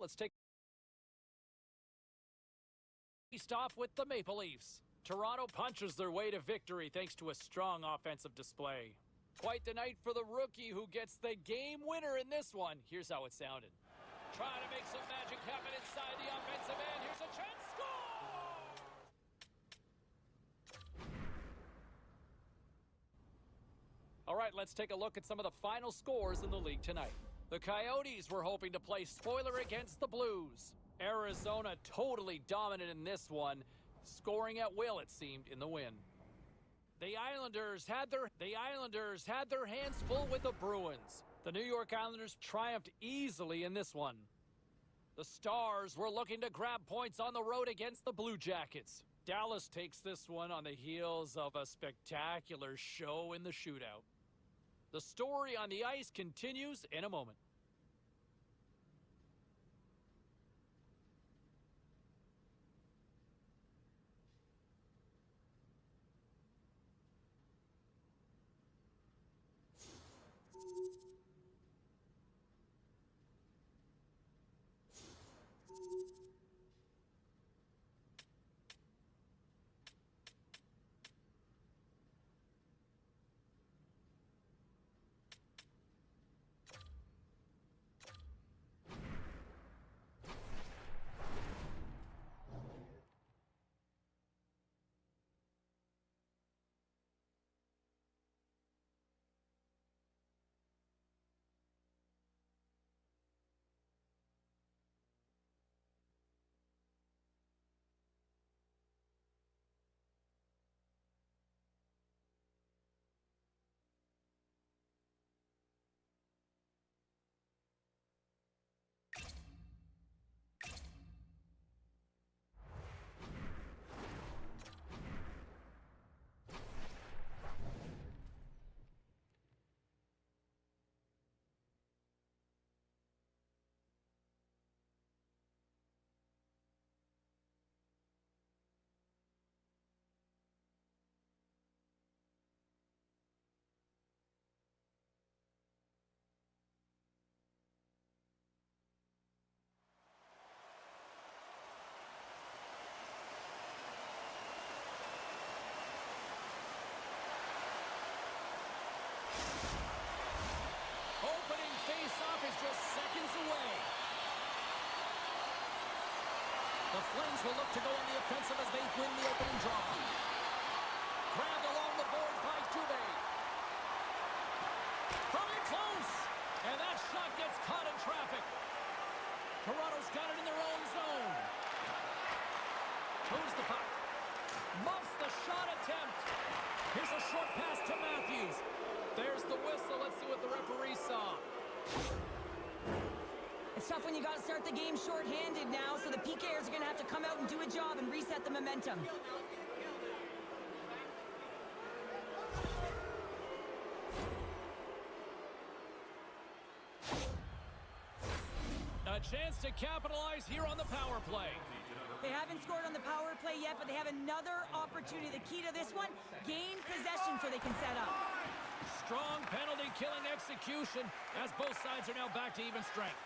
Let's take off with the Maple Leafs. Toronto punches their way to victory thanks to a strong offensive display. Quite the night for the rookie who gets the game winner in this one. Here's how it sounded. Trying to make some magic happen inside the offensive end. Here's a chance. Score! All right, let's take a look at some of the final scores in the league tonight. The Coyotes were hoping to play spoiler against the Blues. Arizona totally dominant in this one, scoring at will, it seemed, in the win. The Islanders had their hands full with the Bruins. The New York Islanders triumphed easily in this one. The Stars were looking to grab points on the road against the Blue Jackets. Dallas takes this one on the heels of a spectacular show in the shootout. The story on the ice continues in a moment. The Flames will look to go on the offensive as they win the opening draw. Grabbed along the boards by Dubé. From in close. And that shot gets caught in traffic. Toronto's got it in their own zone. Moves the puck. Muffs the shot attempt. Here's a short pass to Matthews. There's the whistle. Let's see what the referee saw. It's tough when you got to start the game short-handed now, so the PKers are going to have to come out and do a job and reset the momentum. A chance to capitalize here on the power play. They haven't scored on the power play yet, but they have another opportunity. The key to this one, gain possession so they can set up. Strong penalty-killing execution as both sides are now back to even strength.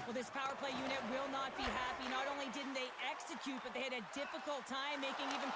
Well, this power play unit will not be happy. Not only didn't they execute, but they had a difficult time making even...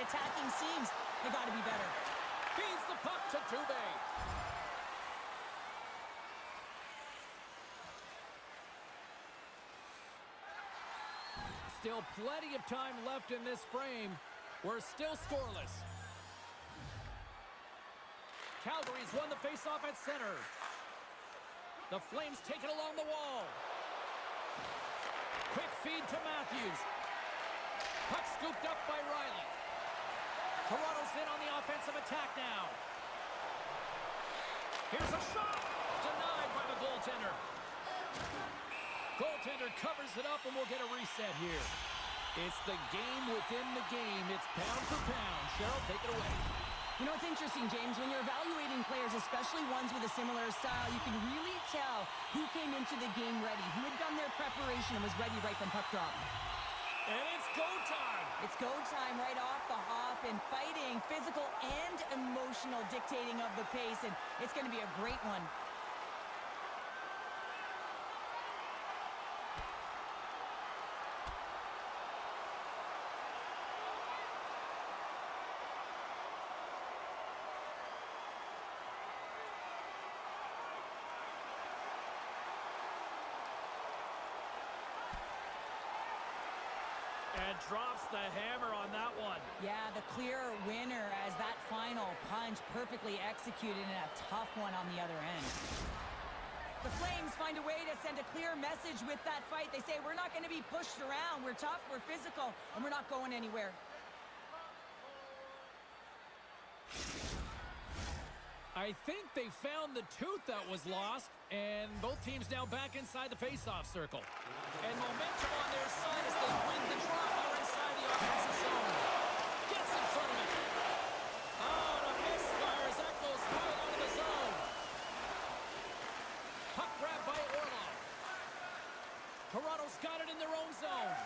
attacking seams. They got to be better. Feeds the puck to Dubé. Still plenty of time left in this frame. We're still scoreless. Calgary's won the faceoff at center. The Flames take it along the wall. Quick feed to Matthews. Puck scooped up by Riley. Toronto's in on the offensive attack now. Here's a shot. Denied by the goaltender. Goaltender covers it up, and we'll get a reset here. It's the game within the game. It's pound for pound. Cheryl, take it away. You know, it's interesting, James, when you're evaluating players, especially ones with a similar style, you can really tell who came into the game ready, who had done their preparation and was ready right from puck drop. And it's go time. It's go time right off the hop, and fighting, physical and emotional dictating of the pace, and it's going to be a great one. And drops the hammer on that one. Yeah, the clear winner as that final punch perfectly executed, and a tough one on the other end. The Flames find a way to send a clear message with that fight. They say, we're not going to be pushed around. We're tough, we're physical, and we're not going anywhere. I think they found the tooth that was lost, and both teams now back inside the face-off circle. And momentum on their side as they win the draw here inside the offensive zone. Gets in front of it. Oh, and a misfire as that goes right out of the zone. Puck grab by Orlov. Toronto's got it in their own zone.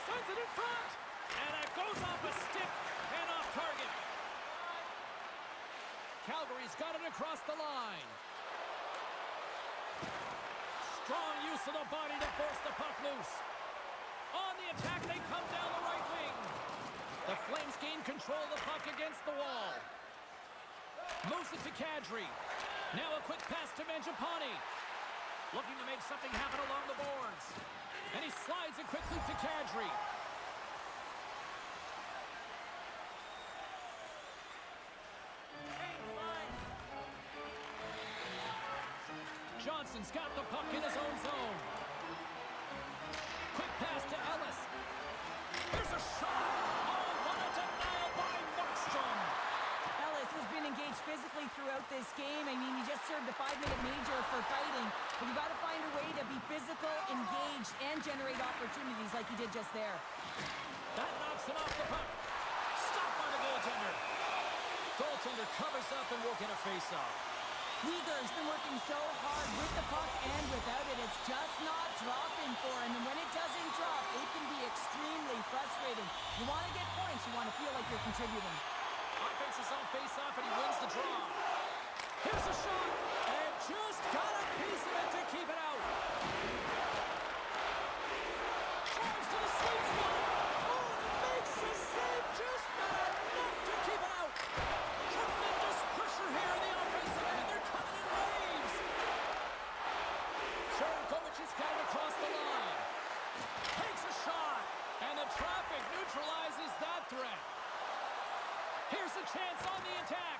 Sends it in front. And it goes off a stick and off target. Calgary's got it across the line. Strong use of the body to force the puck loose. On the attack, they come down the right wing. The Flames gain control of the puck against the wall. Moves it to Kadri. Now a quick pass to Mangiapane. Looking to make something happen along the boards. And he slides it quickly to Kadri. Johnson's got the puck in his own zone. Quick pass to Ellis. There's a shot. Oh, what a denial by Markstrom. Ellis has been engaged physically throughout this game. I mean, he just served a 5-minute major for fighting. But you got to find a way to be physical, engaged, and generate opportunities like he did just there. That knocks him off the puck. Stopped by the goaltender. Goaltender covers up and will get a face-off. Uyghur's been working so hard with the puck and without it. It's just not dropping for him. And when it doesn't drop, it can be extremely frustrating. You want to get points. You want to feel like you're contributing. Offense is on face-off, and he wins the draw. Here's a shot. And just got a piece of it to keep it out. Drives to the sweet spot. Oh, and it makes the save. Just not enough to keep it out. Tremendous pressure here in the offensive end. They're coming in waves. Sharankovic is got it across the line. Takes a shot. And the traffic neutralizes that threat. Here's a chance on the attack.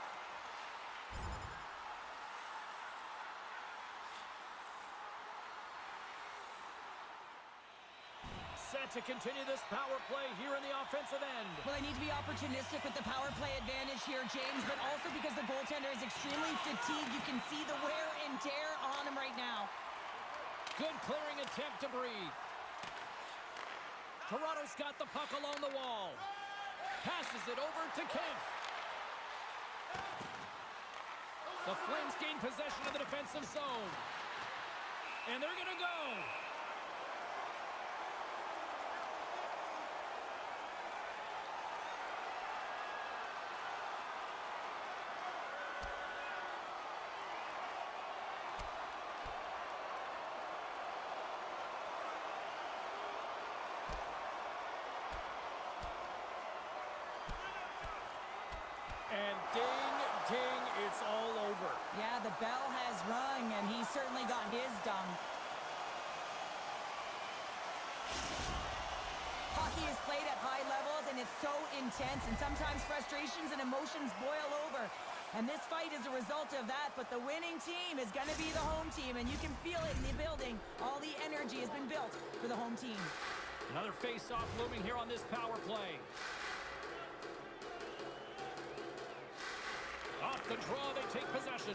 Set to continue this power play here in the offensive end. Well, they need to be opportunistic with the power play advantage here, James, but also because the goaltender is extremely fatigued. You can see the wear and tear on him right now. Good clearing attempt to breathe. Toronto's got the puck along the wall. Passes it over to Kemp. The Flames gain possession of the defensive zone. And they're going to go. Ding, ding, it's all over. Yeah, the bell has rung, and he certainly got his dung. Hockey is played at high levels, and it's so intense, and sometimes frustrations and emotions boil over. And this fight is a result of that, but the winning team is going to be the home team, and you can feel it in the building. All the energy has been built for the home team. Another face-off looming here on this power play. Off the draw, they take possession.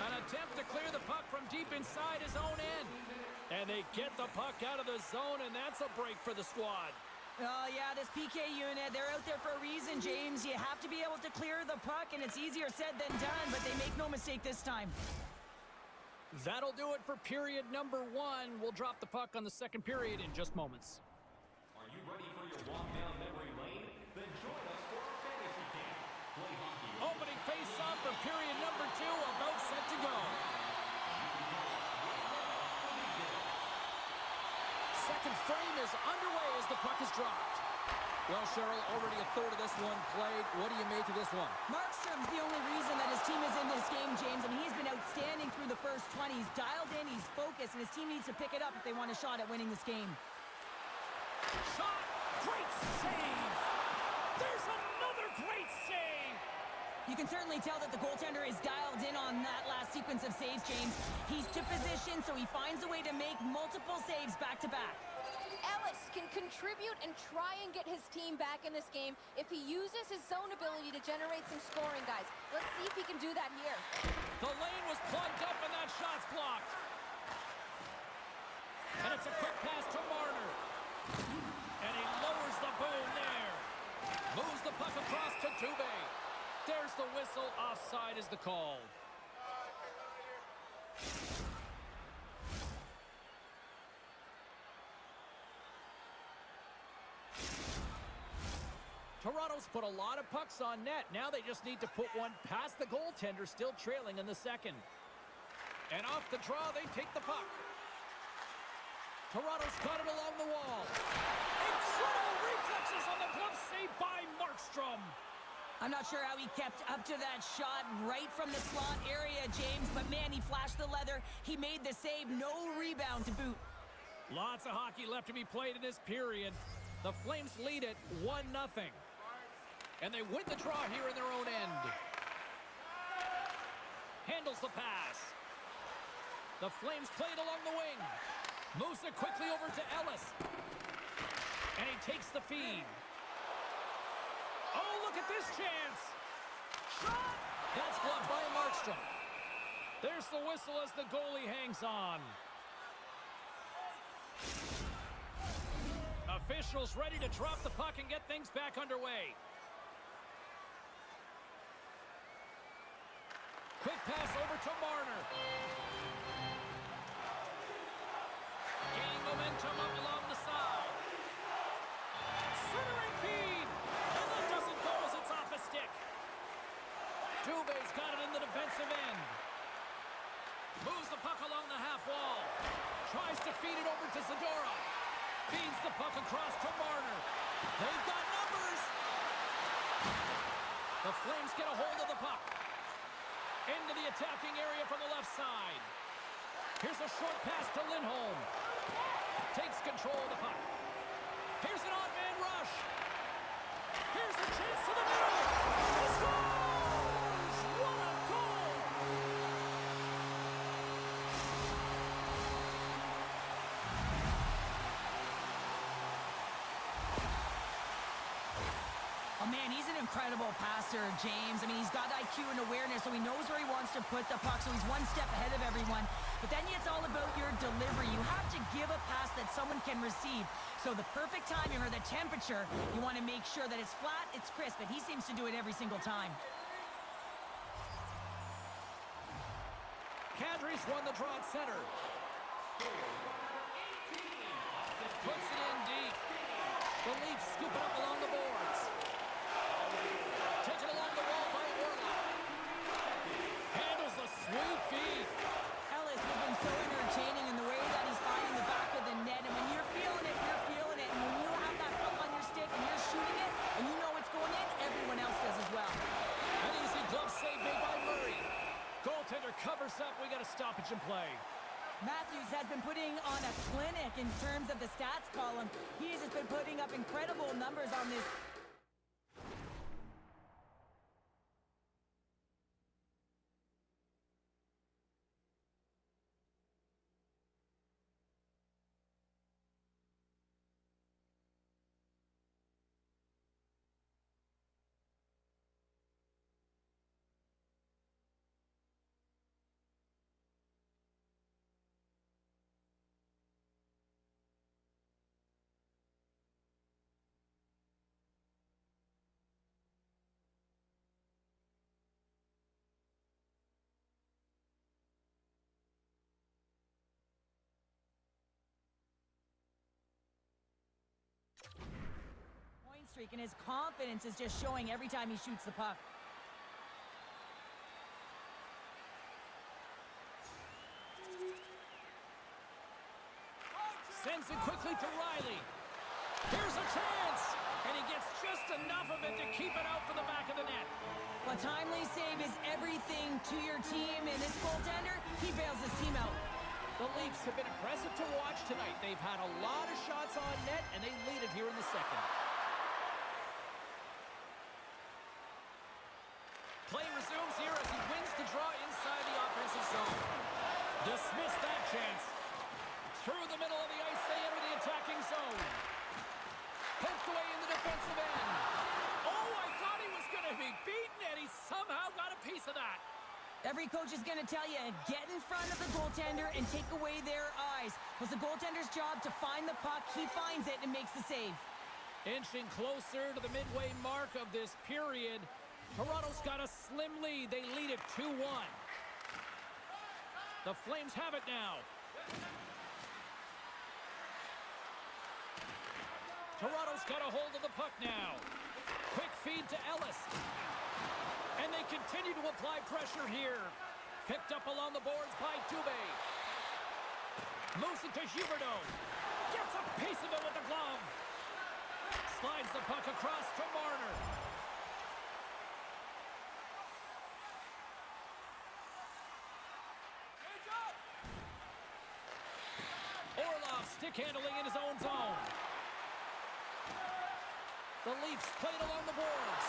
An attempt to clear the puck from deep inside his own end. And they get the puck out of the zone, and that's a break for the squad. Oh, yeah, this PK unit, they're out there for a reason, James. You have to be able to clear the puck, and it's easier said than done, but they make no mistake this time. That'll do it for period number 1. We'll drop the puck on the second period in just moments. Are you ready for your walk down memory lane? Then join us for our fantasy camp. Play hockey. Opening face-off for period number 2, about set to go. Second frame is underway as the puck is dropped. Well, Cheryl, already a third of this one played. What do you make of this one? Markstrom's the only reason that his team is in this game, James. I mean, he's been outstanding through the first 20. He's dialed in, he's focused, and his team needs to pick it up if they want a shot at winning this game. Shot! Great save! There's another great save! You can certainly tell that the goaltender is dialed in on that last sequence of saves, James. He's to position, so he finds a way to make multiple saves back-to-back. Ellis can contribute and try and get his team back in this game if he uses his zone ability to generate some scoring, guys. Let's see if he can do that here. The lane was plugged up and that shot's blocked. And it's a quick pass to Marner. And he lowers the boom there. Moves the puck across to Dubé. There's the whistle. Offside is the call. Toronto's put a lot of pucks on net. Now they just need to put one past the goaltender, still trailing in the second. And off the draw, they take the puck. Toronto's got it along the wall. Incredible reflexes on the glove save by Markstrom. I'm not sure how he kept up to that shot right from the slot area, James, but man, he flashed the leather. He made the save, no rebound to boot. Lots of hockey left to be played in this period. The Flames lead it 1-0. And they win the draw here in their own end. Handles the pass. The Flames play it along the wing. Moves it quickly over to Ellis. And he takes the feed. Oh, look at this chance. Shot! That's blocked by Markstrom. There's the whistle as the goalie hangs on. Officials ready to drop the puck and get things back underway. Quick pass over to Marner. Gaining momentum up along the side. Centering feed. And that doesn't go as it's off a stick. Dubé's got it in the defensive end. Moves the puck along the half wall. Tries to feed it over to Zadora. Feeds the puck across to Marner. They've got numbers. The Flames get a hold of the puck. Into the attacking area from the left side. Here's a short pass to Lindholm. Takes control of the puck. Here's an odd-man rush. Here's a chance to the middle. He scores! What a goal! Oh, man, he's an incredible passer, James. I mean, he's got IQ and awareness, so he knows where he wants to put the puck, so he's one step ahead of everyone. But then it's all about your delivery. You have to give a pass that someone can receive. So the perfect timing or the temperature, you want to make sure that it's flat, it's crisp, and he seems to do it every single time. Kadri's won the draw at center. Puts it in deep. The Leafs scoop it up along the boards. Taken along the wall by Orlov. Handles a sweet feed. Ellis has been so entertaining in the way that he's finding the back of the net. And when you're feeling it, you're feeling it. And when you have that puck on your stick and you're shooting it and you know it's going in, everyone else does as well. covers up. We got a stoppage in play. Matthews has been putting on a clinic in terms of the stats column. He's just been putting up incredible numbers on this. Streak, and his confidence is just showing every time he shoots the puck. Sends it quickly to Riley. Here's a chance, and he gets just enough of it to keep it out for the back of the net. A timely save is everything to your team, and this goaltender, he bails his team out. The Leafs have been impressive to watch tonight. They've had a lot of shots on net, and they lead it here in the second. Play resumes here as he wins the draw inside the offensive zone. Dismiss that chance. Through the middle of the ice, they enter the attacking zone. Poked away in the defensive end. Oh, I thought he was going to be beaten, and he somehow got a piece of that. Every coach is going to tell you, get in front of the goaltender and take away their eyes. It was the goaltender's job to find the puck. He finds it and makes the save. Inching closer to the midway mark of this period. Toronto's got a slim lead. They lead it 2-1. The Flames have it now. Toronto's got a hold of the puck now. Quick feed to Ellis. And they continue to apply pressure here. Picked up along the boards by Dubé. Moves it to Huberdeau. Gets a piece of it with the glove. Slides the puck across to Marner. Orlov stick handling in his own zone. The Leafs played along the boards.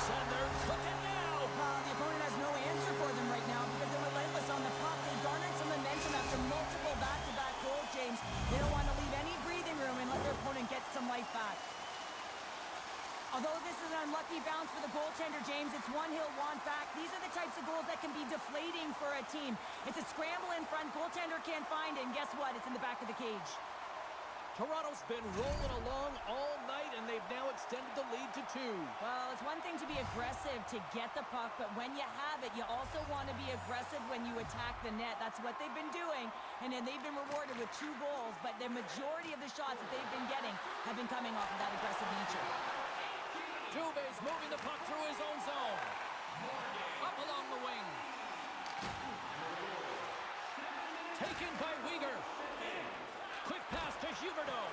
And they're cooking now. The opponent has no answer for them right now because they're relentless on the puck. They garnered some momentum after multiple back-to-back goals, James. They don't want to leave any breathing room and let their opponent get some life back. Although this is an unlucky bounce for the goaltender, James, it's one he'll want back. These are the types of goals that can be deflating for a team. It's a scramble in front, goaltender can't find it, and guess what? It's in the back of the cage. Toronto's been rolling along all night, and they've now extended the lead to 2. Well, it's one thing to be aggressive to get the puck, but when you have it, you also want to be aggressive when you attack the net. That's what they've been doing, and then they've been rewarded with 2 goals, but the majority of the shots that they've been getting have been coming off of that aggressive nature. Dubé's moving the puck through his own zone. Up along the wing. Taken by Weegar. Quick pass to Huberdeau.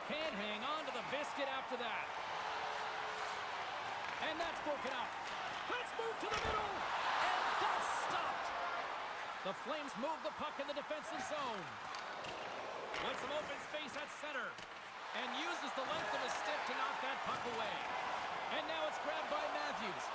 Can't hang on to the biscuit after that. And that's broken up. Let's move to the middle. And that's stopped. The Flames move the puck in the defensive zone. With some open space at center. And uses the length of his stick to knock that puck away. And now it's grabbed by Matthews.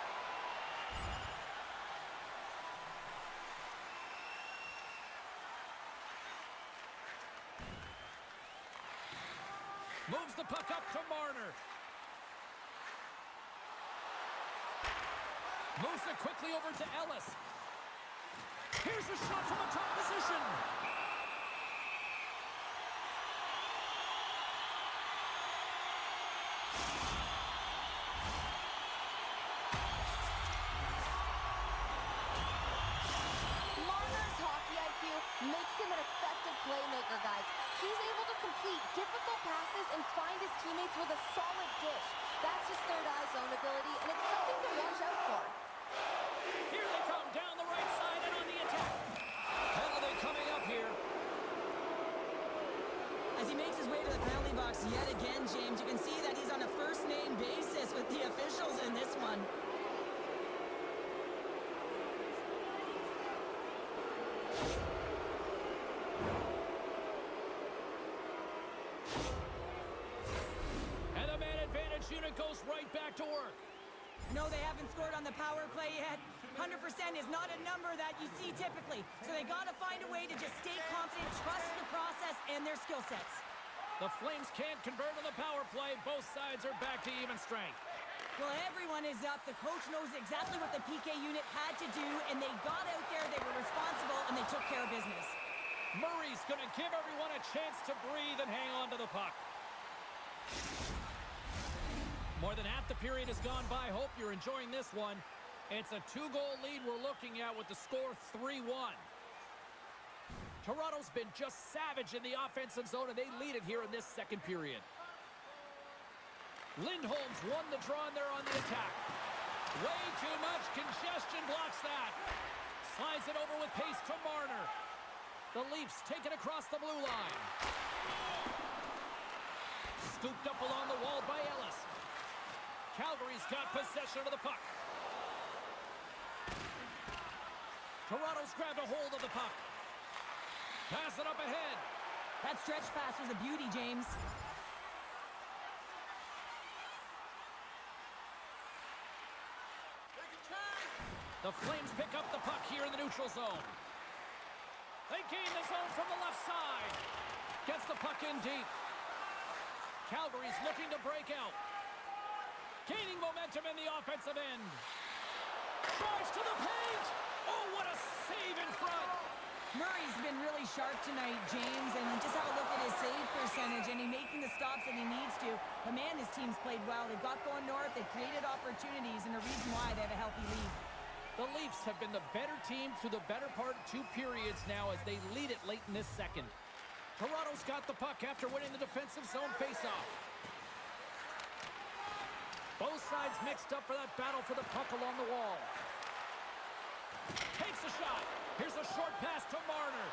Moves the puck up to Marner. Moves it quickly over to Ellis. Here's a shot from the top position. Marner's hockey IQ makes him an effective playmaker, guys. He's able to complete difficult passes and find his teammates with a solid dish. That's his third eye zone ability, and it's something to watch out for. Here they come down the right side and on the attack. Penalty coming up here. As he makes his way to the penalty box yet again, James, you can see that he's on a first-name basis with the officials in this one. right back to work. No, they haven't scored on the power play yet. 100% is not a number that you see typically. So they got to find a way to just stay confident, trust the process and their skill sets. The Flames can't convert on the power play. Both sides are back to even strength. Well, everyone is up. The coach knows exactly what the PK unit had to do, and they got out there, they were responsible, and they took care of business. Murray's going to give everyone a chance to breathe and hang on to the puck. More than half the period has gone by. Hope you're enjoying this one. It's a 2-goal lead we're looking at with the score 3-1. Toronto's been just savage in the offensive zone, and they lead it here in this second period. Lindholm's won the draw, and they're on the attack. Way too much congestion blocks that. Slides it over with pace to Marner. The Leafs take it across the blue line. Scooped up along the wall by Ellis. Calgary's got possession of the puck. Toronto's grabbed a hold of the puck. Pass it up ahead. That stretch pass was a beauty, James. The Flames pick up the puck here in the neutral zone. They gain the zone from the left side. Gets the puck in deep. Calgary's looking to break out. Gaining momentum in the offensive end. Drives to the paint. Oh, what a save in front. Murray's been really sharp tonight, James, and just have a look at his save percentage, and he's making the stops that he needs to. But man, his team's played well. They've got going north. They've created opportunities, and the reason why they have a healthy lead. The Leafs have been the better team through the better part of 2 periods now as they lead it late in this second. Toronto's got the puck after winning the defensive zone faceoff. Both sides mixed up for that battle for the puck along the wall. Takes a shot. Here's a short pass to Marner.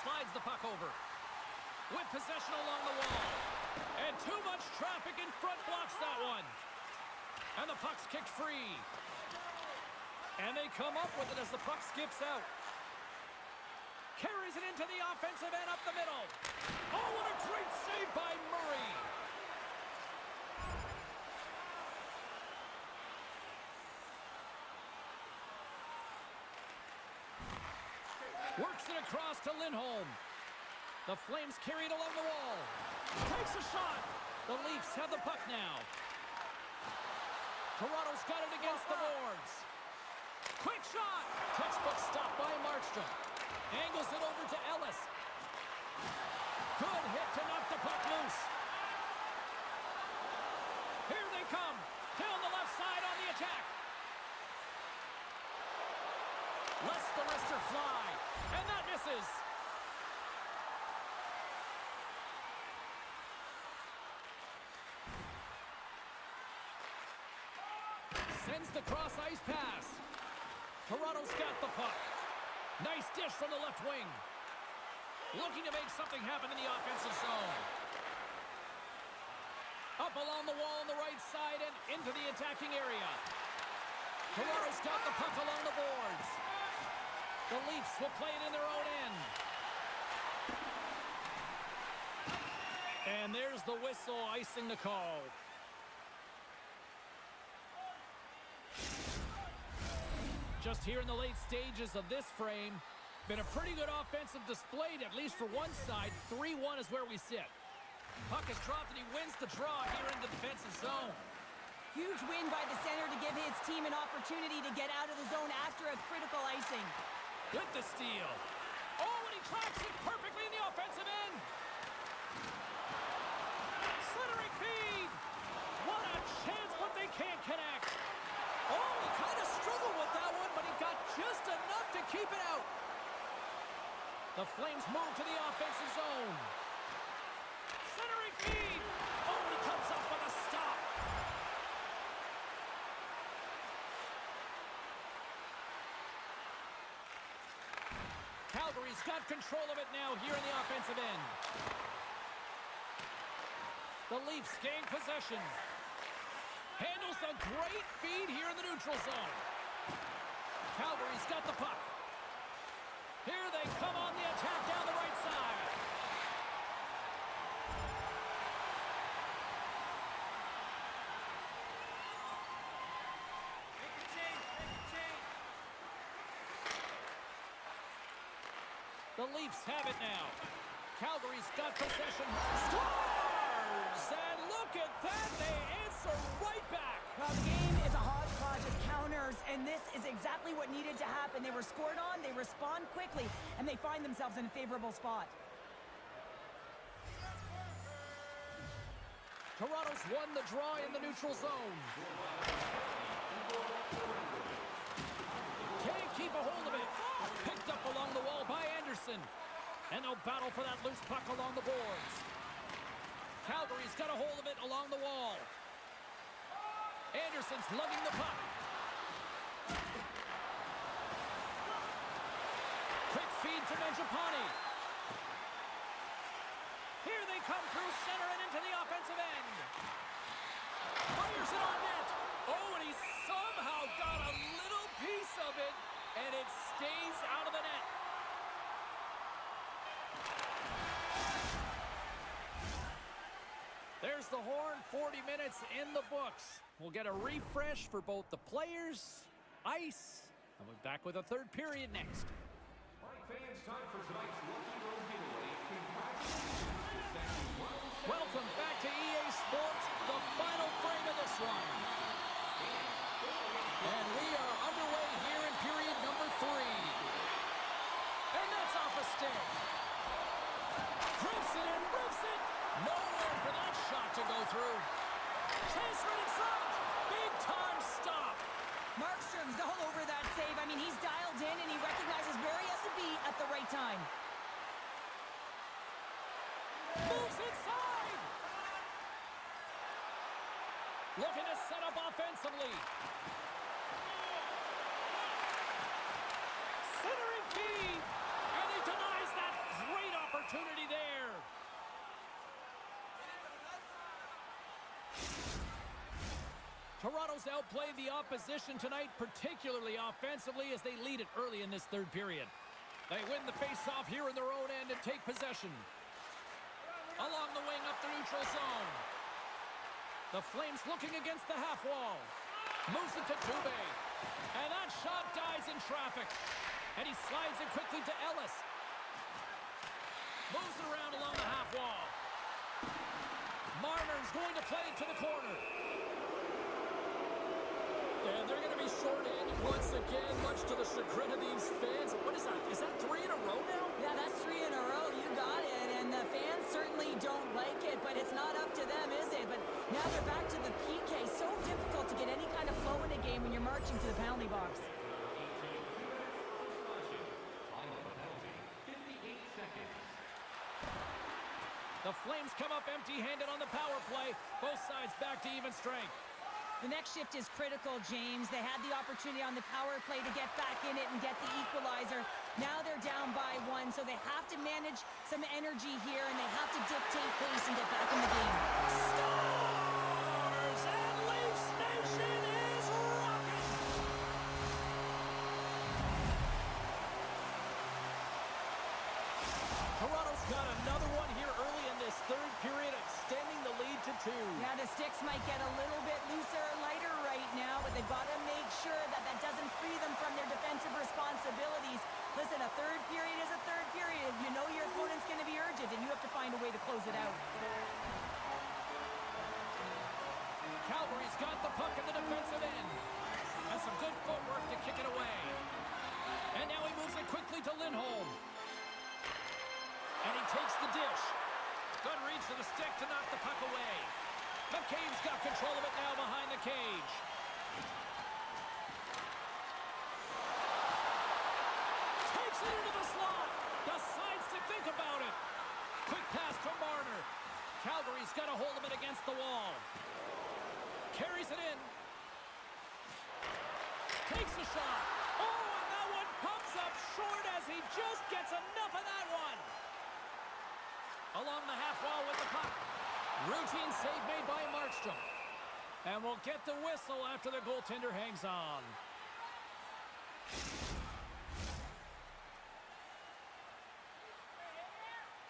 Slides the puck over. With possession along the wall. And too much traffic in front blocks that one. And the puck's kicked free. And they come up with it as the puck skips out. Carries it into the offensive end up the middle. Oh, what a great save by Murray. Works it across to Lindholm. The Flames carry it along the wall. Takes a shot. The Leafs have the puck now. Toronto's got it against the boards. Quick shot! Textbook stop by Markstrom. Angles it over to Ellis. Good hit to knock the puck loose. Here they come. Down the left side on the attack. Lets the wrister fly. And that misses. Sends the cross-ice pass. Toronto's got the puck. Nice dish from the left wing. Looking to make something happen in the offensive zone. Up along the wall on the right side and into the attacking area. Toronto's got the puck along the boards. The Leafs will play it in their own end. And there's the whistle icing the call. Just here in the late stages of this frame, been a pretty good offensive display, at least for one side. 3-1 is where we sit. Puck is dropped and he wins the draw here in the defensive zone. Huge win by the center to give his team an opportunity to get out of the zone after a critical icing. With the steal. Oh, and he tracks it perfectly in the offensive end. Centering feed. What a chance, but they can't connect. Oh, he kind of struggled with that one, but he got just enough to keep it out. The Flames move to the offensive zone. Centering feed. Oh, and he comes up with a stop. Calgary's got control of it now here in the offensive end. The Leafs gain possession. Handles a great feed here in the neutral zone. Calgary's got the puck. Here they come on the attack down the right side. The Leafs have it now. Calgary's got possession. Scores! And look at that. They answer right back. Well, the game is a hodgepodge of counters, and this is exactly what needed to happen. They were scored on, they respond quickly, and they find themselves in a favorable spot. Toronto's won the draw in the neutral zone. Can't keep a hold of it. Picked up along the wall by Anderson. And they'll battle for that loose puck along the boards. Calgary's got a hold of it along the wall. Anderson's lugging the puck. Quick feed to Mangiapane. Here they come through center and into the offensive end. Fires it on net. Oh, and he somehow got a little piece of it, and it stays out of the net. There's the horn, 40 minutes in the books. We'll get a refresh for both the players, ice, and we'll be back with a third period next. All right, fans, time for tonight's Lucky Road giveaway. Congratulations to Section 107. Welcome back to EA Sports, the final frame of this one. And we are underway here in period number 3. And that's off a stick. Crimson and rips it. No room for that shot to go through. Chase right in front. Big time stop. Markstrom's all over that save. I mean, he's dialed in, and he recognizes where he has to be at the right time. Moves inside. Looking to set up offensively. Centering feed. And he denies that great opportunity there. Toronto's outplayed the opposition tonight, particularly offensively, as they lead it early in this third period. They win the face-off here in their own end and take possession. Along the wing up the neutral zone. The Flames looking against the half wall. Moves it to Dubé. And that shot dies in traffic. And he slides it quickly to Ellis. Moves it around along the half wall. Marner's going to play it to the corner. And they're going to be short-handed once again, much to the chagrin of these fans. What is that? Is that 3 in a row now? Yeah, that's 3 in a row. You got it. And the fans certainly don't like it, but it's not up to them, is it? But now they're back to the PK. So difficult to get any kind of flow in a game when you're marching to the penalty box. Time of the penalty, 58 seconds. The Flames come up empty-handed on the power play. Both sides back to even strength. The next shift is critical, James. They had the opportunity on the power play to get back in it and get the equalizer. Now they're down by 1, so they have to manage some energy here, and they have to dictate pace and get back in the game. Stars and Leafs Nation is rocking! Toronto's got another one here early in this third period, extending the lead to 2. Yeah, the sticks might get a little bit looser, lighter right now, but they've got to make sure that that doesn't free them from their defensive responsibilities. Listen, a third period is a third period. You know your opponent's going to be urgent, and you have to find a way to close it out. Calgary's got the puck in the defensive end. Has some good footwork to kick it away. And now he moves it quickly to Lindholm. And he takes the dish. Good reach to the stick to knock the puck away. McCabe's got control of it now behind the cage. Takes it into the slot. Decides to think about it. Quick pass to Marner. Calgary's got a hold of it against the wall. Carries it in. Takes a shot. Oh, and that one comes up short as he just gets enough of that one. Along the half wall with the puck. Routine save made by Markstrom. And we'll get the whistle after the goaltender hangs on.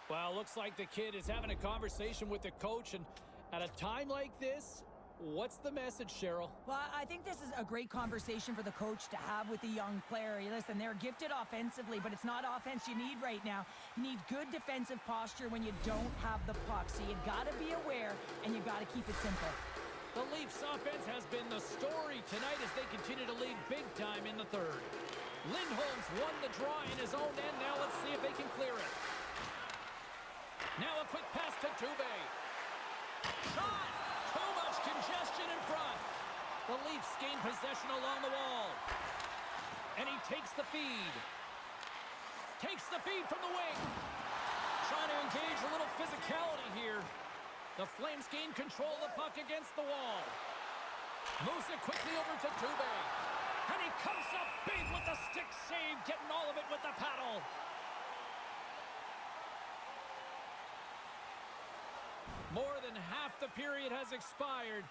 Well, looks like the kid is having a conversation with the coach, and at a time like this, What's the message, Cheryl? Well, I think this is a great conversation for the coach to have with the young player. Listen, they're gifted offensively, but it's not offense you need right now. You need good defensive posture when you don't have the puck. So you got to be aware, and you got to keep it simple. The Leafs offense has been the story tonight as they continue to lead big time in the third. Lindholm's won the draw in his own end. Now let's see if they can clear it. Now a quick pass to Dubé. Shot! Too much congestion in front. The Leafs gain possession along the wall. And he takes the feed. Takes the feed from the wing. Trying to engage a little physicality here. The Flames gain control of the puck against the wall. Moves it quickly over to Dubé. And he comes up big with the stick save, getting all of it with the paddle. More than half the period has expired.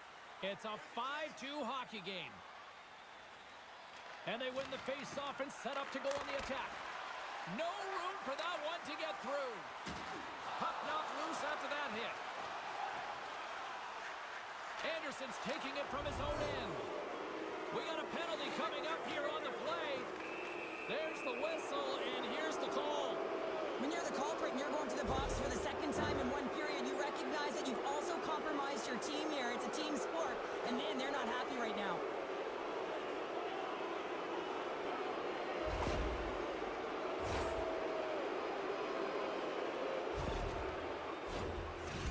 It's a 5-2 hockey game. And they win the face-off and set up to go on the attack. No room for that one to get through. Puck knocked loose after that hit. Anderson's taking it from his own end. We got a penalty coming up here on the play. There's the whistle, and here's the call. When you're the culprit and you're going to the box for the second time in one period, you recognize that you've also compromised your team here. It's a team sport, and man, they're not happy right now.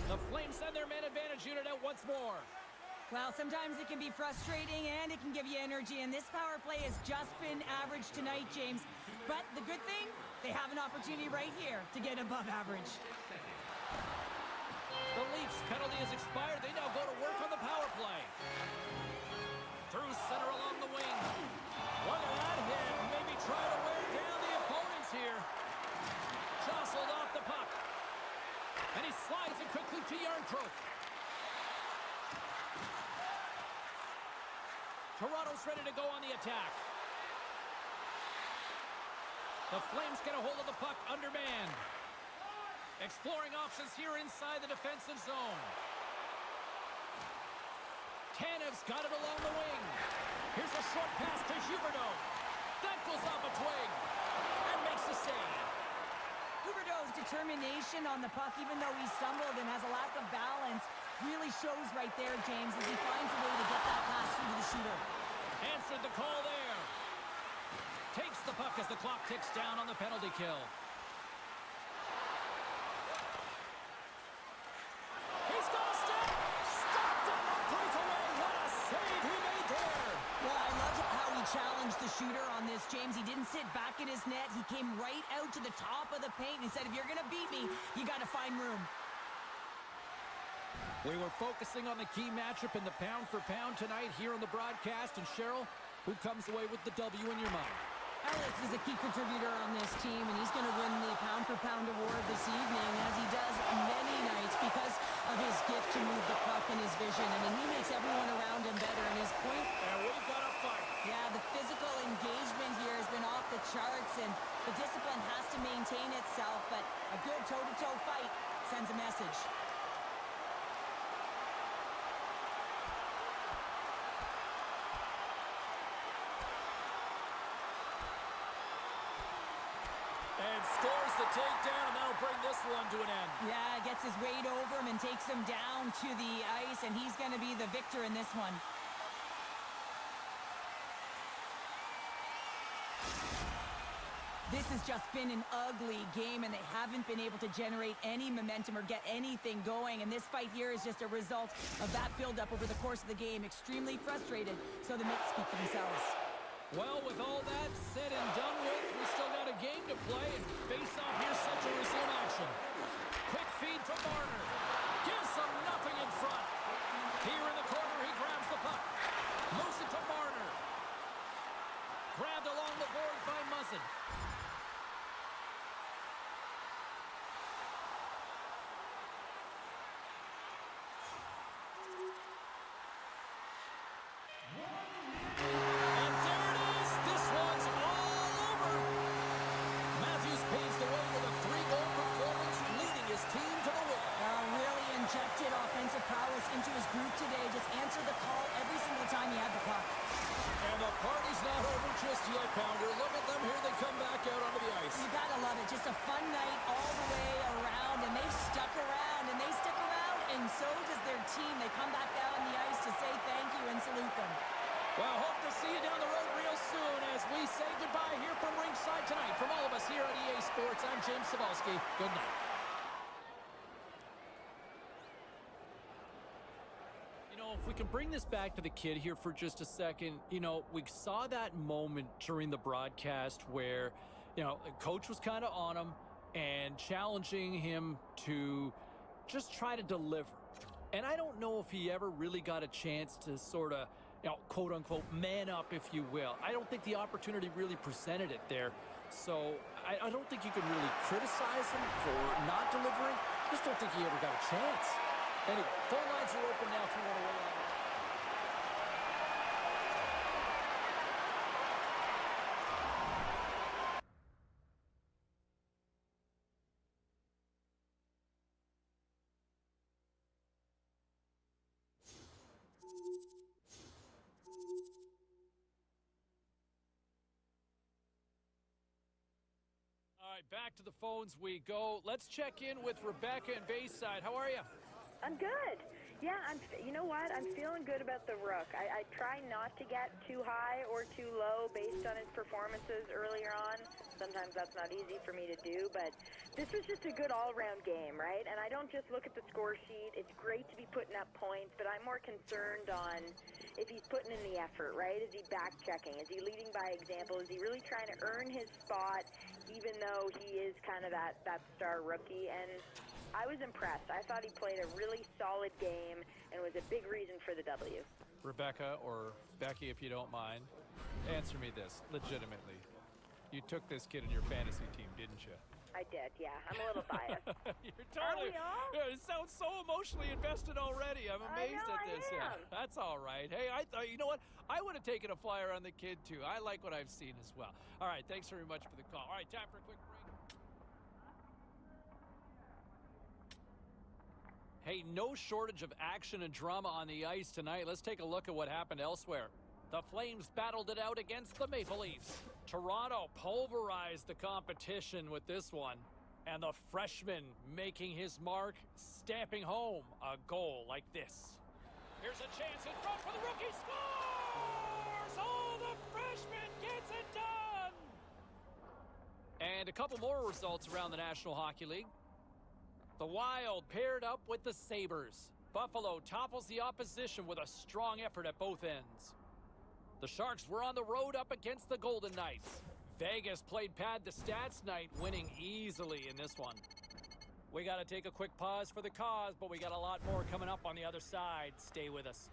The Flames send their man advantage unit out once more. Well, sometimes it can be frustrating and it can give you energy, and this power play has just been average tonight, James. But the good thing, they have an opportunity right here to get above average. The Leafs penalty has expired. They now go to work on the power play. Through center along the wing. Look at that hit. Maybe try to wear down the opponents here. Jostled off the puck. And he slides it quickly to Yarncroke. Toronto's ready to go on the attack. The Flames get a hold of the puck undermanned. Exploring options here inside the defensive zone. Tanev's got it along the wing. Here's a short pass to Huberdeau. That goes off a twig and makes the save. Huberdeau's determination on the puck, even though he stumbled and has a lack of balance, really shows right there, James, as he finds a way to get that pass through to the shooter. Answered the call there. Takes the puck as the clock ticks down on the penalty kill. He's got a step. Stopped on the breakaway. What a save he made there. Well, I loved how he challenged the shooter on this, James. He didn't sit back in his net. He came right out to the top of the paint and said, if you're going to beat me, you got to find room. We were focusing on the key matchup in the pound-for-pound tonight here on the broadcast. And Cheryl, who comes away with the W in your mind? Ellis is a key contributor on this team, and he's going to win the pound-for-pound award this evening, as he does many nights, because of his gift to move the puck and his vision. I mean, he makes everyone around him better, and his point... And we've got a fight. Yeah, the physical engagement here has been off the charts, and the discipline has to maintain itself, but a good toe-to-toe fight sends a message. And scores the takedown, and that'll bring this one to an end. Yeah, gets his weight over him and takes him down to the ice, and he's going to be the victor in this one. This has just been an ugly game, and they haven't been able to generate any momentum or get anything going, and this fight here is just a result of that build-up over the course of the game. Extremely frustrated, so the Mets speak for themselves. Well, with all that said and done with, we still got a game to play, and face-off here set to resume action. Quick feed to Marner. Gives them nothing in front. Here in the corner, he grabs the puck. Moves it to Marner. Grabbed along the boards by Muzzin. Injected offensive prowess into his group today. Just answered the see you down the road real soon as we say goodbye here from ringside tonight. From all of us here at EA Sports, I'm James Cebulski. Good night. If we can bring this back to the kid here for just a second, we saw that moment during the broadcast where, the coach was kind of on him and challenging him to just try to deliver. And I don't know if he ever really got a chance to sort of, quote unquote, man up, if you will. I don't think the opportunity really presented it there. So I don't think you can really criticize him for not delivering. I just don't think he ever got a chance. Anyway, phone lines are open now if you want to weigh in. All right, back to the phones we go. Let's check in with Rebecca in Bayside. How are you? I'm good. Yeah, you know what? I'm feeling good about the Rook. I try not to get too high or too low based on his performances earlier on. Sometimes that's not easy for me to do, but this was just a good all-around game, right? And I don't just look at the score sheet. It's great to be putting up points, but I'm more concerned on if he's putting in the effort, right? Is he back-checking? Is he leading by example? Is he really trying to earn his spot, even though he is kind of that star rookie? And I was impressed. I thought he played a really solid game and was a big reason for the W. Rebecca, or Becky, if you don't mind, answer me this, legitimately. You took this kid in your fantasy team, didn't you? I did, yeah. I'm a little biased. You're totally. Are we all? Yeah, it sounds so emotionally invested already. I'm amazed at this. I am. Yeah, that's all right. Hey, I thought, you know what? I would have taken a flyer on the kid too. I like what I've seen as well. All right, thanks very much for the call. All right, time for a quick break. Hey, no shortage of action and drama on the ice tonight. Let's take a look at what happened elsewhere. The Flames battled it out against the Maple Leafs. Toronto pulverized the competition with this one. And the freshman making his mark, stamping home a goal like this. Here's a chance in front for the rookie. Scores! Oh, the freshman gets it done! And a couple more results around the National Hockey League. The Wild paired up with the Sabres. Buffalo topples the opposition with a strong effort at both ends. The Sharks were on the road up against the Golden Knights. Vegas played pad the stats night, winning easily in this one. We got to take a quick pause for the cause, but we got a lot more coming up on the other side. Stay with us.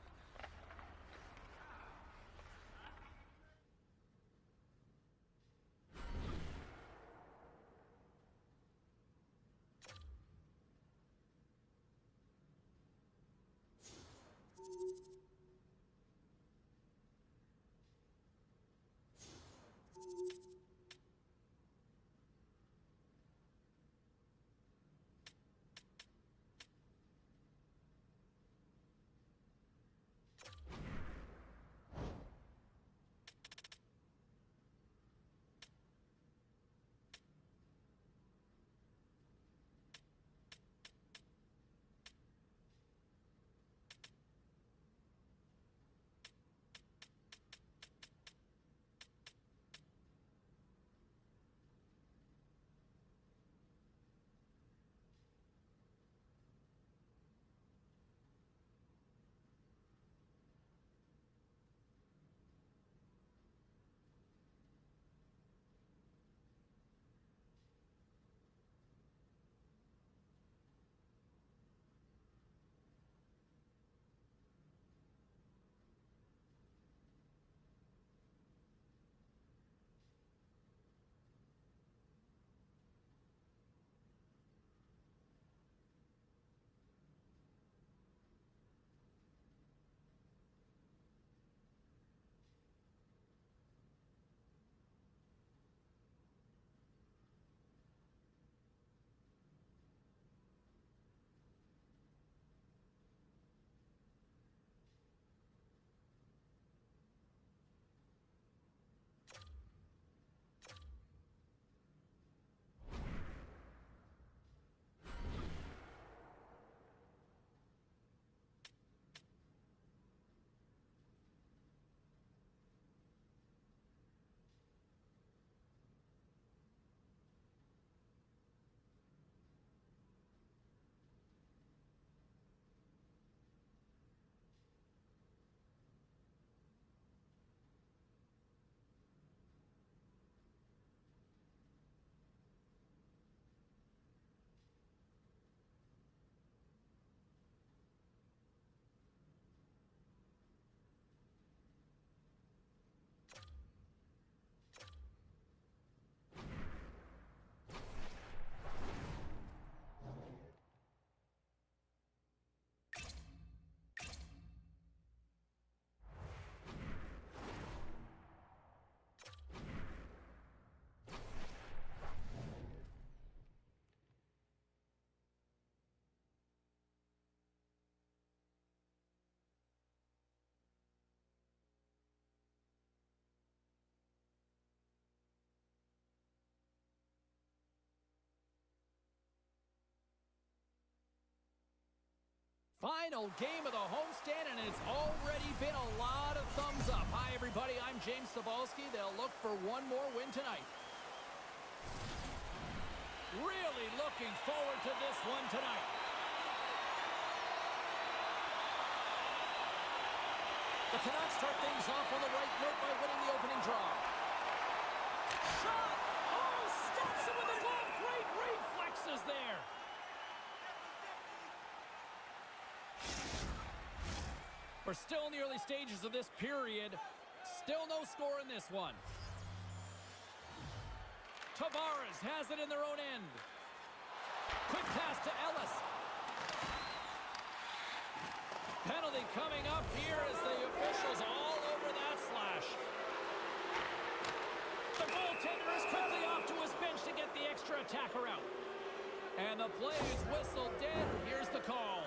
Final game of the homestand, and it's already been a lot of thumbs up. Hi, everybody. I'm James Cebulski. They'll look for one more win tonight. Really looking forward to this one tonight. The Canucks start things off on the right note by winning the opening draw. Shot! Oh, stops him with the glove. Great reflexes there. We're still in the early stages of this period. Still no score in this one. Tavares has it in their own end. Quick pass to Ellis. Penalty coming up here as the officials all over that slash. The goaltender is quickly off to his bench to get the extra attacker out. And the play is whistled dead. Here's the call.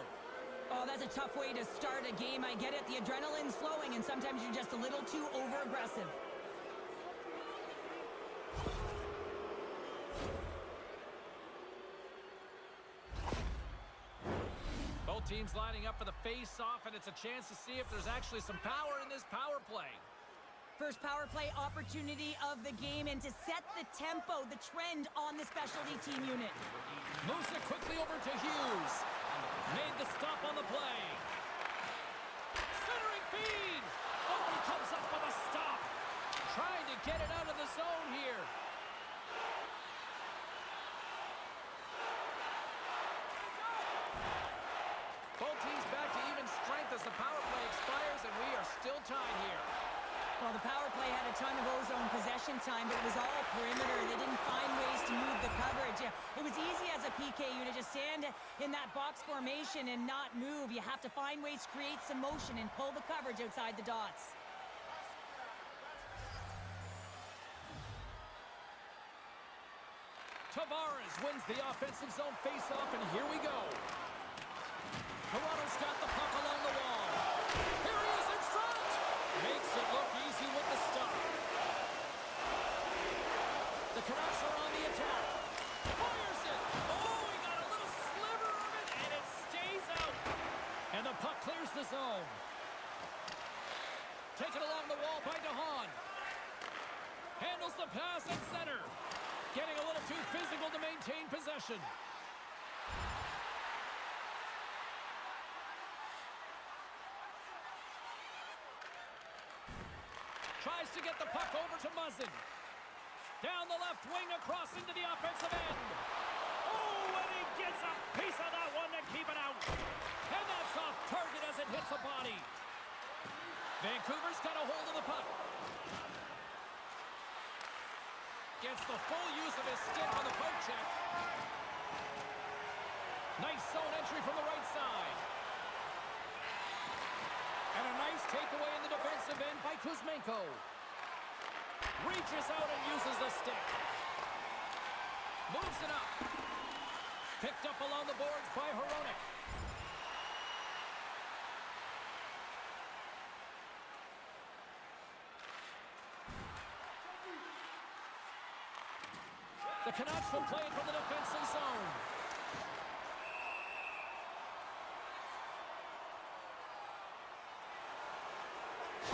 Oh, that's a tough way to start a game. I get it. The adrenaline's flowing, and sometimes you're just a little too over-aggressive. Both teams lining up for the face-off, and it's a chance to see if there's actually some power in this power play. First power play opportunity of the game, and to set the tempo, the trend on the specialty team unit. Moves it quickly over to Hughes. Made the stop on the play. Centering feed. Oh, he comes up with a stop. Trying to get it out of the zone here. Both teams back to even strength as the power play expires, and we are still tied here. Well, the power play had a ton of ozone possession time, but it was all perimeter. They didn't find ways to move the coverage. It was easy as a PK unit to stand in that box formation and not move. You have to find ways to create some motion and pull the coverage outside the dots. Tavares wins the offensive zone faceoff, and here we go. Toronto's got the puck along the wall. Here he is in front. Makes it look easy with the stop. The Canucks are on the attack. Fires it. Oh, he got a little sliver of it, and it stays out. And the puck clears the zone. Taken along the wall by DeHaan. Handles the pass at center. Getting a little too physical to maintain possession. Tries to get the puck over to Muzzin. Down the left wing across into the offensive end. Oh, and he gets a piece of that one to keep it out. And that's off target as it hits a body. Vancouver's got a hold of the puck. Gets the full use of his stick on the poke check. Nice zone entry from the right side. And a nice takeaway in the defensive end by Kuzmenko. Reaches out and uses the stick. Moves it up. Picked up along the boards by Hronek. The Canucks will play it from the defensive zone.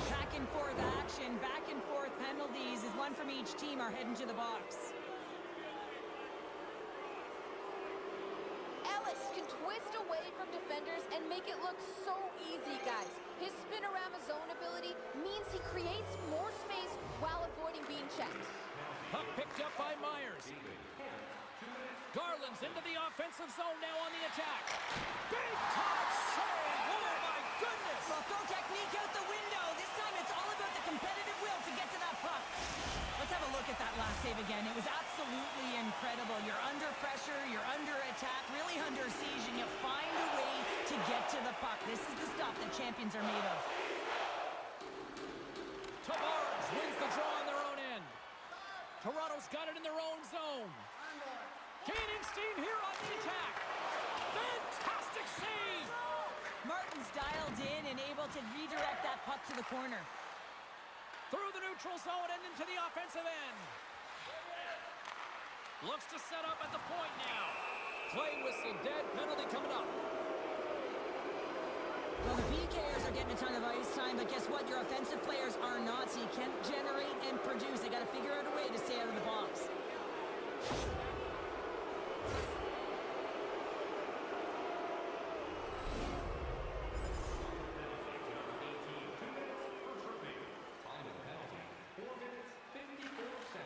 Back and forth action, back and forth penalties as one from each team are heading to the box. Ellis can twist away from defenders and make it look so easy, guys. His spinorama zone ability means he creates more space while avoiding being checked. Puck picked up by Myers. Garland's into the offensive zone now on the attack. Big top save! Oh my goodness! Well, throw technique out the window. This time it's all about the competitive will to get to that puck. Let's have a look at that last save again. It was absolutely incredible. You're under pressure, you're under attack, really under siege, and you find a way to get to the puck. This is the stuff that champions are made of. Tavares wins the draw on their own end. Toronto's got it in their own zone. Gaining steam here on the attack. Fantastic save! Martin's dialed in and able to redirect that puck to the corner. Through the neutral zone and into the offensive end. Looks to set up at the point now. Play whistle dead, penalty coming up. Well, the PKers are getting a ton of ice time, but guess what? Your offensive players are not, so you can't generate and produce. They got to figure out a way to stay out of the box.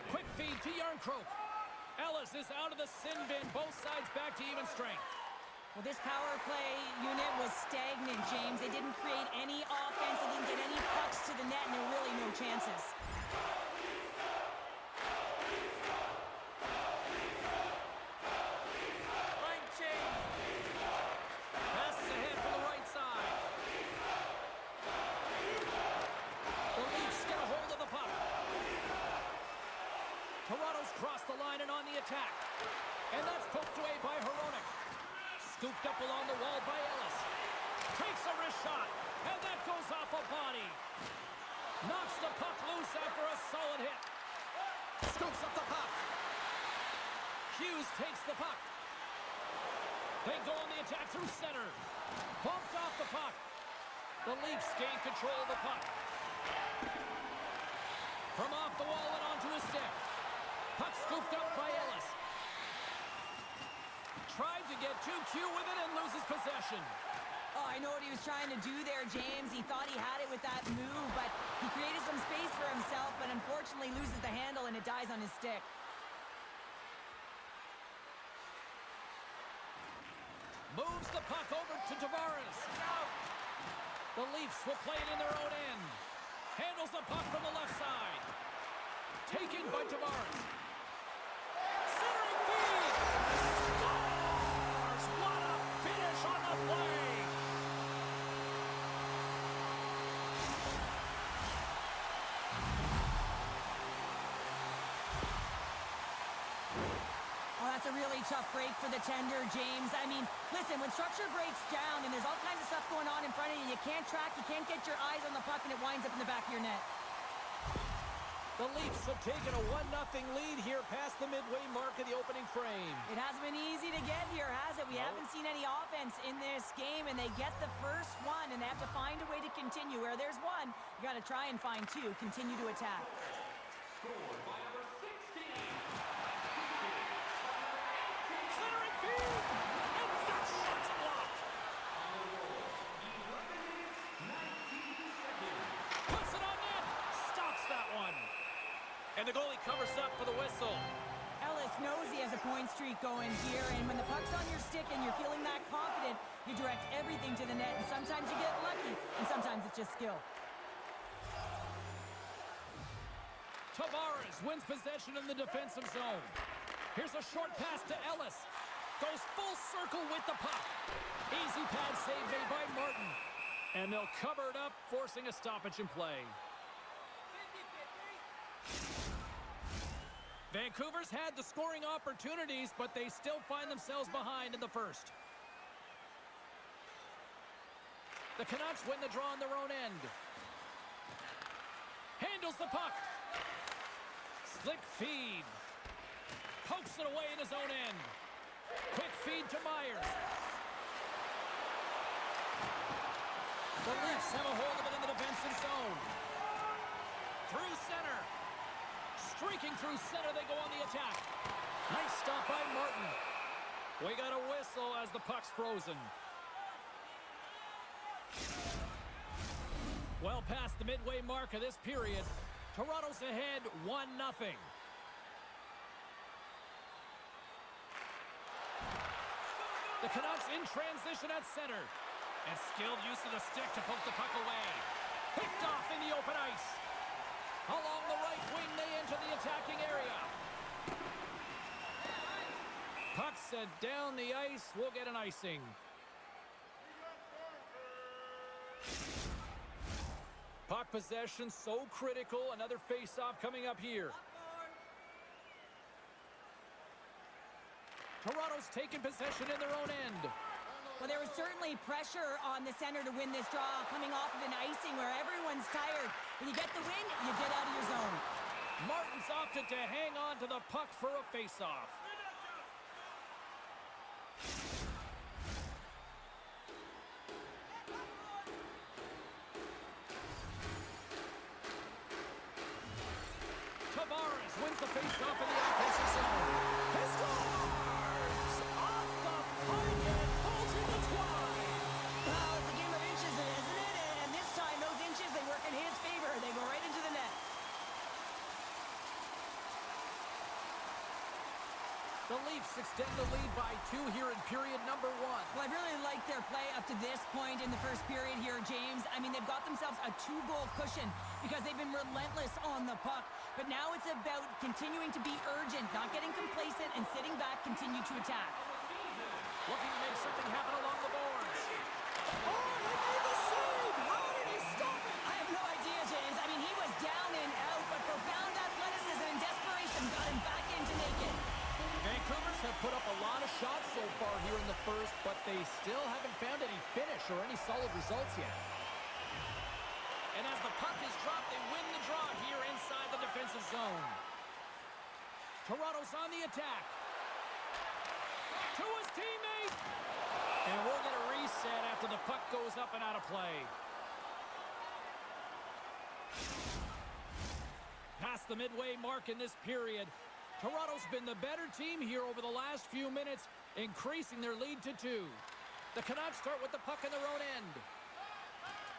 Quick feed to Yarncroke. Ellis is out of the sin bin. Both sides back to even strength. Well, this power play unit was stagnant, James. They didn't create any offense. They didn't get any pucks to the net, and there were really no chances. Right change. Passes ahead from the right side. The Leafs get a hold of the puck. Toronto's crossed the line and on the attack. And that's poked away by Hronek. Scooped up along the wall by Ellis. Takes a wrist shot, and that goes off a body. Knocks the puck loose after a solid hit. Scoops up the puck. Hughes takes the puck. They go on the attack through center. Bumped off the puck. The Leafs gain control of the puck. From off the wall and onto his stick. Puck scooped up by Ellis. Tried to get too cute with it and loses possession. Oh, I know what he was trying to do there, James. He thought he had it with that move, but he created some space for himself, but unfortunately loses the handle and it dies on his stick. Moves the puck over to Tavares. The Leafs will play it in their own end. Handles the puck from the left side. Taken by Tavares. Centering feed. Scores! What a finish on the play! Oh, that's a really tough break for the tender, James. I mean, listen, when structure breaks down and there's all kinds of stuff going on in front of you, you can't track, you can't get your eyes on the puck, and it winds up in the back of your net. The Leafs have taken a 1-0 lead here past the midway mark of the opening frame. It hasn't been easy to get here, has it? We haven't seen any offense in this game, and they get the first one, and they have to find a way to continue. Where there's one, you got to try and find two. Continue to attack. Scored by number 16. Centering feed! And that shot's blocked! On the roll, 11 minutes, 19 seconds. Puts it on net! Stops that one! And the goalie covers up for the whistle. Ellis knows he has a point streak going here, and when the puck's on your stick and you're feeling that confident, you direct everything to the net, and sometimes you get lucky, and sometimes it's just skill. Tavares wins possession in the defensive zone. Here's a short pass to Ellis. Goes full circle with the puck. Easy pad save made by Martin. And they'll cover it up, forcing a stoppage in play. Vancouver's had the scoring opportunities, but they still find themselves behind in the first. The Canucks win the draw on their own end. Handles the puck. Slick feed. Pokes it away in his own end. Quick feed to Myers. The Leafs have a hold of it in the defensive zone. Through center. Streaking through center, they go on the attack. Nice stop by Martin. We got a whistle as the puck's frozen. Well past the midway mark of this period, Toronto's ahead 1-0. The Canucks in transition at center. And skilled use of the stick to poke the puck away. Picked off in the open ice. Along the right wing, they enter the attacking area. Puck sent down the ice. We'll get an icing. Puck possession so critical. Another face-off coming up here. Toronto's taking possession in their own end. Well, there was certainly pressure on the center to win this draw, coming off of an icing where everyone's tired. When you get the win, you get out of your zone. Martin's opted to hang on to the puck for a face-off. wins the face-off in the offensive zone. He scores! Off the pike and pulls in the twine. Well, it's a game of inches, isn't it? And this time, those inches, they work in his favor. They go right into the net. The Leafs extend the lead by 2 here in period number 1. Well, I really liked their play up to this point in the first period here, James. I mean, they've got themselves a 2-goal cushion because they've been relentless on the puck. But now it's about continuing to be urgent, not getting complacent, and sitting back, continue to attack. Looking to make something happen along the boards. Oh, he made the save! How did he stop it? I have no idea, James. I mean, he was down and out, but profound athleticism and desperation got him back in to make it. Vancouver's have put up a lot of shots so far here in the first, but they still haven't found any finish or any solid results yet. And as the puck is dropped, they win the draw here inside the defensive zone. Toronto's on the attack. To his teammate. And we'll get a reset after the puck goes up and out of play. Past the midway mark in this period, Toronto's been the better team here over the last few minutes, increasing their lead to 2. The Canucks start with the puck in their own end.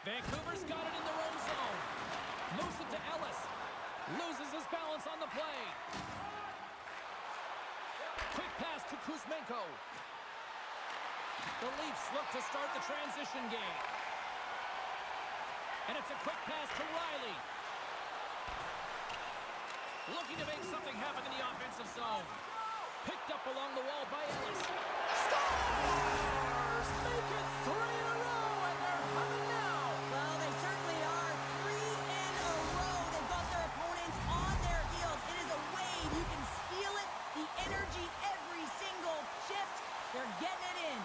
Vancouver's got it in their own zone. Moves it to Ellis. Loses his balance on the play. Quick pass to Kuzmenko. The Leafs look to start the transition game. And it's a quick pass to Riley. Looking to make something happen in the offensive zone. Picked up along the wall by Ellis. Stars! Make it 3 in a row, and they're humming now. Well, they certainly are. 3 in a row. They've got their opponents on their heels. It is a wave. You can feel it. The energy every single shift. They're getting it in.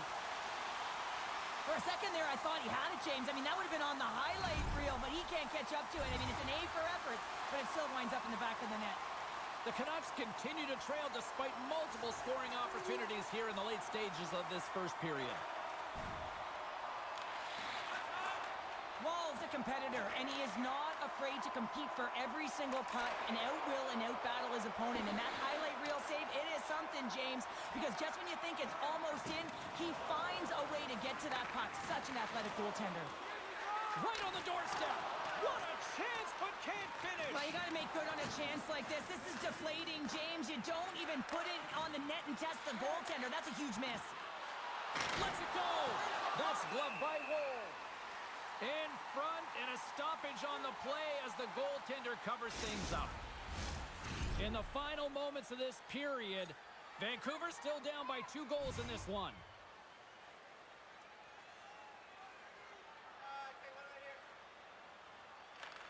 For a second there, I thought he had it, James. I mean, that would have been on the highlight reel, but he can't catch up to it. I mean, it's an A for effort, but it still winds up in the back of the net. The Canucks continue to trail despite multiple scoring opportunities here in the late stages of this first period. Wall's a competitor, and he is not afraid to compete for every single puck and outwill and outbattle his opponent. And that highlight reel save, it is something, James, because just when you think it's almost in, he finds a way to get to that puck. Such an athletic goaltender. Right on the doorstep. What a chance, but can't finish. Well, you got to make good on a chance like this. This is deflating, James. You don't even put it on the net and test the goaltender. That's a huge miss. Lets it go. That's gloved by Woll. In front, and a stoppage on the play as the goaltender covers things up. In the final moments of this period, Vancouver still down by 2 goals in this one.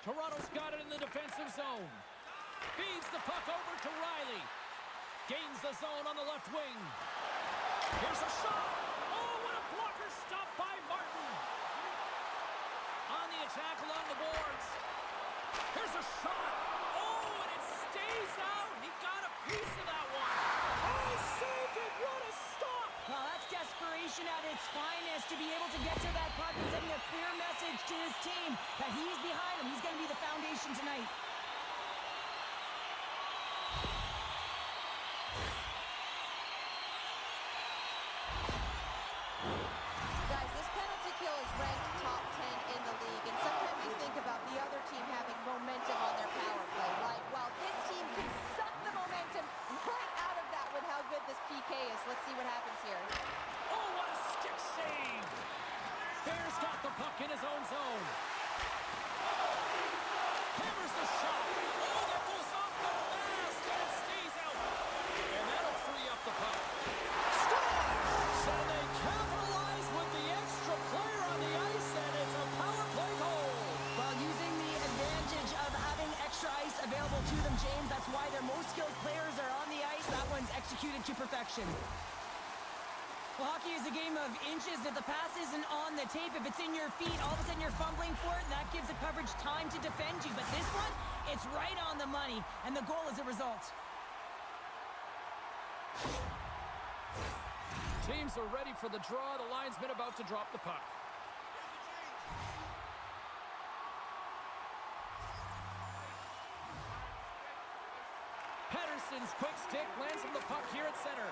Toronto's got it in the defensive zone. Feeds the puck over to Riley. Gains the zone on the left wing. Here's a shot. Oh, what a blocker stop by Martin. On the attack along the boards. Here's a shot. Oh, and it stays out. He got a piece of that one. Oh, he saved it. What a stop. Well, that's desperation at its finest to be able to get to that puck and sending a clear message to his team that he's behind him. He's going to be the foundation tonight. Guys, this penalty kill is ranked top 10 in the league, and sometimes you think about the other team having momentum on their power play, right? Well, this team can suck the momentum right out of that with how good this PK is. Let's see what happens here. Oh, what a stick save. Bears got the puck in his own zone. Hammers the shot. Oh, that goes off the mask, and it stays out. And that'll free up the puck. Scores! And they capitalize with the extra player on the ice, and it's a power play goal. While using the advantage of having extra ice available to them, James, that's why their most skilled players are on the ice. That one's executed to perfection. Well, hockey is a game of inches. If the pass isn't on the tape, if it's in your feet, all of a sudden you're fumbling for it, and that gives the coverage time to defend you. But this one, it's right on the money, and the goal is a result. Teams are ready for the draw. The linesman about to drop the puck. Anderson's quick stick lands him the puck here at center.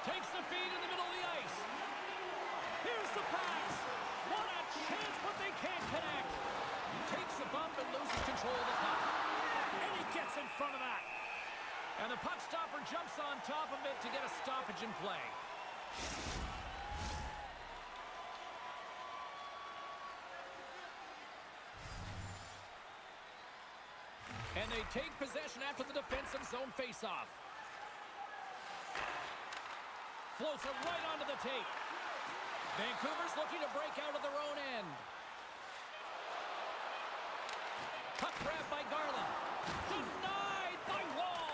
Takes the feed in the middle of the ice. Here's the pass. What a chance, but they can't connect. Takes a bump and loses control of the puck. And he gets in front of that. And the puck stopper jumps on top of it to get a stoppage in play. And they take possession after the defensive zone faceoff. Floats it right onto the tape. Vancouver's looking to break out of their own end. Puck grab by Garland. Denied by Wall.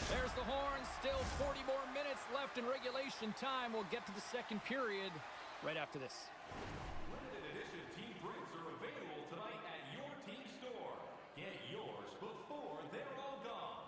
There's the horn. Still 40 more minutes left in regulation time. We'll get to the second period right after this. Limited edition team drinks are available tonight at your team store. Get yours before they're all gone.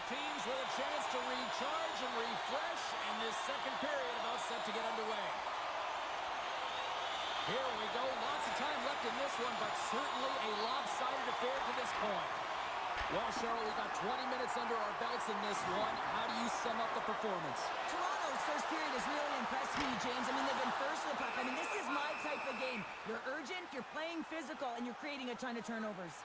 teams with a chance to recharge and refresh, and this second period about set to get underway. Here we go. Lots of time left in this one, but certainly a lopsided affair to this point. Well, Cheryl, we got 20 minutes under our belts in this one. How do you sum up the performance? Toronto's first period has really impressed me, James. I mean, they've been first to the puck. I mean, this is my type of game. You're urgent, you're playing physical, and you're creating a ton of turnovers.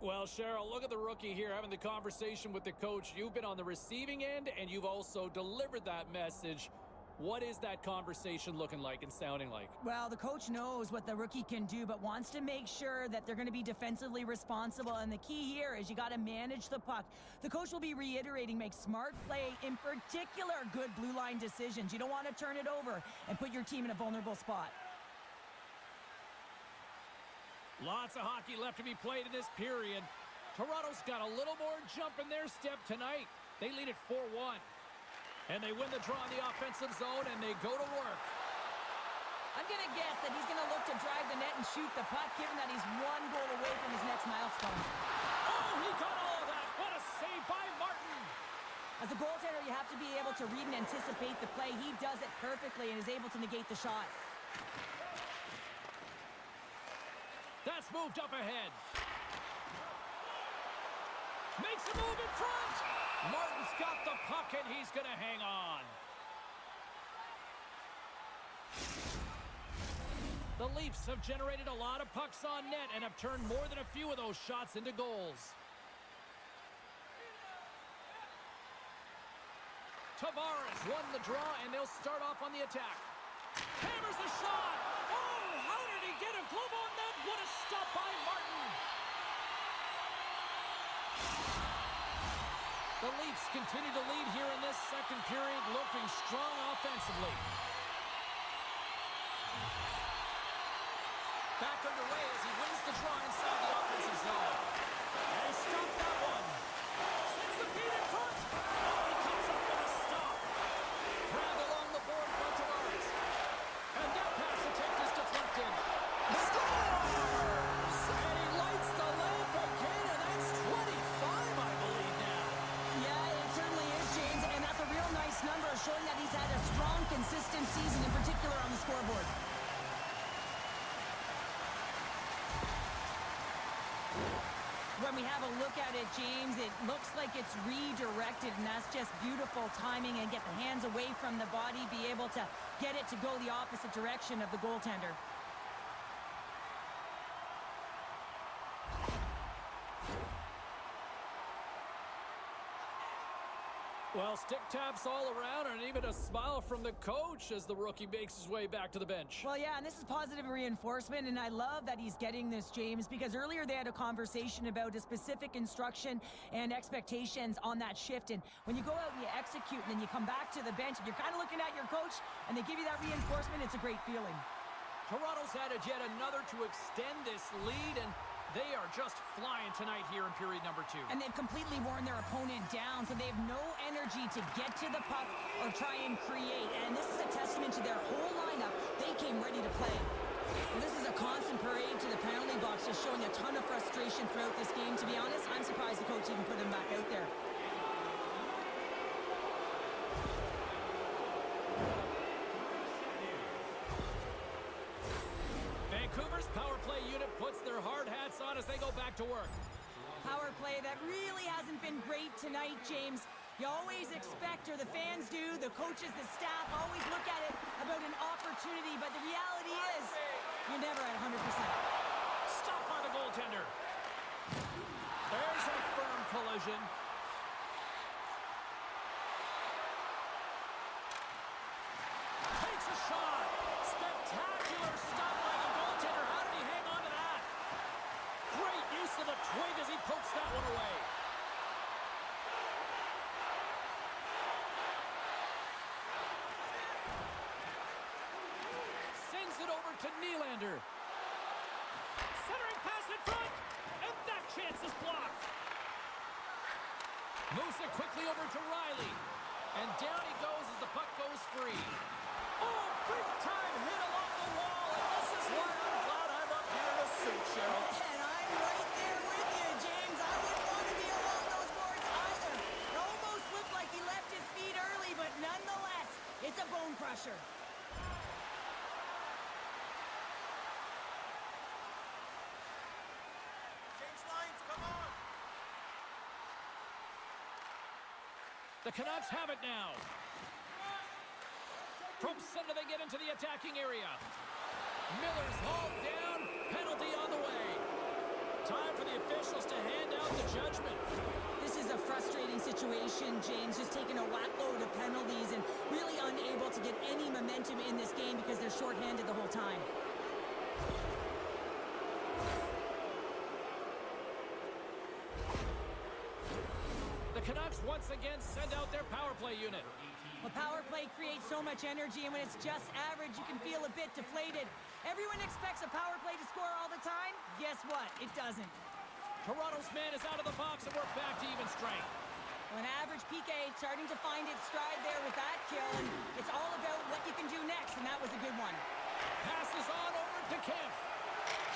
Well, Cheryl, look at the rookie here having the conversation with the coach. You've been on the receiving end, and you've also delivered that message. What is that conversation looking like and sounding like? Well, the coach knows what the rookie can do, but wants to make sure that they're going to be defensively responsible. And the key here is you got to manage the puck. The coach will be reiterating, make smart play, in particular, good blue line decisions. You don't want to turn it over and put your team in a vulnerable spot. Lots of hockey left to be played in this period. Toronto's got a little more jump in their step tonight. They lead it 4-1. And they win the draw in the offensive zone, and they go to work. I'm going to guess that he's going to look to drive the net and shoot the puck, given that he's one goal away from his next milestone. Oh, he got all of that. What a save by Martin. As a goaltender, you have to be able to read and anticipate the play. He does it perfectly and is able to negate the shot. That's moved up ahead. Makes a move in front. Martin's got the puck, and he's going to hang on. The Leafs have generated a lot of pucks on net and have turned more than a few of those shots into goals. Tavares won the draw, and they'll start off on the attack. Hammers the shot. Oh, how did he get a glove on that? What a stop by Martin. The Leafs continue to lead here in this second period, looking strong offensively. Back underway as he wins the draw inside the offensive zone. And he stopped that one. Sends the feet in front. Oh, he comes up with a stop. Grabbed along the board by Tavares. And that pass attempt is deflected. Scores! And he lights the lamp again, and that's 25, I believe now. Yeah, it certainly is, James, and that's a real nice number, showing that he's had a strong, consistent season, in particular on the scoreboard. When we have a look at it, James, it looks like it's redirected, and that's just beautiful timing, and get the hands away from the body, be able to get it to go the opposite direction of the goaltender. Well, stick taps all around, and even a smile from the coach as the rookie makes his way back to the bench. Well, yeah, and this is positive reinforcement, and I love that he's getting this, James, because earlier they had a conversation about a specific instruction and expectations on that shift, and when you go out and you execute, and then you come back to the bench, and you're kind of looking at your coach, and they give you that reinforcement, it's a great feeling. Toronto's added yet another to extend this lead, and they are just flying tonight here in period number 2. And they've completely worn their opponent down, so they have no energy to get to the puck or try and create. And this is a testament to their whole lineup. They came ready to play. Well, this is a constant parade to the penalty box, just showing a ton of frustration throughout this game. To be honest, I'm surprised the coach even put him back out there. Vancouver's power play unit puts their hard hats on as they go back to work. Power play that really hasn't been great tonight, James. You always expect, or the fans do, the coaches, the staff always look at it about an opportunity, but the reality is you're never at 100%. Stopped by the goaltender. There's a firm collision. Takes a shot. Spectacular stop by the goaltender. How did he hang on to that? Great use of the twig as he pokes that one away. Sends it over to Nylander. Centering pass in front, and that chance is blocked. Moves it quickly over to Riley, and down he goes as the puck goes free. Oh, big time hit along the wall, and this is why I'm glad I'm up here in a suit, Cheryl. The Canucks have it now. From center, they get into the attacking area. Miller's hauled down. Penalty on the way. Time for the officials to hand out the judgment. This is a frustrating situation, James, just taking a whackload of penalties and really unable to get any momentum in this game because they're shorthanded the whole time. The Canucks once again send out their power play unit. Well, power play creates so much energy, and when it's just average, you can feel a bit deflated. Everyone expects a power play to score all the time. Guess what? It doesn't. Toronto's man is out of the box, and we're back to even strength. Well, an average PK starting to find its stride there with that kill, and it's all about what you can do next, and that was a good one. Passes on over to Kemp.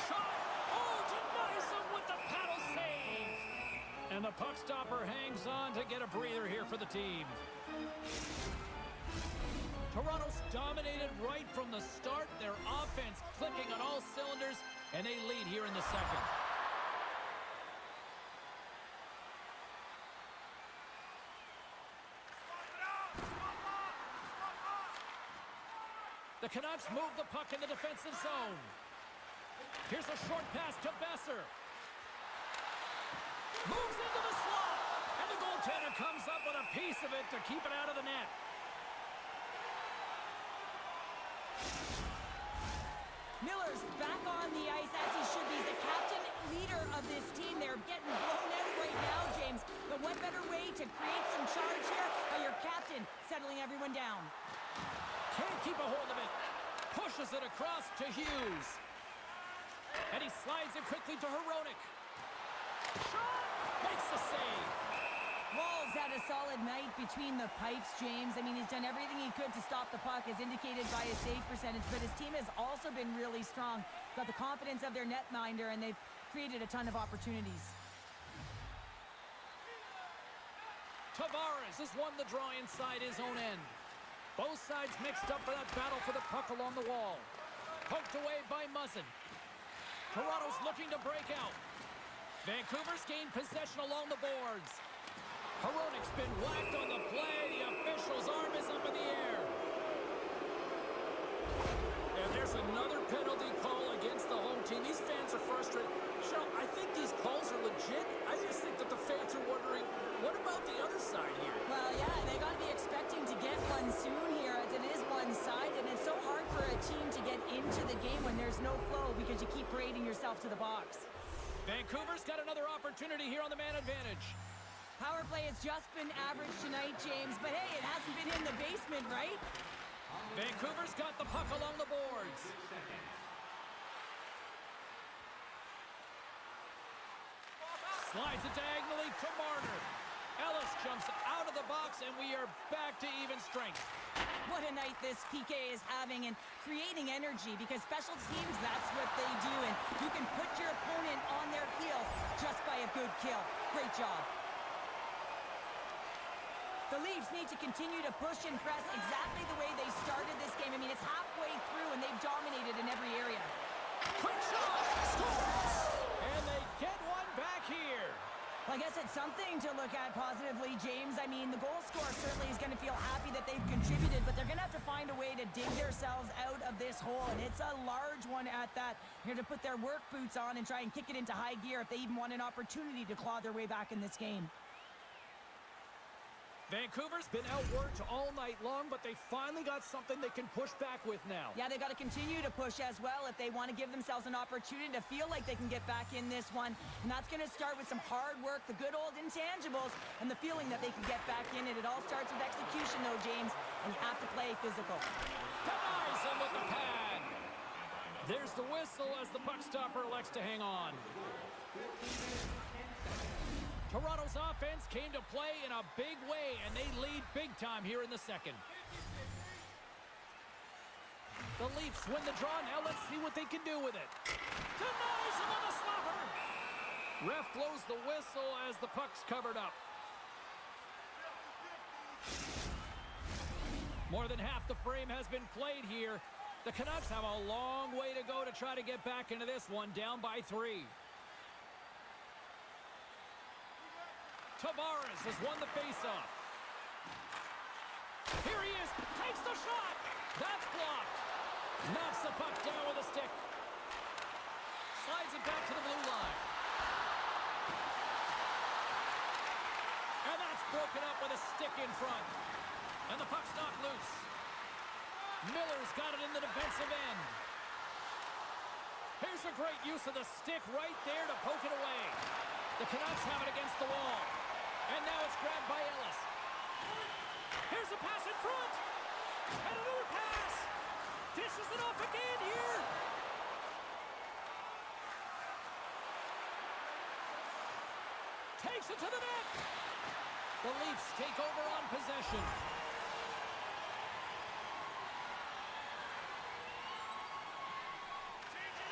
Shot! Oh, denies him with the paddle save! And the puck stopper hangs on to get a breather here for the team. Toronto's dominated right from the start. Their offense clicking on all cylinders, and they lead here in the second. The Canucks move the puck in the defensive zone. Here's a short pass to Besser. Moves into the slot. And the goaltender comes up with a piece of it to keep it out of the net. Miller's back on the ice as he should be. He's the captain, leader of this team. They're getting blown out right now, James. But what better way to create some charge here by your captain settling everyone down? Can't keep a hold of it. Pushes it across to Hughes. And he slides it quickly to Hronek. Shot! Makes the save. Wall's had a solid night between the pipes, James. I mean, he's done everything he could to stop the puck, as indicated by his save percentage. But his team has also been really strong. Got the confidence of their netminder, and they've created a ton of opportunities. Tavares has won the draw inside his own end. Both sides mixed up for that battle for the puck along the wall. Poked away by Muzzin. Toronto's looking to break out. Vancouver's gained possession along the boards. Hronek's been whacked on the play. The official's arm is up in the air. And there's another penalty call against the home team. These fans are frustrated. Cheryl, I think these calls are legit. I just think that the fans are wondering, what about the other side here? Well, yeah, they got to be expecting to get one soon here, as it is one-sided, and it's so hard for a team to get into the game when there's no flow because you keep parading yourself to the box. Vancouver's got another opportunity here on the man advantage. Power play has just been average tonight, James, but hey, it hasn't been in the basement, right? Vancouver's got the puck along the boards. Slides it diagonally to Marner. Ellis jumps out of the box, and we are back to even strength. What a night this PK is having, and creating energy, because special teams, that's what they do, and you can put your opponent on their heels just by a good kill. Great job. The Leafs need to continue to push and press exactly the way they started this game. I mean, it's halfway through, and they've dominated in every area. Quick shot! Scores! And they get one back here. Well, I guess it's something to look at positively, James. I mean, the goal scorer certainly is going to feel happy that they've contributed, but they're going to have to find a way to dig themselves out of this hole, and it's a large one at that. They're going to put their work boots on and try and kick it into high gear if they even want an opportunity to claw their way back in this game. Vancouver's been outworked all night long, but they finally got something they can push back with now. Yeah, they've got to continue to push as well if they want to give themselves an opportunity to feel like they can get back in this one. And that's going to start with some hard work, the good old intangibles, and the feeling that they can get back in it. It all starts with execution, though, James, and you have to play physical. Denies him with the pad. There's the whistle as the puck stopper elects to hang on. Toronto's offense came to play in a big way, and they lead big time here in the second. The Leafs win the draw. Now let's see what they can do with it. Denies him on the slapper. Ref blows the whistle as the puck's covered up. More than half the frame has been played here. The Canucks have a long way to go to try to get back into this one, down by 3. Tavares has won the faceoff. Here he is. Takes the shot. That's blocked. Knocks the puck down with a stick. Slides it back to the blue line. And that's broken up with a stick in front. And the puck's knocked loose. Miller's got it in the defensive end. Here's a great use of the stick right there to poke it away. The Canucks have it against the wall. And now it's grabbed by Ellis. Here's a pass in front. And another pass. Dishes it off again here. Takes it to the net. The Leafs take over on possession.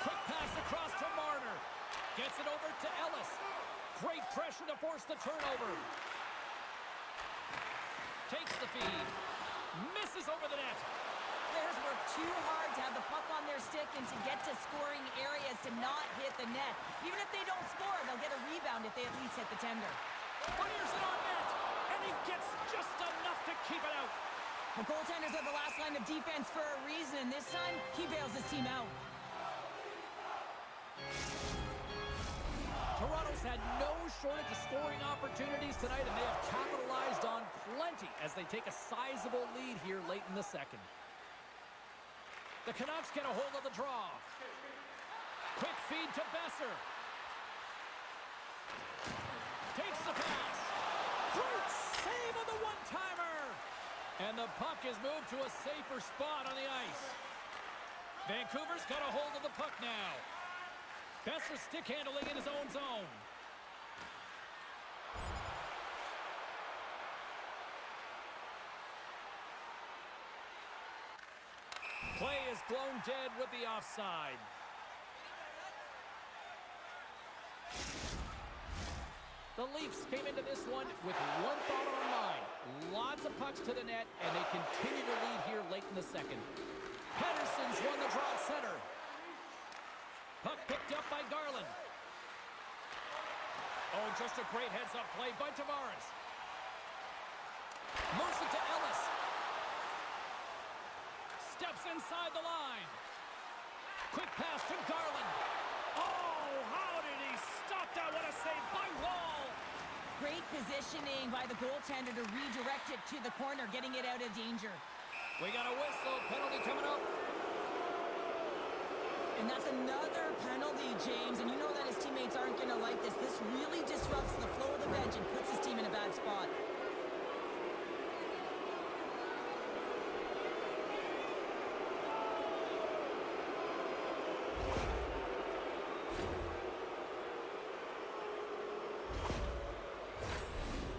Quick pass across to Marner. Gets it over to Ellis. Great pressure to force the turnover. Takes the feed. Misses over the net. Players work too hard to have the puck on their stick and to get to scoring areas to not hit the net. Even if they don't score, they'll get a rebound if they at least hit the tender. Fires it on net. And he gets just enough to keep it out. The goaltenders are the last line of defense for a reason, and this time, he bails his team out. Toronto's had no shortage of scoring opportunities tonight, and they have capitalized on plenty as they take a sizable lead here late in the second. The Canucks get a hold of the draw. Quick feed to Besser. Takes the pass. Great save on the one-timer. And the puck is moved to a safer spot on the ice. Vancouver's got a hold of the puck now. Besser stick handling in his own zone. Play is blown dead with the offside. The Leafs came into this one with one thought on mind. Lots of pucks to the net, and they continue to lead here late in the second. Pettersson's won the draw at center. Puck picked up by Garland. Oh, just a great heads-up play by Tavares. Moves it to Ellis. Steps inside the line. Quick pass to Garland. Oh, how did he stop that? What a save by Wall. Great positioning by the goaltender to redirect it to the corner, getting it out of danger. We got a whistle. Penalty coming up. And that's another penalty, James. And you know that his teammates aren't going to like this. This really disrupts the flow of the bench and puts his team in a bad spot.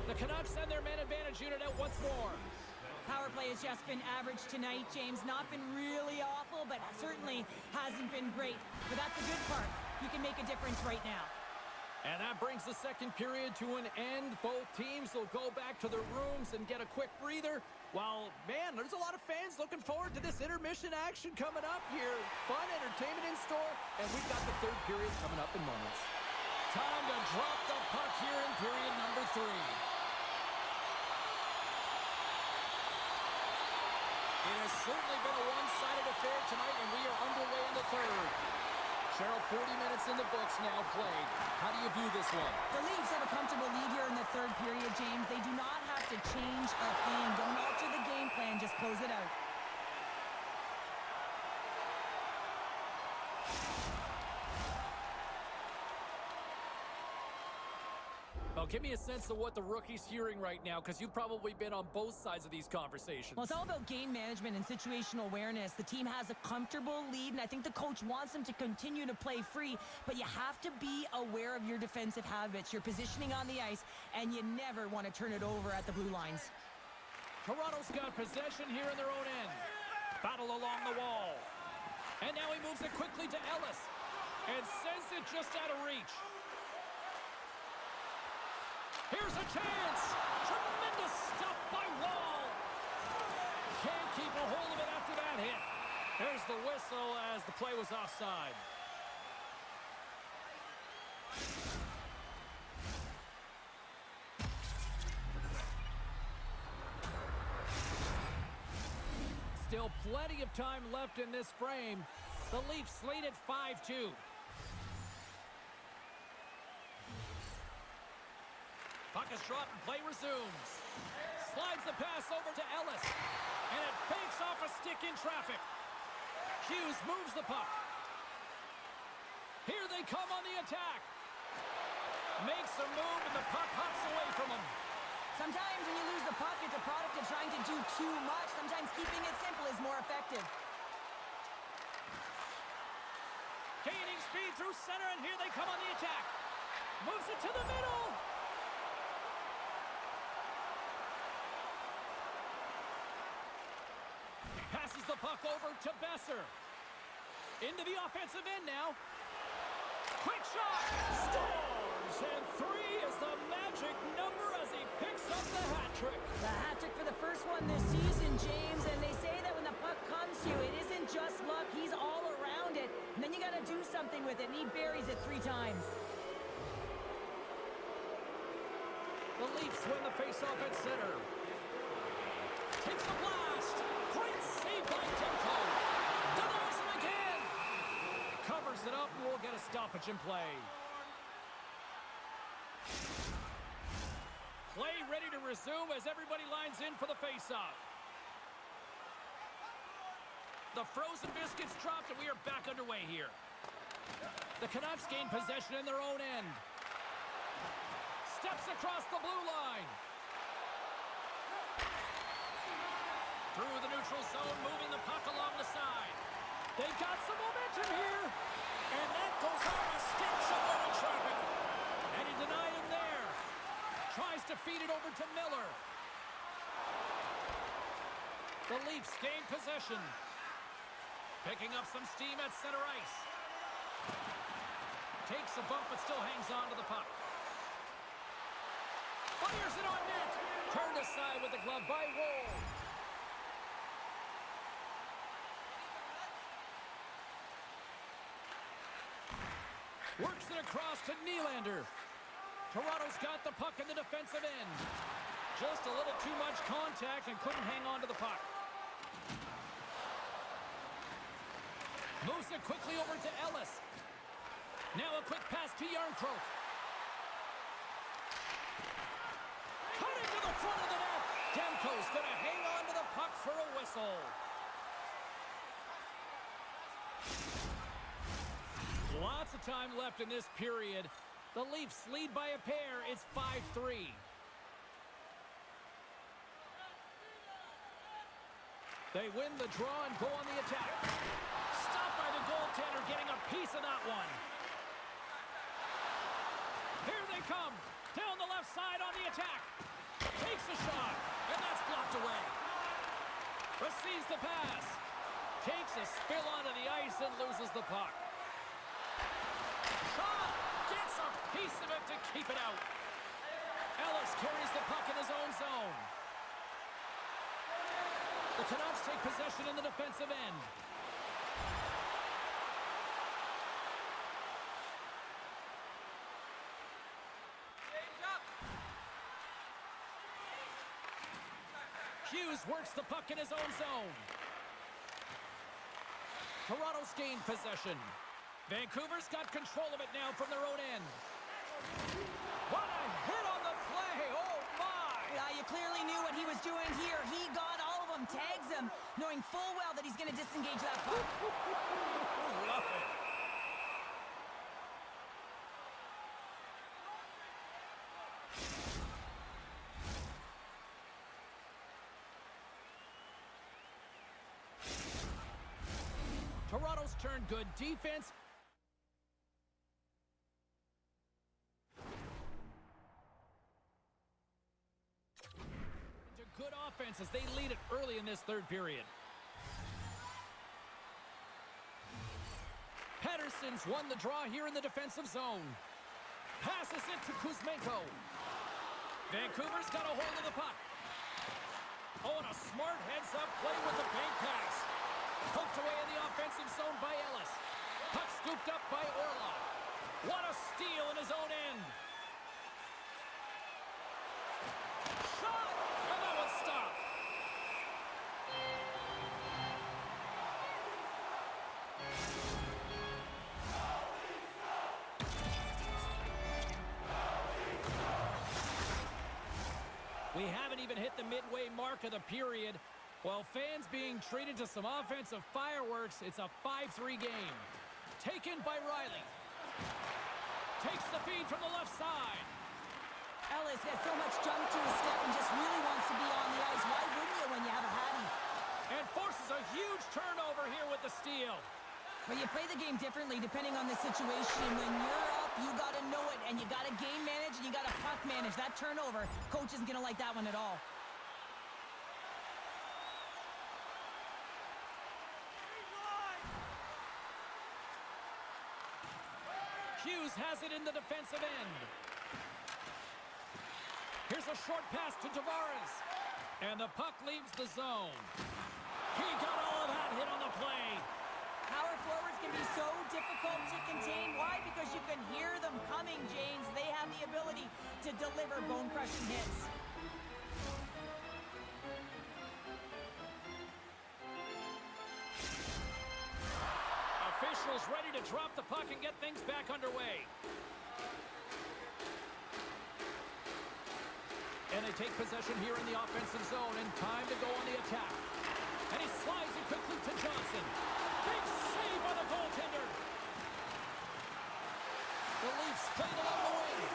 The Canucks send their man advantage unit out once more. Power play has just been average tonight, James. Not been really awful, but certainly hasn't been great. But that's the good part. You can make a difference right now. And that brings the second period to an end. Both teams will go back to their rooms and get a quick breather. While, man, there's a lot of fans looking forward to this intermission action coming up here. Fun entertainment in store, and we've got the third period coming up in moments. Time to drop the puck here in period number 3. It has certainly been a one-sided affair tonight, and we are underway in the third. Cheryl, 40 minutes in the books now played. How do you view this one? The Leafs have a comfortable lead here in the third period, James. They do not have to change a thing. Don't alter the game plan. Just close it out. Well, give me a sense of what the rookie's hearing right now, because you've probably been on both sides of these conversations. Well, it's all about game management and situational awareness. The team has a comfortable lead, and I think the coach wants them to continue to play free, but you have to be aware of your defensive habits, your positioning on the ice, and you never want to turn it over at the blue lines. Toronto's got possession here in their own end. Battle along the wall. And now he moves it quickly to Ellis and sends it just out of reach. Here's a chance. Tremendous stop by Wall. Can't keep a hold of it after that hit. There's the whistle as the play was offside. Still plenty of time left in this frame. The Leafs lead at 5-2. Puck is dropped and play resumes. Slides the pass over to Ellis. And it fakes off a stick in traffic. Hughes moves the puck. Here they come on the attack. Makes a move and the puck hops away from him. Sometimes when you lose the puck, it's a product of trying to do too much. Sometimes keeping it simple is more effective. Gaining speed through center, and here they come on the attack. Moves it to the middle. Passes the puck over to Besser. Into the offensive end now. Quick shot! Scores! And 3 is the magic number as he picks up the hat trick. The hat trick for the first one this season, James. And they say that when the puck comes to you, it isn't just luck. He's all around it. And then you got to do something with it. And he buries it 3 times. The Leafs win the faceoff at center. Takes the blast. Great save by Demko. Denies him again. Covers it up and we'll get a stoppage in play. Play ready to resume as everybody lines in for the faceoff. The frozen biscuits dropped and we are back underway here. The Canucks gain possession in their own end. Steps across the blue line. Through the neutral zone, moving the puck along the side. They got some momentum here. And that goes off a stick somewhere in traffic. And he denied him there. Tries to feed it over to Miller. The Leafs gain possession. Picking up some steam at center ice. Takes a bump but still hangs on to the puck. Fires it on net. Turned aside with the glove by Woll. Works it across to Nylander. Toronto's got the puck in the defensive end. Just a little too much contact and couldn't hang on to the puck. Moves it quickly over to Ellis. Now a quick pass to Yarncroke. Cut into the front of the net. Demko's going to hang on to the puck for a whistle. Lots of time left in this period. The Leafs lead by a pair. It's 5-3. They win the draw and go on the attack. Stopped by the goaltender, getting a piece of that one. Here they come. Down the left side on the attack. Takes a shot, and that's blocked away. Receives the pass. Takes a spill onto the ice and loses the puck. Shot! Gets a piece of it to keep it out. Ellis carries the puck in his own zone. The Canucks take possession in the defensive end. Hughes works the puck in his own zone. Toronto's gained possession. Vancouver's got control of it now from their own end. What a hit on the play! Oh, my! Yeah, you clearly knew what he was doing here. He got all of them, tags them, knowing full well that he's going to disengage that puck. Love it. Toronto's turned good defense. Into good offense as they lead it early in this third period. Pettersson's won the draw here in the defensive zone. Passes it to Kuzmenko. Vancouver's got a hold of the puck. Oh, and a smart heads-up play with the bank pass. Poked away in the offensive zone by Ellis. Puck scooped up by Orlov. What a steal in his own end. Shot! And that one's stopped. the midway mark of the period. While fans being treated to some offensive fireworks, it's a 5-3 game. Taken by Riley. Takes the feed from the left side. Ellis has so much jump to his step and just really wants to be on the ice. Why wouldn't you when you have a Hattie? And forces a huge turnover here with the steal. But you play the game differently depending on the situation. When you're up, you got to know it, and you got to game manage, and you got to puck manage. That turnover, coach isn't going to like that one at all. Hughes has it in the defensive end. Here's a short pass to Tavares. And the puck leaves the zone. He got all of that hit on the play. Power forwards can be so difficult to contain. Why? Because you can hear them coming, James. They have the ability to deliver bone-crushing hits. Officials ready to drop the puck and get things back underway. And they take possession here in the offensive zone, and time to go on the attack. And he slides it quickly to Johnson. Big save by the goaltender. The Leafs played along the wing.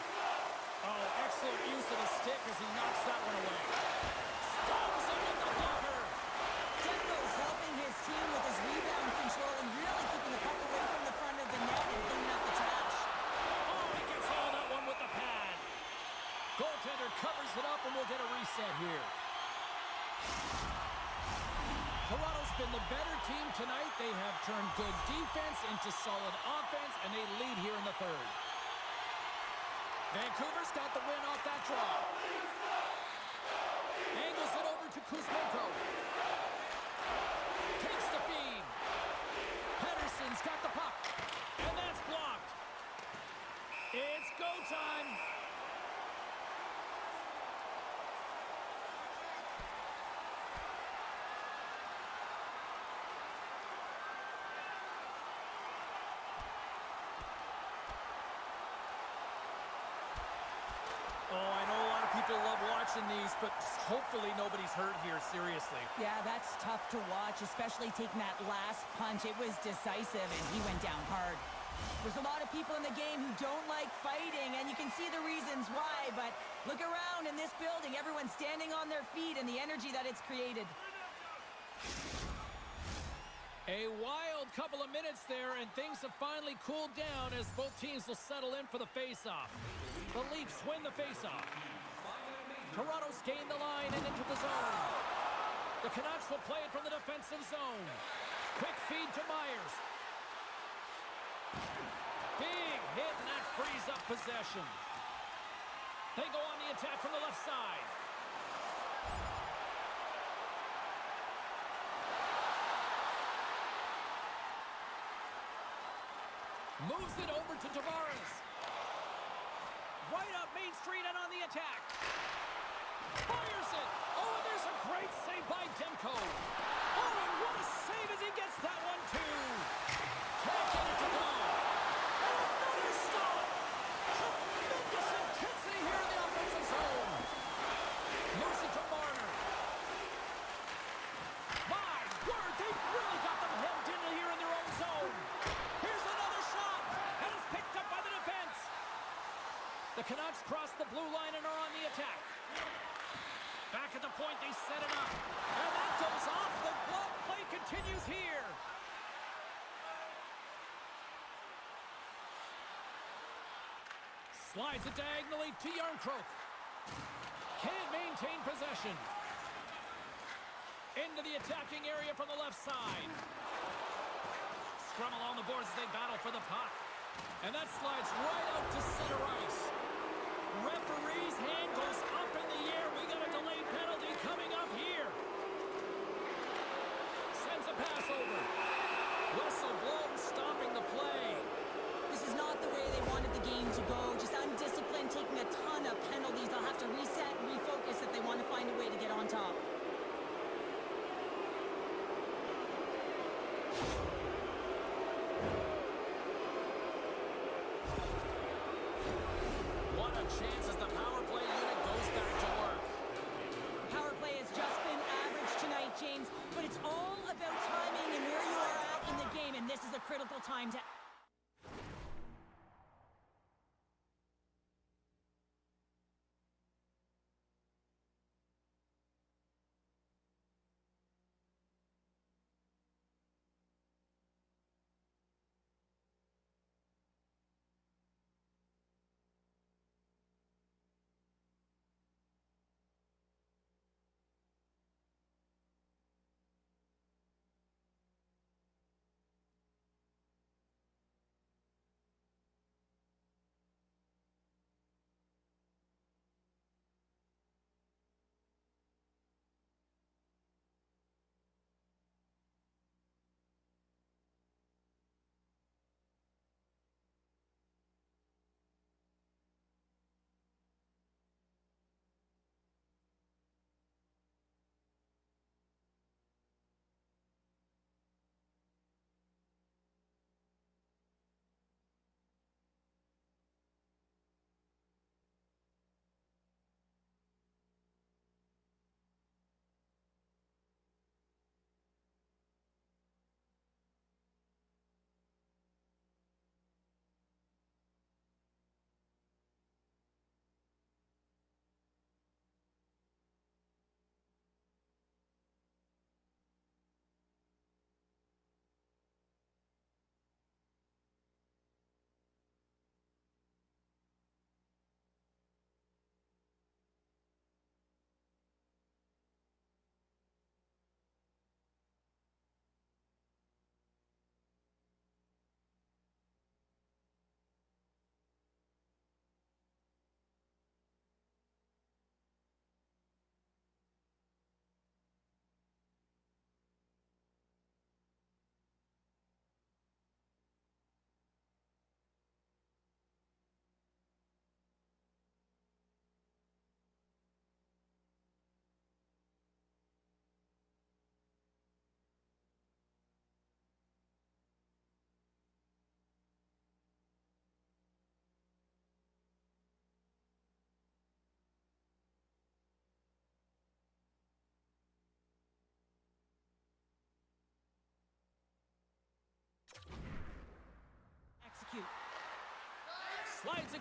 Oh, excellent use of the stick as he knocks that one away. Stops it with the blocker. Demko's helping his team with his rebound control and really keeping the puck away from the front of the net and cleaning up the trash. Oh, he gets all that one with the pad. Goaltender covers it up, and we'll get a reset here. Toronto's been the better team tonight. They have turned good defense into solid offense, and they lead here in the third. Vancouver's got the win off that draw. Angles it over to Kuzmenko. Takes the feed. Pedersen's got the puck, and that's blocked. It's go time. Oh, I know a lot of people love watching these, but hopefully nobody's hurt here, seriously. Yeah, that's tough to watch, especially taking that last punch. It was decisive, and he went down hard. There's a lot of people in the game who don't like fighting, and you can see the reasons why, but look around in this building. Everyone's standing on their feet, and the energy that it's created. A wild couple of minutes there, and things have finally cooled down as both teams will settle in for the face-off. The Leafs win the face-off. Toronto's gained the line and into the zone. The Canucks will play it from the defensive zone. Quick feed to Myers. Big hit, and that frees up possession. They go on the attack from the left side. Moves it over to Tavares. Right up Main Street and on the attack. Fires it. Oh, and there's a great save by Demko. Oh, and what a save as he gets that one, too. Can't get it to go. And another stop. Tremendous intensity here in the offensive zone. Moves it to Marner. My word, they've really got them hemmed in here in their own zone. Here's another shot, and it's picked up by the defense. The Canucks cross the blue line and are on the attack. Back at the point, they set it up. And that goes off the glove. Play continues here. Slides it diagonally to Yarncroke. Can't maintain possession. Into the attacking area from the left side. Scrum along the boards as they battle for the puck. And that slides right out to center ice. Referee's hand goes up in the air. We got a delayed penalty coming up here. Sends a pass over. Whistle blown, stopping the play. This is not the way they wanted the game to go. Just undisciplined, taking a ton of penalties. They'll have to reset and refocus if they want to find a way to get on top. Power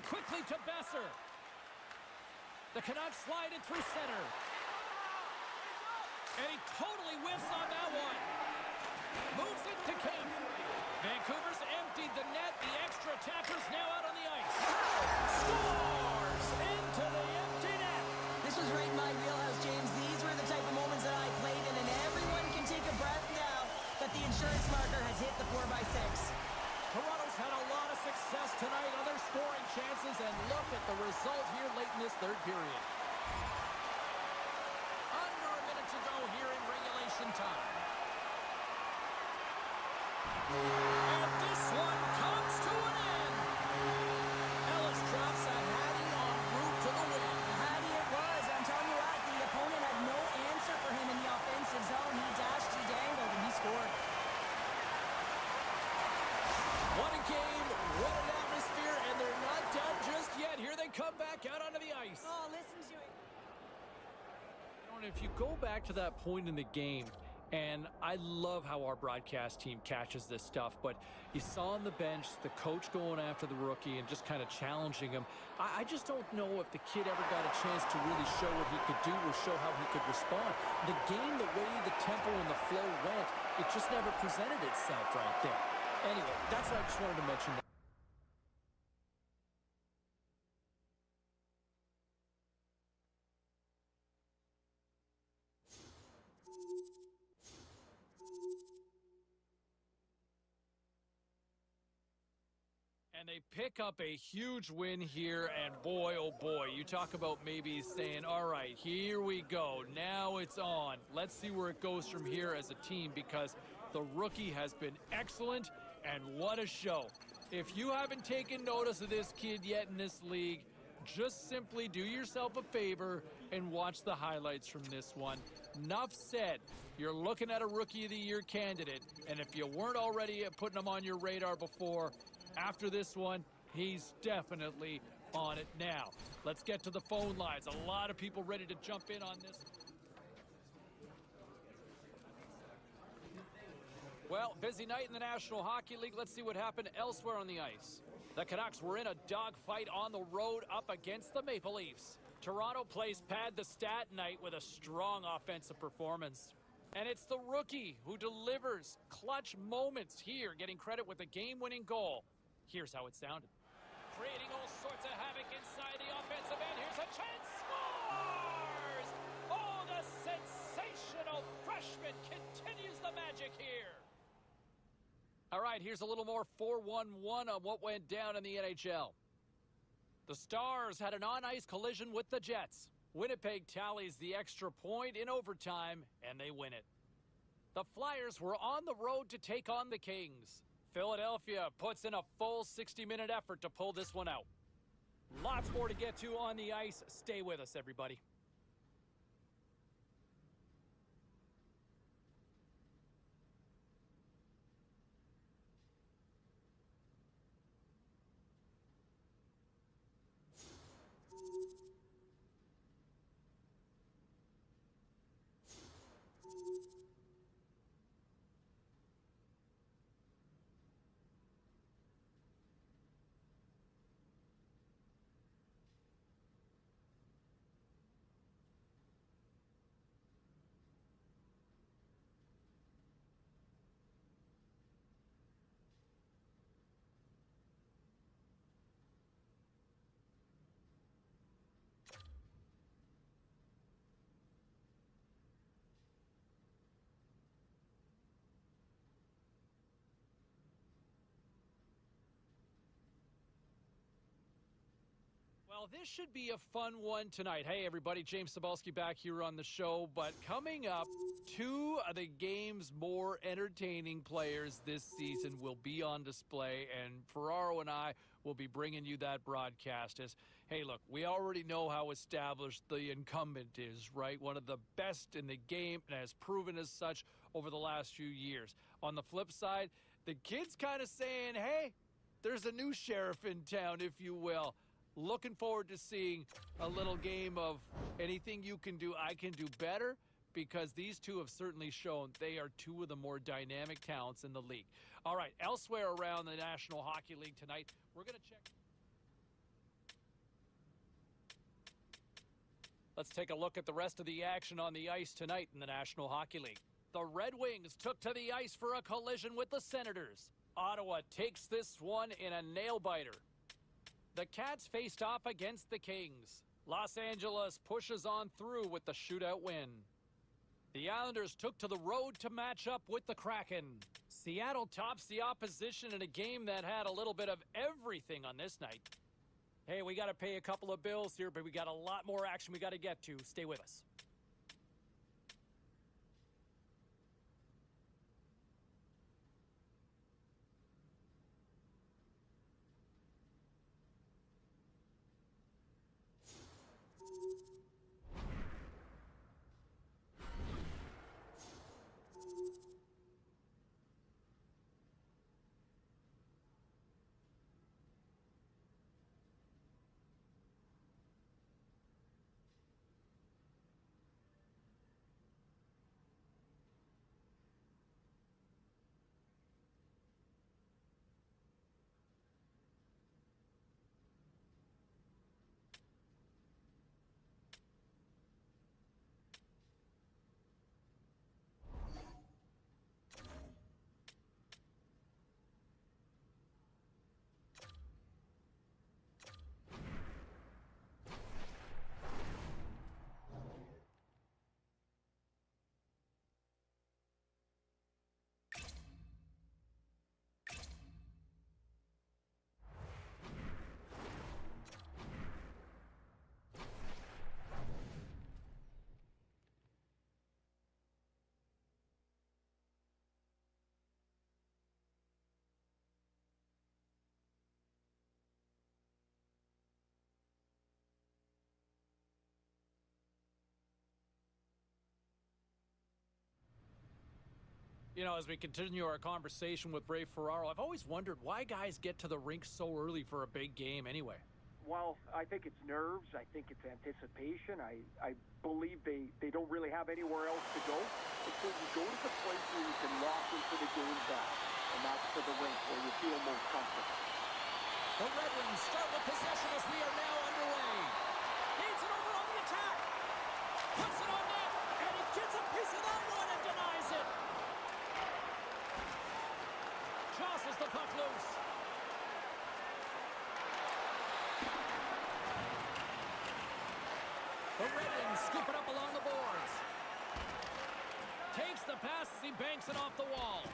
quickly to Besser. The Canucks slide it through center. And he totally whiffs on that one. Moves it to Kemp. Vancouver's emptied the net. The extra attackers now out on the ice. Scores into the empty net. This was right in my wheelhouse, James. These were the type of moments that I played in, and everyone can take a breath now that the insurance marker has hit the 4x6. Toronto's had a lot of success tonight on their scoring chances, and look at the result here late in this third period. Under a minute to go here in regulation time. And this one comes to an end. Ellis drops a Hattie en route to the win. Hattie it was. I'm telling you what, the opponent had no answer for him in the offensive zone. He dashed, he dangled, and he scored. What a game, what an atmosphere, and they're not done just yet. Here they come back out onto the ice. Oh, listen to it. If you go back to that point in the game, and I love how our broadcast team catches this stuff, but you saw on the bench the coach going after the rookie and just kind of challenging him. I just don't know if the kid ever got a chance to really show what he could do or show how he could respond. The game, the way the tempo and the flow went, it just never presented itself right there. Anyway, that's what I just wanted to mention. And they pick up a huge win here, and boy, oh boy, you talk about maybe saying, all right, here we go. Now it's on. Let's see where it goes from here as a team, because the rookie has been excellent, and what a show. If you haven't taken notice of this kid yet in this league, just simply do yourself a favor and watch the highlights from this one. Enough said. You're looking at a Rookie of the Year candidate, and if you weren't already putting him on your radar before, after this one, he's definitely on it now. Let's get to the phone lines. A lot of people ready to jump in on this. Well, busy night in the National Hockey League. Let's see what happened elsewhere on the ice. The Canucks were in a dogfight on the road up against the Maple Leafs. Toronto plays pad the stat night with a strong offensive performance. And it's the rookie who delivers clutch moments here, getting credit with a game-winning goal. Here's how it sounded. Creating all sorts of havoc inside the offensive end. Here's a chance. Scores! Oh, the sensational freshman continues the magic here. All right, here's a little more 4-1-1 on what went down in the NHL. The Stars had an on-ice collision with the Jets. Winnipeg tallies the extra point in overtime, and they win it. The Flyers were on the road to take on the Kings. Philadelphia puts in a full 60-minute effort to pull this one out. Lots more to get to on the ice. Stay with us, everybody. Well, this should be a fun one tonight. Hey, everybody, James Cybulski back here on the show. But coming up, two of the game's more entertaining players this season will be on display. And Ferraro and I will be bringing you that broadcast as, hey, look, we already know how established the incumbent is, right? One of the best in the game and has proven as such over the last few years. On the flip side, the kid's kind of saying, hey, there's a new sheriff in town, if you will. Looking forward to seeing a little game of anything you can do, I can do better, because these two have certainly shown they are two of the more dynamic talents in the league. All right, elsewhere around the National Hockey League tonight, we're going to check. Let's take a look at the rest of the action on the ice tonight in the National Hockey League. The Red Wings took to the ice for a collision with the Senators. Ottawa takes this one in a nail-biter. The Cats faced off against the Kings. Los Angeles pushes on through with the shootout win. The Islanders took to the road to match up with the Kraken. Seattle tops the opposition in a game that had a little bit of everything on this night. Hey, we got to pay a couple of bills here, but we got a lot more action we got to get to. Stay with us. You know, as we continue our conversation with Ray Ferraro, I've always wondered why guys get to the rink so early for a big game anyway. Well, I think it's nerves. I think it's anticipation. I believe they don't really have anywhere else to go. And so you go to the place where you can lock into the game back. And that's to the rink where you feel most comfortable. The Red Wings start with possession as we are now underway. Gains it over on the attack. Puts it on net. And he gets a piece of that one and denies it. Jostles the puck loose. The Red Wings scoop it up along the boards. Takes the pass as he banks it off the wall.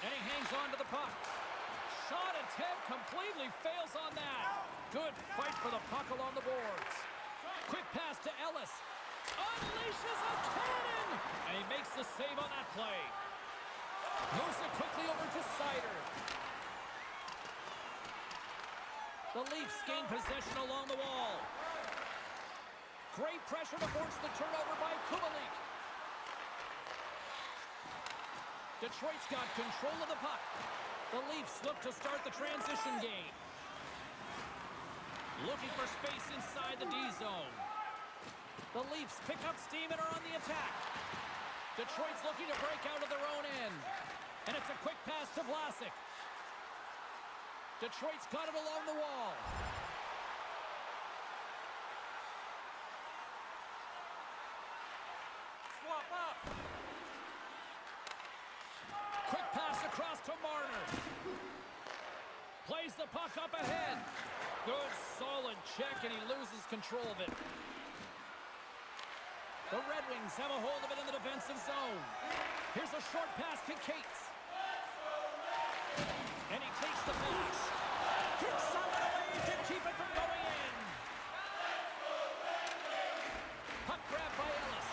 And he hangs on to the puck. Shot attempt completely fails on that. Good fight for the puck along the boards. Quick pass to Ellis. Unleashes a cannon! And he makes the save on that play. Moves it quickly over to Sider. The Leafs gain possession along the wall. Great pressure to force the turnover by Kubalik. Detroit's got control of the puck. The Leafs look to start the transition game. Looking for space inside the D zone. The Leafs pick up steam and are on the attack. Detroit's looking to break out of their own end. And it's a quick pass to Vlasic. Detroit's got it along the wall. Swap up. Quick pass across to Marner. Plays the puck up ahead. Good solid check and he loses control of it. The Red Wings have a hold of it in the defensive zone. Here's a short pass to Cates. And he takes the pass. Kicks someone away to keep it from going in. Puck grab by Ellis.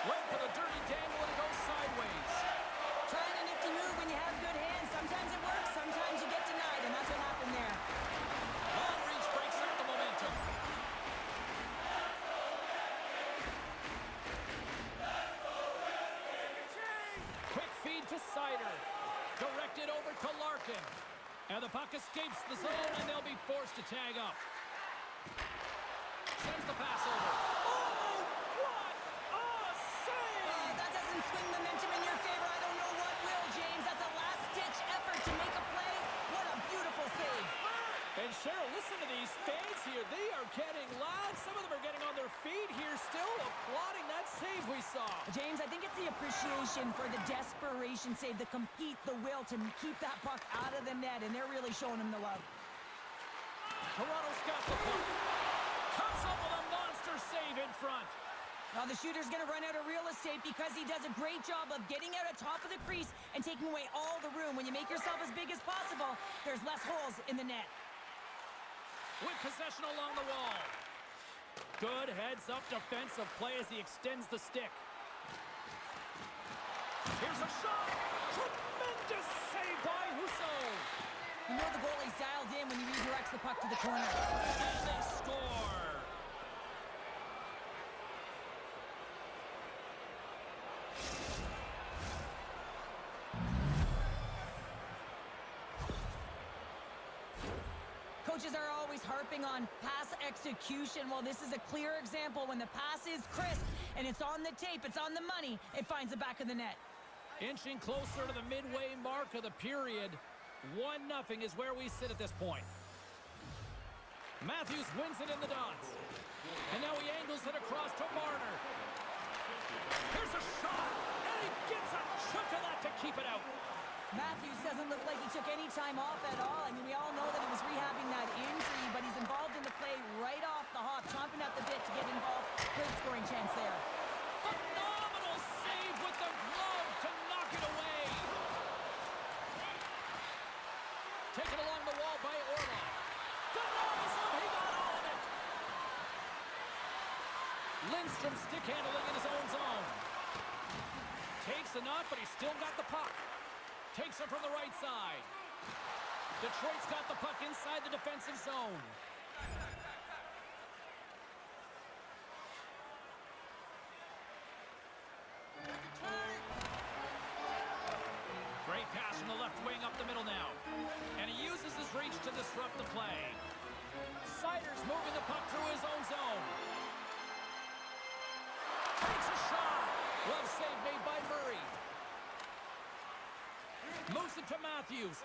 Went for the dirty dangle and it goes sideways. Trying a nifty move when you have good hands. Sometimes it works, sometimes you get denied, and that's what happened there. Long reach breaks up the momentum. Quick feed to Sider. Directed over to Larkin. And the puck escapes the zone, and they'll be forced to tag up. Sends the pass over. Oh, what a save! Oh, that doesn't swing momentum in your favor. I don't know what will, James. That's a last-ditch effort to make a play. What a beautiful save. And Cheryl, listen to these fans here. They are getting loud. Some of them are getting on their feet here, still applauding that save we saw. James, I think it's the appreciation for the desperation save, the compete, the will to keep that puck out of the net, and they're really showing him the love. Toronto's got the puck. Comes up with a monster save in front. Now the shooter's going to run out of real estate because he does a great job of getting out at top of the crease and taking away all the room. When you make yourself as big as possible, there's less holes in the net. With possession along the wall. Good heads-up defensive play as he extends the stick. Here's a shot. Tremendous save by Husso. You know the goalie's dialed in when he redirects the puck to the corner. And they score. Coaches are always harping on pass execution. Well, this is a clear example. When the pass is crisp and it's on the tape, it's on the money, it finds the back of the net. Inching closer to the midway mark of the period. 1-0 is where we sit at this point. Matthews wins it in the dots. And now he angles it across to Marner. Here's a shot, and he gets a chunk of that to keep it out. Matthews doesn't look like he took any time off at all. I mean, we all know that he was rehabbing that injury, but he's involved in the play right off the hop, chomping at the bit to get involved. Great scoring chance there. Phenomenal save with the glove to knock it away. Taken along the wall by Orlov. Denies him, he got all of it. Lindstrom stick handling in his own zone. Takes the knot, but he's still got the puck. Takes it from the right side. Detroit's got the puck inside the defensive zone. Great pass from the left wing up the middle now. And he uses his reach to disrupt the play. Sider's moving the puck through his own zone. Takes a shot. Glove save made by Murray. Moves it to Matthews.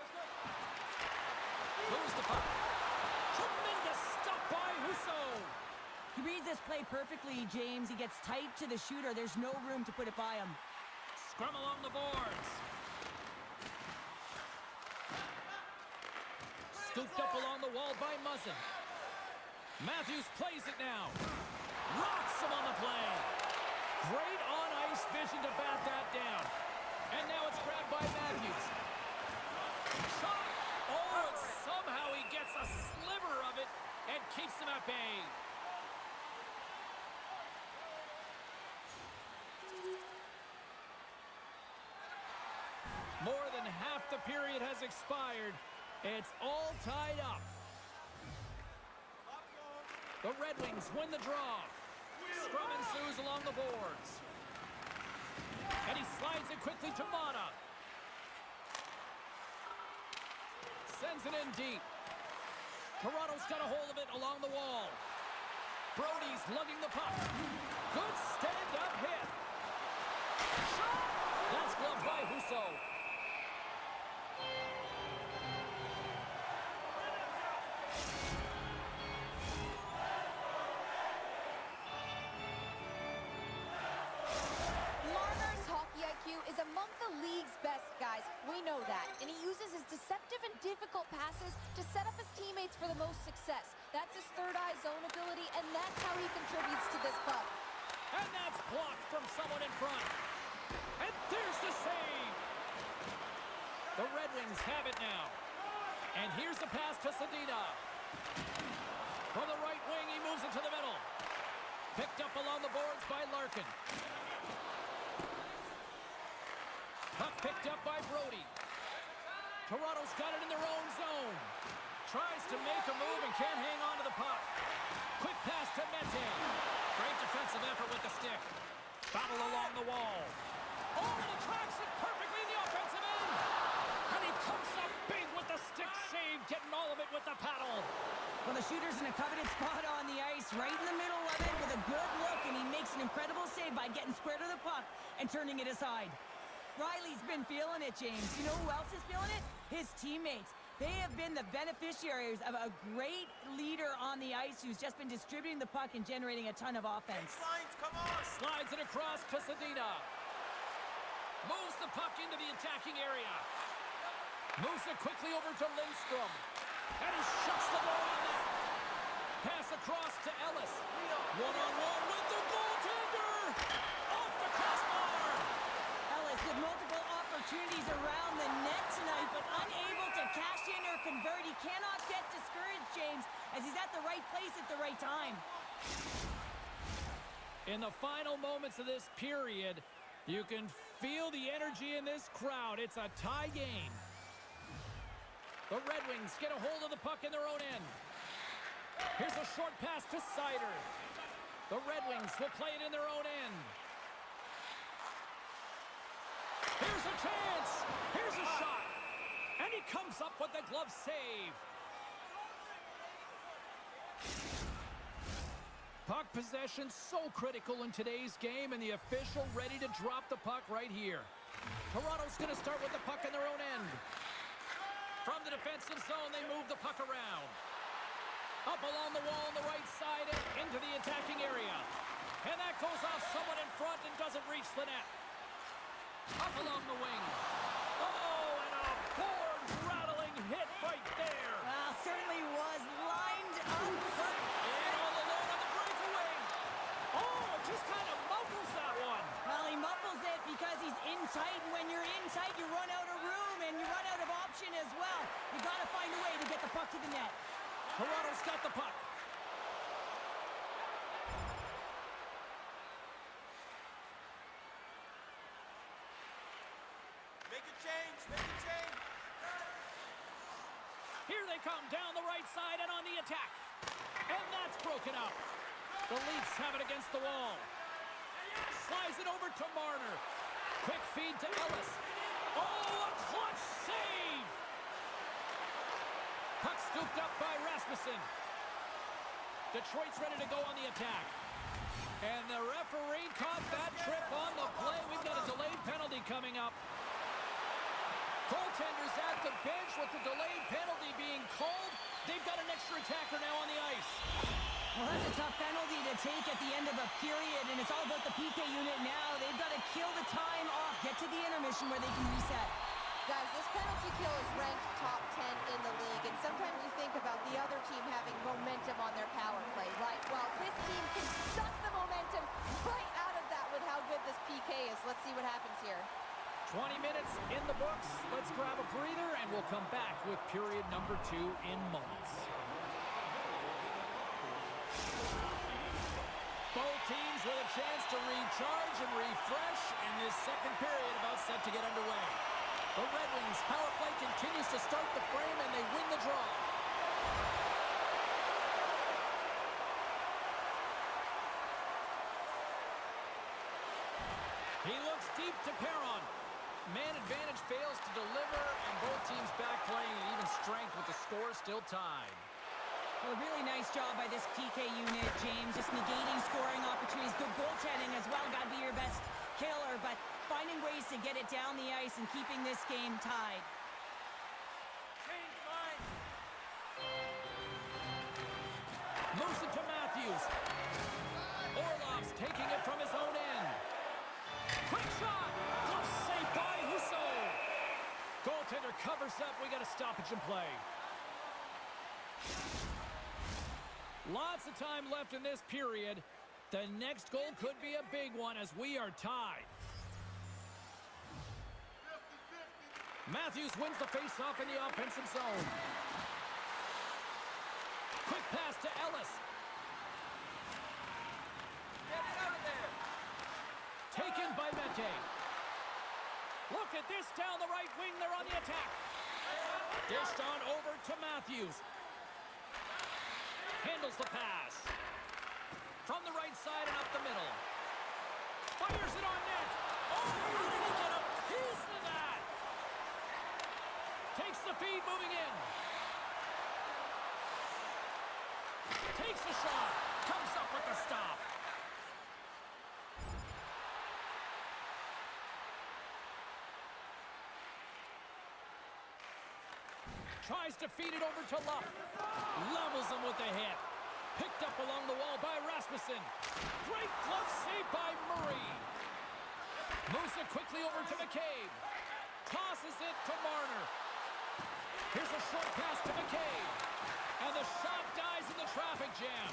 Moves the puck. Tremendous stop by Husso. He reads this play perfectly, James. He gets tight to the shooter. There's no room to put it by him. Scrum along the boards. Scooped up along the wall by Muzzin. Matthews plays it now. Rocks him on the play. Great on-ice vision to bat that down. And now it's grabbed by Matthews. Shot! Oh, and somehow he gets a sliver of it and keeps him at bay. More than half the period has expired. It's all tied up. The Red Wings win the draw. Scrum ensues along the boards. And he slides it quickly to Mata. Sends it in deep. Toronto's got a hold of it along the wall. Brody's lugging the puck. Good stand-up hit. Shot! That's gloved by Husso. Is among the league's best, guys. We know that. And he uses his deceptive and difficult passes to set up his teammates for the most success. That's his third eye zone ability, and that's how he contributes to this puck. And that's blocked from someone in front. And there's the save. The Red Wings have it now. And here's the pass to Sedina. From the right wing, he moves it to the middle. Picked up along the boards by Larkin. Puck picked up by Brody. Toronto's got it in their own zone. Tries to make a move and can't hang on to the puck. Quick pass to Mete. Great defensive effort with the stick. Battle along the wall. Oh, and he tracks it perfectly in the offensive end. And he comes up big with the stick save, getting all of it with the paddle. Well, the shooter's in a coveted spot on the ice, right in the middle of it with a good look, and he makes an incredible save by getting square to the puck and turning it aside. Riley's been feeling it, James. You know who else is feeling it? His teammates. They have been the beneficiaries of a great leader on the ice who's just been distributing the puck and generating a ton of offense. Lines, come on! Slides it across to Zadina. Moves the puck into the attacking area. Moves it quickly over to Lindstrom. And he shuts the goal on net. Pass across to Ellis. One-on-one with the goaltender. Off the crossbar. Ellis with multiple opportunities around the net tonight, but unable to cash in or convert. He cannot get discouraged, James, as he's at the right place at the right time. In the final moments of this period, you can feel the energy in this crowd. It's a tie game. The Red Wings get a hold of the puck in their own end. Here's a short pass to Seider. The Red Wings will play it in their own end. Here's a chance. Here's a shot. And he comes up with the glove save. Puck possession so critical in today's game, and the official ready to drop the puck right here. Toronto's going to start with the puck in their own end. From the defensive zone, they move the puck around. Up along the wall on the right side and into the attacking area. And that goes off someone in front and doesn't reach the net. Up along the wing. Oh, and a board-rattling hit right there. Well, certainly was lined up. And all alone on the breakaway. Oh, it just kind of muffles that one. Well, he muffles it because he's in tight, and when you're in tight, you run out of room, and you run out of option as well. You got to find a way to get the puck to the net. Toronto's got the puck. Make a change, make a change! Here they come down the right side and on the attack. And that's broken up. The Leafs have it against the wall. Slides it over to Marner. Quick feed to Ellis. Oh, a clutch save! Puck scooped up by Rasmussen. Detroit's ready to go on the attack. And the referee caught that trip on the play. We've got a delayed penalty coming up. Goaltenders at the bench with the delayed penalty being called. They've got an extra attacker now on the ice. Well, that's a tough penalty to take at the end of a period, and it's all about the PK unit now. They've got to kill the time off, get to the intermission where they can reset. Guys, this penalty kill is ranked top 10 in the league, and sometimes you think about the other team having momentum on their power play, right? Well, this team can suck the momentum right out of that with how good this PK is. Let's see what happens here. 20 minutes in the books. Let's grab a breather, and we'll come back with period number 2 in moments. Both teams with a chance to recharge and refresh, and this second period about set to get underway. The Red Wings power play continues to start the frame, and they win the draw. He looks deep to Perron. Man advantage fails to deliver, and both teams back playing at even strength with the score still tied. Well, a really nice job by this PK unit, James. Just negating scoring opportunities. Good goaltending as well. Got to be your best killer, but finding ways to get it down the ice and keeping this game tied. Change line! Moves it to Matthews. Orlov's taking it from his own end. Quick shot! Glove saved by Husso. Goaltender covers up. We got a stoppage in play. Lots of time left in this period. The next goal could be a big one as we are tied. Matthews wins the faceoff in the offensive zone. Quick pass to Ellis. Get it out of there! Taken by Mete. Look at this down the right wing. They're on the attack. Dished on over to Matthews. Handles the pass. From the right side and up the middle. Fires it on net. Oh, how did he get a piece of that? Takes the feed, moving in. Takes a shot. Comes up with the stop. Tries to feed it over to Luff. Levels him with the hit. Picked up along the wall by Rasmussen. Great glove save by Murray. Moves it quickly over to McCabe. Tosses it to Marner. Here's a short pass to McCabe. And the shot dies in the traffic jam.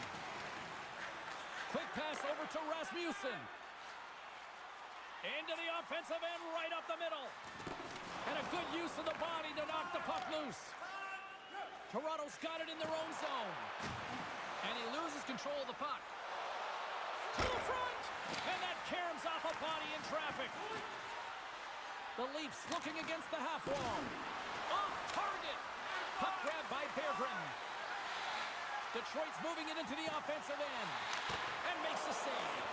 Quick pass over to Rasmussen. Into the offensive end, right up the middle. And a good use of the body to knock the puck loose. Toronto's got it in their own zone. And he loses control of the puck. To the front! And that caroms off a body in traffic. The Leafs looking against the half wall. Off target! Puck grab by Berggren. Detroit's moving it into the offensive end. And makes the save.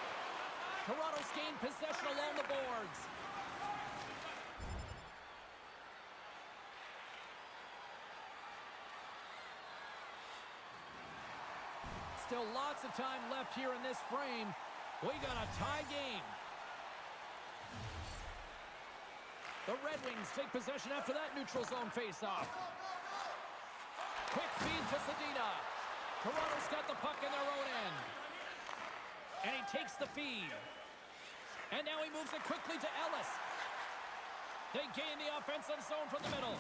Toronto's gained possession along the boards. Still lots of time left here in this frame. We got a tie game. The Red Wings take possession after that neutral zone faceoff. Quick feed to Zadina. Toronto's got the puck in their own end. And he takes the feed. And now he moves it quickly to Ellis. They gain the offensive zone from the middle.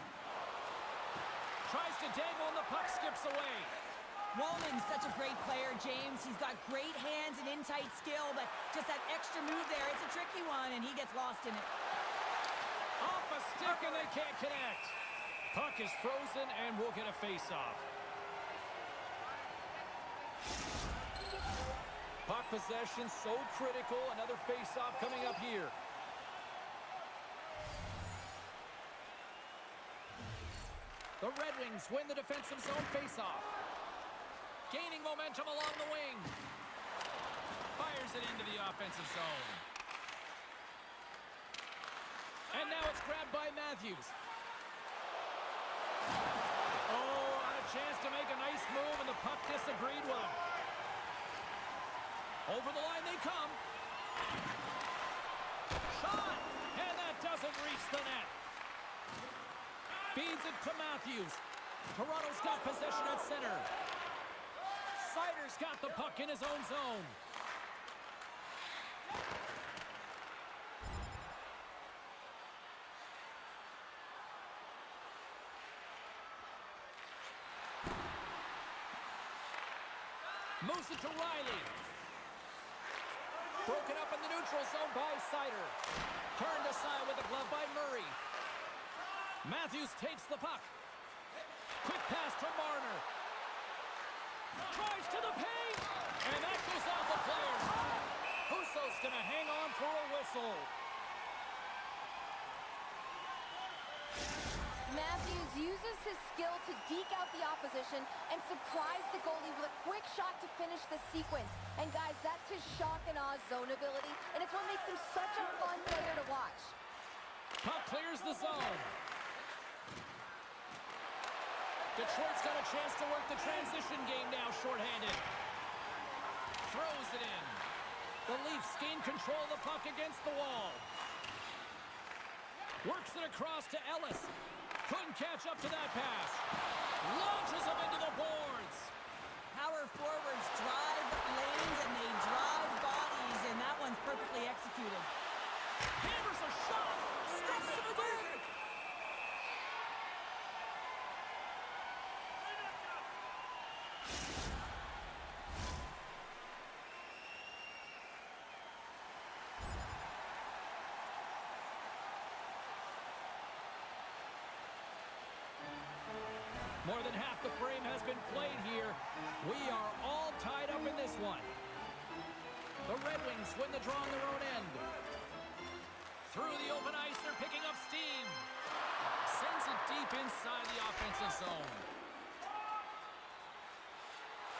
Tries to dangle and the puck skips away. Wollman's such a great player, James. He's got great hands and in-tight skill, but just that extra move there, it's a tricky one, and he gets lost in it. Off a stick, and they can't connect. Puck is frozen, and we'll get a face-off. Puck possession so critical. Another face-off coming up here. The Red Wings win the defensive zone face-off. Gaining momentum along the wing. Fires it into the offensive zone. And now it's grabbed by Matthews. Oh, had a chance to make a nice move, and the puck disagreed with him. Over the line they come. Shot! And that doesn't reach the net. Feeds it to Matthews. Toronto's got possession at center. Sider's got the puck in his own zone. Moves it to Riley. Broken up in the neutral zone by Sider. Turned aside with a glove by Murray. Matthews takes the puck. Quick pass to Marner. Drives to the paint. And that goes off the player. Husso's going to hang on for a whistle. Matthews uses his skill to deke out the opposition and surprise the goalie with a quick shot to finish the sequence. And guys, that's his shock and awe zone ability, and it's what makes him such a fun player to watch. Puck clears the zone. Detroit's got a chance to work the transition game now, shorthanded. Throws it in. The Leafs gain control of the puck against the wall. Works it across to Ellis. Couldn't catch up to that pass. Launches him into the boards. Power forwards drive lanes and they drive bodies, and that one's perfectly executed. Hammers a shot. Stops him again. More than half the frame has been played here. We are all tied up in this one. The Red Wings win the draw on their own end. Through the open ice, they're picking up steam. Sends it deep inside the offensive zone.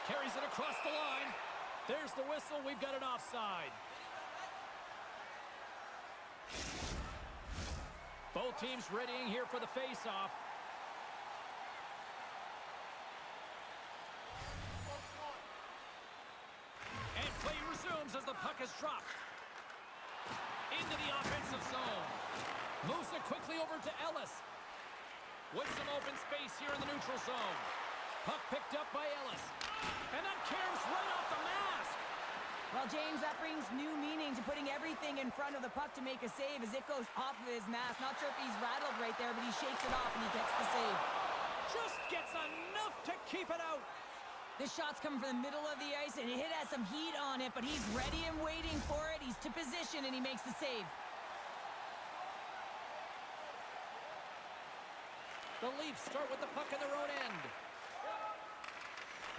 Carries it across the line. There's the whistle. We've got an offside. Both teams readying here for the face-off. And play resumes as the puck is dropped. Into the offensive zone. Moves it quickly over to Ellis. With some open space here in the neutral zone. Puck picked up by Ellis. And that caroms right off the mask. Well, James, that brings new meaning to putting everything in front of the puck to make a save as it goes off of his mask. Not sure if he's rattled right there, but he shakes it off and he gets the save. Just gets enough to keep it out. This shot's coming from the middle of the ice, and it has some heat on it, but he's ready and waiting for it. He's to position, and he makes the save. The Leafs start with the puck in their own end.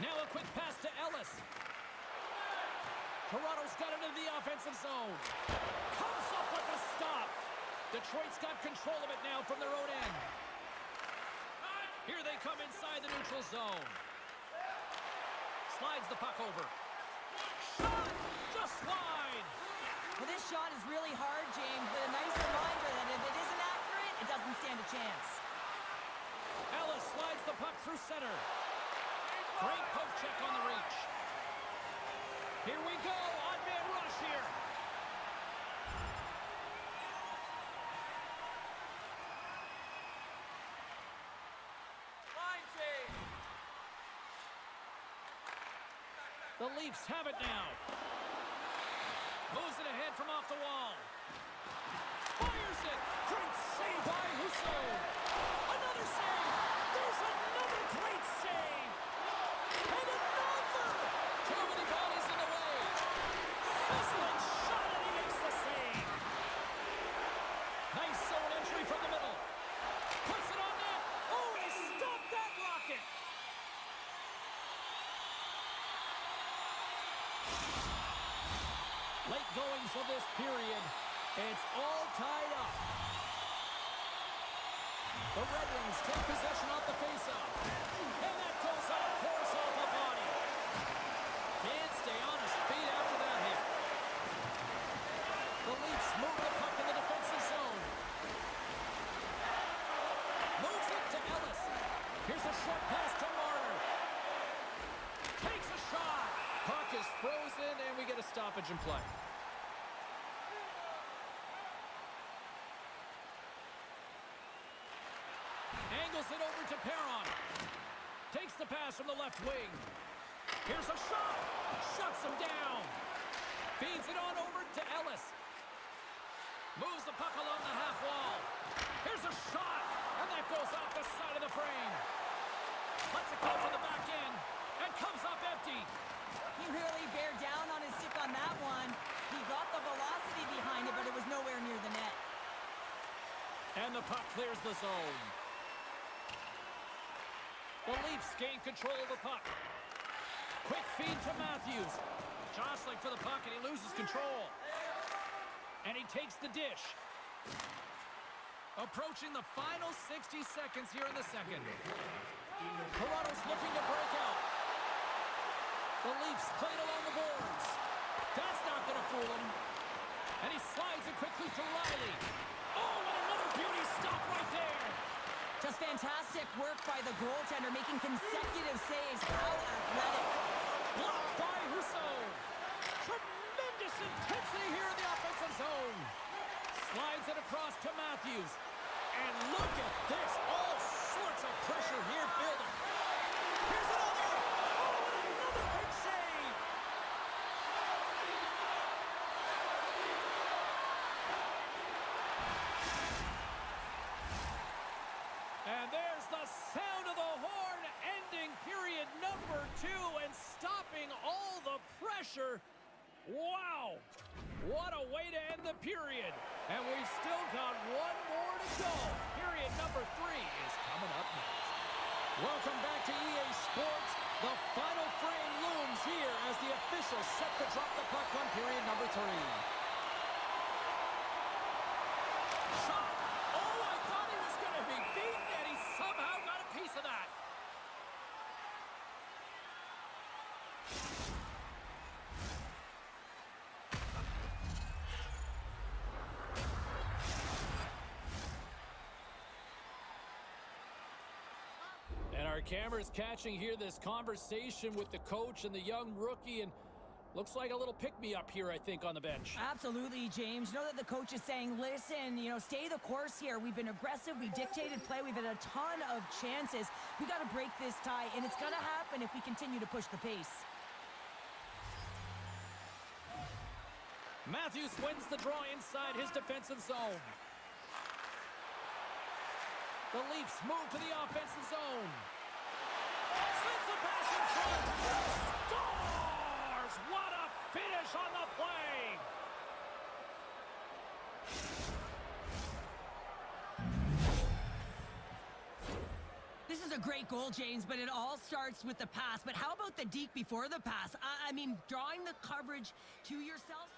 Now a quick pass to Ellis. Toronto's got it into the offensive zone. Comes up with a stop. Detroit's got control of it now from their own end. Here they come inside the neutral zone. Slides the puck over. Shot! Just wide! Well, this shot is really hard, James, but a nice reminder that if it isn't accurate, it doesn't stand a chance. Ellis slides the puck through center. Great poke check on the reach. Here we go, odd man rush here. Line change. The Leafs have it now. Moves it ahead from off the wall. Fires it. Great save by Husso. Another save. There's another great save. And another. Too many bodies in the way. Sizzling shot and he makes the save. Nice zone entry from the middle. Puts it on net. Oh, he stopped that rocket. Late goings of this period. It's all tied up. The Red Wings take possession off the faceoff. And that goes off course off the body. Can't stay on his feet after that hit. The Leafs move the puck in the defensive zone. Moves it to Ellis. Here's a short pass to Marner. Takes a shot. Puck is frozen and we get a stoppage in play. Angles it over to Perron. Takes the pass from the left wing. Here's a shot. Shuts him down. Feeds it on over to Ellis. Moves the puck along the half wall. Here's a shot. And that goes off the side of the frame. Lets it go from the back end. And comes up empty. He really bared down on his stick on that one. He got the velocity behind it, but it was nowhere near the net. And the puck clears the zone. The Leafs gain control of the puck. Quick feed to Matthews. Jostling for the puck, and he loses control. And he takes the dish. Approaching the final 60 seconds here in the second. Toronto's looking to break out. The Leafs played along the boards. That's not going to fool him. And he slides it quickly to Riley. Oh, and another beauty stop right there. Just fantastic work by the goaltender, making consecutive saves. How athletic. Blocked by Husso. Tremendous intensity here in the offensive zone. Slides it across to Matthews. And look at this. All sorts of pressure here building. Here's another. Oh, and another big save. And there's the sound of the horn ending period number 2 and stopping all the pressure. Wow! What a way to end the period. And we've still got one more to go. Period number 3 is coming up next. Welcome back to EA Sports. The final frame looms here as the officials set to drop the puck on period number 3. Shot! Oh, I thought he was going to be beaten, and he somehow got a piece of that. And our camera's catching here this conversation with the coach and the young rookie, and Looks like a little pick-me-up here, I think, on the bench. Absolutely, James. You know that the coach is saying, listen, stay the course here. We've been aggressive. We dictated play. We've had a ton of chances. We got to break this tie, and it's going to happen if we continue to push the pace. Matthews wins the draw inside his defensive zone. The Leafs move to the offensive zone. Sends the pass in front. Scores! What a finish on the play! This is a great goal, James, but it all starts with the pass. But how about the deke before the pass? I mean, drawing the coverage to yourself.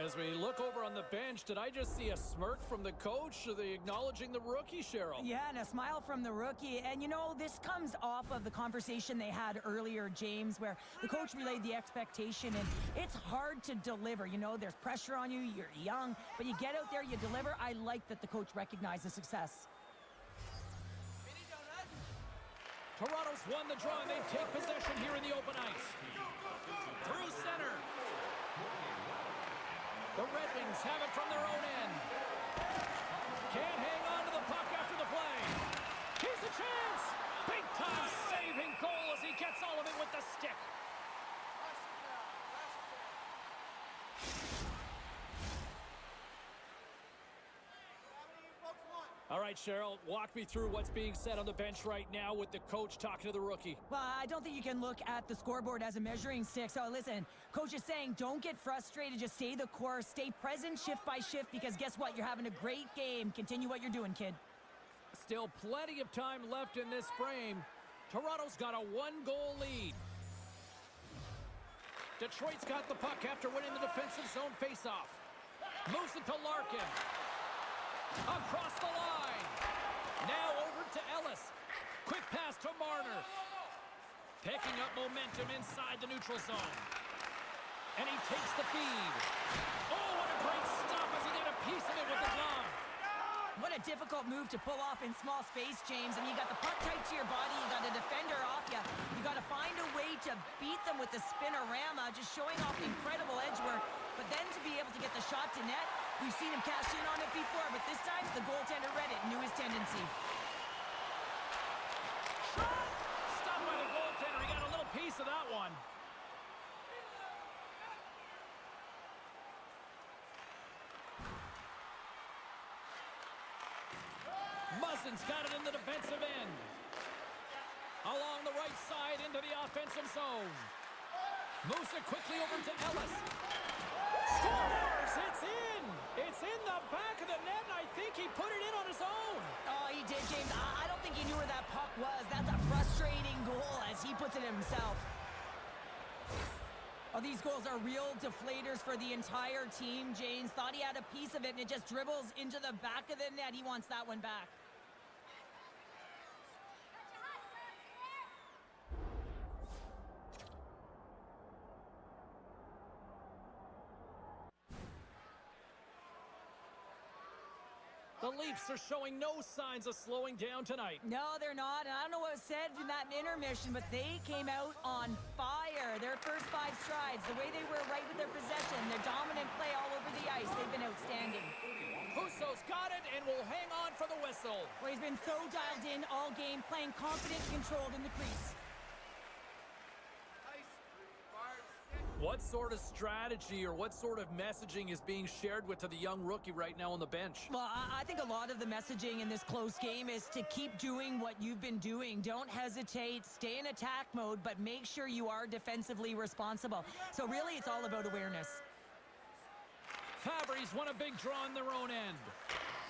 As we look over on the bench, did I just see a smirk from the coach? Are they acknowledging the rookie, Cheryl? Yeah, and a smile from the rookie. And this comes off of the conversation they had earlier, James, where the coach relayed the expectation, and it's hard to deliver. There's pressure on you, you're young, but you get out there, you deliver. I like that the coach recognized the success. Toronto's won the draw, and they take possession here in the open ice. Through center. The Red Wings have it from their own end. Can't hang on to the puck after the play. Here's a chance. Big time saving goal as he gets all of it with the stick. All right, Cheryl, walk me through what's being said on the bench right now with the coach talking to the rookie. Well, I don't think you can look at the scoreboard as a measuring stick. So listen, coach is saying don't get frustrated. Just stay the course. Stay present shift by shift because guess what? You're having a great game. Continue what you're doing, kid. Still plenty of time left in this frame. Toronto's got a one-goal lead. Detroit's got the puck after winning the defensive zone faceoff. Moves it to Larkin. Across the line. Now over to Ellis. Quick pass to Marner. Picking up momentum inside the neutral zone. And he takes the feed. Oh, what a great stop as he got a piece of it with the glove. What a difficult move to pull off in small space, James. I mean, you got the puck tight to your body. You got a defender off you. You got to find a way to beat them with the spinorama, just showing off incredible edge work. But then to be able to get the shot to net, we've seen him cash in on it before, but this time the goaltender read it and knew his tendency. Shot! Stopped by the goaltender. He got a little piece of that one. Muzzin's got it in the defensive end. Along the right side into the offensive zone. Moves it quickly over to Ellis. Scores! It's in! It's in the back of the net, and I think he put it in on his own. Oh, he did, James. I don't think he knew where that puck was. That's a frustrating goal as he puts it himself. Oh, these goals are real deflators for the entire team, James. Thought he had a piece of it, and it just dribbles into the back of the net. He wants that one back. The Leafs are showing no signs of slowing down tonight. No, they're not. And I don't know what was said in that intermission, but they came out on fire. Their first 5 strides, the way they were right with their possession, their dominant play all over the ice, they've been outstanding. Husso's got it and will hang on for the whistle. Well, he's been so dialed in all game, playing confident, controlled in the crease. What sort of strategy or what sort of messaging is being shared with to the young rookie right now on the bench? Well, I think a lot of the messaging in this close game is to keep doing what you've been doing. Don't hesitate, stay in attack mode, but make sure you are defensively responsible. So really, it's all about awareness. Fabry's won a big draw on their own end.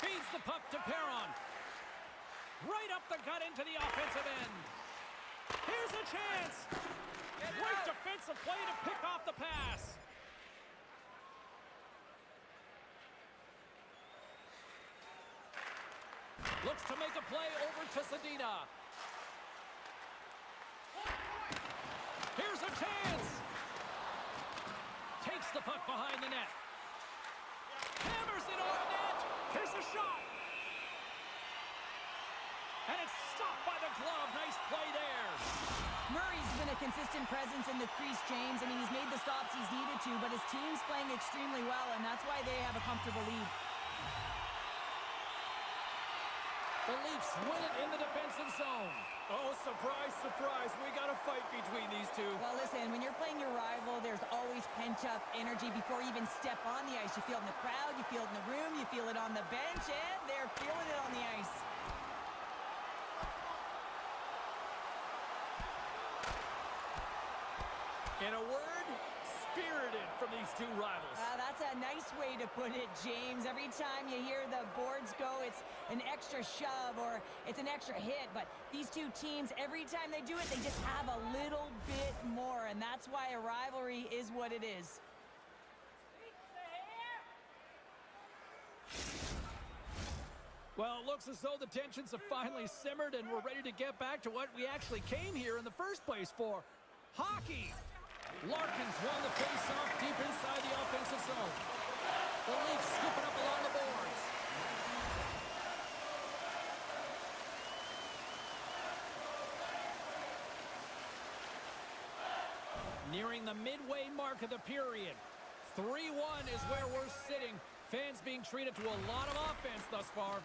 Feeds the puck to Perron. Right up the gut into the offensive end. Here's a chance. Great defensive play to pick off the pass. Looks to make a play over to Zadina. Here's a chance. Takes the puck behind the net. Hammers it on net. Here's a shot. And it's stopped by the glove. Nice play there. Murray's been a consistent presence in the crease, James. I mean, he's made the stops he's needed to, but his team's playing extremely well, and that's why they have a comfortable lead. The Leafs win it in the defensive zone. Oh, surprise, surprise. We got a fight between these two. Well, listen, when you're playing your rival, there's always pent-up energy before you even step on the ice. You feel it in the crowd, you feel it in the room, you feel it on the bench, and they're feeling it on the ice. In a word, spirited from these two rivals. That's a nice way to put it, James. Every time you hear the boards go, it's an extra shove or it's an extra hit. But these two teams, every time they do it, they just have a little bit more. And that's why a rivalry is what it is. Well, it looks as though the tensions have finally simmered and we're ready to get back to what we actually came here in the first place for. Hockey! Larkins won the face-off deep inside the offensive zone. The Leafs scooping up along the boards. Nearing the midway mark of the period. 3-1 is where we're sitting. Fans being treated to a lot of offense thus far.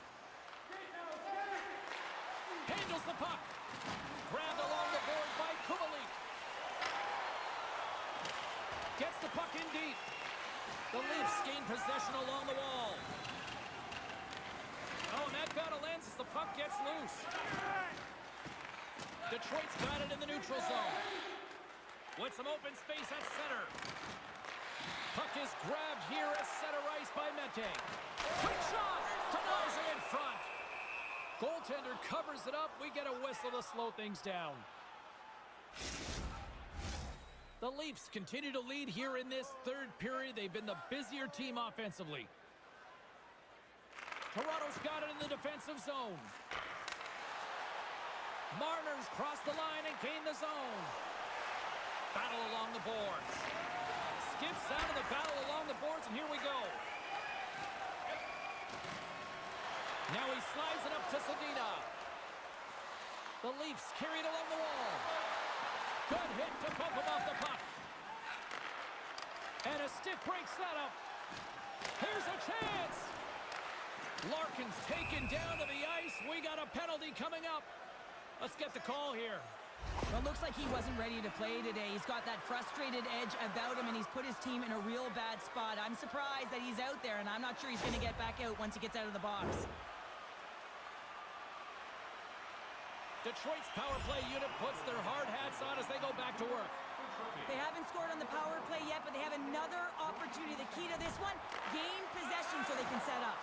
Handles the puck. Grabbed along the board by Kubalik. Gets the puck in deep. The Leafs gain possession along the wall. Oh, and that battle ends as the puck gets loose. Detroit's got it in the neutral zone. With some open space at center. Puck is grabbed here at center ice by Mete. Quick shot! Denies it in front. Goaltender covers it up. We get a whistle to slow things down. The Leafs continue to lead here in this third period. They've been the busier team offensively. Toronto's got it in the defensive zone. Marner's crossed the line and gained the zone. Battle along the boards. Skips out of the battle along the boards, and here we go. Now he slides it up to Sedina. The Leafs carry it along the wall. Good hit to bump him off the puck. And a stick breaks that up. Here's a chance. Larkin's taken down to the ice. We got a penalty coming up. Let's get the call here. Well, it looks like he wasn't ready to play today. He's got that frustrated edge about him, and he's put his team in a real bad spot. I'm surprised that he's out there, and I'm not sure he's going to get back out once he gets out of the box. Detroit's power play unit puts their hard hats on as they go back to work. They haven't scored on the power play yet, but they have another opportunity. The key to this one, gain possession so they can set up.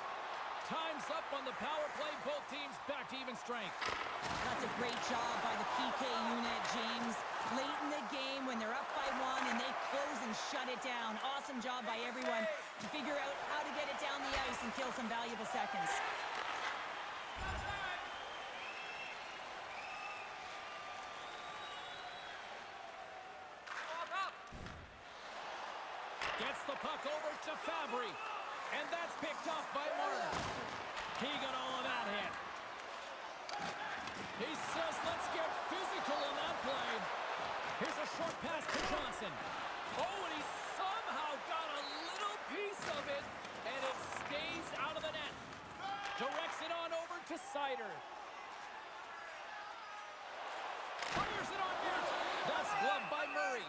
Time's up on the power play. Both teams back to even strength. That's a great job by the PK unit, James. Late in the game when they're up by 1 and they close and shut it down. Awesome job by everyone to figure out how to get it down the ice and kill some valuable seconds. Gets the puck over to Fabry. And that's picked off by Marner. He got all of that hit. He says, let's get physical on that play. Here's a short pass to Johnson. Oh, and he somehow got a little piece of it, and it stays out of the net. Directs it on over to Sider. Fires it on net. That's gloved by Murray.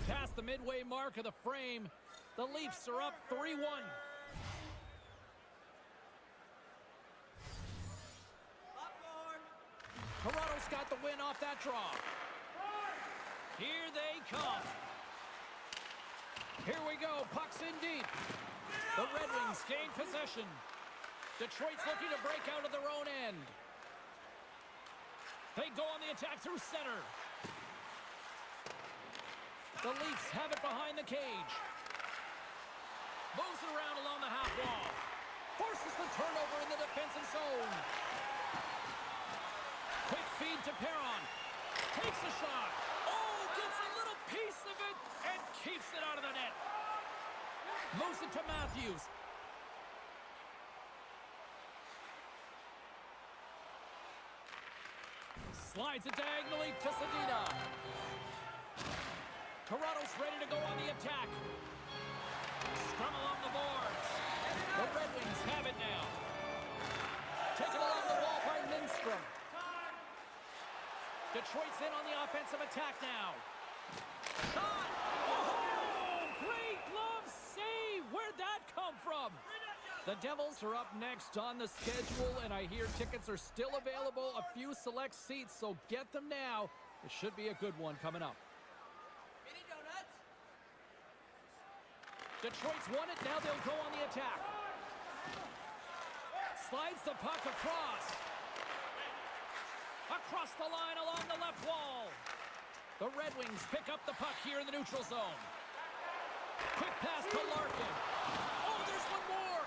Past the midway mark of the frame, the Leafs are up 3-1. Toronto's got the win off that draw. Here they come. Here we go, puck's in deep. The Red Wings gain possession. Detroit's looking to break out of their own end. They go on the attack through center. The Leafs have it behind the cage. Moves it around along the half wall. Forces the turnover in the defensive zone. Quick feed to Perron. Takes a shot. Oh, gets a little piece of it and keeps it out of the net. Moves it to Matthews. Slides it diagonally to Sedina. Toronto's ready to go on the attack. Scrum along the boards. The Red Wings have it now. Taken along the wall by Lindstrom. Detroit's in on the offensive attack now. Shot! Oh, great glove save! Where'd that come from? The Devils are up next on the schedule, and I hear tickets are still available, a few select seats, so get them now. It should be a good one coming up. Detroit's won it, now they'll go on the attack. Slides the puck across. Across the line along the left wall. The Red Wings pick up the puck here in the neutral zone. Quick pass to Larkin. Oh, there's one more.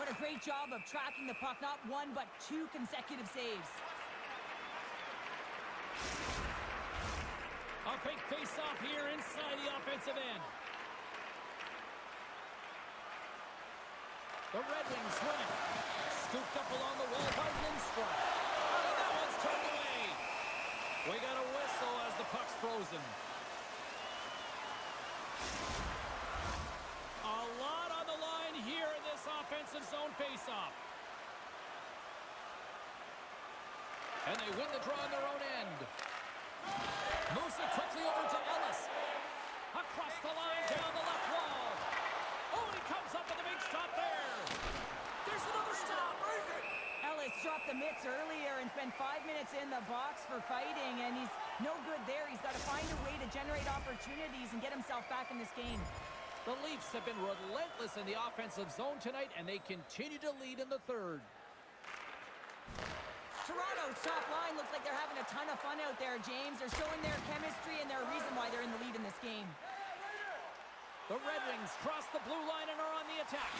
What a great job of tracking the puck. Not one, but two consecutive saves. A big face-off here inside the offensive end. The Red Wings win it. Scooped up along the wall by Lindstrom. And that one's turned away. We got a whistle as the puck's frozen. A lot on the line here in this offensive zone face-off. And they win the draw on their own end. Moves it quickly over to Ellis. Across the line, down the left wall. Oh, and he comes up with a big stop there. There's another stop. Ellis dropped the mitts earlier and spent 5 minutes in the box for fighting, and he's no good there. He's got to find a way to generate opportunities and get himself back in this game. The Leafs have been relentless in the offensive zone tonight, and they continue to lead in the third. Toronto's top line looks like they're having a ton of fun out there, James. They're showing their chemistry, and they're a reason why they're in the lead in this game. The Red Wings cross the blue line and are on the attack.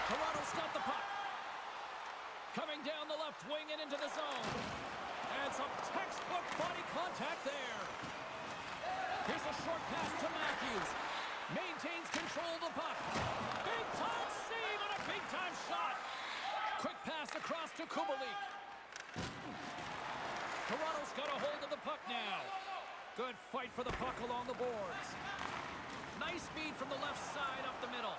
Toronto's got the puck. Coming down the left wing and into the zone. And some textbook body contact there. Here's a short pass to Matthews. Maintains control of the puck. Big time save and a big time shot. Quick pass across to Kubalik. Toronto's got a hold of the puck now. Good fight for the puck along the boards. Nice speed from the left side up the middle.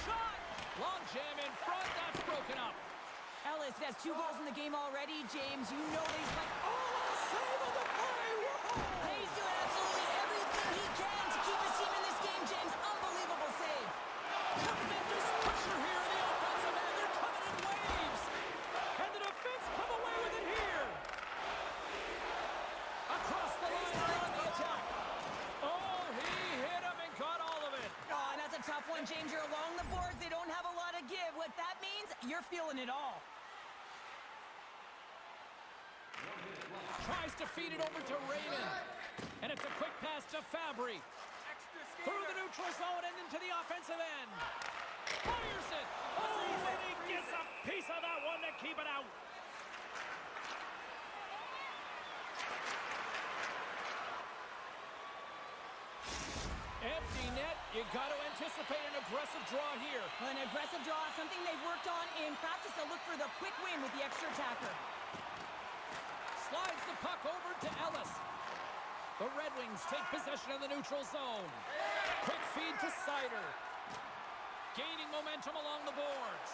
Shot! Long jam in front, that's broken up. Ellis has 2 goals in the game already, James. You know that he's like, save of the play! Whoa! He's doing absolutely everything he can to keep his team in this game, James. Unbelievable save. Tremendous pressure here in the offensive end. They're coming in waves. And the defense come away with it here. Across the line on the attack. Oh, he hit him and got all of it. Oh, and that's a tough one, James. You're along the boards. They don't have a lot of give. What that means, you're feeling it all. Tries to feed it over to Raymond. And it's a quick pass to Fabry. Through the neutral zone and into the offensive end. Fires it. Oh, and he gets a piece of that one to keep it out. Empty net. You got to anticipate an aggressive draw here. Well, an aggressive draw, something they've worked on in practice. They'll look for the quick win with the extra attacker. Slides the puck over to Ellis. The Red Wings take possession of the neutral zone. Quick feed to Sider. Gaining momentum along the boards.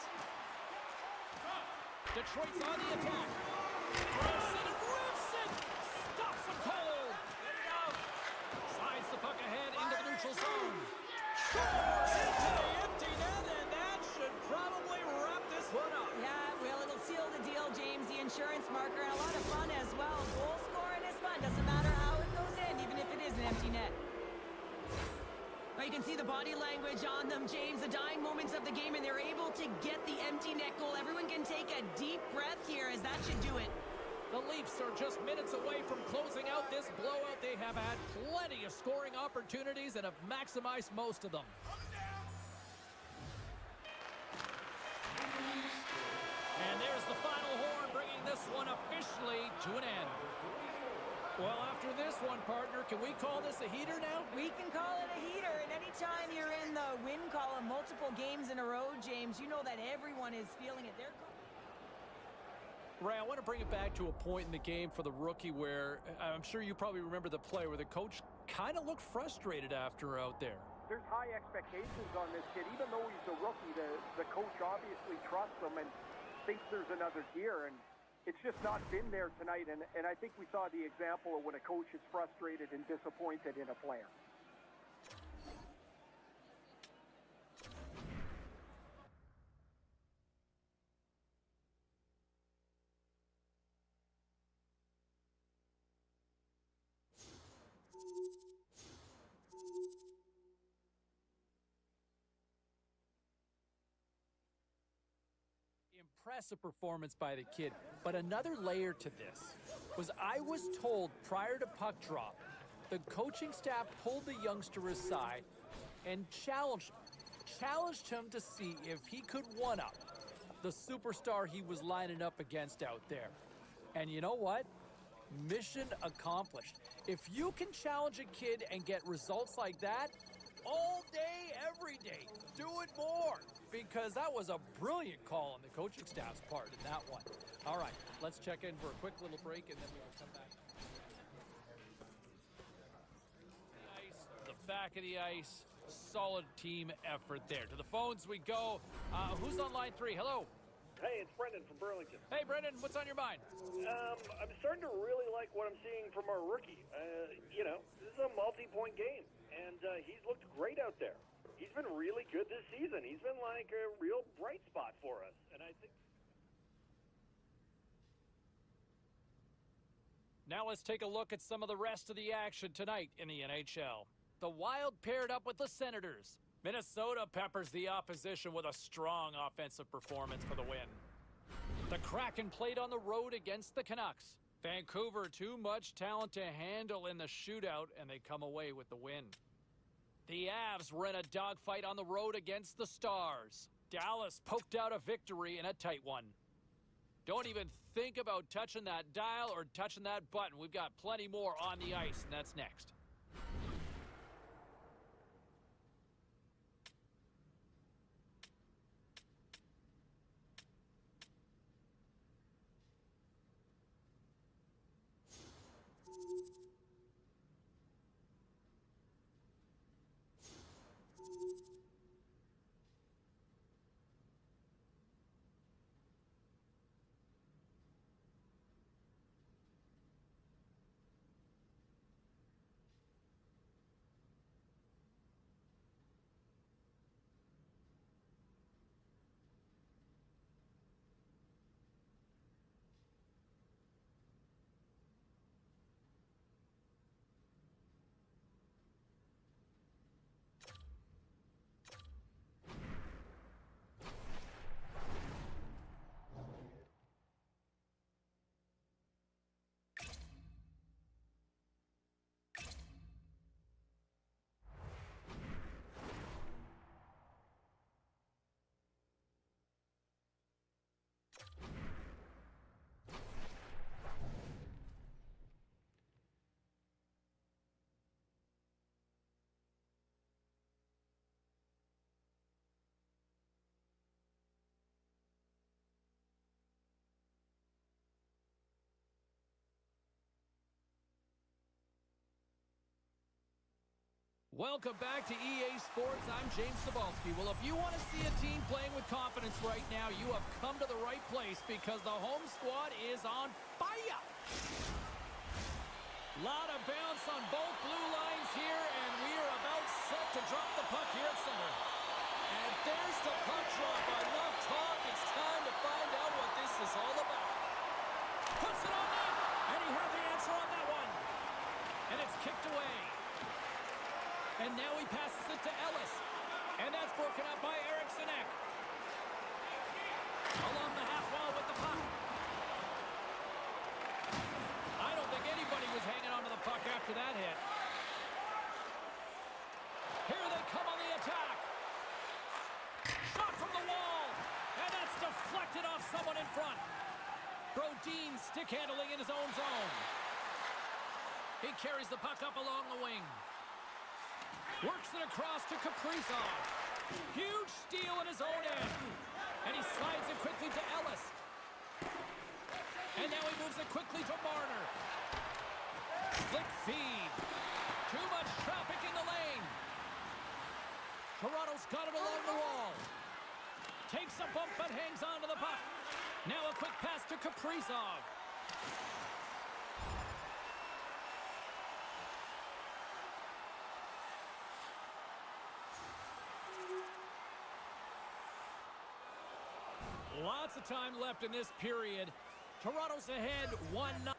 Detroit's on the attack. Grips it and rips it. Stops him cold. Slides the puck ahead into the neutral zone. Scores into the empty net, and that should probably wrap this one up. Yeah, well, it'll seal the deal, James. The insurance marker, and a lot of fun as well. Goal scoring is fun. Doesn't matter how it goes in, even if it is an empty net. Well, you can see the body language on them, James. The dying moments of the game, and they're able to get the empty net goal. Everyone can take a deep breath here, as that should do it. The Leafs are just minutes away from closing out this blowout. They have had plenty of scoring opportunities and have maximized most of them. And there's the final horn, bringing this one officially to an end. Well, after this one, partner, can we call this a heater now? We can call it a heater, and anytime you're in the win column multiple games in a row, James, you know that everyone is feeling it. Ray, I want to bring it back to a point in the game for the rookie where I'm sure you probably remember the play where the coach kind of looked frustrated after out there. There's high expectations on this kid. Even though he's a rookie, the coach obviously trusts him and thinks there's another gear, and it's just not been there tonight. And I think we saw the example of when a coach is frustrated and disappointed in a player. Impressive performance by the kid, but another layer to this was I was told prior to puck drop, the coaching staff pulled the youngster aside and challenged him to see if he could one-up the superstar he was lining up against out there. And you know what? Mission accomplished. If you can challenge a kid and get results like that, all day, every day, do it more. Because that was a brilliant call on the coaching staff's part in that one. All right, let's check in for a quick little break, and then we will come back. The back of the ice, solid team effort there. To the phones we go. Who's on line 3? Hello. Hey, it's Brendan from Burlington. Hey, Brendan, what's on your mind? I'm starting to really like what I'm seeing from our rookie. This is a multi-point game, and he's looked great out there. He's been really good this season. He's been like a real bright spot for us, and I think... Now let's take a look at some of the rest of the action tonight in the NHL. The Wild paired up with the Senators. Minnesota peppers the opposition with a strong offensive performance for the win. The Kraken played on the road against the Canucks. Vancouver, too much talent to handle in the shootout, and they come away with the win. The Avs were in a dogfight on the road against the Stars. Dallas poked out a victory in a tight one. Don't even think about touching that dial or touching that button. We've got plenty more on the ice, and that's next. Welcome back to EA Sports. I'm James Cebulski. Well, if you want to see a team playing with confidence right now, you have come to the right place because the home squad is on fire. Lot of bounce on both blue lines here, and we are about set to drop the puck here at center. And there's the puck drop. Enough talk. It's time to find out what this is all about. Puts it on net, and he heard the answer on that one. And it's kicked away. And now he passes it to Ellis. And that's broken up by Eriksson Ek. Along the half wall with the puck. I don't think anybody was hanging on to the puck after that hit. Here they come on the attack. Shot from the wall. And that's deflected off someone in front. Brodin stick handling in his own zone. He carries the puck up along the wing. Works it across to Kaprizov. Huge steal in his own end. And he slides it quickly to Ellis. And now he moves it quickly to Marner. Flick feed. Too much traffic in the lane. Toronto's got it along the wall. Takes a bump but hangs on to the puck. Now a quick pass to Kaprizov. Lots of time left in this period. Toronto's ahead 1-0.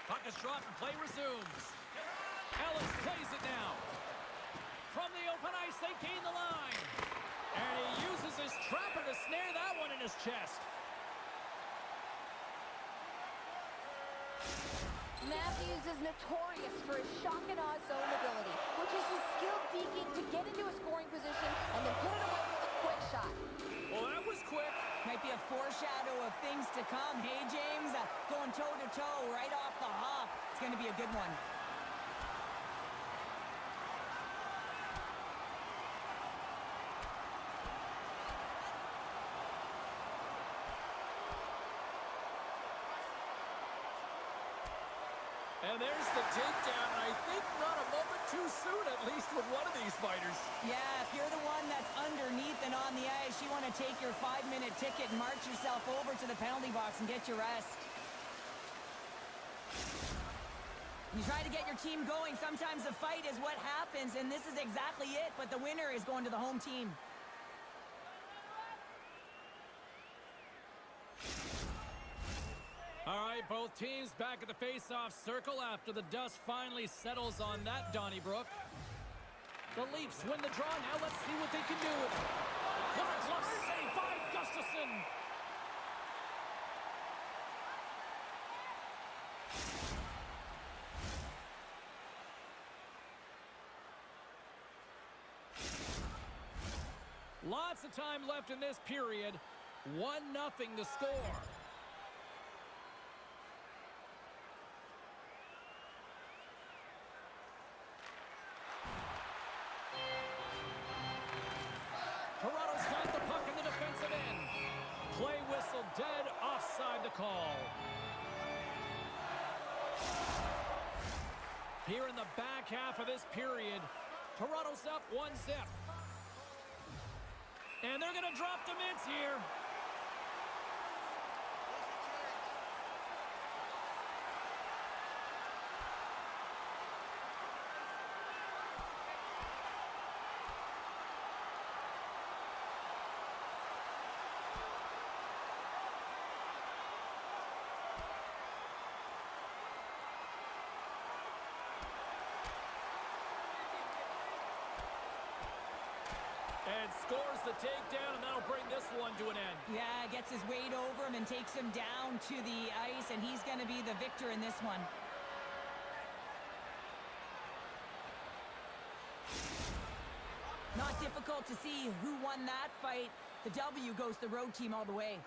Puck is dropped and play resumes. Ellis plays it now. From the open ice, they gain the line. And he uses his trapper to snare that one in his chest. Matthews is notorious for his shock and awe zone ability, which is his skilled deking to get into a scoring position and then put it away with a quick shot. Well, that was quick. Might be a foreshadow of things to come. Hey, James, going toe-to-toe right off the hop. It's going to be a good one. And there's the takedown, and I think not a moment too soon, at least with one of these fighters. Yeah, if you're the one that's underneath and on the ice, you want to take your 5-minute ticket and march yourself over to the penalty box and get your rest. You try to get your team going. Sometimes the fight is what happens, and this is exactly it, but the winner is going to the home team. All right, both teams back at the face-off circle after the dust finally settles on that Donnybrook. The Leafs win the draw. Now let's see what they can do with it. What a glove save by Gustafsson. Lots of time left in this period. 1-0 to score. Toronto's got the puck in the defensive end. Play whistle dead, offside the call. Here in the back half of this period, Toronto's up 1-0. And they're going to drop the mitts here. And scores the takedown, and that'll bring this one to an end. Yeah, gets his weight over him and takes him down to the ice, and he's going to be the victor in this one. Not difficult to see who won that fight. The W goes to the road team all the way.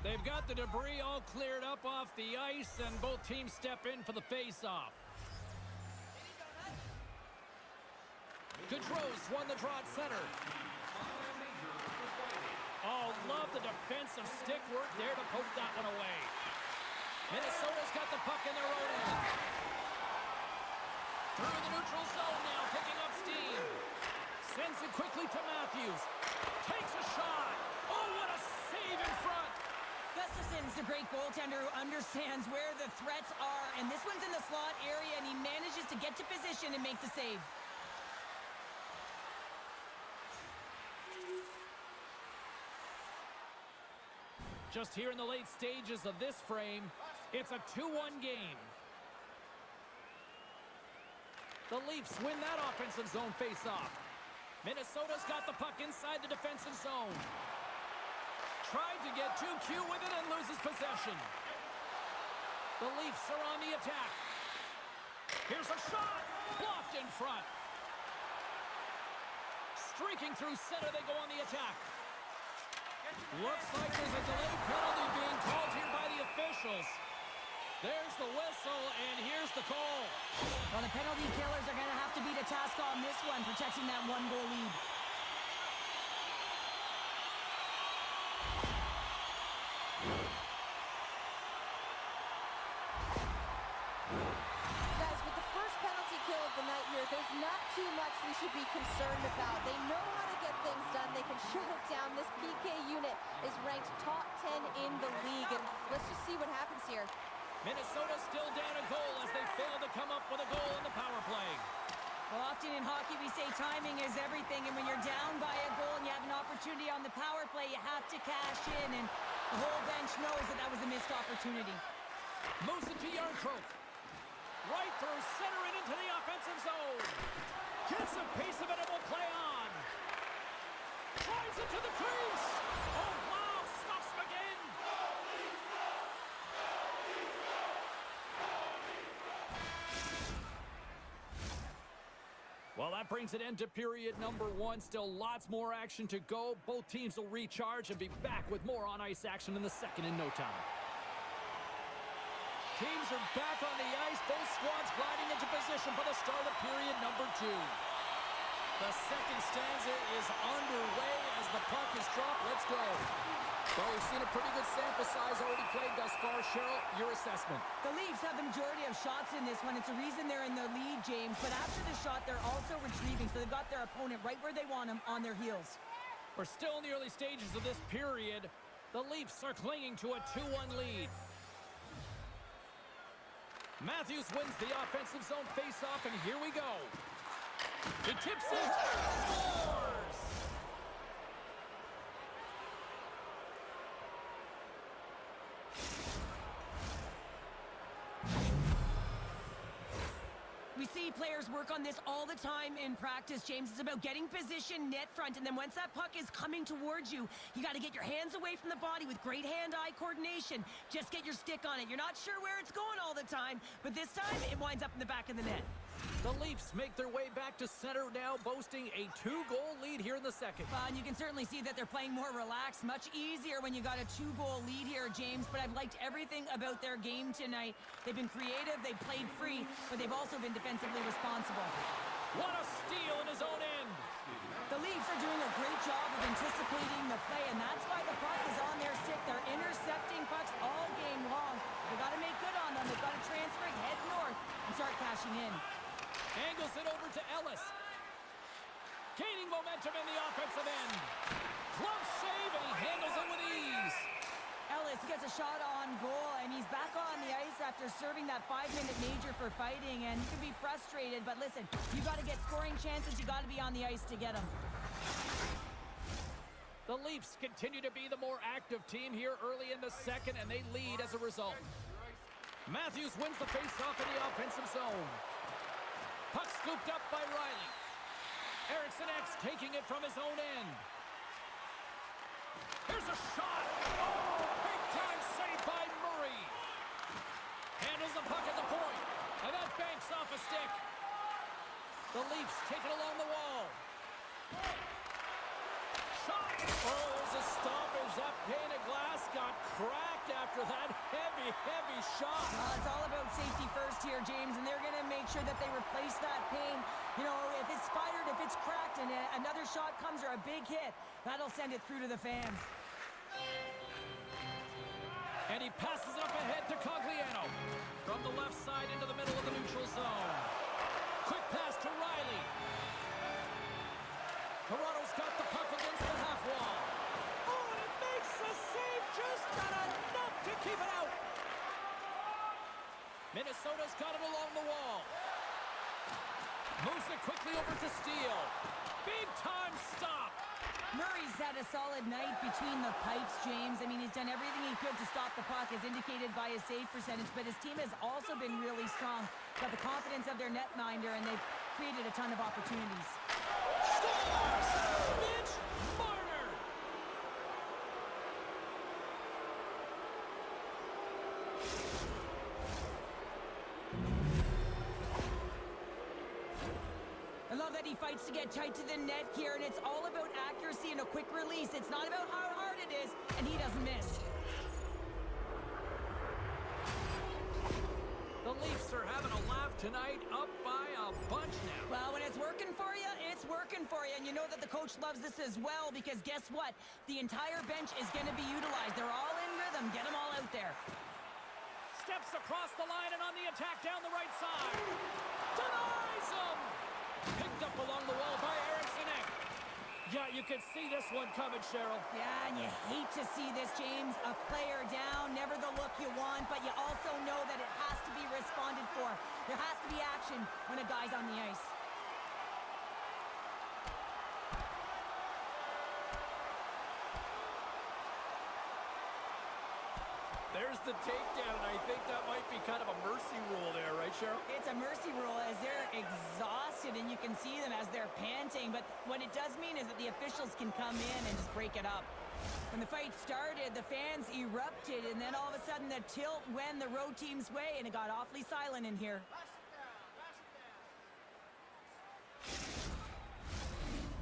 They've got the debris all cleared up off the ice, and both teams step in for the face-off. Gaudreau's won the draw at center. Oh, love the defensive stick work there to poke that one away. Minnesota's got the puck in their own end. Through the neutral zone now, picking up steam. Sends it quickly to Matthews. Takes a shot. Oh, what a save in front. Gustafsson's a great goaltender who understands where the threats are, and this one's in the slot area, and he manages to get to position and make the save. Just here in the late stages of this frame, it's a 2-1 game. The Leafs win that offensive zone face-off. Minnesota's got the puck inside the defensive zone. Tried to get too cute with it and loses possession. The Leafs are on the attack. Here's a shot. Blocked in front. Streaking through center, they go on the attack. Looks like there's a delayed penalty being called here by the officials. There's the whistle, and here's the call. Well, the penalty killers are going to have to beat a task on this one, protecting that 1-goal lead. Guys, with the first penalty kill of the night here, there's not too much we should be concerned about. They know how to get things done. They can shut it down. This PK unit is ranked top 10 in the league, and let's just see what happens here. Minnesota still down a goal as they fail to come up with a goal in the power play. Well, often in hockey we say timing is everything, and when you're down by a goal and you have an opportunity on the power play, you have to cash in, and the whole bench knows that that was a missed opportunity. Moves it to Yarncroke. Right through center and into the offensive zone. Gets a piece of it and will play on. Drives it to the crease. Oh, wow. Stops him again. Well, that brings an end to period number 1. Still lots more action to go. Both teams will recharge and be back with more on-ice action in the second in no time. Teams are back on the ice. Both squads gliding into position for the start of period number 2. The second stanza is underway as the puck is dropped. Let's go. Well, we've seen a pretty good sample size already played thus far. Cheryl, your assessment. The Leafs have the majority of shots in this one. It's a reason they're in the lead, James. But after the shot, they're also retrieving. So they've got their opponent right where they want him, on their heels. We're still in the early stages of this period. The Leafs are clinging to a 2-1 lead. Matthews wins the offensive zone face-off, and here we go. He tips it. Scores! We see players work on this all the time in practice, James. It's about getting position net front, and then once that puck is coming towards you, you got to get your hands away from the body with great hand-eye coordination. Just get your stick on it. You're not sure where it's going all the time, but this time it winds up in the back of the net. The Leafs make their way back to center now, boasting a 2-goal lead here in the second. And you can certainly see that they're playing more relaxed. Much easier when you got a 2-goal lead here, James. But I've liked everything about their game tonight. They've been creative, they've played free, but they've also been defensively responsible. What a steal in his own end! The Leafs are doing a great job of anticipating the play, and that's why the puck is on their stick. They're intercepting pucks all game long. They've got to make good on them. They've got to transfer it, head north, and start cashing in. Angles it over to Ellis. Gaining momentum in the offensive end. Glove save, and he handles it with ease. Ellis gets a shot on goal, and he's back on the ice after serving that 5-minute major for fighting, and he can be frustrated, but listen, you got to get scoring chances. You got to be on the ice to get them. The Leafs continue to be the more active team here early in the second, and they lead as a result. Matthews wins the faceoff in the offensive zone. Puck scooped up by Riley. Eriksson X taking it from his own end. Here's a shot. Oh, big time save by Murray. Handles the puck at the point, and that banks off a stick. The Leafs take it along the wall. Shot. Oh, there's a stoppage. That pane of glass got cracked after that heavy shot. It's all about safety first here, James, and they're going to make sure that they replace that pane. You know, if it's spidered, if it's cracked, and another shot comes or a big hit, that'll send it through to the fans. And he passes it up ahead to Cogliano. From the left side into the middle of the neutral zone. Quick pass to Riley. Toronto's got the puck against the half wall. Oh, and it makes the save, just not enough to keep it out. Minnesota's got it along the wall. Moves it quickly over to Steele. Big time stop. Murray's had a solid night between the pipes, James. I mean, he's done everything he could to stop the puck, as indicated by his save percentage, but his team has also been really strong. Got the confidence of their netminder, and they've created a ton of opportunities. Mitch Marner! I love that he fights to get tight to the net here, and it's all about accuracy and a quick release. It's not about how hard it is, and he doesn't miss. The Leafs are having a laugh tonight, up by a bunch now. Well, when it's working for you, it's working for you. And you know that the coach loves this as well, because guess what? The entire bench is going to be utilized. They're all in rhythm. Get them all out there. Steps across the line and on the attack down the right side. Denies him! Picked up along the wall by Eriksson. Yeah, you could see this one coming, Cheryl. Yeah, and you hate to see this, James. A player down, never the look you want, but you also know that it has to be responded for. There has to be action when a guy's on the ice. There's the takedown, and I think that might be kind of a mercy rule there, right, Cheryl? It's a mercy rule as they're exhausted, and you can see them as they're panting. But what it does mean is that the officials can come in and just break it up. When the fight started, the fans erupted, and then all of a sudden the tilt went the road team's way, and it got awfully silent in here.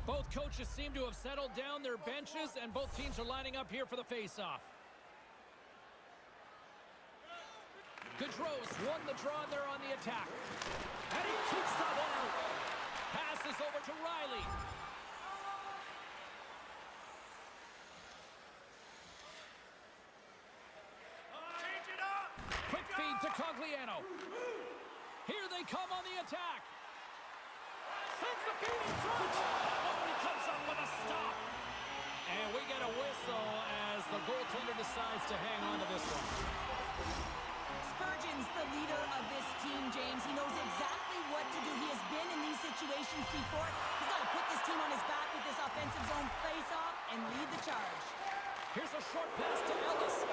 Both coaches seem to have settled down their benches, and both teams are lining up here for the face-off. Gaudreau's won the draw there on the attack. And he keeps that one out. Passes over to Riley. Change it up! Quick feed to Cogliano. Here they come on the attack. Sends the feed in front. Oh, he comes up with a stop. And we get a whistle as the goaltender decides to hang on to this one. Spurgeon's the leader of this team, James. He knows exactly what to do. He has been in these situations before. He's got to put this team on his back with this offensive zone face-off and lead the charge. Here's a short pass to Ellis.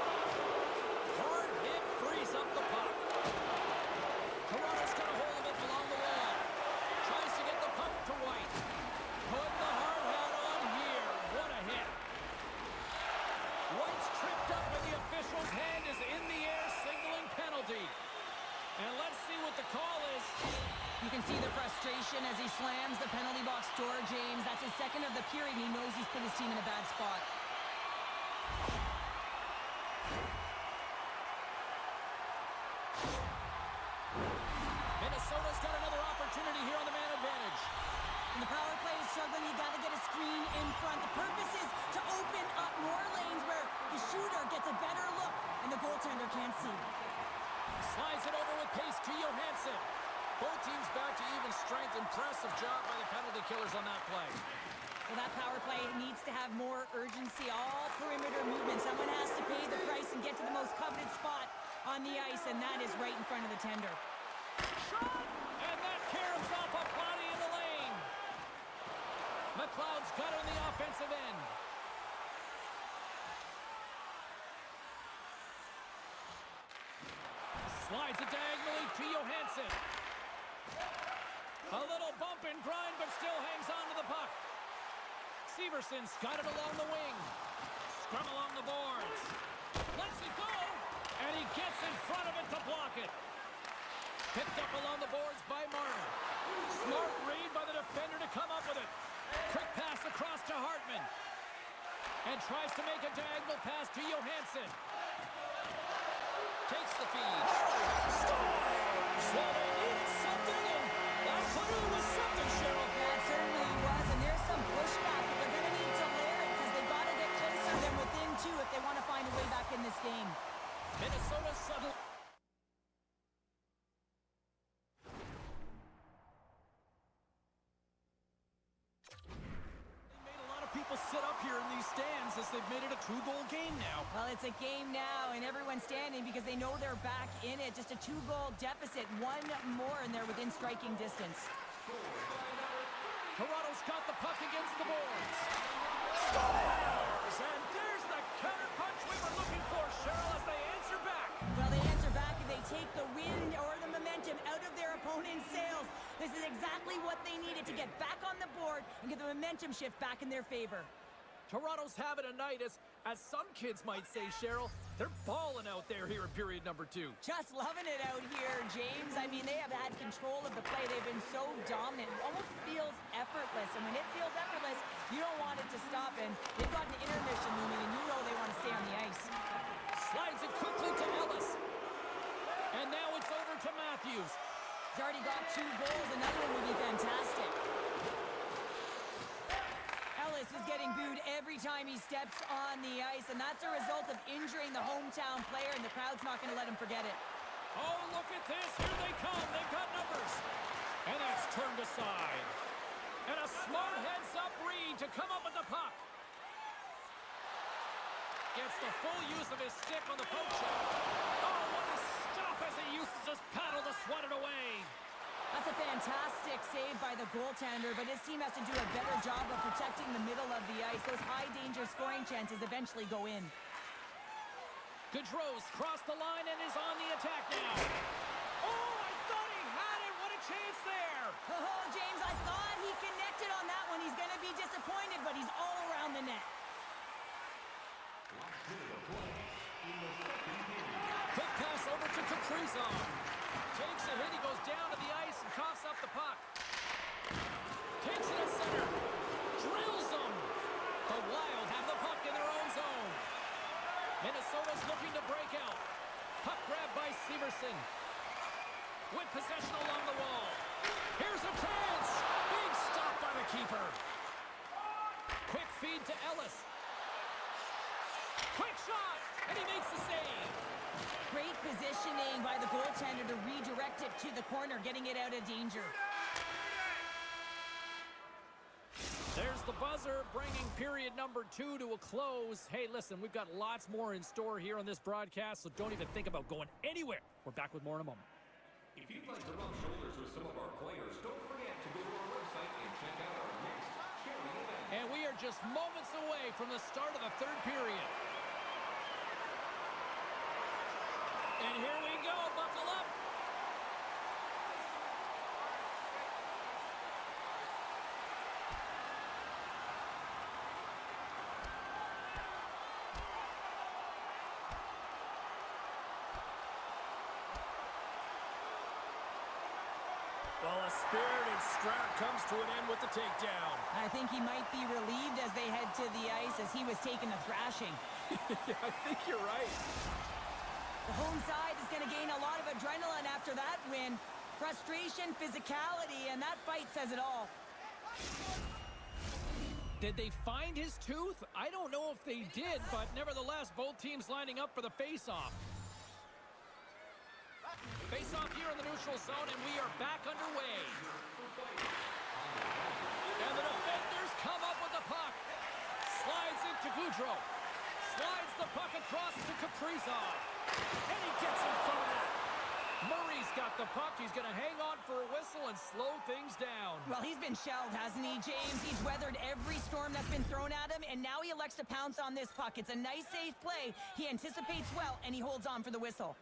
Hard hit frees up the puck. Toronto's got a hold of it along the wall. Tries to get the puck to White. Put the hard hat on here. What a hit. White's tripped up and the official's hand is in the air, signaling penalty. And let's see what the call is. You can see the frustration as he slams the penalty box door, James. That's his second of the period. He knows he's put his team in a bad spot. Minnesota's got another opportunity here on the man advantage. When the power play is struggling, you got to get a screen in front. The purpose is to open up more lanes where the shooter gets a better look and the goaltender can't see. Slides it over with pace to Johansson. Both teams back to even strength. Impressive job by the penalty killers on that play. Well, that power play needs to have more urgency. All perimeter movement. Someone has to pay the price and get to the most coveted spot on the ice, and that is right in front of the tender. Shot! And that caroms off a body in the lane. McLeod's got it on the offensive end. Slides it diagonally to Johansson. A little bump and grind, but still hangs on to the puck. Severson's got it along the wing. Scrum along the boards. Lets it go. And he gets in front of it to block it. Picked up along the boards by Marner. Smart read by the defender to come up with it. Quick pass across to Hartman. And tries to make a diagonal pass to Johansson. Takes the feed. Scores! So they needed something, and that clearly was something, Cheryl. That certainly was, and there's some pushback, but they're going to need to layer it because they've got to get closer than within two if they want to find a way back in this game. Minnesota suddenly... People sit up here in these stands as they've made it a 2-goal game now. Well, it's a game now, and everyone's standing because they know they're back in it. Just a 2-goal deficit. One more, and they're within striking distance. Toronto's got the puck against the boards. scores! And there's the counterpunch we were looking for, Cheryl, as they answer back. Well, they answer back and they take the wind or the momentum out of their opponent's sails. This is exactly what they needed to get back on the board and get the momentum shift back in their favor. Toronto's having a night, as some kids might say, Cheryl. They're balling out there here in period number 2. Just loving it out here, James. I mean, they have had control of the play. They've been so dominant. It almost feels effortless. And when it feels effortless, you don't want it to stop. And they've got an intermission looming, and you know they want to stay on the ice. Slides it quickly to Ellis. And now it's over to Matthews. He's already got 2 goals. Another one would be fantastic. Ellis is getting booed every time he steps on the ice, and that's a result of injuring the hometown player, and the crowd's not going to let him forget it. Oh, look at this. Here they come. They've got numbers. And that's turned aside. And a smart heads-up read to come up with the puck. Gets the full use of his stick on the poke shot. Oh, what a stop as he used to just paddle to swat it away. That's a fantastic save by the goaltender, but his team has to do a better job of protecting the middle of the ice. Those high-danger scoring chances eventually go in. Gaudreau's crossed the line and is on the attack now. Oh, I thought he had it. What a chance there. Oh, James, I thought he connected on that one. He's going to be disappointed, but he's all around the net. Quick pass over to Kaprizov. Takes a hit, he goes down to the ice and coughs up the puck. Takes it at center. Drills them. The Wild have the puck in their own zone. Minnesota's looking to break out. Puck grab by Severson. With possession along the wall. Here's a chance. Big stop by the keeper. Quick feed to Ellis. Quick shot, and he makes the save. Great positioning by the goaltender to redirect it to the corner, getting it out of danger. There's the buzzer, bringing period number 2 to a close. Hey, listen, we've got lots more in store here on this broadcast, so don't even think about going anywhere. We're back with more in a moment. If you'd like to rub shoulders with some of our players, don't forget to go to our website and check out our next charity event. And we are just moments away from the start of the 3rd period. And here we go, buckle up. Well, a spirited scrap comes to an end with the takedown. I think he might be relieved as they head to the ice as he was taking a thrashing. Yeah, I think you're right. The home side is going to gain a lot of adrenaline after that win. Frustration, physicality, and that fight says it all. Did they find his tooth? I don't know if they did, but nevertheless, both teams lining up for the face-off. Face-off here in the neutral zone, and we are back underway. And the defenders come up with the puck. Slides into Gaudreau. Slides the puck across to Kaprizov. And he gets in front of that. Murray's got the puck. He's going to hang on for a whistle and slow things down. Well, he's been shelled, hasn't he, James? He's weathered every storm that's been thrown at him, and now he elects to pounce on this puck. It's a nice, safe play. He anticipates well, and he holds on for the whistle.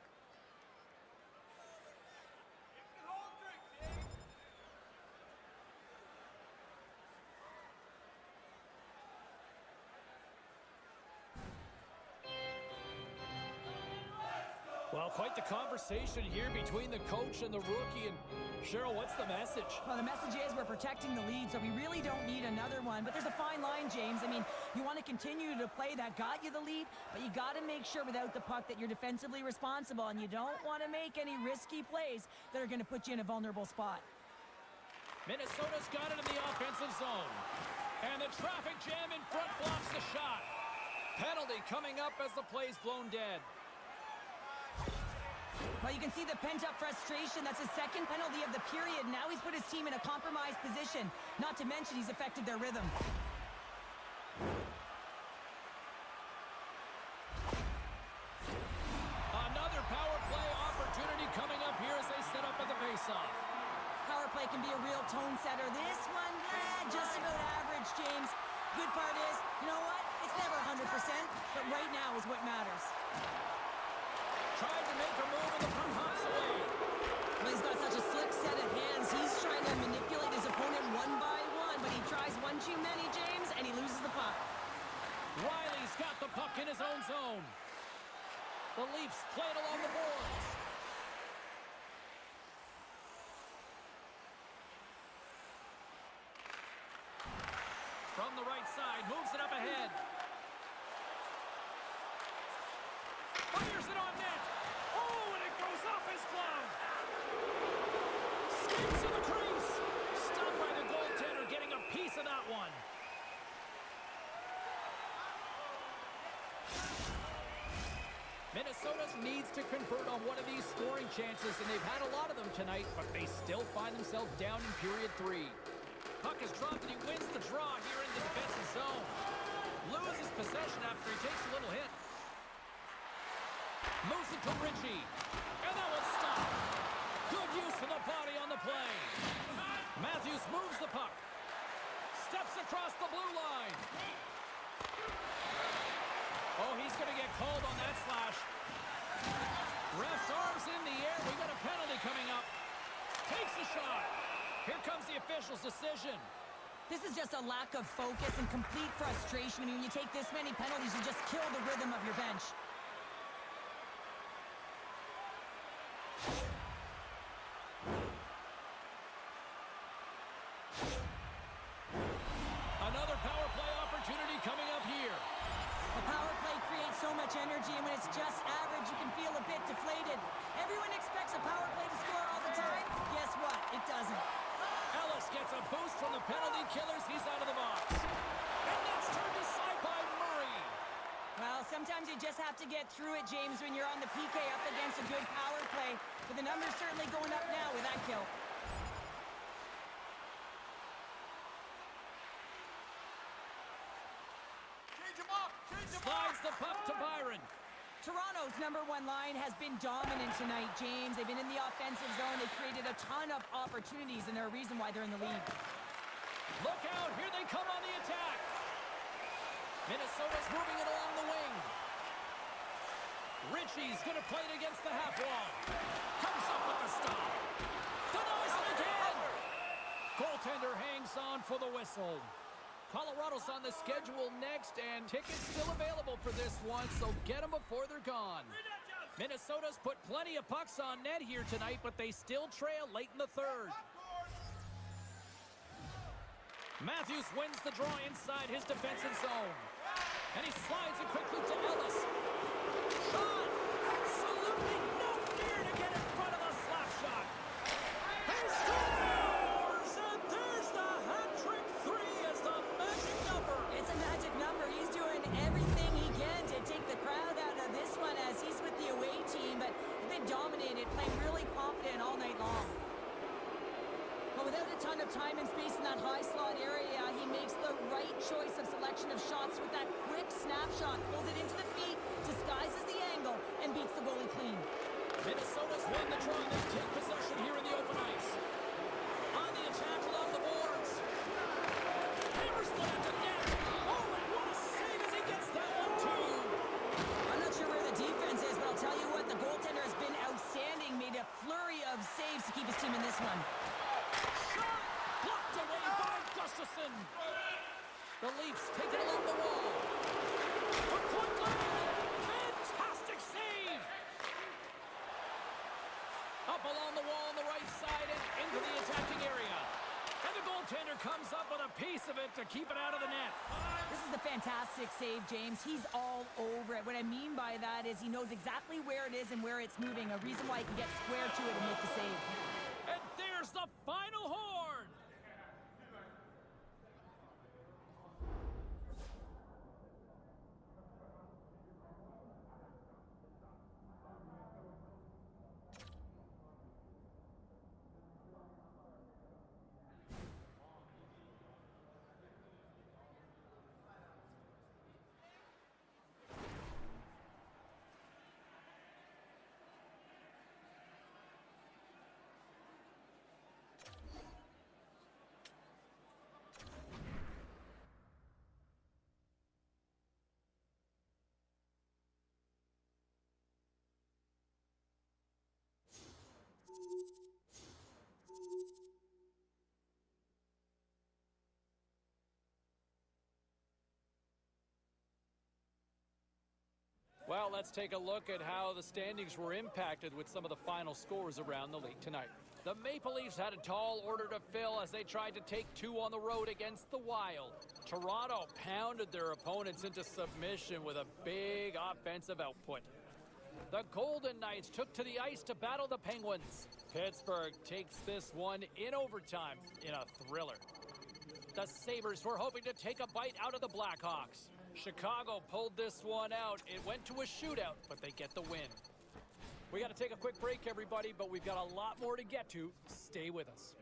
Well, quite the conversation here between the coach and the rookie. And Cheryl, what's the message? Well, the message is we're protecting the lead, so we really don't need another one. But there's a fine line, James. I mean, you want to continue to play that got you the lead, but you got to make sure without the puck that you're defensively responsible, and you don't want to make any risky plays that are going to put you in a vulnerable spot. Minnesota's got it in the offensive zone. And the traffic jam in front blocks the shot. Penalty coming up as the play's blown dead. Well, you can see the pent-up frustration. That's his second penalty of the period. Now he's put his team in a compromised position. Not to mention he's affected their rhythm. Another power play opportunity coming up here as they set up at the faceoff. Power play can be a real tone setter. This one, just about average, James. Good part is, you know what? It's never 100%, but right now is what matters. Tried to make a move and the puck hops away. Well, he's got such a slick set of hands. He's trying to manipulate his opponent one by one, but he tries one too many, James, and he loses the puck. Riley's got the puck in his own zone. The Leafs play it along the boards. From the right side, moves it up ahead. Fires it on net. Oh, and it goes off his glove. Skates in the crease. Stopped by the goaltender, getting a piece of that one. Minnesota needs to convert on one of these scoring chances, and they've had a lot of them tonight, but they still find themselves down in period 3. Puck is dropped and he wins the draw here in the defensive zone. Loses possession after he takes a little hit. Moves it to Ritchie. And that one's stopped. Good use for the body on the play. Matthews moves the puck. Steps across the blue line. Oh, he's going to get called on that slash. Ref's arms in the air. We got a penalty coming up. Takes a shot. Here comes the official's decision. This is just a lack of focus and complete frustration. I mean, when you take this many penalties, you just kill the rhythm of your bench. Another power play opportunity coming up here. The power play creates so much energy, and when it's just average, you can feel a bit deflated. Everyone expects a power play to score all the time. Guess what? It doesn't. Ellis gets a boost from the penalty killers. He's out of the box. And that's turned aside by Murray. Well, sometimes you just have to get through it, James, when you're on the PK up against a good power play. But the number's certainly going up now with that kill. Slides the puck to Byron. Toronto's number 1 line has been dominant tonight, James. They've been in the offensive zone. They created a ton of opportunities, and they're a reason why they're in the lead. Look out. Here they come on the attack. Minnesota's moving it along the wing. Ritchie's going to play it against the half wall. Comes up with the stop. Denies him again. Goaltender hangs on for the whistle. Colorado's on the schedule next, and tickets still available for this one, so get them before they're gone. Minnesota's put plenty of pucks on net here tonight, but they still trail late in the third. Matthews wins the draw inside his defensive zone. And he slides it quickly to Ellis. Shot! Absolutely no fear to get in front of the slap shot. He scores! And there's the hat-trick 3 as the magic number. It's a magic number. He's doing everything he can to take the crowd out of this one as he's with the away team, but they've been dominated, playing really confident all night long. But without a ton of time and space in that high slot area, he makes the right choice of selection of shots with that quick snapshot, pulls it into the feet, disguises the angle, and beats the goalie clean. Minnesota's won the draw. They take possession here in the open ice. On the attack along the boards. Hammers one at the net. Oh, and what a save as he gets that one, too. I'm not sure where the defense is, but I'll tell you what, the goaltender has been outstanding, made a flurry of saves to keep his team in this one. Shot blocked away by Gustafsson. The Leafs take it along the wall. For point blank. Fantastic save. Up along the wall on the right side and into the attacking area. And the goaltender comes up with a piece of it to keep it out of the net. This is a fantastic save, James. He's all over it. What I mean by that is he knows exactly where it is and where it's moving, a reason why he can get square to it and make the save. And there's the final horn. Well, let's take a look at how the standings were impacted with some of the final scores around the league tonight. The Maple Leafs had a tall order to fill as they tried to take two on the road against the Wild. Toronto pounded their opponents into submission with a big offensive output. The Golden Knights took to the ice to battle the Penguins. Pittsburgh takes this one in overtime in a thriller. The Sabres were hoping to take a bite out of the Blackhawks. Chicago pulled this one out. It went to a shootout, but they get the win. We got to take a quick break, everybody, but we've got a lot more to get to. Stay with us.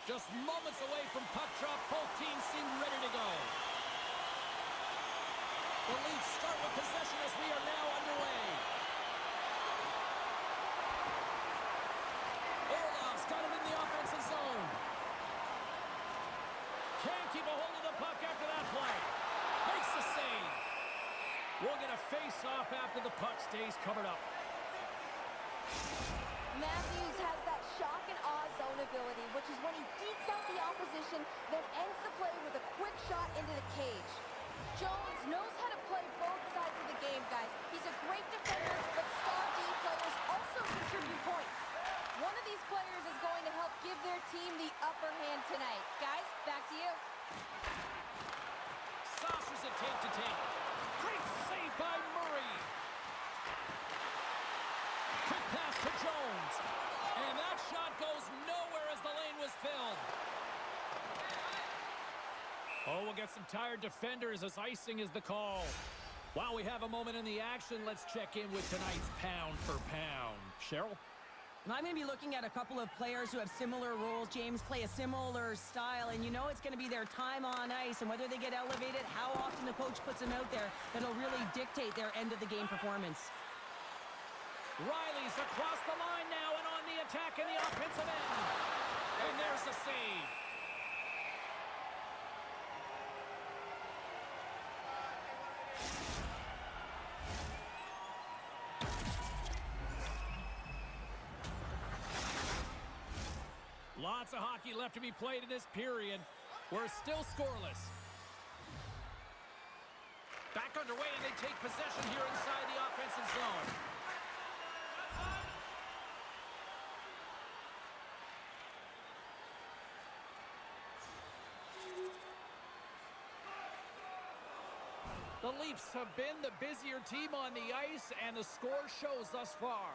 Just moments away from puck drop, both teams seem ready to go. The Leafs start with possession as we are now underway. Orlov's got it in the offensive zone. Can't keep a hold of the puck after that play. Makes the save. We'll get a face-off after the puck stays covered up. Matthews has that shock and awe zone ability, which is when he dekes out the opposition, then ends the play with a quick shot into the cage. Jones knows how to play both sides of the game, guys. He's a great defender, but star D players also contribute points. One of these players is going to help give their team the upper hand tonight. Guys, back to you. Saucer's attempt to take. Great save by Murray. Quick pass to Jones. And that shot goes nowhere as the lane was filled. Oh, we'll get some tired defenders as icing is the call. While we have a moment in the action, let's check in with tonight's pound for pound. Cheryl? I'm going to be looking at a couple of players who have similar roles. James play a similar style, and you know it's going to be their time on ice and whether they get elevated, how often the coach puts them out there, that'll really dictate their end-of-the-game performance. Riley's across the line now and on the attack in the offensive end. And there's the save. Lots of hockey left to be played in this period. We're still scoreless. Back underway, and they take possession here inside the offensive zone. The Leafs have been the busier team on the ice, and the score shows thus far.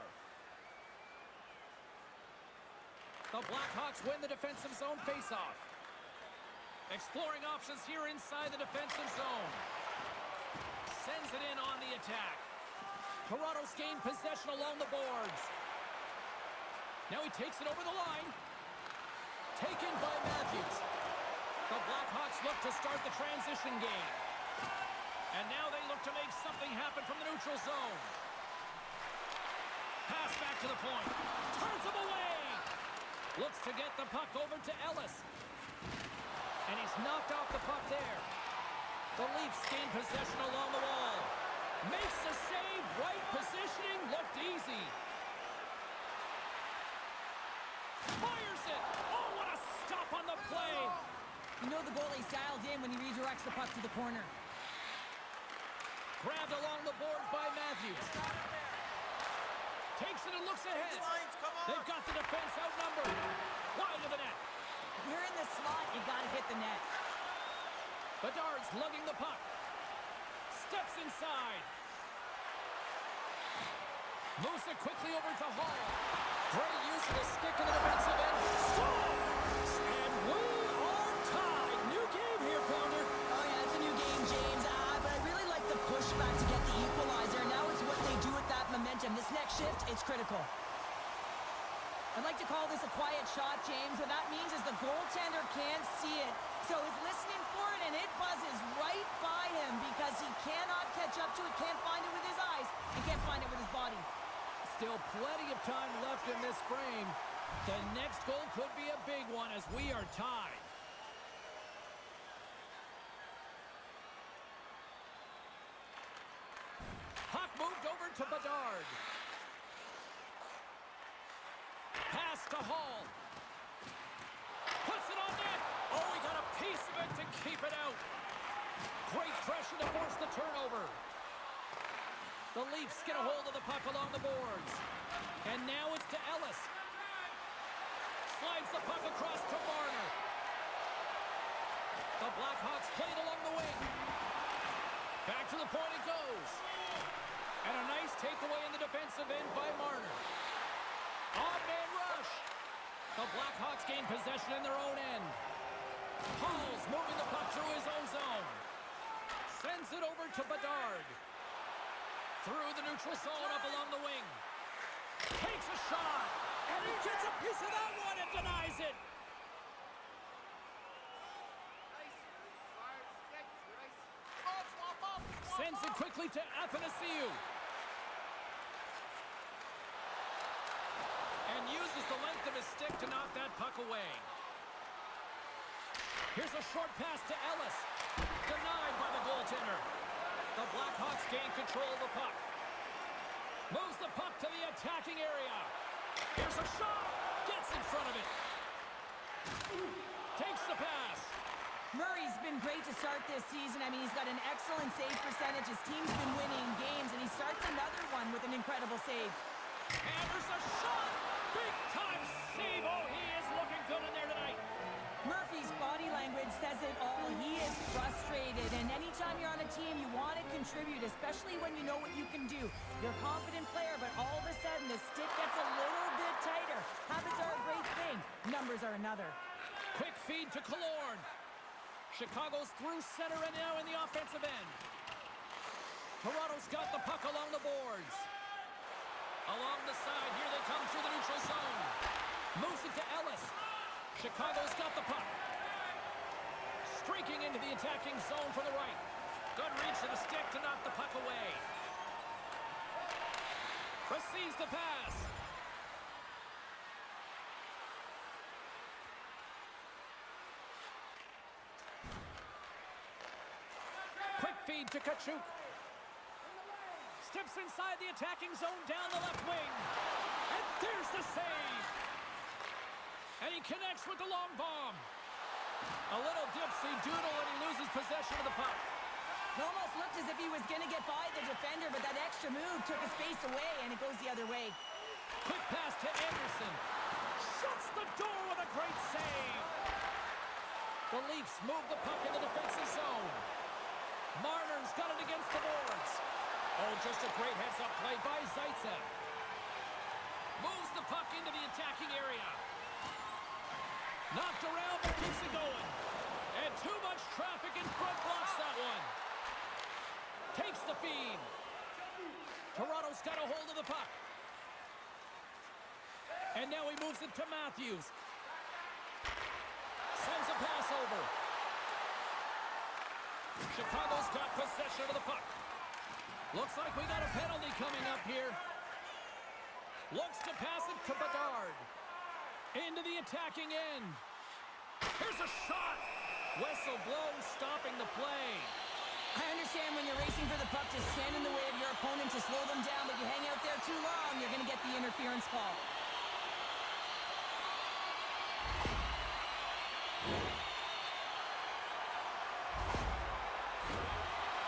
The Blackhawks win the defensive zone faceoff. Exploring options here inside the defensive zone. Sends it in on the attack. Toronto's gained possession along the boards. Now he takes it over the line. Taken by Matthews. The Blackhawks look to start the transition game. And now they look to make something happen from the neutral zone. Pass back to the point. Turns him away. Looks to get the puck over to Ellis. And he's knocked off the puck there. The Leafs gain possession along the wall. Makes the save. Right positioning. Looked easy. Fires it. Oh, what a stop on the play. You know the goalie's dialed in when he redirects the puck to the corner. Grabbed along the boards by Matthews. Takes it and looks ahead. They've got the defense outnumbered. Wide of the net. You're in the slot, you gotta hit the net. Bedard's lugging the puck. Steps inside. Moves it quickly over to Hall. Great use of the stick in the defensive end. Scores! And we are tied. New game here, Pounder. Oh yeah, it's a new game, James. But I really like the pushback to get the equalizer. Now it's what they do with that momentum. This next shift, it's critical. I'd like to call this a quiet shot, James. What that means is the goaltender can't see it. So he's listening for it, and it buzzes right by him because he cannot catch up to it, can't find it with his eyes, and can't find it with his body. Still plenty of time left in this frame. The next goal could be a big one as we are tied. Puck moved over to Bedard. Pass to Hall. Puts it on net. Oh, he got a piece of it to keep it out. Great pressure to force the turnover. The Leafs get a hold of the puck along the boards. And now it's to Ellis. Slides the puck across to Marner. The Blackhawks play it along the wing. Back to the point it goes. And a nice takeaway in the defensive end by Marner. Odd-man rush. The Blackhawks gain possession in their own end. Hall's moving the puck through his own zone. Sends it over to Bedard. Through the neutral zone up along the wing. Takes a shot. And he gets a piece of that one and denies it. Sends it quickly to Athanasiou. And uses the length of his stick to knock that puck away. Here's a short pass to Ellis. Denied by the goaltender. The Blackhawks gain control of the puck. Moves the puck to the attacking area. Here's a shot. Gets in front of it. Takes the pass. Murray's been great to start this season. I mean, he's got an excellent save percentage. His team's been winning games, and he starts another one with an incredible save. And there's a shot. Big-time save. Oh, he is looking good in there tonight. Murphy's body language says it all. He is frustrated, and anytime you're on a team, you want to contribute, especially when you know what you can do. You're a confident player, but all of a sudden, the stick gets a little bit tighter. Habits are a great thing. Numbers are another. Quick feed to Killorn. Chicago's through center and now in the offensive end. Toronto's got the puck along the boards. Along the side, here they come through the neutral zone. Moves it to Ellis. Chicago's got the puck. Streaking into the attacking zone for the right. Good reach to the stick to knock the puck away. Receives the pass. Quick feed to Tkachuk. Steps inside the attacking zone down the left wing. And there's the save. And he connects with the long bomb. A little dipsy doodle and he loses possession of the puck. It almost looked as if he was going to get by the defender, but that extra move took his space away, and it goes the other way. Quick pass to Anderson. Shuts the door with a great save. The Leafs move the puck in the defensive zone. Marner's got it against the boards. Oh, just a great heads-up play by Zaitsev. Moves the puck into the attacking area. Knocked around, but keeps it going. And too much traffic in front blocks that one. Takes the feed. Toronto's got a hold of the puck. And now he moves it to Matthews. Sends a pass over. Chicago's got possession of the puck. Looks like we got a penalty coming up here. Looks to pass it to Bedard. Into the attacking end. Here's a shot. Whistle blown, stopping the play. I understand when you're racing for the puck to stand in the way of your opponent to slow them down, but you hang out there too long, you're going to get the interference call.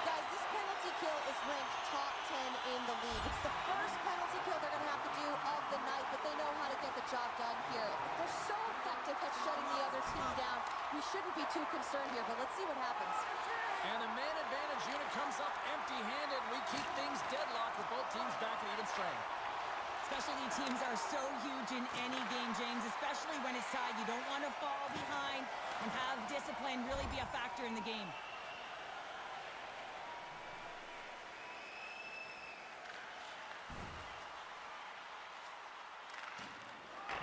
Guys, this penalty kill is ranked top 10 in the league. It's the first penalty kill they're going to have to do of the night, but they know how to get the job done here. They're so effective at shutting the other team down. We shouldn't be too concerned here, but let's see what happens. And the man advantage unit comes up empty-handed. We keep things deadlocked with both teams back at even strength. Specialty teams are so huge in any game, James, especially when it's tied. You don't want to fall behind and have discipline really be a factor in the game.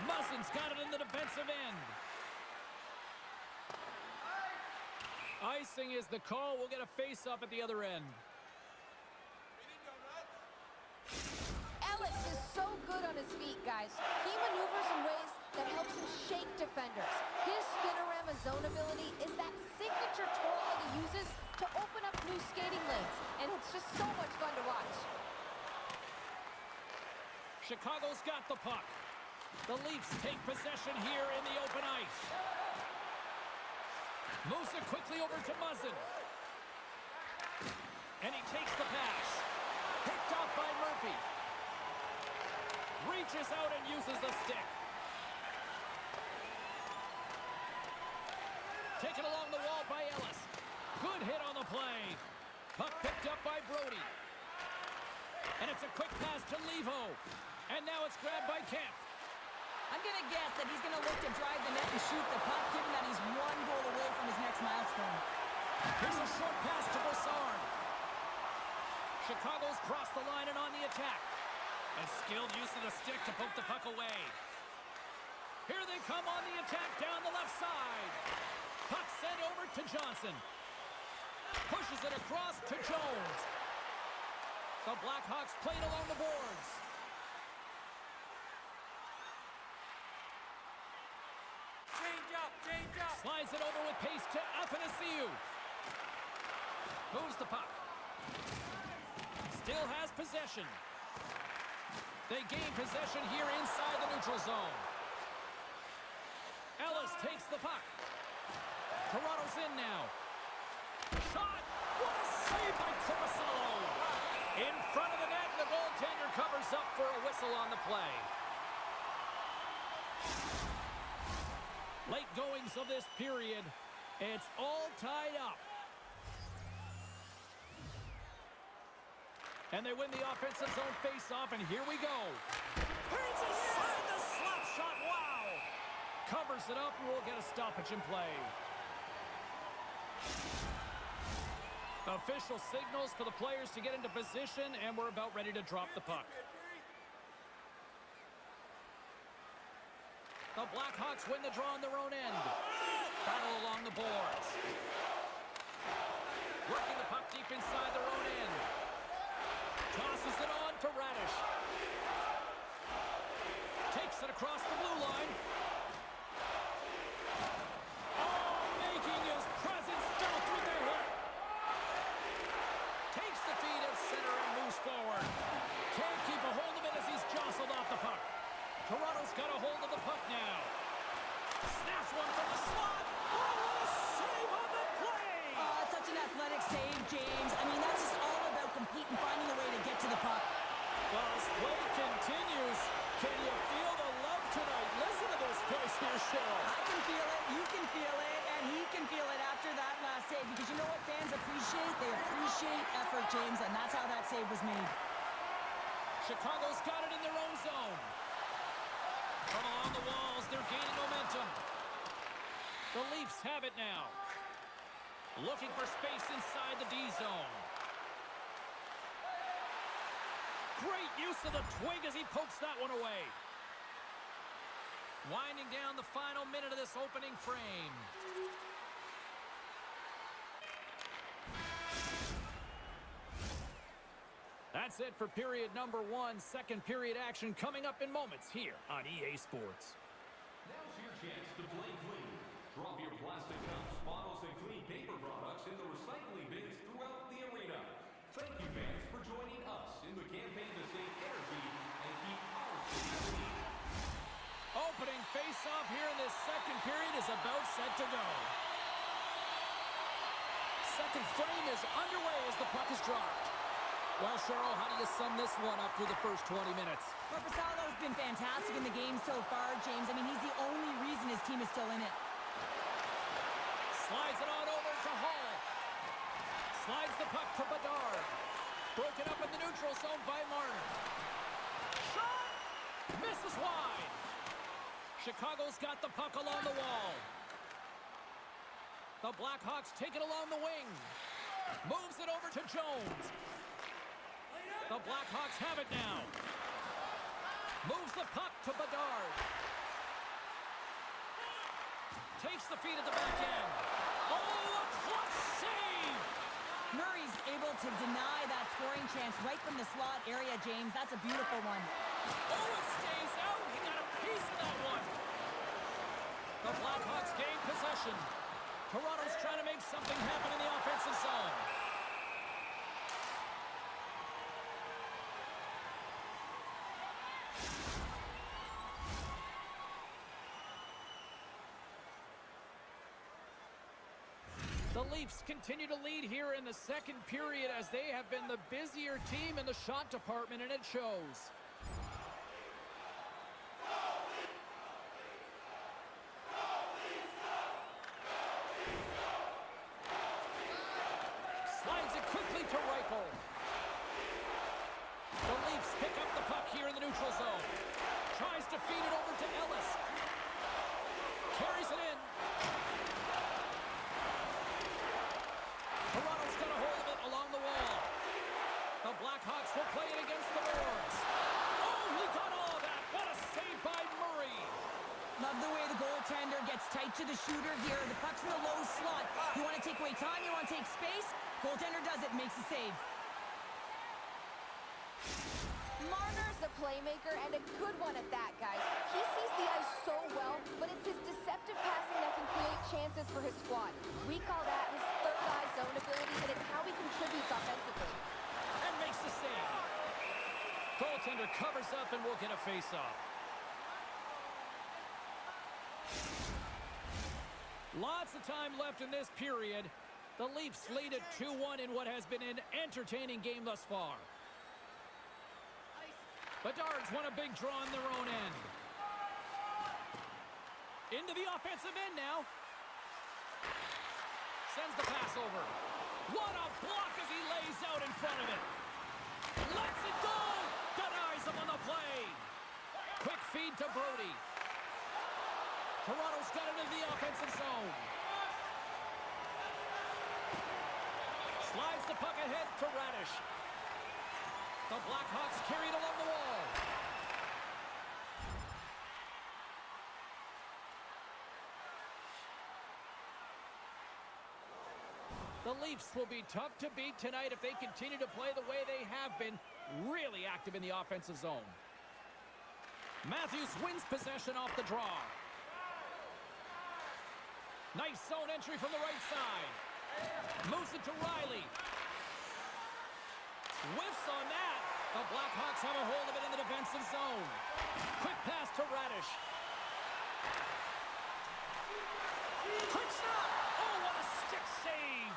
Must Johnson's got it in the defensive end. Icing is the call. We'll get a face-off at the other end. Ellis is so good on his feet, guys. He maneuvers in ways that helps him shake defenders. His spinorama zone ability is that signature twirl that he uses to open up new skating lanes, and it's just so much fun to watch. Chicago's got the puck. The Leafs take possession here in the open ice. Moves it quickly over to Muzzin. And he takes the pass. Picked off by Murphy. Reaches out and uses the stick. Taken along the wall by Ellis. Good hit on the play. Puck picked up by Brody. And it's a quick pass to Levo. And now it's grabbed by Kemp. I'm going to guess that he's going to look to drive the net and shoot the puck, given that he's one goal away from his next milestone. Here's a short pass to Brassard. Chicago's crossed the line and on the attack. A skilled use of the stick to poke the puck away. Here they come on the attack down the left side. Puck sent over to Johnson. Pushes it across to Jones. The Blackhawks played along the boards. Change up. Slides it over with pace to Athanasiou. Moves the puck. Still has possession. They gain possession here inside the neutral zone. Ellis takes the puck. Toronto's in now. Shot! What a save by Korpisalo! In front of the net, and the goaltender covers up for a whistle on the play. Late goings of this period. It's all tied up. And they win the offensive zone face-off, and here we go. Here's aside the slap shot. Wow! Covers it up, and we'll get a stoppage in play. Official signals for the players to get into position, and we're about ready to drop the puck. The Blackhawks win the draw on their own end. Battle along the boards. Working the puck deep inside their own end. Tosses it on to Radish. Takes it across the blue line. Oh, making his presence felt with the hit. Takes the feed at center and moves forward. Can't keep a hold of it as he's jostled off the puck. Toronto's got a hold of the puck now. Snaps one from the slot. Oh, what a save on the play! Oh, it's such an athletic save, James. I mean, that's just all about competing, finding a way to get to the puck. Well, as play continues, can you feel the love tonight? Listen to this place here, Cheryl. I can feel it, you can feel it, and he can feel it after that last save. Because you know what fans appreciate? They appreciate effort, James, and that's how that save was made. Chicago's got it in their own zone. From along the walls, they're gaining momentum. The Leafs have it now. Looking for space inside the D zone. Great use of the twig as he pokes that one away. Winding down the final minute of this opening frame. That's it for period number one. Second period action coming up in moments here on EA Sports. Now's your chance to play clean. Drop your plastic cups, bottles, and clean paper products in the recycling bins throughout the arena. Thank you, fans, for joining us in the campaign to save energy and keep our city clean. Opening face-off here in this second period is about set to go. Second frame is underway as the puck is dropped. Well, Cheryl, how do you sum this one up through the first 20 minutes? Korpisalo's been fantastic in the game so far, James. I mean, he's the only reason his team is still in it. Slides it on over to Hall. Slides the puck to Bedard. Broken up in the neutral zone by Marner. Shot! Misses wide. Chicago's got the puck along the wall. The Blackhawks take it along the wing. Moves it over to Jones. The Blackhawks have it now. Moves the puck to Bedard. Takes the feed at the back end. Oh, a clutch save! Murray's able to deny that scoring chance right from the slot area, James. That's a beautiful one. Oh, it stays out. He got a piece of that one. The Blackhawks gain possession. Toronto's trying to make something happen in the offensive zone. The Leafs continue to lead here in the second period as they have been the busier team in the shot department, and it shows. Slides it quickly to Reichel. The Leafs pick up the puck here in the neutral zone. Tries to feed it over to Ellis. Carries it in. Toronto's got a hold of it along the wall. The Blackhawks will play it against the boards. Oh, he got all of that. What a save by Murray. Love the way the goaltender gets tight to the shooter here. The puck's in the low slot. You want to take away time, you want to take space. Goaltender does it, makes the save. Marner's a playmaker, and a good one at that, guys. He sees the ice so well, but it's his deceptive passing that can create chances for his squad. We call that his third eye zone ability, and it's how he contributes offensively. And makes the save. Goaltender covers up and will get a face-off. Lots of time left in this period. The Leafs lead at 2-1 in what has been an entertaining game thus far. Bedard's won a big draw on their own end. Into the offensive end now. Sends the pass over. What a block as he lays out in front of it. Lets it go. Denies him on the play. Quick feed to Brody. Toronto's got it into the offensive zone. Slides the puck ahead to Radish. The Blackhawks carry it along the wall. The Leafs will be tough to beat tonight if they continue to play the way they have been, really active in the offensive zone. Matthews wins possession off the draw. Nice zone entry from the right side. Moves it to Riley. Whiffs on that. The Blackhawks have a hold of it in the defensive zone. Quick pass to Radish. Quick shot. Oh, what a stick save.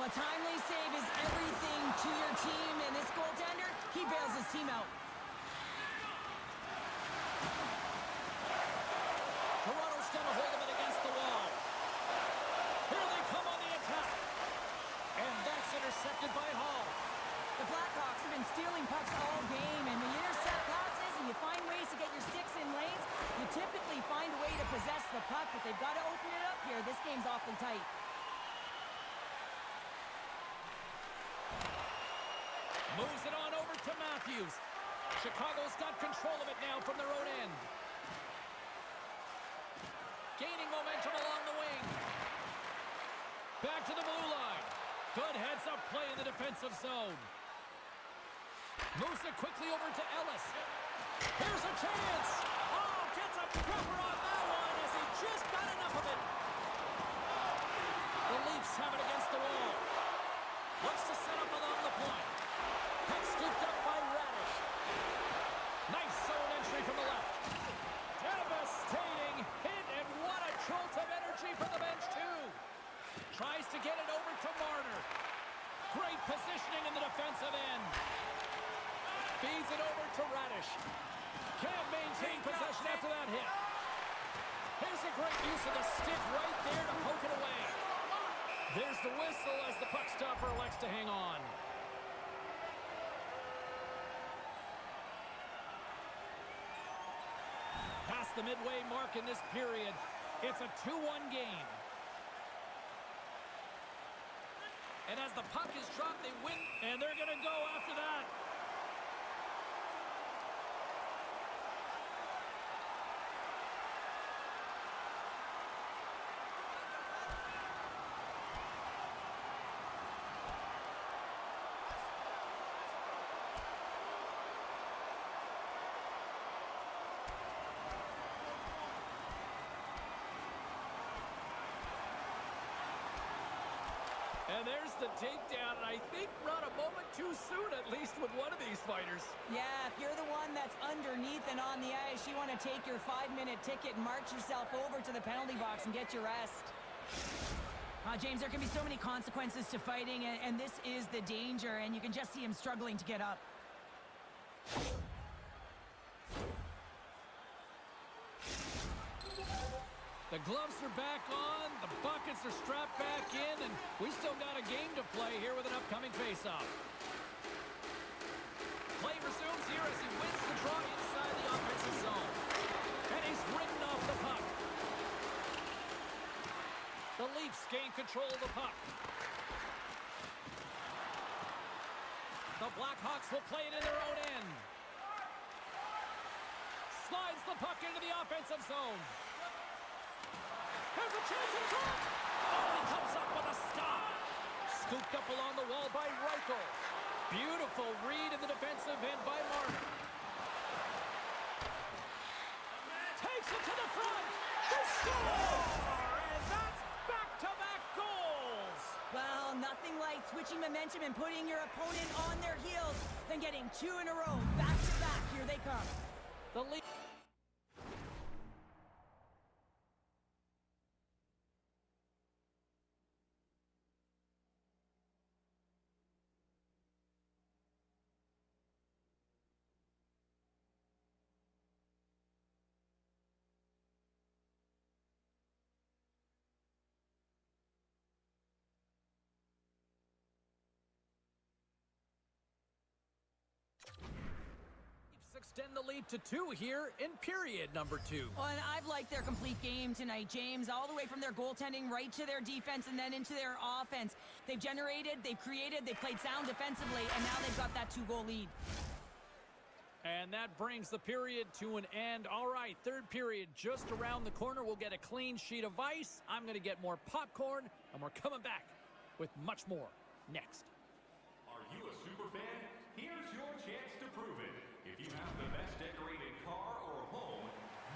A timely save is everything to your team, and this goaltender, he bails his team out. Toronto's got a hold of it against the wall. Here they come on the attack. And that's intercepted by Hall. The Blackhawks have been stealing pucks all game, and when you intercept passes and you find ways to get your sticks in lanes, you typically find a way to possess the puck, but they've got to open it up here. This game's awfully tight. Moves it on over to Matthews. Chicago's got control of it now from their own end. Gaining momentum along the wing. Back to the blue line. Good heads-up play in the defensive zone. Moves it quickly over to Ellis. Here's a chance. Oh, gets a proper on that one as he just got enough of it. The Leafs have it against the wall. Looks to set up along the point. Puck scooped up by Radish. Nice zone entry from the left. Devastating hit, and what a jolt of energy from the bench, too. Tries to get it over to Marner. Great positioning in the defensive end. Feeds it over to Radish. Can't maintain possession after that hit. Here's a great use of the stick right there to poke it away. There's the whistle as the puck stopper elects to hang on. Past the midway mark in this period, it's a 2-1 game. And as the puck is dropped, they win, and they're going to go after that. And there's the takedown, and I think not a moment too soon, at least with one of these fighters. Yeah, if you're the one that's underneath and on the ice, you want to take your 5-minute ticket and march yourself over to the penalty box and get your rest. James, there can be so many consequences to fighting, and this is the danger, and you can just see him struggling to get up. The gloves are back on, the buckets are strapped back in, and we still got a game to play here with an upcoming face-off. Play resumes here as he wins the draw inside the offensive zone. And he's ridden off the puck. The Leafs gain control of the puck. The Blackhawks will play it in their own end. Slides the puck into the offensive zone. There's a chance in front. Oh, he comes up with a stop. Scooped up along the wall by Reichel. Beautiful read in the defensive end by Marner. Takes it to the front. They score! And that's back-to-back goals. Well, nothing like switching momentum and putting your opponent on their heels than getting 2 in a row. Back-to-back. Here they come. The lead. Extend the lead to 2 here in period number 2. Well, and I've liked their complete game tonight, James, all the way from their goaltending right to their defense and then into their offense. They've generated, they've created, they've played sound defensively, and now they've got that 2-goal lead. And that brings the period to an end. All right, third period just around the corner. We'll get a clean sheet of ice. I'm going to get more popcorn, and we're coming back with much more next. Are you a super fan? Here's your chance to prove it. If you have the best decorated car or home,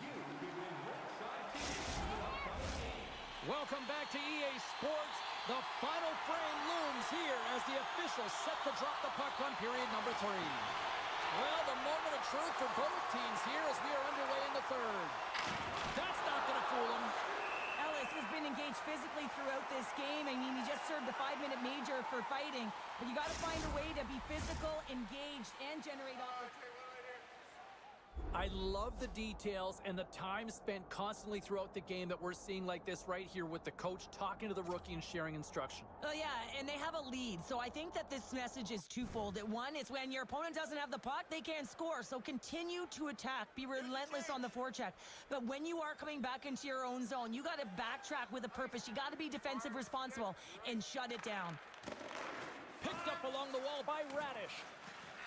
you can win ringside tickets to an upcoming game. Welcome back to EA Sports. The final frame looms here as the officials set to drop the puck on period number 3. Well, the moment of truth for both teams here as we are underway in the third. That's not going to fool them. Ellis has been engaged physically throughout this game. I mean, he just served the 5-minute major for fighting, but you got to find a way to be physical, engaged, and generate opportunities. I love the details and the time spent constantly throughout the game that we're seeing like this right here with the coach talking to the rookie and sharing instruction. Oh, yeah, and they have a lead, so I think that this message is twofold. One, it's when your opponent doesn't have the puck, they can't score, so continue to attack. Be relentless on the forecheck. But when you are coming back into your own zone, you got to backtrack with a purpose. You got to be defensive responsible and shut it down. Picked up along the wall by Radish.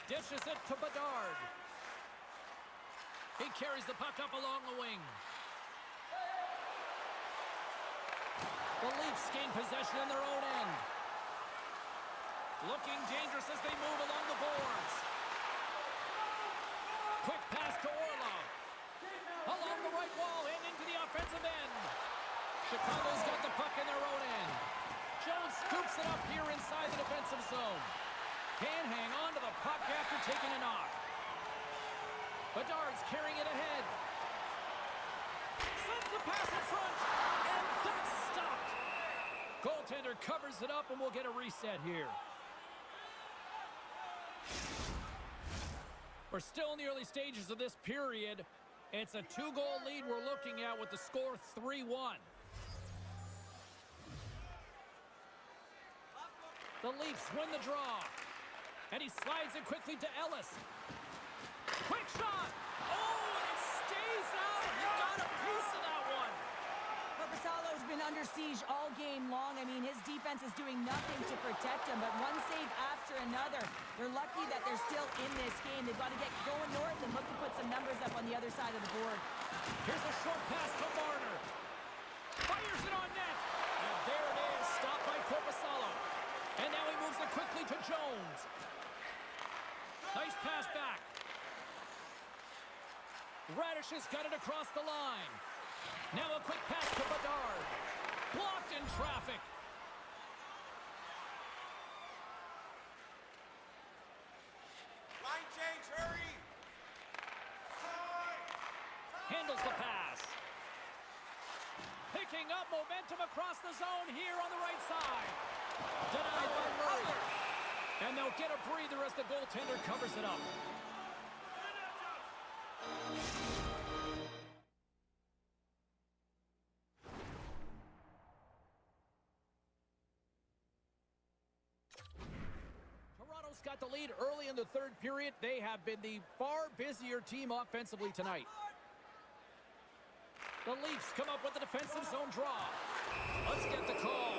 Dishes it to Bedard. He carries the puck up along the wing. The Leafs gain possession in their own end. Looking dangerous as they move along the boards. Quick pass to Orlov. Along the right wall and into the offensive end. Chicago's got the puck in their own end. Jones scoops it up here inside the defensive zone. Can't hang on to the puck after taking a knock. Bedard's carrying it ahead. Sends the pass in front, and that's stopped. Goaltender covers it up, and we'll get a reset here. We're still in the early stages of this period. It's a 2-goal lead we're looking at with the score 3-1. The Leafs win the draw. And he slides it quickly to Ellis. Quick shot! Oh, and it stays out! He got a piece of that one! Korpisalo's been under siege all game long. I mean, his defense is doing nothing to protect him, but one save after another. They're lucky that they're still in this game. They've got to get going north and look to put some numbers up on the other side of the board. Here's a short pass to Marner. Fires it on net! And there it is, stopped by Korpisalo. And now he moves it quickly to Jones. Nice pass back. Radish has got it across the line. Now a quick pass to Bedard. Blocked in traffic. handles the pass. Picking up momentum across the zone here on the right side. Denied by Murray. And they'll get a breather as the goaltender covers it up. Toronto's got the lead early in the third period. They have been the far busier team offensively tonight. The Leafs come up with a defensive zone draw. Let's get the call.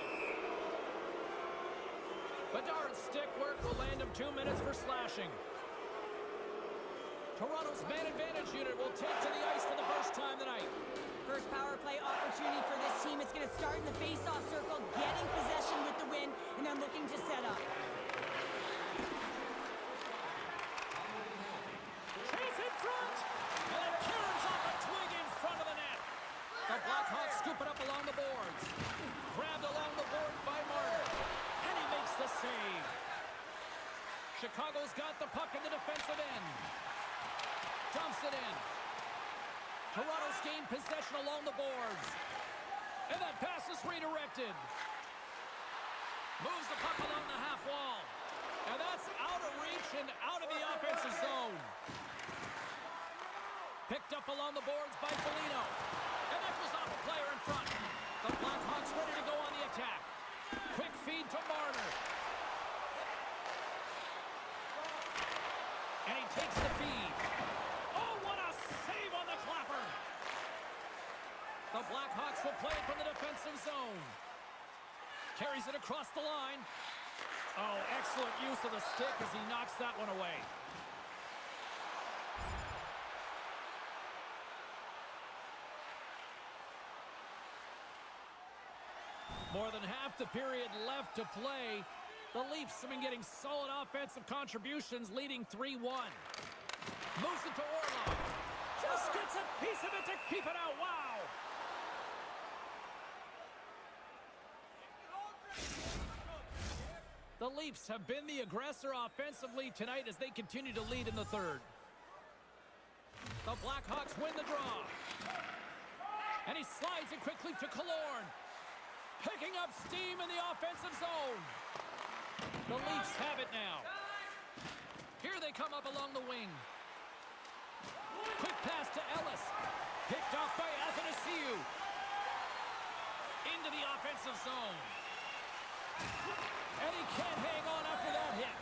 Bedard's stick work will land him 2 minutes for slashing. Toronto's man advantage unit will take to the ice for the first time tonight. First power play opportunity for this team. It's going to start in the face-off circle, getting possession with the win, and then looking to set up. Chase in front! And it caroms off a twig in front of the net. The Blackhawks scoop it up along the boards. Grabbed along the board by Marner. And he makes the save. Chicago's got the puck in the defensive end. Dumps it in. Toronto's gained possession along the boards. And that pass is redirected. Moves the puck along the half wall. And that's out of reach and out of the offensive zone. Picked up along the boards by Foligno. And that goes off a player in front. The Blackhawks ready to go on the attack. Quick feed to Marner. And he takes the feed. Oh, what a save on the clapper. The Blackhawks will play it from the defensive zone. Carries it across the line. Oh, excellent use of the stick as he knocks that one away. More than half the period left to play. The Leafs have been getting solid offensive contributions, leading 3-1. Moves it to Orlov. Just gets a piece of it to keep it out. Wow! The Leafs have been the aggressor offensively tonight as they continue to lead in the third. The Blackhawks win the draw. And he slides it quickly to Killorn. Picking up steam in the offensive zone. The Leafs have it now. Here they come up along the wing. Quick pass to Ellis. Picked off by Athanasiou. Into the offensive zone. And he can't hang on after that hit.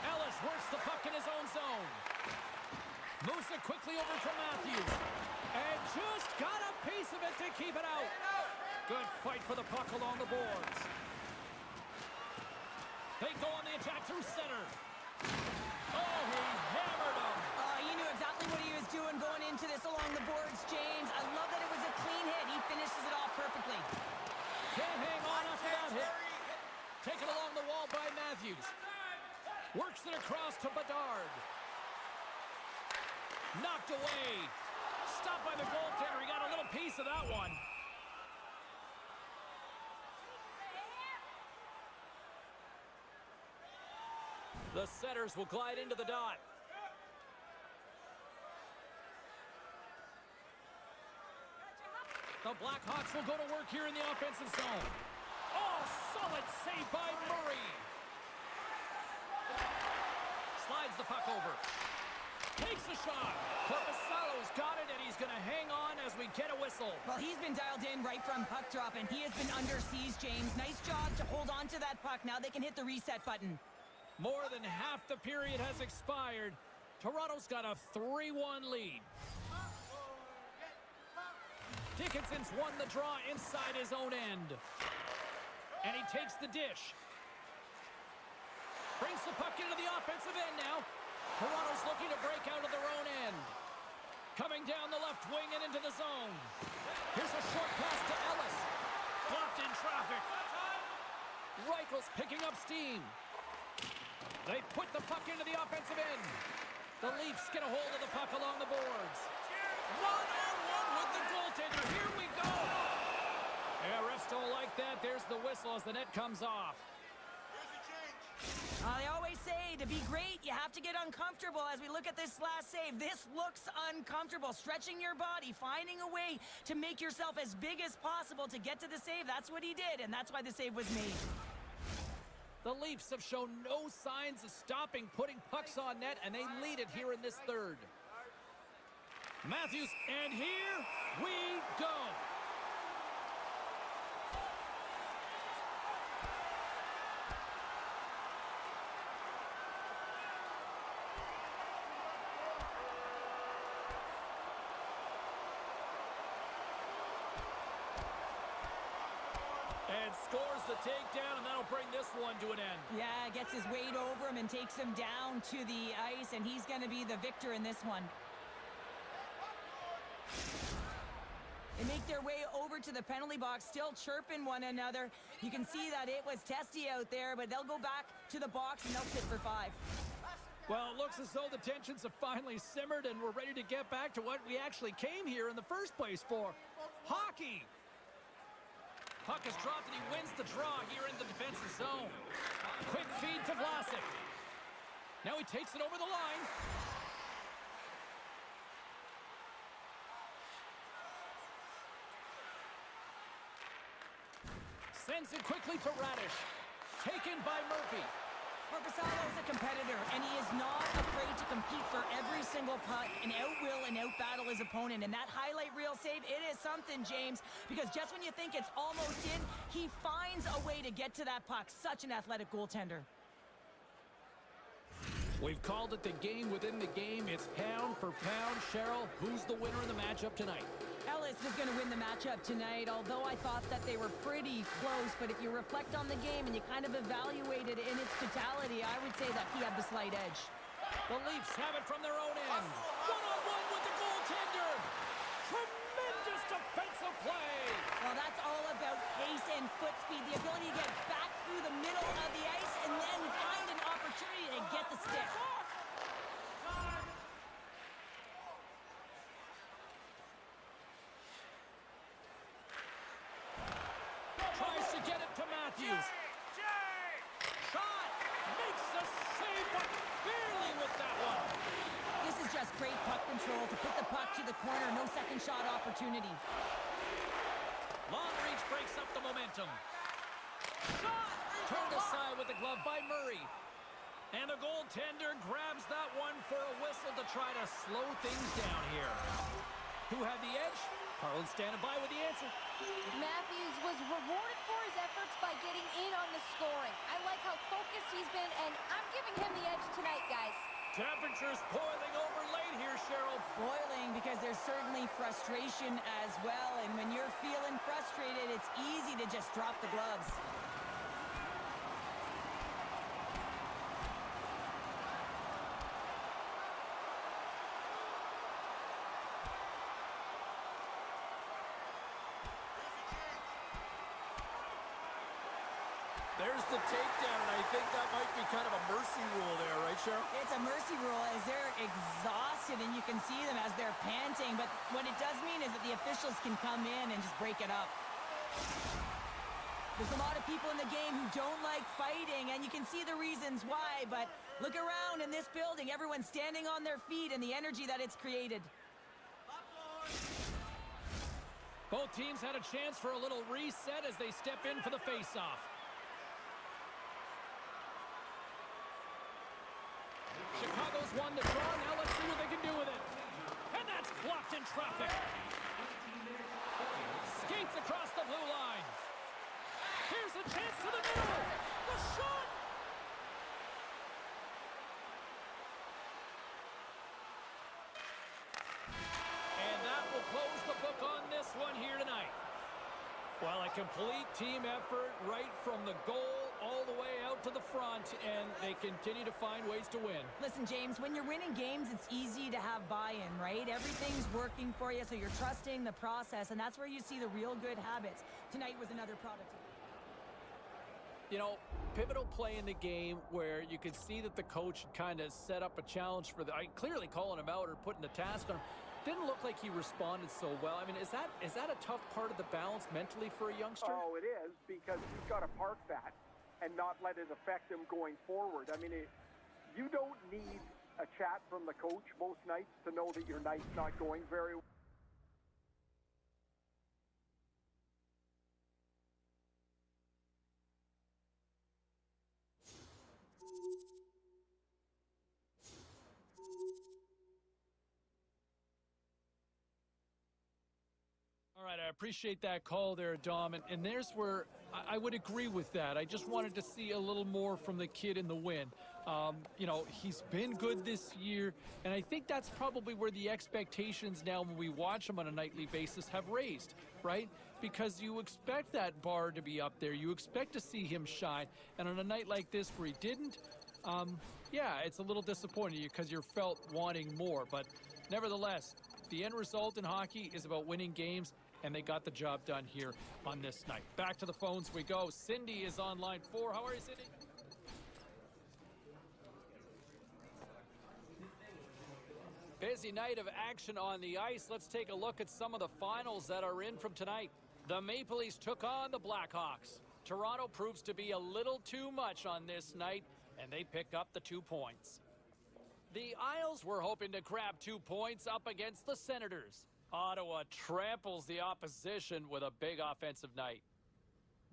Ellis works the puck in his own zone. Moves it quickly over to Matthews. And just got a piece of it to keep it out. Good fight for the puck along the boards. They go on the attack through center. Oh, he hammered him. He knew exactly what he was doing going into this along the boards, James. I love that it was a clean hit. He finishes it off perfectly. Can't hang on after that hit. Taken along the wall by Matthews. Works it across to Bedard. Knocked away. Stopped by the goaltender. He got a little piece of that one. The setters will glide into the dot. The Blackhawks will go to work here in the offensive zone. Oh, solid save by Murray. Slides the puck over. Takes a shot. Korpisalo's got it, and he's going to hang on as we get a whistle. Well, he's been dialed in right from puck drop, and he has been under siege, James. Nice job to hold on to that puck. Now they can hit the reset button. More than half the period has expired. Toronto's got a 3-1 lead. Dickinson's won the draw inside his own end. And he takes the dish. Brings the puck into the offensive end now. Toronto's looking to break out of their own end. Coming down the left wing and into the zone. Here's a short pass to Ellis. Blocked in traffic. Reichel's picking up steam. They put the puck into the offensive end. The Leafs get a hold of the puck along the boards. One-on-one with the goaltender. Here we go. Yeah, refs don't like that. There's the whistle as the net comes off. They always say to be great, you have to get uncomfortable as we look at this last save. This looks uncomfortable. Stretching your body, finding a way to make yourself as big as possible to get to the save. That's what he did, and that's why the save was made. The Leafs have shown no signs of stopping putting pucks on net, and they lead it here in this third. Matthews, and here we go. And scores the takedown, and that'll bring this one to an end. Yeah, gets his weight over him and takes him down to the ice, and he's going to be the victor in this one. They make their way over to the penalty box, still chirping one another. You can see that it was testy out there, but they'll go back to the box and they'll sit for 5. Well, it looks as though the tensions have finally simmered, and we're ready to get back to what we actually came here in the first place for. Hockey! Puck is dropped, and he wins the draw here in the defensive zone. Quick feed to Vlasic. Now he takes it over the line. Sends it quickly to Radish. Taken by Murphy. Korpisalo is a competitor, and he is not afraid to compete for every single puck and outwill and outbattle his opponent. And that highlight reel save, it is something, James, because just when you think it's almost in, he finds a way to get to that puck. Such an athletic goaltender. We've called it the game within the game. It's pound for pound. Cheryl, who's the winner in the matchup tonight? Ellis is going to win the matchup tonight, although I thought that they were pretty close. But if you reflect on the game and you kind of evaluate it in its totality, I would say that he had the slight edge. The Leafs have it from their own end. One-on-one with the goaltender. Tremendous defensive play. Well, that's all about pace and foot speed, the ability to get back through the middle of the ice and then find an opportunity to get the stick. Tries to get it to Matthews. Shot! Makes the save, but barely with that one. This is just great puck control to put the puck to the corner. No second shot opportunity. Long reach breaks up the momentum. Shot! Turned aside with the glove by Murray. And the goaltender grabs that one for a whistle to try to slow things down here. Who had the edge? Carlin standing by with the answer. Matthews was rewarded for his efforts by getting in on the scoring. I like how focused he's been, and I'm giving him the edge tonight, guys. Temperatures boiling over late here, Cheryl. Boiling because there's certainly frustration as well. And when you're feeling frustrated, it's easy to just drop the gloves. There's the takedown, and I think that might be kind of a mercy rule there, right, Cheryl? It's a mercy rule as they're exhausted, and you can see them as they're panting. But what it does mean is that the officials can come in and just break it up. There's a lot of people in the game who don't like fighting, and you can see the reasons why. But look around in this building. Everyone's standing on their feet, and the energy that it's created. Both teams had a chance for a little reset as they step in for the face-off. Chicago's won the draw. Now let's see what they can do with it. And that's blocked in traffic. Skates across the blue line. Here's a chance to the middle. The shot. And that will close the book on this one here tonight. Well, a complete team effort right from the goal all the way out to the front, and they continue to find ways to win. Listen, James, when you're winning games, it's easy to have buy-in, right? Everything's working for you, so you're trusting the process, and that's where you see the real good habits. Tonight was another product. You know, pivotal play in the game where you could see that the coach kind of set up a challenge for clearly calling him out or putting the task on him. Didn't look like he responded so well. I mean, is that a tough part of the balance mentally for a youngster? Oh, it is, because he's got to park that and not let it affect him going forward. I mean, you don't need a chat from the coach most nights to know that your night's not going very well. All right, I appreciate that call there, Dom. And there's where I would agree with that. I just wanted to see a little more from the kid in the win. You know, he's been good this year, and I think that's probably where the expectations now when we watch him on a nightly basis have raised, right? Because you expect that bar to be up there. You expect to see him shine. And on a night like this where he didn't, yeah, it's a little disappointing because you're felt wanting more. But nevertheless, the end result in hockey is about winning games, and they got the job done here on this night. Back to the phones we go. Cindy is on line 4. How are you, Cindy? Busy night of action on the ice. Let's take a look at some of the finals that are in from tonight. The Maple Leafs took on the Blackhawks. Toronto proves to be a little too much on this night, and they pick up the 2 points. The Isles were hoping to grab 2 points up against the Senators. Ottawa tramples the opposition with a big offensive night.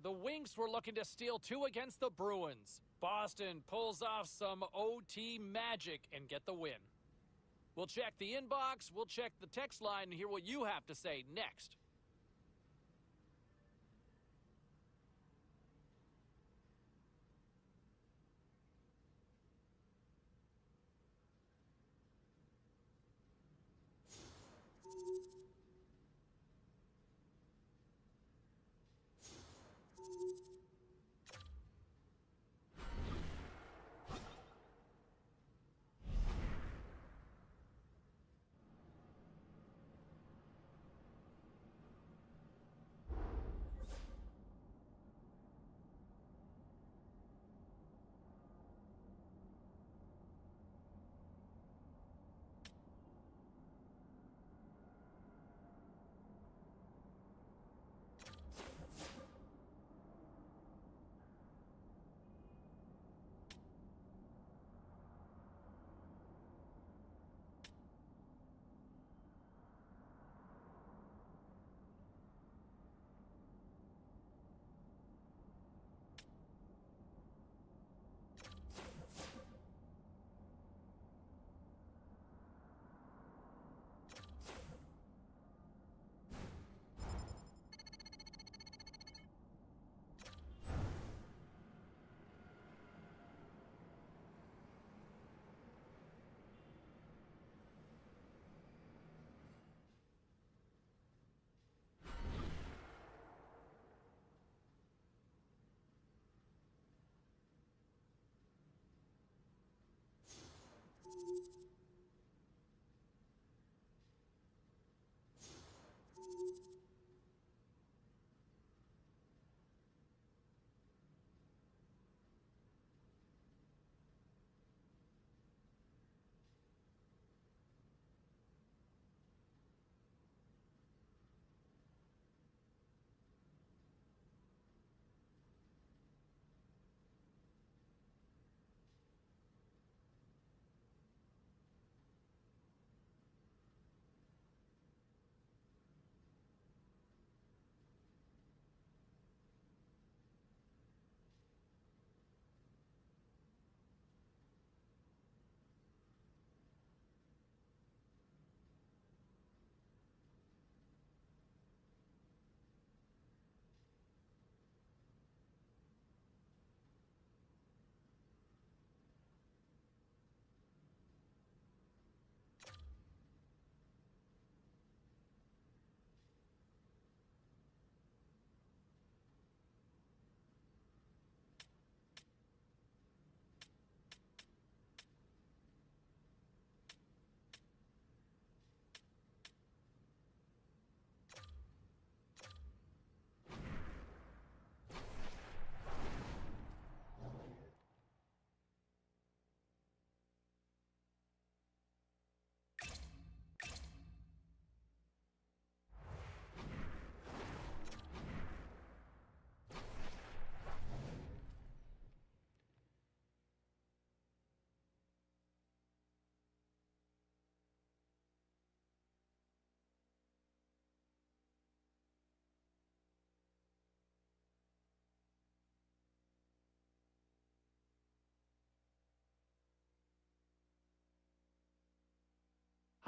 The Wings were looking to steal 2 against the Bruins. Boston pulls off some OT magic and get the win. We'll check the inbox, we'll check the text line, and hear what you have to say next.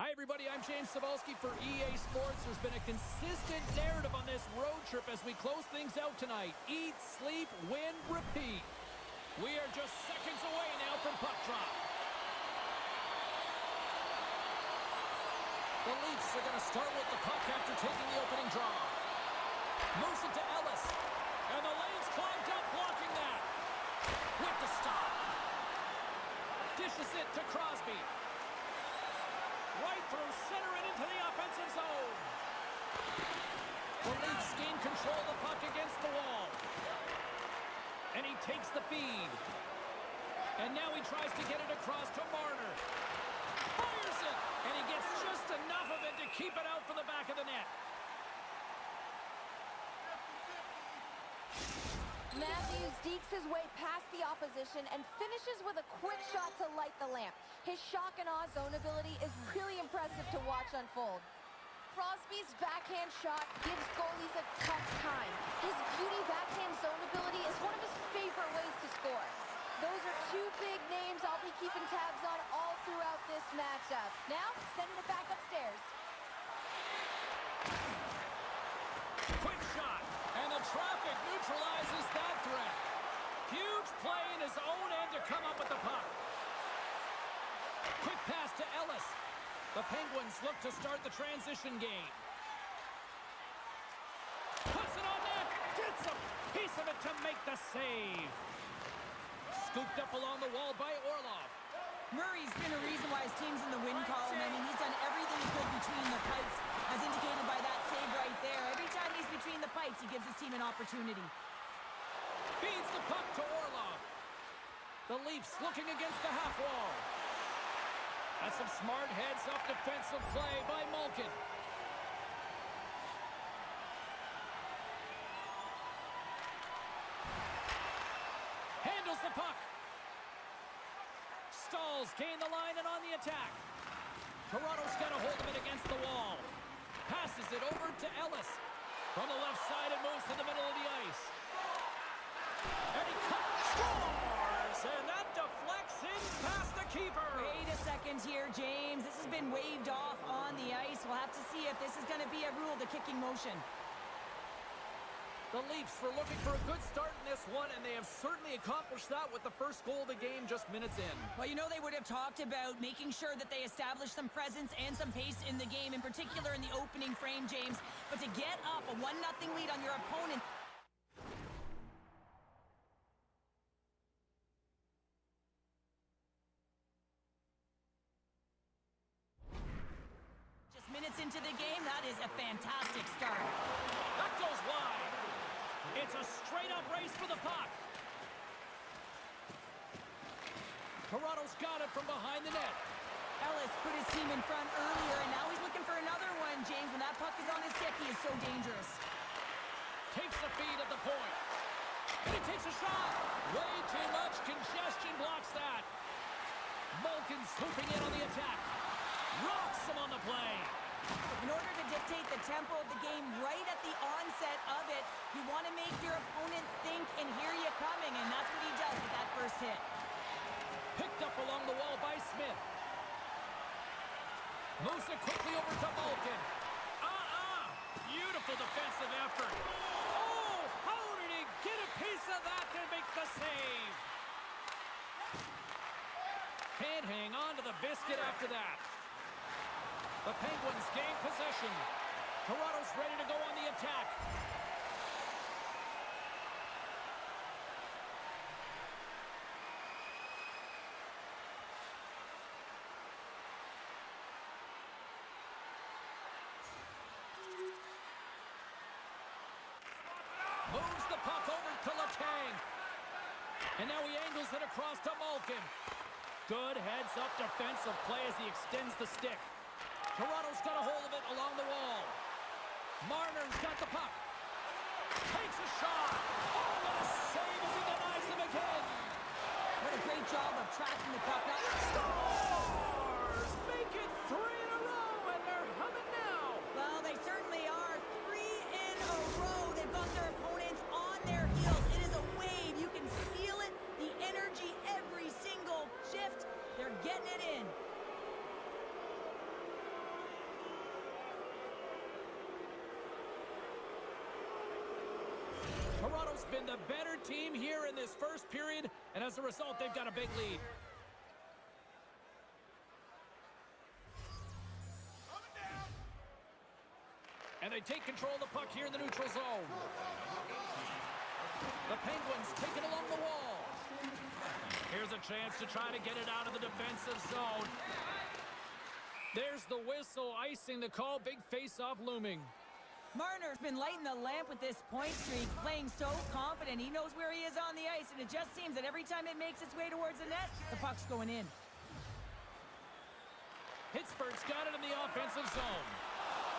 Hi, everybody. I'm James Cebulski for EA Sports. There's been a consistent narrative on this road trip as we close things out tonight. Eat, sleep, win, repeat. We are just seconds away now from puck drop. The Leafs are going to start with the puck after taking the opening draw. Moves it to Ellis. And the lane's clogged up, blocking that. With the stop. Dishes it to Crosby. Right through center and into the offensive zone. The Leafs gain control of the puck against the wall. And he takes the feed. And now he tries to get it across to Marner. Fires it! And he gets just enough of it to keep it out for the back of the net. Matthews dekes his way past the opposition and finishes with a quick shot to light the lamp. His shock and awe zone ability is really impressive to watch unfold. Crosby's backhand shot gives goalies a tough time. His beauty backhand zone ability is one of his favorite ways to score. Those are two big names I'll be keeping tabs on all throughout this matchup. Now, sending it back upstairs. Quick shot, and the traffic neutralizes that threat. Huge play in his own end to come up with the puck. Quick pass to Ellis. The Penguins look to start the transition game. Puts it on net, gets a piece of it to make the save. Scooped up along the wall by Orlov. Murray's been a reason why his team's in the win column. I mean, he's done everything he could between the pipes, as indicated by that save right there. Every time he's between the pipes, he gives his team an opportunity. Feeds the puck to Orlov. The Leafs looking against the half wall. That's some smart heads-up defensive play by Malkin. Handles the puck. Stalls, gain the line and on the attack. Toronto's got a hold of it against the wall. Passes it over to Ellis. From the left side, it moves to the middle of the ice. And he scores! And that deflects in past the keeper. Wait a second here, James. This has been waved off on the ice. We'll have to see if this is going to be a rule, the kicking motion. The Leafs were looking for a good start in this one, and they have certainly accomplished that with the first goal of the game just minutes in. Well, you know, they would have talked about making sure that they establish some presence and some pace in the game, in particular in the opening frame, James. But to get up a 1-0 lead on your opponent... just minutes into the game, that is a fantastic start. That goes wide. It's a straight-up race for the puck. Toronto's got it from behind the net. Ellis put his team in front earlier, and now he's looking for another one, James. When that puck is on his stick, he is so dangerous. Takes the feed at the point. And he takes a shot. Way too much congestion blocks that. Malkin swooping in on the attack. Rocks him on the play. In order to dictate the tempo of the game right at the onset of it, you want to make your opponent think and hear you coming, and that's what he does with that first hit. Picked up along the wall by Smith. Moves it quickly over to Malkin. Beautiful defensive effort. Oh, how did he get a piece of that to make the save? Can't hang on to the biscuit after that. The Penguins gain possession. Toronto's ready to go on the attack. Moves the puck over to Letang. And now he angles it across to Malkin. Good heads-up defensive play as he extends the stick. Toronto's got a hold of it along the wall. Marner's got the puck. Takes a shot. Oh, what a save as he denies them again. What a great job of tracking the puck. Stars make it 3 in a row, and they're humming now. Well, they certainly are. 3 in a row. They've got their opponents on their heels. It is a wave. You can feel it. The energy every single shift. They're getting it in. been the better team here in this first period, and as a result, they've got a big lead. And they take control of the puck here in the neutral zone. The Penguins take it along the wall. Here's a chance to try to get it out of the defensive zone. There's the whistle, icing the call. Big face-off looming. Marner's been lighting the lamp with this point streak, playing so confident. He knows where he is on the ice, and it just seems that every time it makes its way towards the net, the puck's going in. Pittsburgh's got it in the offensive zone.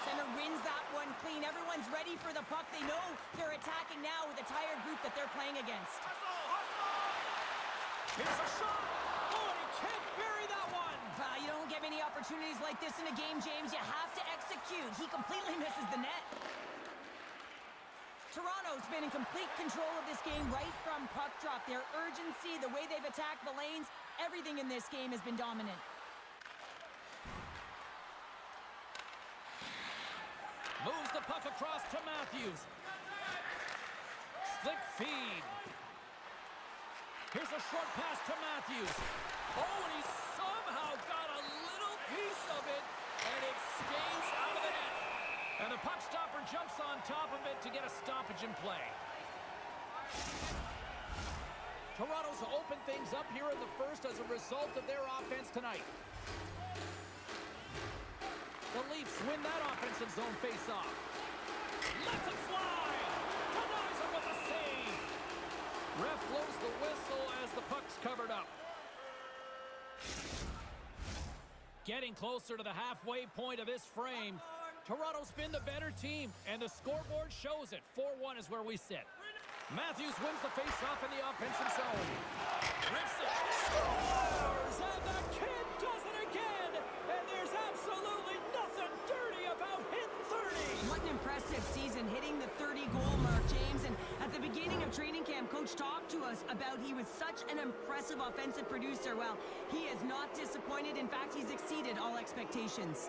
Center wins that one clean. Everyone's ready for the puck. They know they're attacking now with a tired group that they're playing against. Here's a shot. Oh, and he can't bury that one. You don't get many opportunities like this in a game, James. You have to execute. He completely misses the net. Toronto's been in complete control of this game right from puck drop. Their urgency, the way they've attacked the lanes, everything in this game has been dominant. Moves the puck across to Matthews. Slick feed. Here's a short pass to Matthews. Oh, and he somehow got a little piece of it, and it skates out of the net. And the puck stopper jumps on top of it to get a stoppage in play. Toronto's opened things up here in the first as a result of their offense tonight. The Leafs win that offensive zone face-off. Lets it fly! Denies him with a save! Ref blows the whistle as the puck's covered up. Getting closer to the halfway point of this frame. Toronto's been the better team, and the scoreboard shows it. 4-1 is where we sit. Matthews wins the face-off in the offensive zone. Rips it. Scores! And the kid does it again! And there's absolutely nothing dirty about hitting 30! What an impressive season, hitting the 30-goal mark, James. And at the beginning of training camp, Coach talked to us about he was such an impressive offensive producer. Well, he is not disappointed. In fact, he's exceeded all expectations.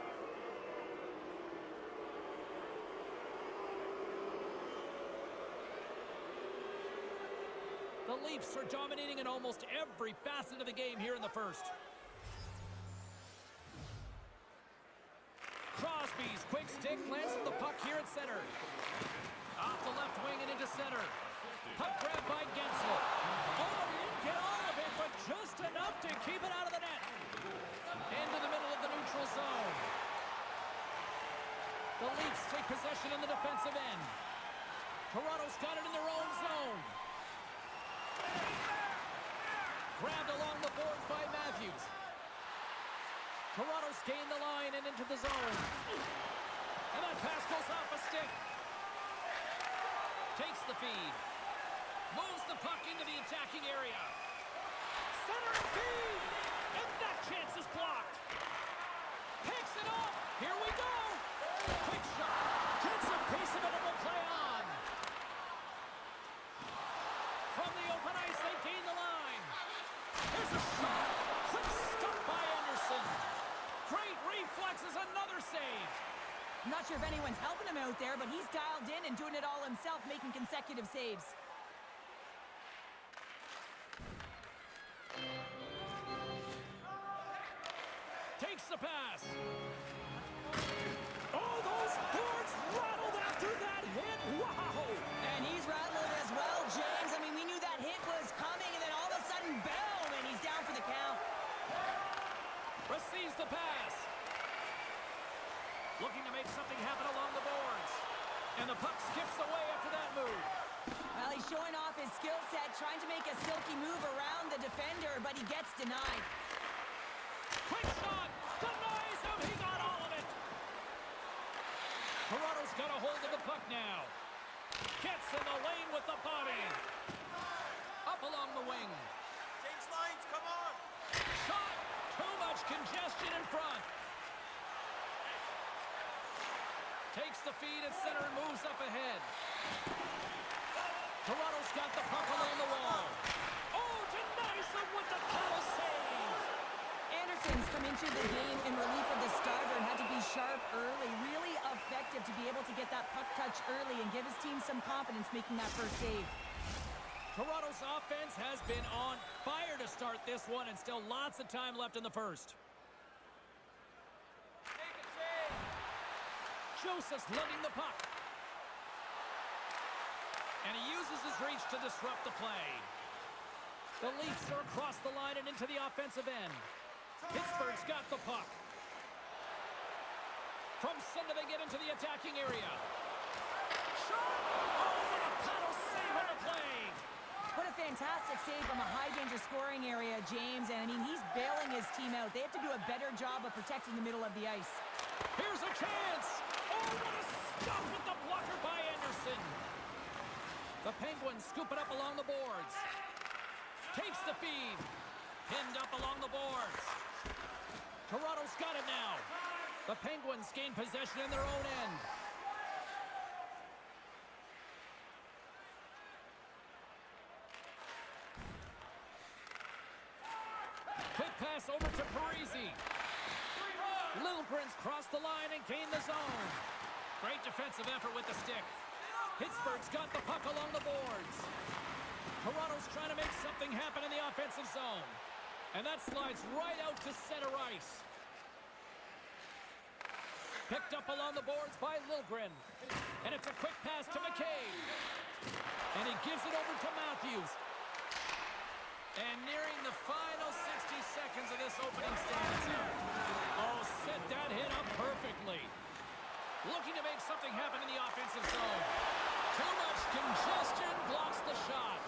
The Leafs are dominating in almost every facet of the game here in the first. Crosby's quick stick lands the puck here at center. Off the left wing and into center. Puck grab by Gensel. Oh, he didn't get all of it, but just enough to keep it out of the net. Into the middle of the neutral zone. The Leafs take possession in the defensive end. Toronto's got it in their own zone. Grabbed along the boards by Matthews. Toronto's gained the line and into the zone. And that pass goes off a stick. Takes the feed. Moves the puck into the attacking area. Center and feed! And that chance is blocked. Picks it up. Here we go. Quick shot. Gets a piece of it and will play on. From the open ice, they gain the line. Here's a shot. Quick stop by Anderson. Great reflexes, another save. I'm not sure if anyone's helping him out there, but he's dialed in and doing it all himself, making consecutive saves. Takes the pass. Oh, those boards rattled after that hit. Wow. And he's rattled as well, James. I mean, we knew that hit was coming, and then all of a sudden, boom, and he's down for the count. Receives the pass. Looking to make something happen along the boards. And the puck skips away after that move. Well, he's showing off his skill set, trying to make a silky move around the defender, but he gets denied. Quick shot. Denies him. He got all of it. Toronto's got a hold of the puck now. Gets in the lane with the body. Up along the wing. Change lines, come on! Shot. Too much congestion in front. Takes the feed at center and moves up ahead. Toronto's got the puck along the wall. Oh, denies him with the paddle save. Anderson's come into the game in relief of the starter and had to be sharp early. Really effective to be able to get that puck touch early and give his team some confidence making that first save. Toronto's offense has been on fire to start this one, and still lots of time left in the first. Joseph's lugging the puck. And he uses his reach to disrupt the play. The Leafs are across the line and into the offensive end. Pittsburgh's got the puck. From center, they get into the attacking area. Shot! Oh, what a paddle save on the play! What a fantastic save from a high-danger scoring area, James. And, I mean, he's bailing his team out. They have to do a better job of protecting the middle of the ice. Here's a chance! Oh, what a stop with the blocker by Anderson! The Penguins scoop it up along the boards. Takes the feed. Pinned up along the boards. Toronto's got it now. The Penguins gain possession in their own end. Quick pass over to Parisi. Liljegren's crossed the line and gained the zone. Great defensive effort with the stick. Pittsburgh's got the puck along the boards. Toronto's trying to make something happen in the offensive zone. And that slides right out to center ice. Picked up along the boards by Liljegren. And it's a quick pass to McCabe. And he gives it over to Matthews. And nearing the final 60 seconds of this opening stanza. Oh, set that hit up perfectly. Looking to make something happen in the offensive zone. Too much congestion blocks the shot.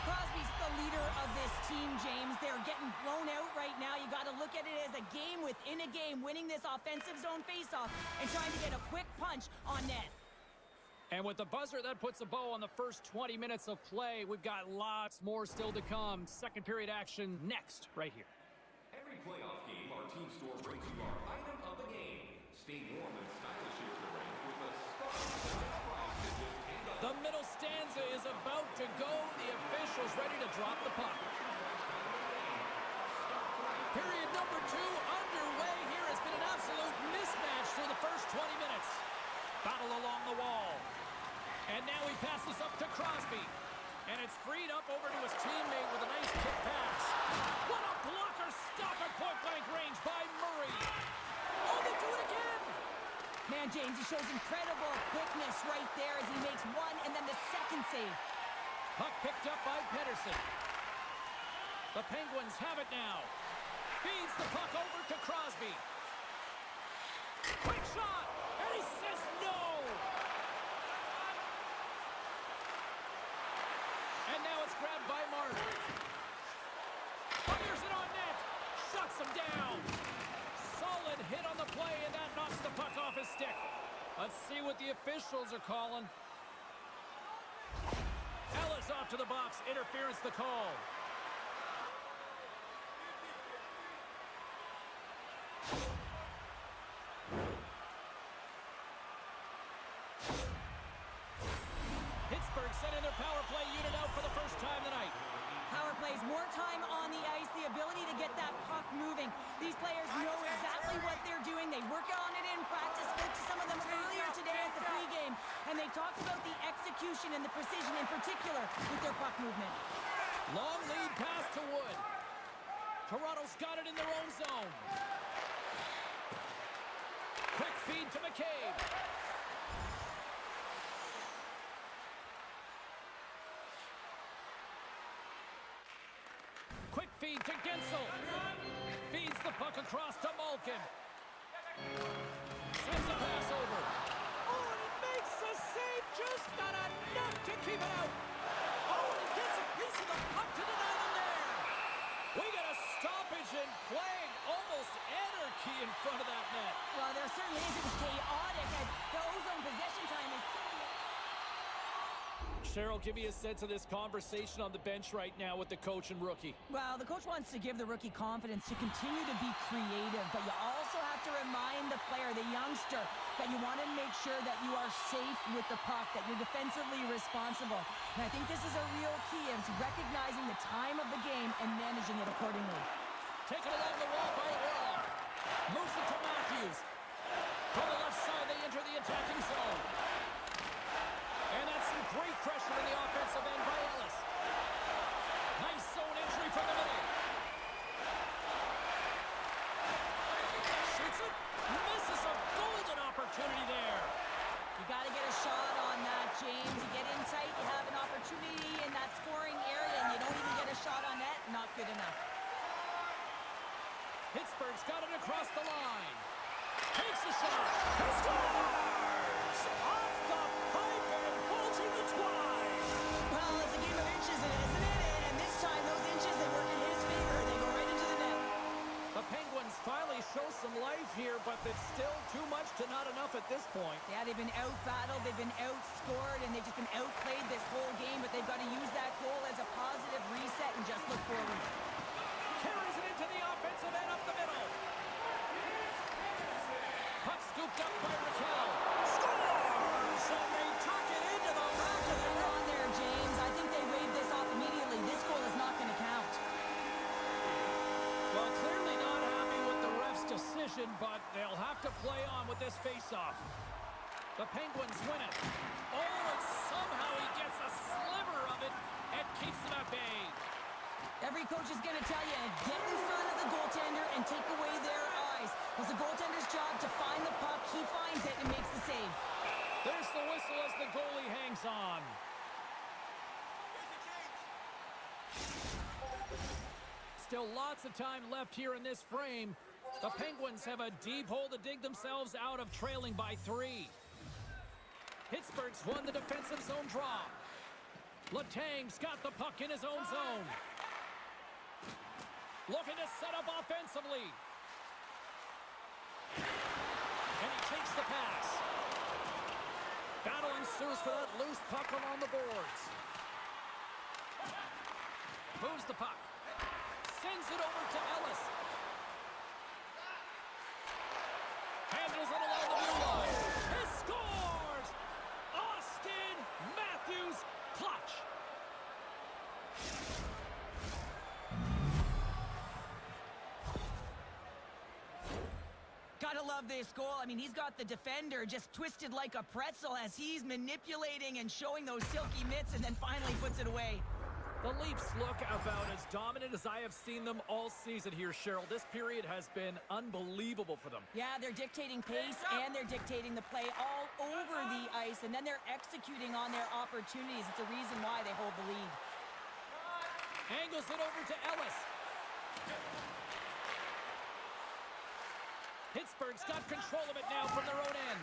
Crosby's the leader of this team, James. They're getting blown out right now. You got to look at it as a game within a game, winning this offensive zone faceoff and trying to get a quick punch on net. And with the buzzer, that puts a bow on the first 20 minutes of play. We've got lots more still to come. Second period action next, right here. Every playoff game, our team store brings you our item of the game. Stay warm and stylish at your range with a star price at just $10. The middle stanza is about to go. The officials ready to drop the puck. Period number 2 underway. Here has been an absolute mismatch through the first 20 minutes. Battle along the wall. And now he passes up to Crosby. And it's freed up over to his teammate with a nice kick pass. What a blocker stop at point-blank range by Murray. Oh, they do it again! Man, James, he shows incredible quickness right there as he makes one and then the second save. Puck picked up by Pedersen. The Penguins have it now. Feeds the puck over to Crosby. Quick shot! And he says no! And now it's grabbed by Marner. Fires it on net. Shuts him down. Solid hit on the play, and that knocks the puck off his stick. Let's see what the officials are calling. Ellis off to the box. Interference the call. Pittsburgh sending their power play unit out for the first time tonight. Power plays, more time on the ice, the ability to get that puck moving. These players know exactly what they're doing. They work on it in practice. Spoke to some of them earlier today at the pregame, and they talked about the execution and the precision in particular with their puck movement. Long lead pass to Wood. Toronto's got it in their own zone. Quick feed to McCabe. Quick feed to Gensel. Feeds the puck across to Malkin. Sends a pass over. Oh, and he makes a save. Just not enough to keep it out. Oh, and he gets a piece of the puck to deny them there. We got a stoppage in play. Almost anarchy in front of that net. Well, there certainly is. It was chaotic as the ozone possession time is... Cheryl, give me a sense of this conversation on the bench right now with the coach and rookie. Well, the coach wants to give the rookie confidence to continue to be creative, but you also have to remind the player, the youngster, that you want to make sure that you are safe with the puck, that you're defensively responsible. And I think this is a real key of recognizing the time of the game and managing it accordingly. Taken along the wall by Warlock. Moves it to Matthews. From the left side, they enter the attacking zone. And that's some great pressure in the offensive end by Ellis. Nice zone entry from the middle. Shoots it. Misses a golden opportunity there. You got to get a shot on that, James. You get in tight, you have an opportunity in that scoring area, and you don't even get a shot on net. Not good enough. Pittsburgh's got it across the line. Takes a shot. He scores! Off the pipe and bulging the twine. Well, it's a game of inches, isn't it? And this time, those inches, they work in his favor. They go right into the net. The Penguins finally show some life here, but it's still too much to not enough at this point. Yeah, they've been out-battled, they've been outscored, and they've just been outplayed this whole game, but they've got to use that goal as a positive reset and just look forward. Carries it into the offensive end up the middle. Puck scooped up by Raquel. Scores! And they tuck it into the back of the Hang net. on there, James. I think they waved this off immediately. This goal is not going to count. Well, clearly not happy with the ref's decision, but they'll have to play on with this face-off. The Penguins win it. Oh, and somehow he gets a sliver of it and keeps them at bay. Every coach is going to tell you, get in front of the goaltender and take away their eyes. It's the goaltender's job to find the puck. He finds it and makes the save. There's the whistle as the goalie hangs on. Still lots of time left here in this frame. The Penguins have a deep hole to dig themselves out of, trailing by 3. Pittsburgh's won the defensive zone draw. Letang's got the puck in his own zone. Looking to set up offensively. And he takes the pass. Battle ensues for that loose puck along the boards. Moves the puck. Sends it over to Ellis. Handles it along the blue line. He scores! Austin Matthews clutch. Gotta love this goal. I mean, he's got the defender just twisted like a pretzel as he's manipulating and showing those silky mitts and then finally puts it away. The Leafs look about as dominant as I have seen them all season here, Cheryl. This period has been unbelievable for them. Yeah, they're dictating pace and they're dictating the play all over the ice, and then they're executing on their opportunities. It's a reason why they hold the lead. Angles it over to Ellis. Pittsburgh's got control of it now from their own end.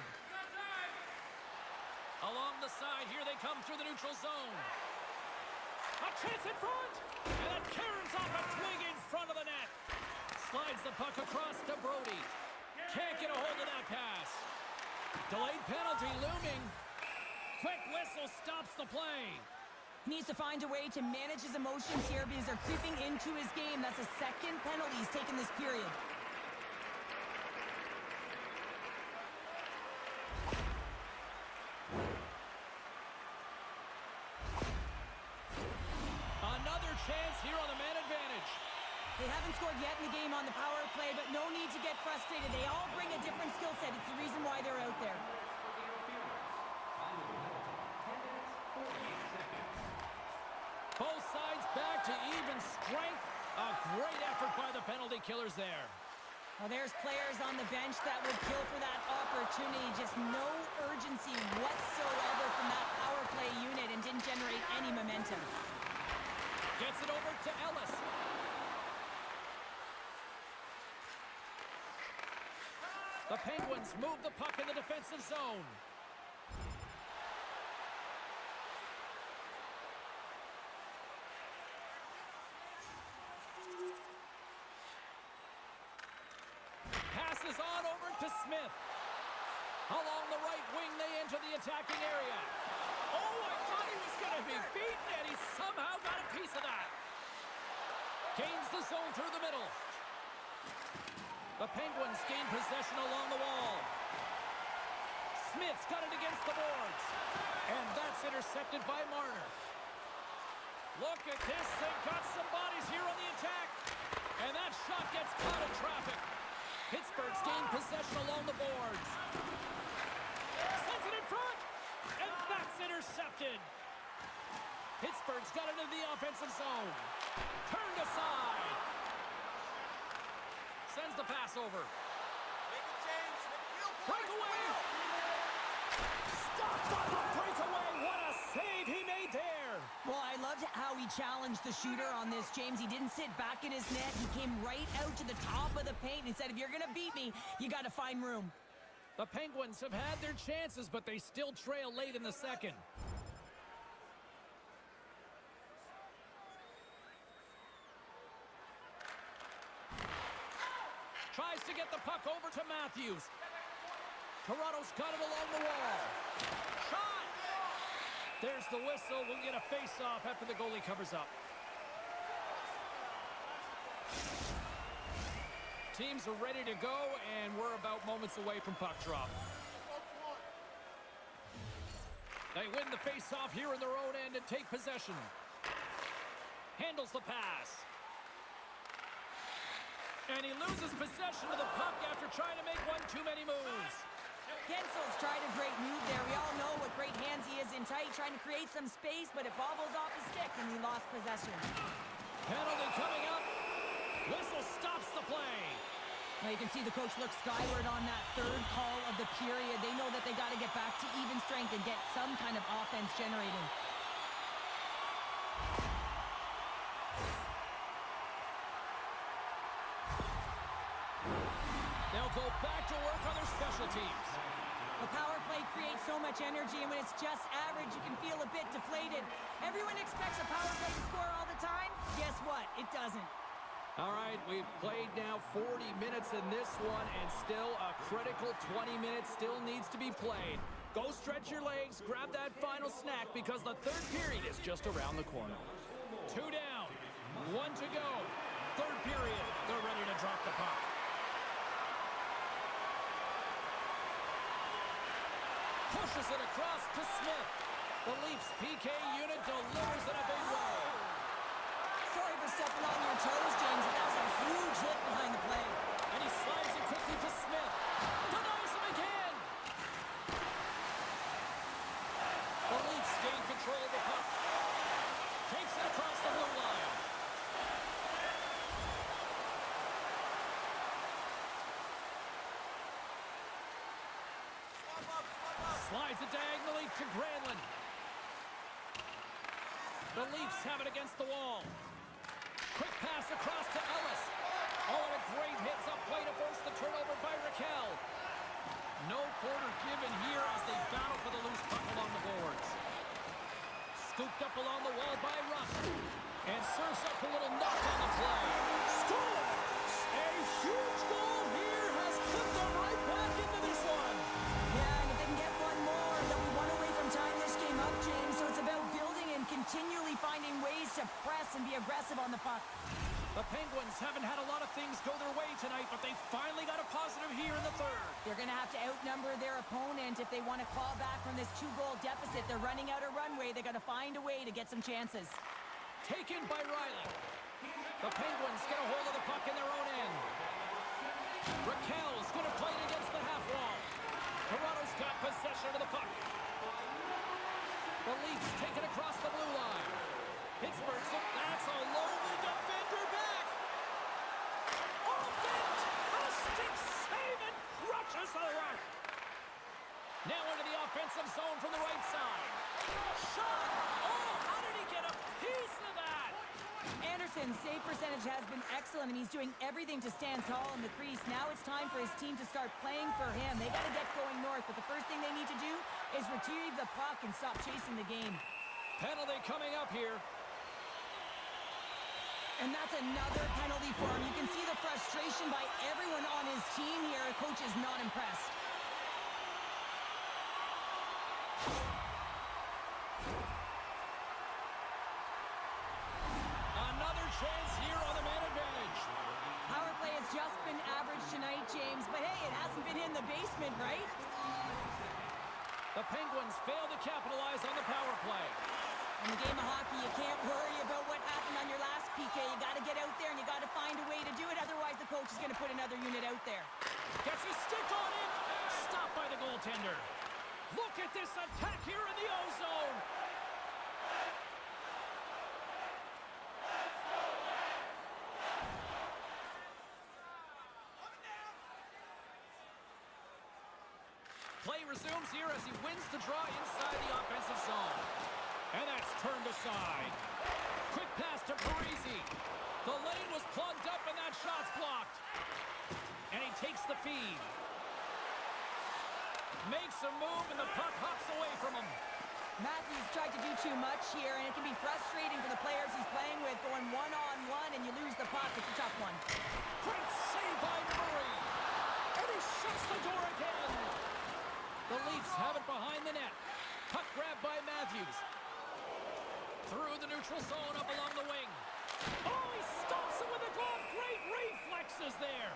Along the side, here they come through the neutral zone. A chance in front! And that caroms off a twig in front of the net. Slides the puck across to Brody. Can't get a hold of that pass. Delayed penalty looming. Quick whistle stops the play. He needs to find a way to manage his emotions here because they're creeping into his game. That's a second penalty he's taken this period. Another chance here on the man advantage. They haven't scored yet in the game on the power play, but no need to get frustrated. They all bring a different skill set. It's the reason why they're out there. Both sides back to even strength. A great effort by the penalty killers there. Well, there's players on the bench that would kill for that opportunity. Just no urgency whatsoever from that power play unit and didn't generate any momentum. Gets it over to Ellis. The Penguins move the puck in the defensive zone. Passes on over to Smith. Along the right wing, they enter the attacking area. Oh, I thought he was going to be beaten, and he somehow got a piece of that. Gains the zone through the middle. The Penguins gain possession along the wall. Smith's got it against the boards. And that's intercepted by Marner. Look at this. They've got some bodies here on the attack. And that shot gets caught in traffic. Pittsburgh's gained possession along the boards. Sends it in front. And that's intercepted. Pittsburgh's got it into the offensive zone. Turned aside. Sends the pass over. Make it, James. Breakaway. Stopped on the breakaway. What a save he made there. Well, I loved how he challenged the shooter on this, James. He didn't sit back in his net. He came right out to the top of the paint and said, if you're going to beat me, you got to find room. The Penguins have had their chances, but they still trail late in the second. Tries to get the puck over to Matthews. Toronto's got it along the wall. Shot! There's the whistle. We'll get a face-off after the goalie covers up. Teams are ready to go, and we're about moments away from puck drop. They win the face-off here in their own end and take possession. Handles the pass. And he loses possession of the puck after trying to make one too many moves. Gensel's tried a great move there. We all know what great hands he is in tight, trying to create some space, but it bobbles off his stick, and he lost possession. Penalty coming up. Whistle stops the play. Now you can see the coach look skyward on that third call of the period. They know that they got to get back to even strength and get some kind of offense generating. They'll go back to work on their special teams. The power play creates so much energy, and when it's just average, you can feel a bit deflated. Everyone expects a power play to score all the time. Guess what? It doesn't. All right, we've played now 40 minutes in this one, and still a critical 20 minutes still needs to be played. Go stretch your legs, grab that final snack, because the third period is just around the corner. 2 down, 1 to go. Third period, they're ready to drop the puck. Pushes it across to Smith. The Leafs PK unit delivers in a big way. Sorry for stepping on your toes, James, but that was a huge hit behind the play. And he slides it quickly to Smith. Denies him again. The Leafs gain control of the puck. Takes it across the blue line. Slides it diagonally to Granlund. The Leafs have it against the wall. Quick pass across to Ellis. Oh, and a great heads-up play to force the turnover by Raquel. No quarter given here as they battle for the loose puck along the boards. Scooped up along the wall by Russ. And serves up a little knock on the play. Scores! A huge goal here has put them right back into this one. Yeah, and if they can get one more, they'll be one away from tying this game up, James. So it's about building and continually finding ways to press and be aggressive on the puck. The Penguins haven't had a lot of things go their way tonight, but they finally got a positive here in the third. They're going to have to outnumber their opponent if they want to claw back from this 2-goal deficit. They're running out of runway. They got to find a way to get some chances. Taken by Riley. The Penguins get a hold of the puck in their own end. Raquel's going to play it against the half wall. Toronto's got possession of the puck. The Leafs take it across the blue line. Pittsburgh's that's a lonely defender back. Oh, fantastic save and crushes the rush. Now into the offensive zone from the right side. Shot! Oh, how did he get a piece of that? Anderson's save percentage has been excellent, and he's doing everything to stand tall in the crease. Now it's time for his team to start playing for him. They got to get going north, but the first thing they need to do is retrieve the puck and stop chasing the game. Penalty coming up here. And that's another penalty for him. You can see the frustration by everyone on his team here. Coach is not impressed. Another chance here on the man advantage. Power play has just been average tonight, James, but hey, it hasn't been in the basement, right? The Penguins fail to capitalize on the power play. In the game of hockey, you can't worry about what happened on your last PK. You got to get out there and you got to find a way to do it. Otherwise, the coach is going to put another unit out there. Gets a stick on it. Stopped by the goaltender. Look at this attack here in the O-zone. Play resumes here as he wins the draw inside the offensive zone. And that's turned aside. Quick pass to Parisi. The lane was plugged up and that shot's blocked. And he takes the feed. Makes a move and the puck hops away from him. Matthews tried to do too much here, and it can be frustrating for the players he's playing with, going one-on-one and you lose the puck. It's a tough one. Great save by Murray. And he shuts the door again. The Leafs have it behind the net. Puck grabbed by Matthews. Through the neutral zone, up along the wing. Oh, he stops it with a glove. Great reflexes there.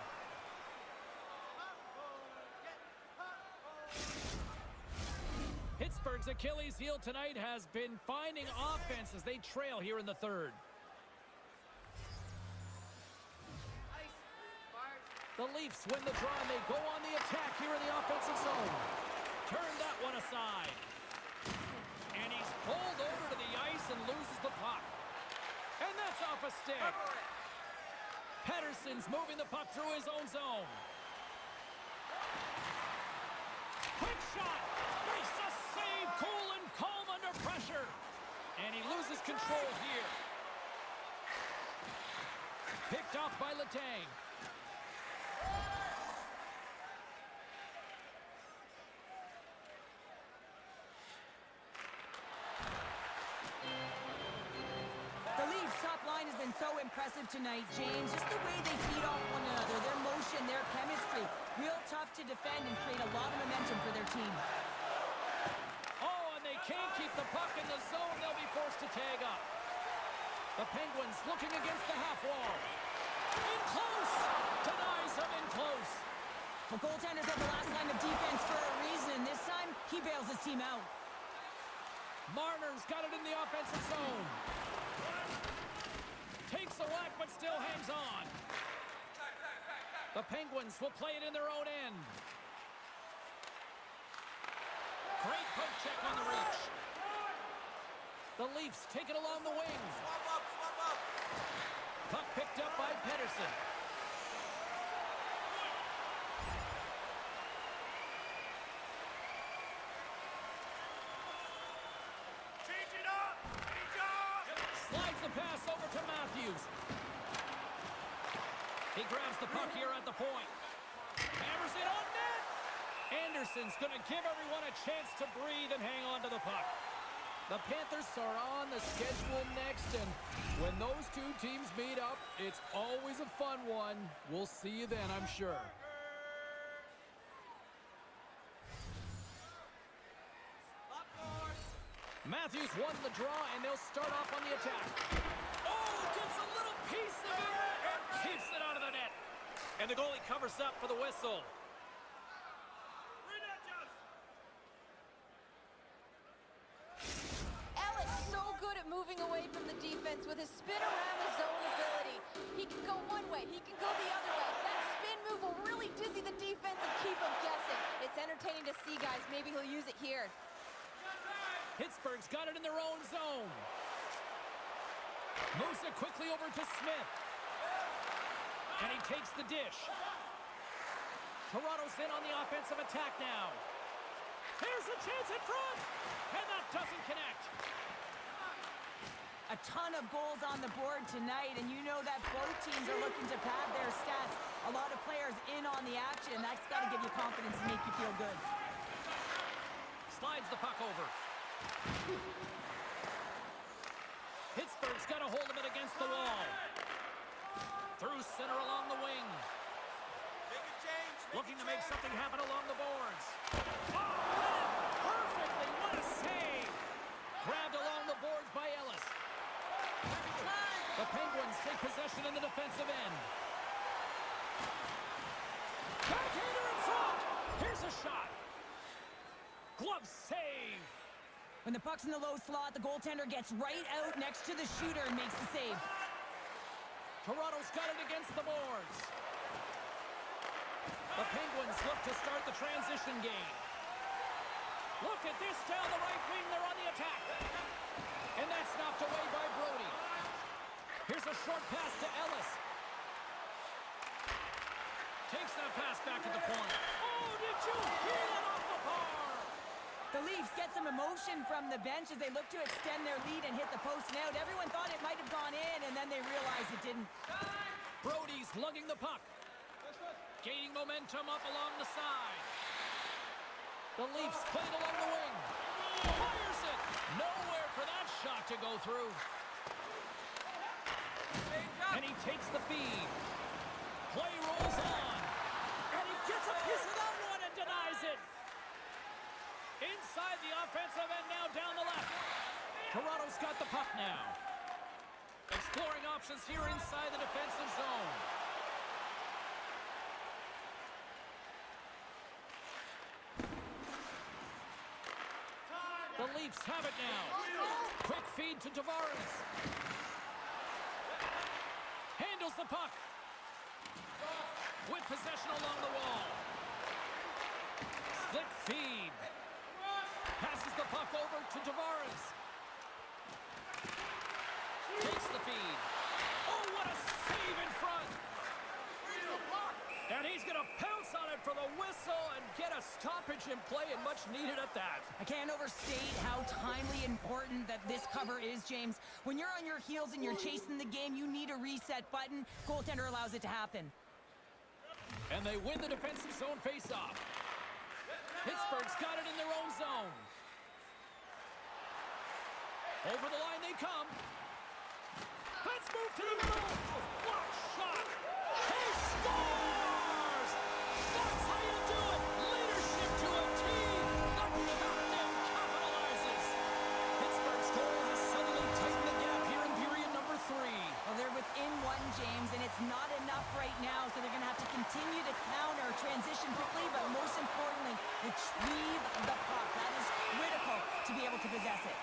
Pittsburgh's Achilles heel tonight has been finding offense as they trail here in the third. The Leafs win the draw and they go on the attack here in the offensive zone. Turn that one aside. And he's pulled over to the ice and loses the puck. And that's off a stick. Pettersson's moving the puck through his own zone. Quick shot. Makes a save. Cool and calm under pressure. And he loses control here. Picked off by Letang. The Leafs' top line has been so impressive tonight, James. Just the way they feed off one another, their motion, their chemistry. Real tough to defend and create a lot of momentum for their team. Oh, and they can't keep the puck in the zone. They'll be forced to tag up. The Penguins looking against the half wall. In close! Denies him in close. The goaltender's at the last line of defense for a reason. This time, he bails his team out. Marner's got it in the offensive zone. Takes a whack, but still hangs on. The Penguins will play it in their own end. Great poke check on the reach. The Leafs take it along the wing. Swap up. Puck picked up by Pettersson. Change it up. Slides the pass over to Matthews. He grabs the puck here at the point. Hammers it on net. Anderson's going to give everyone a chance to breathe and hang on to the puck. The Panthers are on the schedule next, and when those two teams meet up, it's always a fun one. We'll see you then, I'm sure. Matthews won the draw, and they'll start off on the attack. Oh, gets a little piece of it and keeps it out of the net. And the goalie covers up for the whistle. Ellis so good at moving away from the defense with his spin around the zone ability. He can go one way, he can go the other way. That spin move will really dizzy the defense and keep them guessing. It's entertaining to see, guys. Maybe he'll use it here. Pittsburgh's got it in their own zone. Moves it quickly over to Smith. And he takes the dish. Toronto's in on the offensive attack now. Here's a chance in front. And that doesn't connect. A ton of goals on the board tonight, and you know that both teams are looking to pad their stats. A lot of players in on the action. That's got to give you confidence and make you feel good. Slides the puck over. Pittsburgh's got a hold of it against the wall. Through center along the wing. Make a change. Looking to make something happen along the boards. Oh, perfectly. What a save. Grabbed along the boards by Ellis. The Penguins take possession in the defensive end. Backhander in front. Here's a shot. Glove save. When the puck's in the low slot, the goaltender gets right out next to the shooter and makes the save. Toronto's got it against the boards. The Penguins look to start the transition game. Look at this down the right wing. They're on the attack. And that's knocked away by Brody. Here's a short pass to Ellis. Takes that pass back at the point. Oh, did you hear that off the bar? The Leafs get some emotion from the bench as they look to extend their lead and hit the post and out. Everyone thought it might have gone in, and then they realized it didn't. Brody's lugging the puck. Gaining momentum up along the side. The Leafs played along the wing. Fires it. Nowhere for that shot to go through. And he takes the feed. Play rolls on. And he gets a piece of that one and denies it. Inside the offensive end now down the left. Toronto's got the puck now. Exploring options here inside the defensive zone. The Leafs have it now. Quick feed to Tavares. Handles the puck. With possession along the wall. Slick feed. Passes the puck over to Tavares. Takes the feed. Oh, what a save in front. And he's going to pounce on it for the whistle and get a stoppage in play, and much needed at that. I can't overstate how timely important that this cover is, James. When you're on your heels and you're chasing the game, you need a reset button. Goaltender allows it to happen. And they win the defensive zone face-off. Pittsburgh's got it in their own zone. Over the line they come. Let's move to the middle. What shot! He scores! That's how you do it! Leadership to a team! The captain capitalizes! Pittsburgh's goal has suddenly tightened the gap here in period number 3. Well, they're within one, James, and it's not enough right now, so they're going to have to continue to counter, transition quickly, but most importantly, retrieve the puck. That is critical to be able to possess it.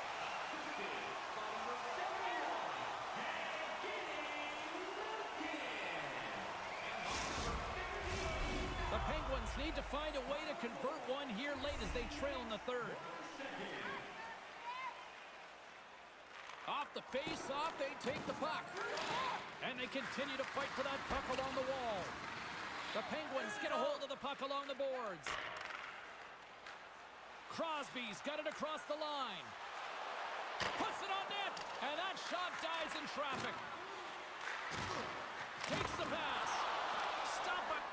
The Penguins need to find a way to convert one here late as they trail in the third. Off the face-off, they take the puck. And they continue to fight for that puck along the wall. The Penguins get a hold of the puck along the boards. Crosby's got it across the line. Puts it on net, and that shot dies in traffic. Takes the pass. Stop it.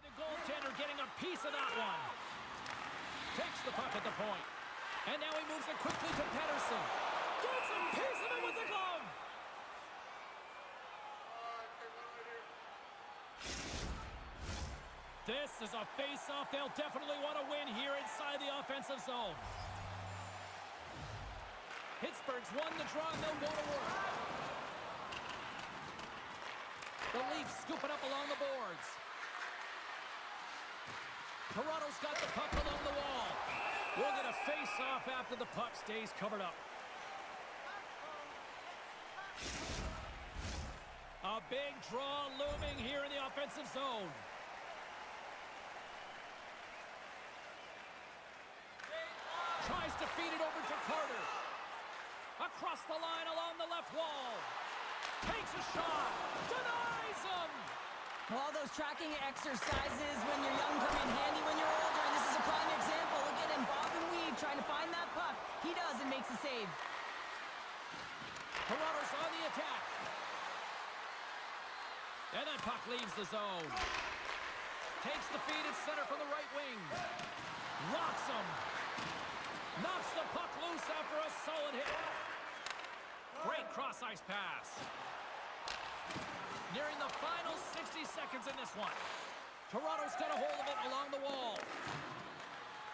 The goaltender getting a piece of that one. Takes the puck at the point. And now he moves it quickly to Pettersson. Gets a piece of it with the glove. This is a face-off they'll definitely want to win here inside the offensive zone. Pittsburgh's won the draw and they'll go to work. The Leafs scoop it up along the boards. Toronto's got the puck along the wall. We'll get a face-off after the puck stays covered up. A big draw looming here in the offensive zone. Tries to feed it over to Carter. Across the line along the left wall. Takes a shot. Denies him. Well, all those tracking exercises when you're young come in handy when you're older, and this is a prime example. Look at him, bob and weave, trying to find that puck. He does and makes a save. Toronto's on the attack. And that puck leaves the zone. Takes the feed at center from the right wing. Rocks him. Knocks the puck loose after a solid hit. Great cross-ice pass. Nearing the final 60 seconds in this one. Toronto's got a hold of it along the wall.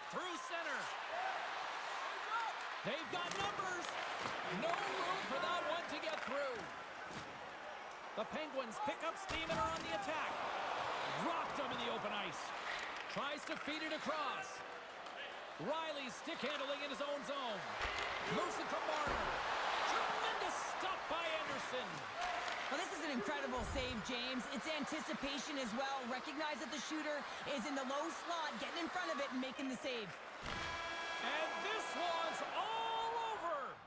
Through center. They've got numbers. No room for that one to get through. The Penguins pick up steam and are on the attack. Rocked him in the open ice. Tries to feed it across. Riley stick handling in his own zone. Moves it from Marner. Tremendous stop by Anderson. Well, this is an incredible save, James. It's anticipation as well. Recognize that the shooter is in the low slot, getting in front of it and making the save. And this one's all over.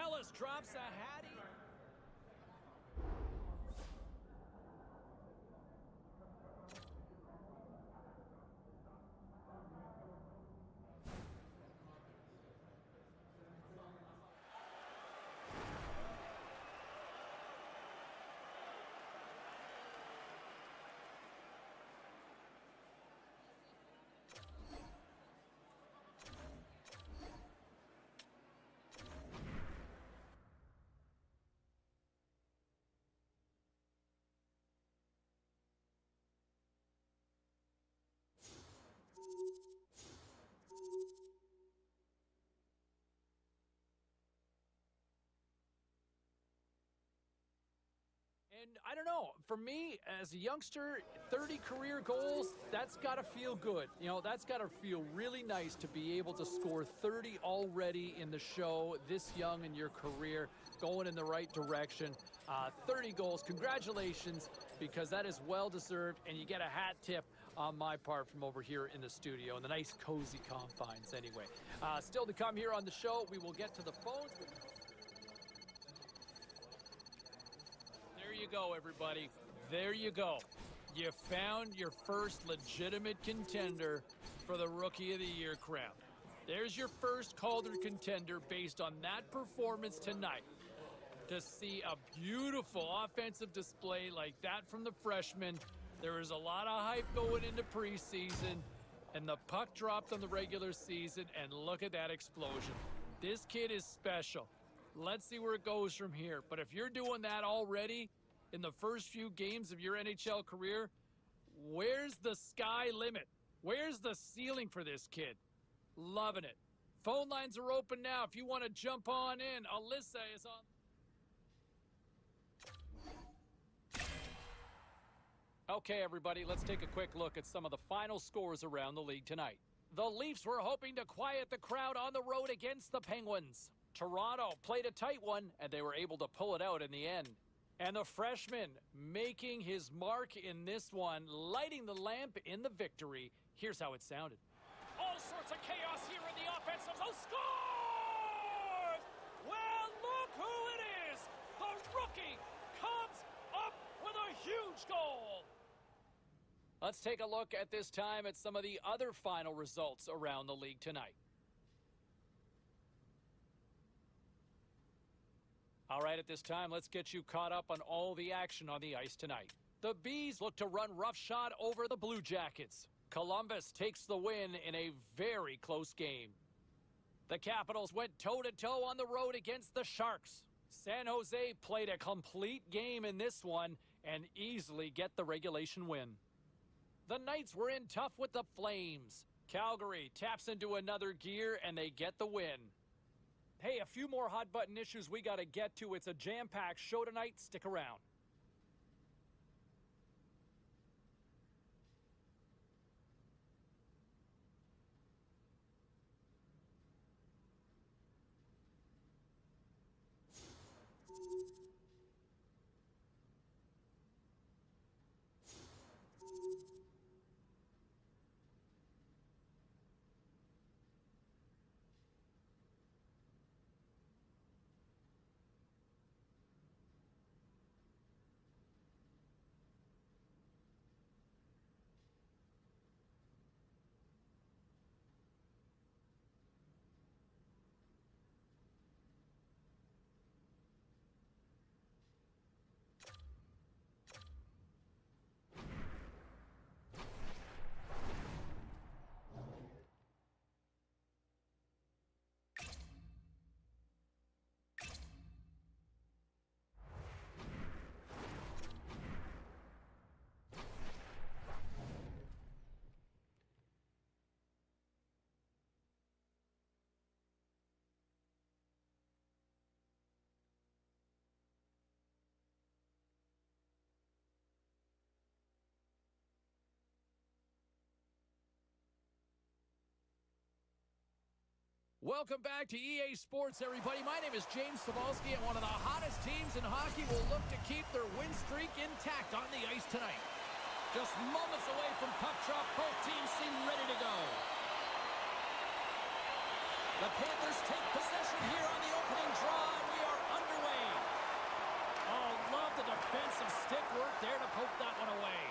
Ellis drops a hattie. And I don't know, for me, as a youngster, 30 career goals, that's got to feel good. You know, that's got to feel really nice to be able to score 30 already in the show, this young in your career, going in the right direction. 30 goals, congratulations, because that is well-deserved, and you get a hat tip on my part from over here in the studio, in the nice, cozy confines anyway. Still to come here on the show, we will get to the phones. There you go, everybody. There you go. You found your first legitimate contender for the Rookie of the Year crown. There's your first Calder contender based on that performance tonight. To see a beautiful offensive display like that from the freshman, there was a lot of hype going into preseason, and the puck dropped on the regular season, and look at that explosion. This kid is special. Let's see where it goes from here. But if you're doing that already in the first few games of your NHL career, where's the sky limit? Where's the ceiling for this kid? Loving it. Phone lines are open now. If you want to jump on in, Alyssa is on. Okay, everybody, let's take a quick look at some of the final scores around the league tonight. The Leafs were hoping to quiet the crowd on the road against the Penguins. Toronto played a tight one, and they were able to pull it out in the end. And the freshman making his mark in this one, lighting the lamp in the victory. Here's how it sounded. All sorts of chaos here in the offensive zone. Scores! Well, look who it is! The rookie comes up with a huge goal! Let's take a look at this time at some of the other final results around the league tonight. All right, at this time, let's get you caught up on all the action on the ice tonight. The Bees look to run roughshod over the Blue Jackets. Columbus takes the win in a very close game. The Capitals went toe-to-toe on the road against the Sharks. San Jose played a complete game in this one and easily get the regulation win. The Knights were in tough with the Flames. Calgary taps into another gear and they get the win. Hey, a few more hot button issues we got to get to. It's a jam-packed show tonight. Stick around. Welcome back to EA Sports, everybody. My name is James Cebulski, and one of the hottest teams in hockey will look to keep their win streak intact on the ice tonight. Just moments away from puck drop, both teams seem ready to go. The Panthers take possession here on the opening draw, and we are underway. Oh, love the defensive stick work there to poke that one away.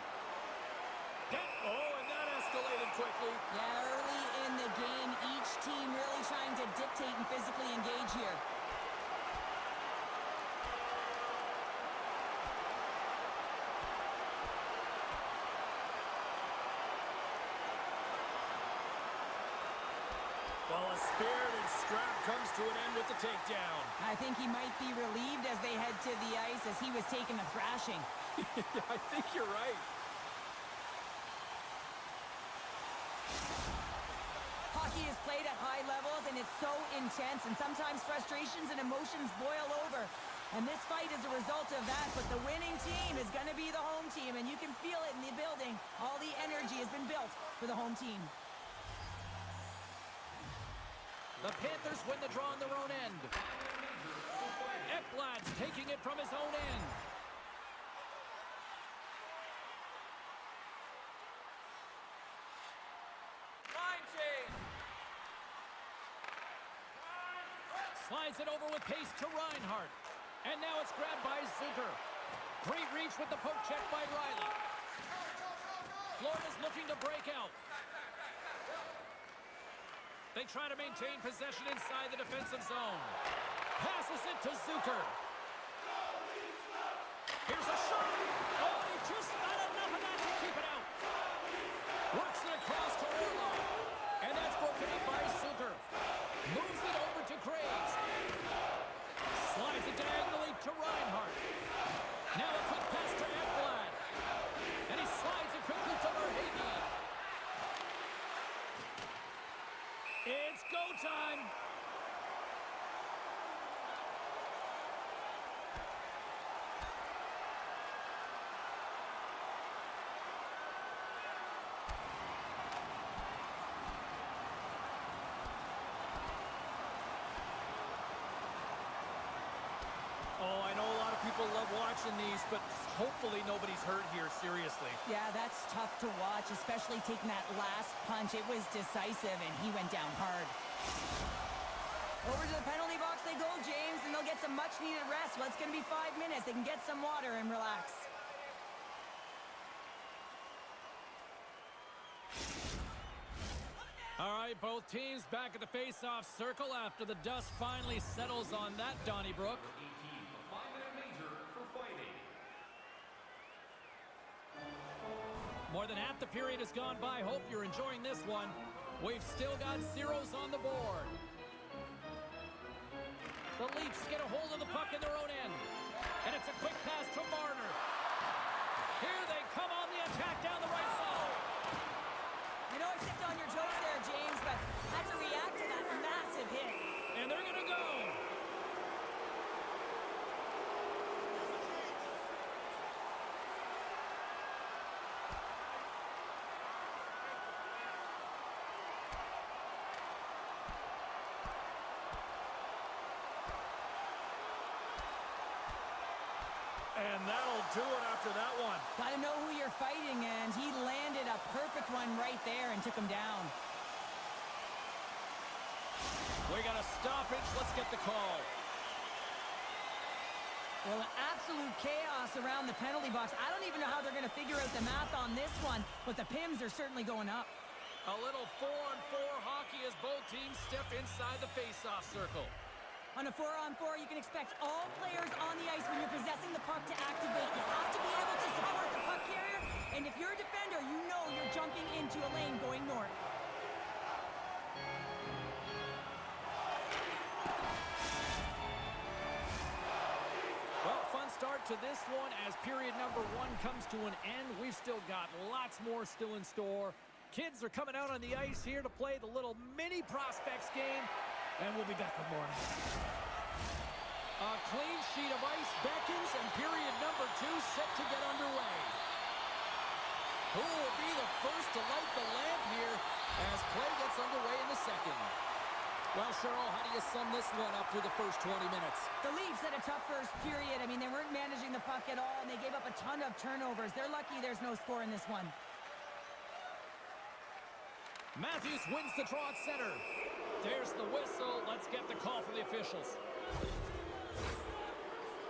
And that escalated quickly. Yeah, early in the game, each team really trying to dictate and physically engage here. Well, a spirited scrap comes to an end with the takedown. I think he might be relieved as they head to the ice as he was taking a thrashing. I think you're right. Hockey is played at high levels, and it's so intense, and sometimes frustrations and emotions boil over. And this fight is a result of that, but the winning team is going to be the home team, and you can feel it in the building. All the energy has been built for the home team. The Panthers win the draw on their own end. Ekblad's taking it from his own end. Line change. Slides it over with pace to Reinhart. And now it's grabbed by Zucker. Great reach with the poke check by Riley. Florida's looking to break out. They try to maintain possession inside the defensive zone. Passes it to Zucker. Here's a shot. Oh, he just got enough of that to keep it out. Works it across to Orlov. And that's broken up by Zucker. Moves it over to Graves. Slides it diagonally to Reinhart. Now a quick pass to Ekblad. And he slides it quickly to Verhaeghe. It's go time. Oh, I know a lot of people love watching these, but hopefully nobody's hurt here, seriously. Yeah, that's tough to watch, especially taking that last punch. It was decisive, and he went down hard. Over to the penalty box they go, James, and they'll get some much-needed rest. Well, it's going to be 5 minutes. They can get some water and relax. All right, both teams back at the face-off circle after the dust finally settles on that Donnybrook. A 5-minute major for fighting. More than half the period has gone by. Hope you're enjoying this one. We've still got zeros on the board. The Leafs get a hold of the puck in their own end. And it's a quick pass to Marner. Here they come on the attack down the right side. I know I stepped on your toes there, James, but had to react to that massive hit. And they're going to go. And that'll do it after that one. Got to know who you're fighting, and he landed a perfect one right there and took him down. We got a stoppage. Let's get the call. Well, absolute chaos around the penalty box. I don't even know how they're going to figure out the math on this one, but the PIMs are certainly going up. A little 4-on-4 hockey as both teams step inside the face-off circle. On a 4-on-4, you can expect all players on the ice when you're possessing the puck to activate. You have to be able to support the puck carrier, and if you're a defender, you know you're jumping into a lane going north. Well, fun start to this one as period number 1 comes to an end. We've still got lots more still in store. Kids are coming out on the ice here to play the little mini prospects game, and we'll be back with more. A clean sheet of ice beckons, and period number 2 set to get underway. Who will be the first to light the lamp here as play gets underway in the second? Well, Cheryl, how do you sum this one up through the first 20 minutes? The Leafs had a tough first period. I mean, they weren't managing the puck at all, and they gave up a ton of turnovers. They're lucky there's no score in this one. Matthews wins the draw at center. There's the whistle. Let's get the call from the officials.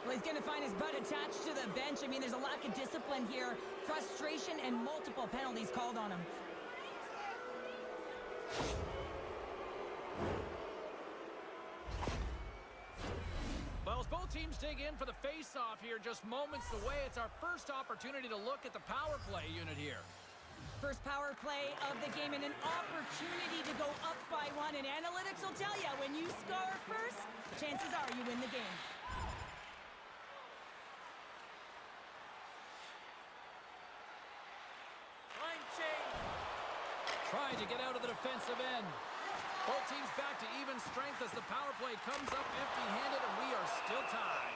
Well, he's going to find his butt attached to the bench. I mean, there's a lack of discipline here, frustration, and multiple penalties called on him. Well, as both teams dig in for the face-off here, just moments away, it's our first opportunity to look at the power play unit here. First power play of the game and an opportunity to go up by one. And analytics will tell you, when you score first, chances are you win the game. Line change. Trying to get out of the defensive end. Both teams back to even strength as the power play comes up empty-handed, and we are still tied.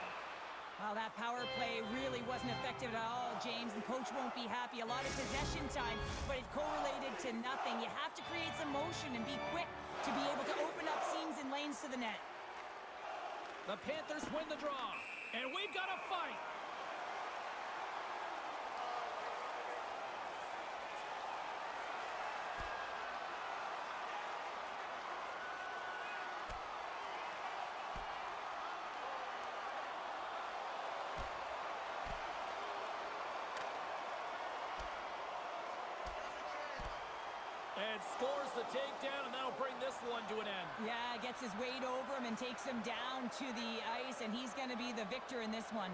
Well, that power play really wasn't effective at all, James, and coach won't be happy. A lot of possession time, but it correlated to nothing. You have to create some motion and be quick to be able to open up seams and lanes to the net. The Panthers win the draw, and we've got a fight. And scores the takedown, and that'll bring this one to an end. Yeah, gets his weight over him and takes him down to the ice, and he's going to be the victor in this one.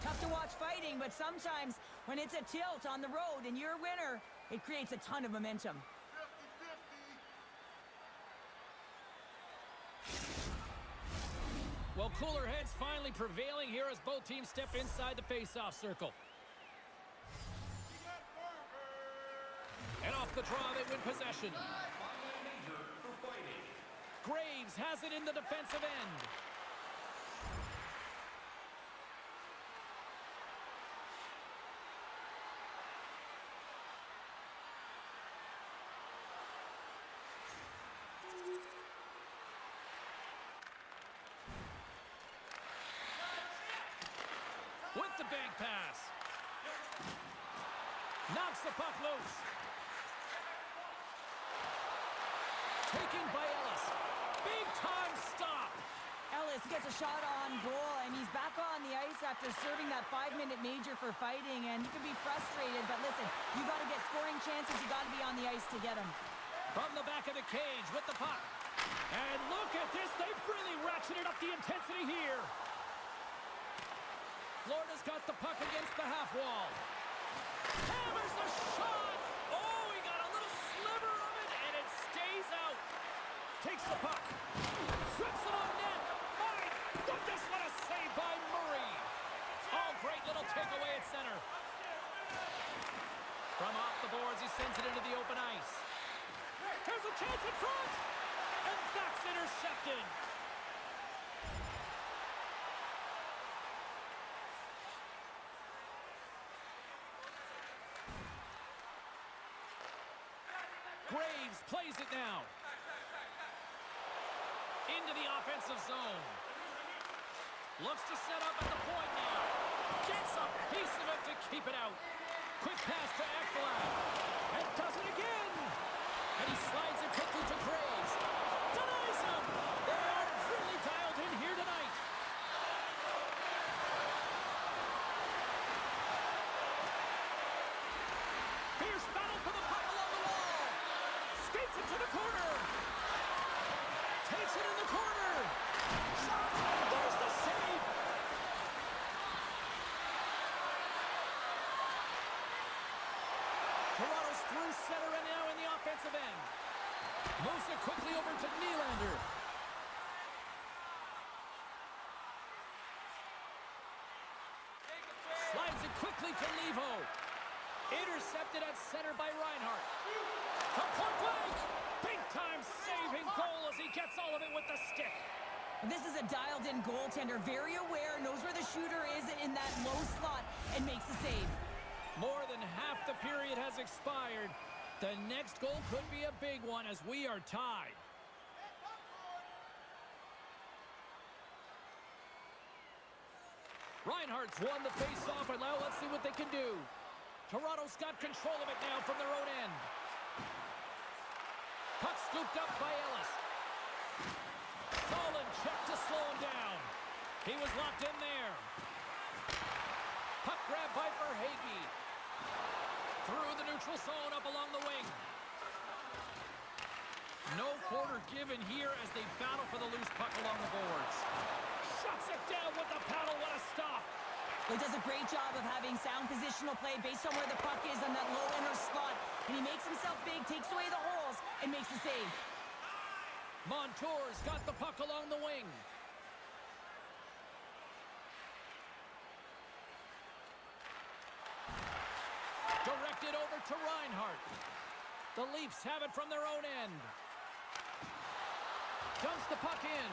Tough to watch fighting, but sometimes when it's a tilt on the road and you're a winner, it creates a ton of momentum. 50-50. Well, cooler heads finally prevailing here as both teams step inside the face-off circle. And off the draw, they win possession. Graves has it in the defensive end. With the bank pass. Knocks the puck loose. Taken by Ellis. Big time stop. Ellis gets a shot on goal, and he's back on the ice after serving that 5-minute major for fighting, and you can be frustrated, but listen, you got to get scoring chances. You got to be on the ice to get them. From the back of the cage with the puck. And look at this. They've really ratcheted up the intensity here. Florida's got the puck against the half wall. Hammers the shot. Oh, he got a little sliver of it, and it stays out. Takes the puck. Flips it on net. My goodness, what a save by Murray. Oh, great little takeaway at center. From off the boards, he sends it into the open ice. Here's a chance in front. And that's intercepted. Graves plays it now. Into the offensive zone. Looks to set up at the point now. Gets a piece of it to keep it out. Quick pass to Ekblad. And does it again. And he slides it quickly to Graves. Denies him. They are really dialed in here tonight. Fierce battle for the puck along the wall. Skates it to the corner. Takes it in the corner. Shot. There's the save. Toronto's through center and now in the offensive end. Moves it quickly over to Nylander. Slides it quickly to Levo. Intercepted at center by Reinhart. From point blank. Big time saving goal as he gets all of it with the stick. This is a dialed-in goaltender, very aware, knows where the shooter is in that low slot, and makes the save. More than half the period has expired, The next goal could be a big one as we are tied. Reinhardt's won the face-off, and now let's see what they can do. Toronto's got control of it now from their own end. Puck scooped up by Ellis. Solid check to slow him down. He was locked in there. Puck grab by Verhaeghe. Through the neutral zone up along the wing. No quarter given here as they battle for the loose puck along the boards. Shuts it down with the paddle. What a stop. He does a great job of having sound positional play based on where the puck is on that low inner slot. And he makes himself big, takes away the holes, and makes the save. Montour's got the puck along the wing. Directed over to Reinhardt. The Leafs have it from their own end. Dumps the puck in.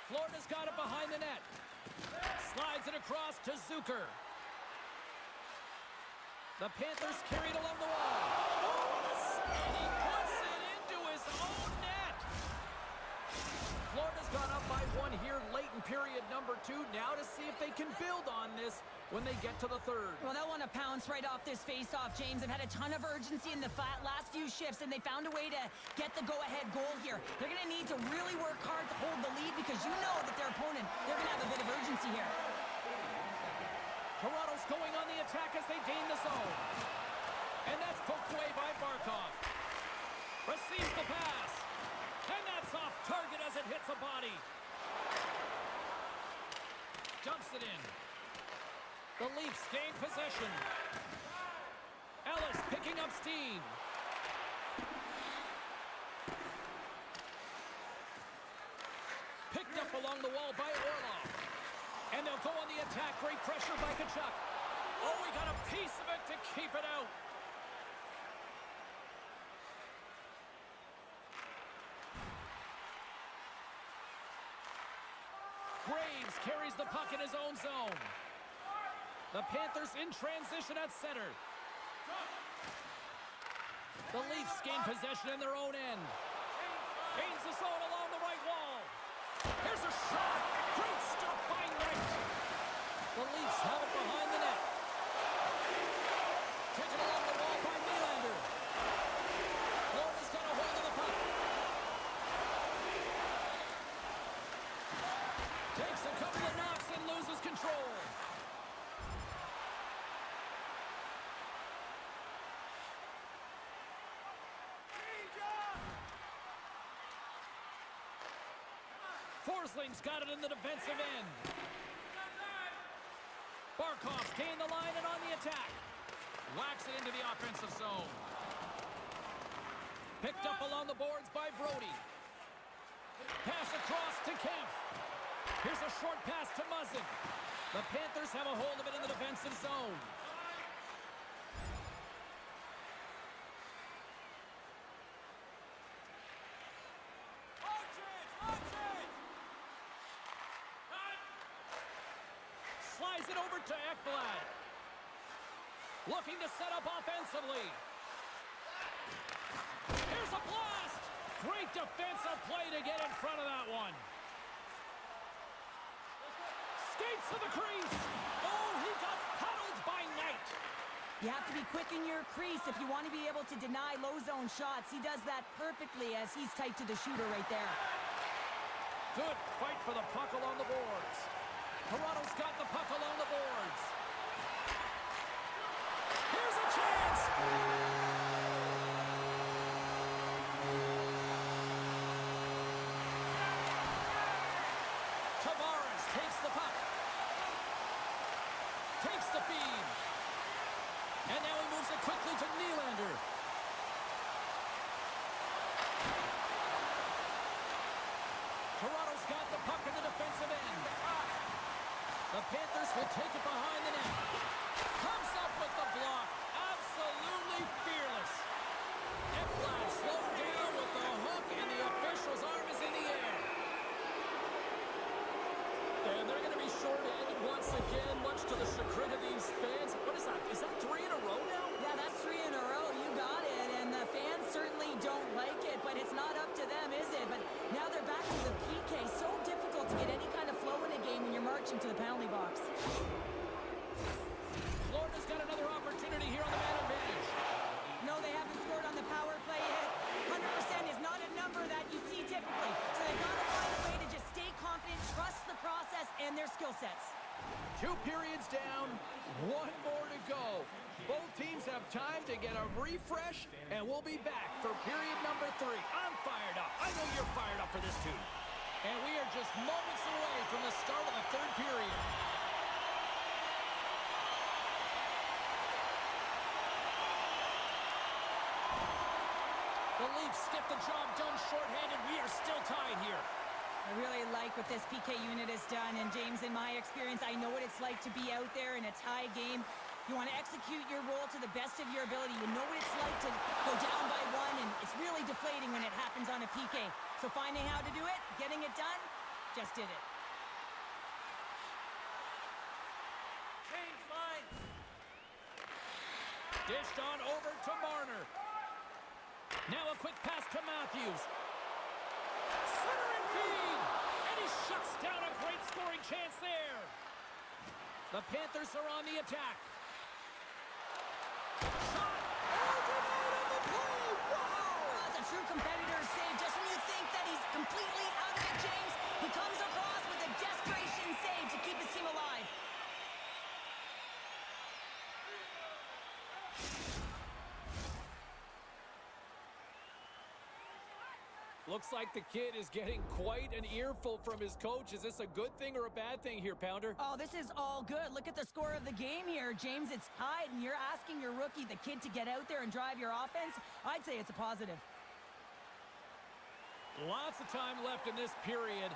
Florida's got it behind the net. Slides it across to Zucker. The Panthers carried along the wall. Oh, and he puts it into his own net. Florida's gone up by one here late in period number 2. Now to see if they can build on this when they get to the third. Well, they'll want to pounce right off this face-off, James. They've had a ton of urgency in the last few shifts, and they found a way to get the go-ahead goal here. They're going to need to really work hard to hold the lead because you know that their opponent, they're going to have a bit of urgency here. Toronto's going on the attack as they gain the zone. And that's poked away by Barkov. Receives the pass. And that's off target as it hits a body. Dumps it in. The Leafs gain possession. Ellis picking up steam. Picked up along the wall by Orlov. And they'll go on the attack. Great pressure by Tkachuk. Oh, he got a piece of it to keep it out. Graves carries the puck in his own zone. The Panthers in transition at center. The Leafs gain possession in their own end. Gains the zone along the right wall. Here's a shot. Great stop by Knight. The Leafs have it behind the net. Taken along the wall by Nylander. Florida's got a hold of the puck. Takes a couple of knocks and loses control. Forsling's got it in the defensive end. Barkov's gained the line and on the attack. Whacks it into the offensive zone. Picked up along the boards by Brody. Pass across to Kemp. Here's a short pass to Muzzin. The Panthers have a hold of it in the defensive zone. Slides it over to Ekblad. Looking to set up offensively. Here's a blast. Great defensive play to get in front of that one. Skates to the crease. Oh, he got paddled by Knight. You have to be quick in your crease if you want to be able to deny low zone shots. He does that perfectly as he's tight to the shooter right there. Good fight for the puck along the boards. Toronto's got the puck along the boards. Here's a chance. Tavares takes the puck. Takes the feed. And now he moves it quickly to Nylander. Toronto's got the puck in the defensive end. The Panthers will take it behind the net. Comes up with the block. Absolutely fearless. Ekblad slowed down with the hook, and the official's arm is in the air. And they're going to be short-handed once again, much to the chagrin of these fans. What is that? Is that 3 in a row now? Yeah, that's 3 in a row. You got it. penalty box. Florida's got another opportunity here on the man advantage. No, they haven't scored on the power play yet. 100% is not a number that you see typically. So they've got to find a way to just stay confident, trust the process and their skill sets. 2 periods down, 1 more to go. Both teams have time to get a refresh, and we'll be back for period number 3. I'm fired up. I know you're fired up for this too. And we are just moments away from the start of the 3rd period. The Leafs get the job done shorthanded. We are still tied here. I really like what this PK unit has done, and James, in my experience, I know what it's like to be out there in a tie game. You want to execute your role to the best of your ability. You know what it's like to go down by 1, and it's really deflating when it happens on a PK. So finding how to do it, getting it done, just did it. Change lines. Dished on over to Marner. Now a quick pass to Matthews. Centering feed! And he shuts down a great scoring chance there. The Panthers are on the attack. Shot! Oh, denied on the play! Wow! That's a true competitor save. Just when you think that he's completely out of it, James, he comes across with a desperation save to keep his team alive. Looks like the kid is getting quite an earful from his coach. Is this a good thing or a bad thing here, Pounder? Oh, this is all good. Look at the score of the game here, James. It's tied, and you're asking your rookie, the kid, to get out there and drive your offense. I'd say it's a positive. Lots of time left in this period.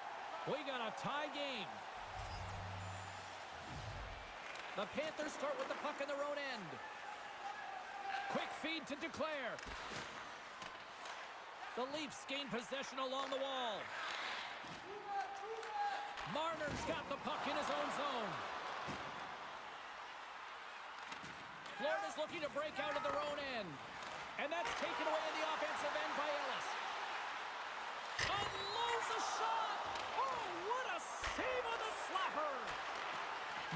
We got a tie game. The Panthers start with the puck in their own end. Quick feed to Declare. The Leafs gain possession along the wall. Marner's got the puck in his own zone. Florida's looking to break out of their own end. And that's taken away in the offensive end by Ellis. Unloads a shot! Oh, what a save on the slapper!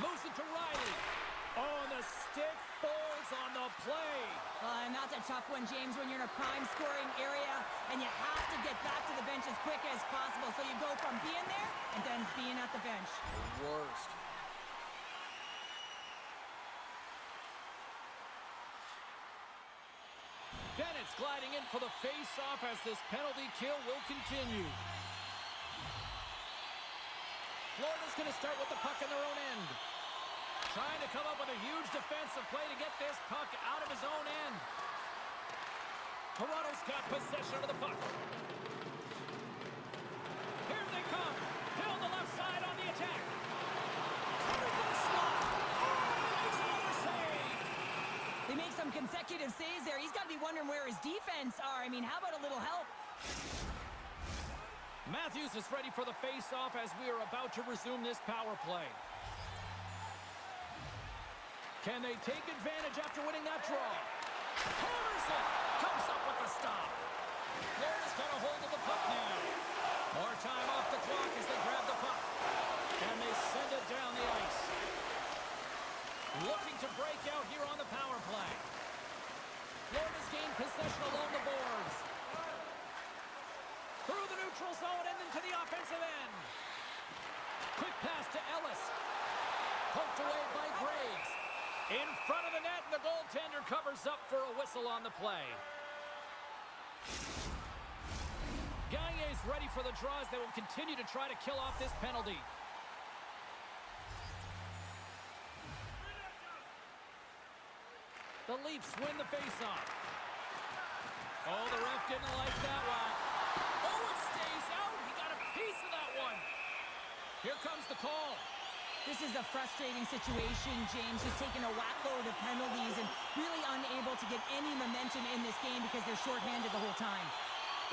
Moves it to Riley. Oh, and the stick falls on the play. And that's a tough one, James, when you're in a prime scoring area and you have to get back to the bench as quick as possible. So you go from being there and then being at the bench. Worst. Bennett's gliding in for the face-off as this penalty kill will continue. Florida's going to start with the puck in their own end. Trying to come up with a huge defensive play to get this puck out of his own end. Toronto's got possession of the puck. Here they come. Down the left side on the attack. Covered with a slot. Oh, makes another save. They make some consecutive saves there. He's got to be wondering where his defense are. I mean, how about a little help? Matthews is ready for the face-off as we are about to resume this power play. Can they take advantage after winning that draw? Hammers it! Comes up with the stop. Florida's got a hold of the puck now. More time off the clock as they grab the puck. And they send it down the ice. Looking to break out here on the power play. Florida's gained possession along the boards. Through the neutral zone and into the offensive end. Quick pass to Ellis. Poked away by Graves. In front of the net, and the goaltender covers up for a whistle on the play. Gagne's ready for the draws. They will continue to try to kill off this penalty. The Leafs win the faceoff. Oh, the ref didn't like that one. Oh, it stays out. He got a piece of that one. Here comes the call. This is a frustrating situation, James. He's taken a whack-load of penalties and really unable to get any momentum in this game because they're shorthanded the whole time.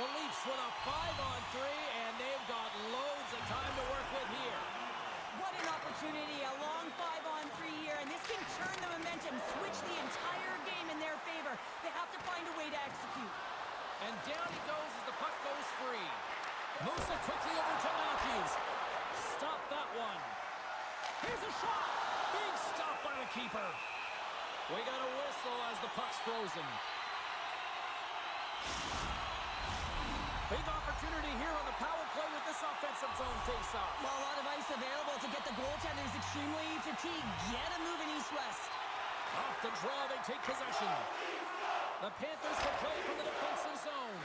The Leafs with a 5-on-3, and they've got loads of time to work with here. What an opportunity, a long 5-on-3 here, and this can turn the momentum, switch the entire game in their favor. They have to find a way to execute. And down he goes as the puck goes free. Moves it quickly over to Matthews. Stop that one. Here's a shot. Big stop by the keeper. We got a whistle as the puck's frozen. Big opportunity here on the power play with this offensive zone faceoff. Well, a lot of ice available to get the goaltenders extremely fatigued. Get a moving east-west. Off the draw, they take possession. The Panthers will play from the defensive zone.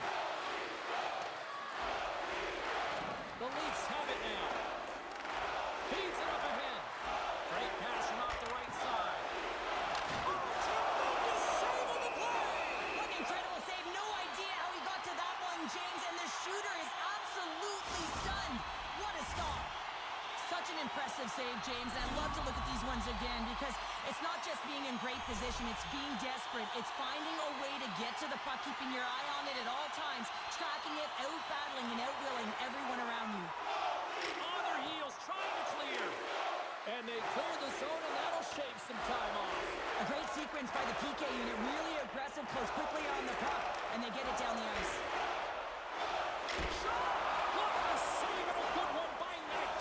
The Leafs have it now. Feeds it up ahead. Great pass from off the right side. Oh, tremendous save on the play! What an incredible save. No idea how he got to that one, James, and the shooter is absolutely stunned. What a stop. Such an impressive save, James, and I love to look at these ones again because it's not just being in great position, it's being desperate. It's finding a way to get to the puck, keeping your eye on it at all times, tracking it, out-battling and out-willing everyone around you. On their heels, trying to clear. And they clear the zone, and that'll shave some time off. A great sequence by the PK unit, really aggressive, close quickly on the puck, and they get it down the ice. Shot! What a save and a good one by Knight.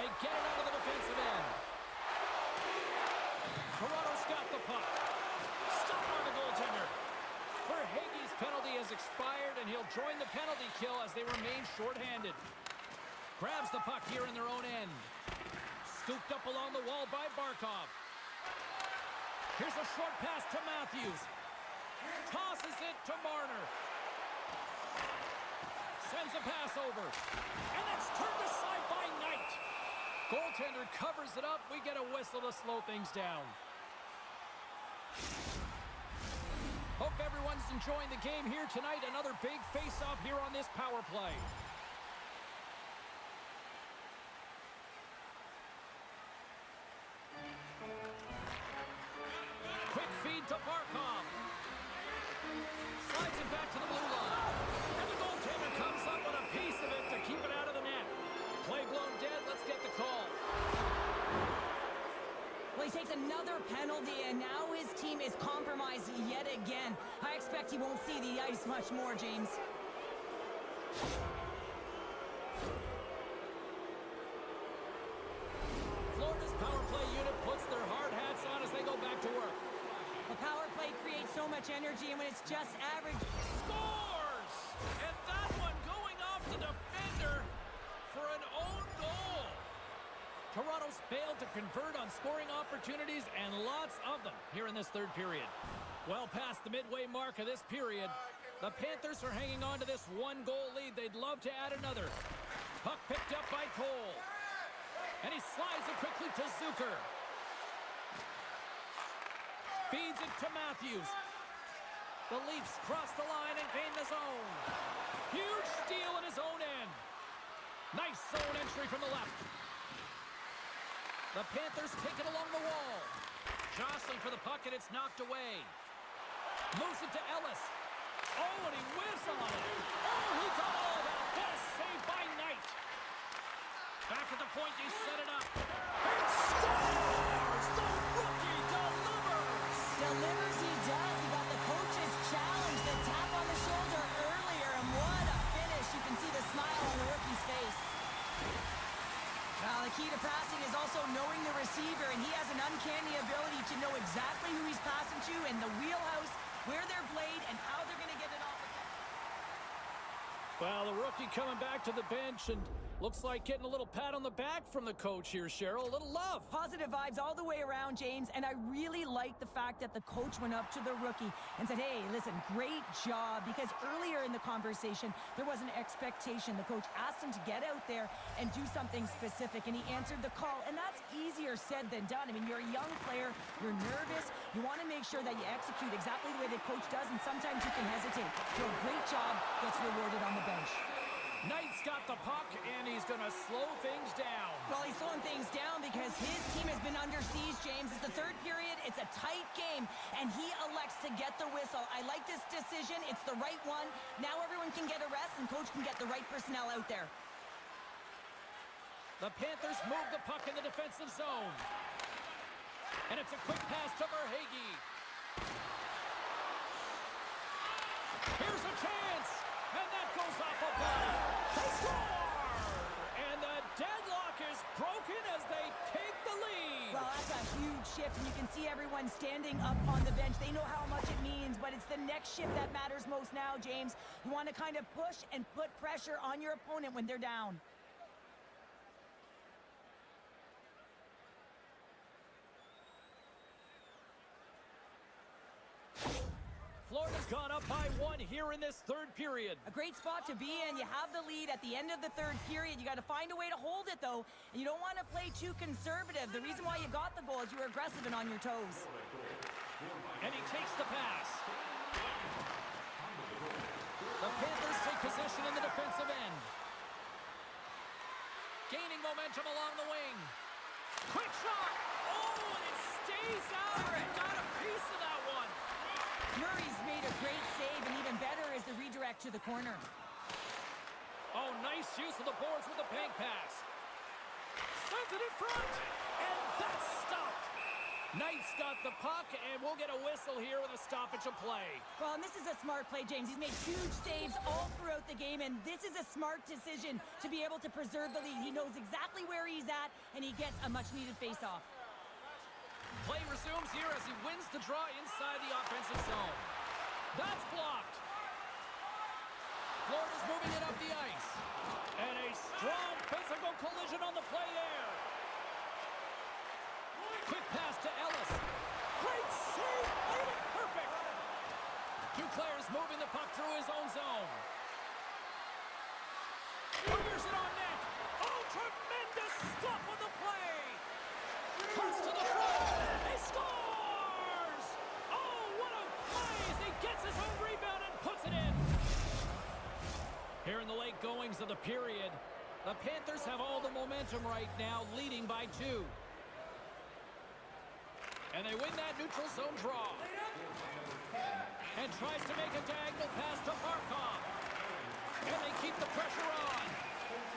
They get it out of the defensive end. Toronto's got the puck. Stop on the goaltender. Verhaeghe's penalty has expired, and he'll join the penalty kill as they remain shorthanded. Grabs the puck here in their own end. Scooped up along the wall by Barkov. Here's a short pass to Matthews. Tosses it to Marner. Sends a pass over. And that's turned aside by Knight. Goaltender covers it up. We get a whistle to slow things down. Hope everyone's enjoying the game here tonight. Another big face-off here on this power play. Quick feed to Barkov. Slides it back to the blue line. And the goaltender comes up with a piece of it to keep it out of the net. Play blown dead. Let's get the call. Well, he takes another penalty, and now his team is compromised yet again. I expect he won't see the ice much more, James. Florida's power play unit puts their hard hats on as they go back to work. The power play creates so much energy, and when it's just average... Scores! And that one going off the defender for an own goal. Toronto's failed to convert on scoring opportunities, and lots of them here in this third period. Well past the midway mark of this period, the Panthers are hanging on to this one-goal lead. They'd love to add another. Puck picked up by Cole. And he slides it quickly to Zucker. Feeds it to Matthews. The Leafs cross the line and gain the zone. Huge steal in his own end. Nice zone entry from the left. The Panthers take it along the wall. Jostling for the puck, and it's knocked away. Moves it to Ellis. Oh, and he whiffs on it. Oh, he got all that. What a save by Knight. Back at the point, they set it up. And scores! The rookie delivers! Delivers he does. He got the coach's challenge, the tap on the shoulder earlier, and what a finish. You can see the smile on the rookie's face. Well, the key to passing is also knowing the receiver, and he has an uncanny ability to know exactly who he's passing to and the wheelhouse, where they're played, and how they're going to get it off. Well, the rookie coming back to the bench, and looks like getting a little pat on the back from the coach here, Cheryl. A little love. Positive vibes all the way around, James, and I really like the fact that the coach went up to the rookie and said, hey, listen, great job, because earlier in the conversation, there was an expectation. The coach asked him to get out there and do something specific, and he answered the call, and that's easier said than done. I mean, you're a young player, you're nervous, you want to make sure that you execute exactly the way the coach does, and sometimes you can hesitate. So a great job gets rewarded on the bench. Knight's got the puck, and he's going to slow things down. Well, he's slowing things down because his team has been under siege, James. It's the third period. It's a tight game, and he elects to get the whistle. I like this decision. It's the right one. Now everyone can get a rest, and coach can get the right personnel out there. The Panthers move the puck in the defensive zone. And it's a quick pass to Verhaeghe. Here's a chance! And that goes off a body. They score! And the deadlock is broken as they take the lead. Well, that's a huge shift, and you can see everyone standing up on the bench. They know how much it means, but it's the next shift that matters most now, James. You want to kind of push and put pressure on your opponent when they're down. Florida's gone up by 1 here in this third period. A great spot to be in. You have the lead at the end of the third period. You got to find a way to hold it, though. And you don't want to play too conservative. The reason why you got the goal is you were aggressive and on your toes. And he takes the pass. The Panthers take position in the defensive end. Gaining momentum along the wing. Quick shot! Oh, and it stays out. He got a piece of that one. Murray's made a great save, and even better is the redirect to the corner. Oh, nice use of the boards with the bank pass. Sends it in front, and that's stopped. Knight's got the puck, and we'll get a whistle here with a stoppage of play. Well, and this is a smart play, James. He's made huge saves all throughout the game, and this is a smart decision to be able to preserve the lead. He knows exactly where he's at, and he gets a much-needed face-off. Play resumes here as he wins the draw inside the offensive zone. That's blocked. Florida's moving it up the ice. And a strong physical collision on the play there. Quick pass to Ellis. Great save. Made it perfect. Two players moving the puck through his own zone. Fires it on net. Oh, tremendous stop on the play. Cuts to the front. He scores! Oh, what a play as he gets his own rebound and puts it in. Here in the late goings of the period, the Panthers have all the momentum right now, leading by 2. And they win that neutral zone draw. And tries to make a diagonal pass to Barkov. And they keep the pressure on.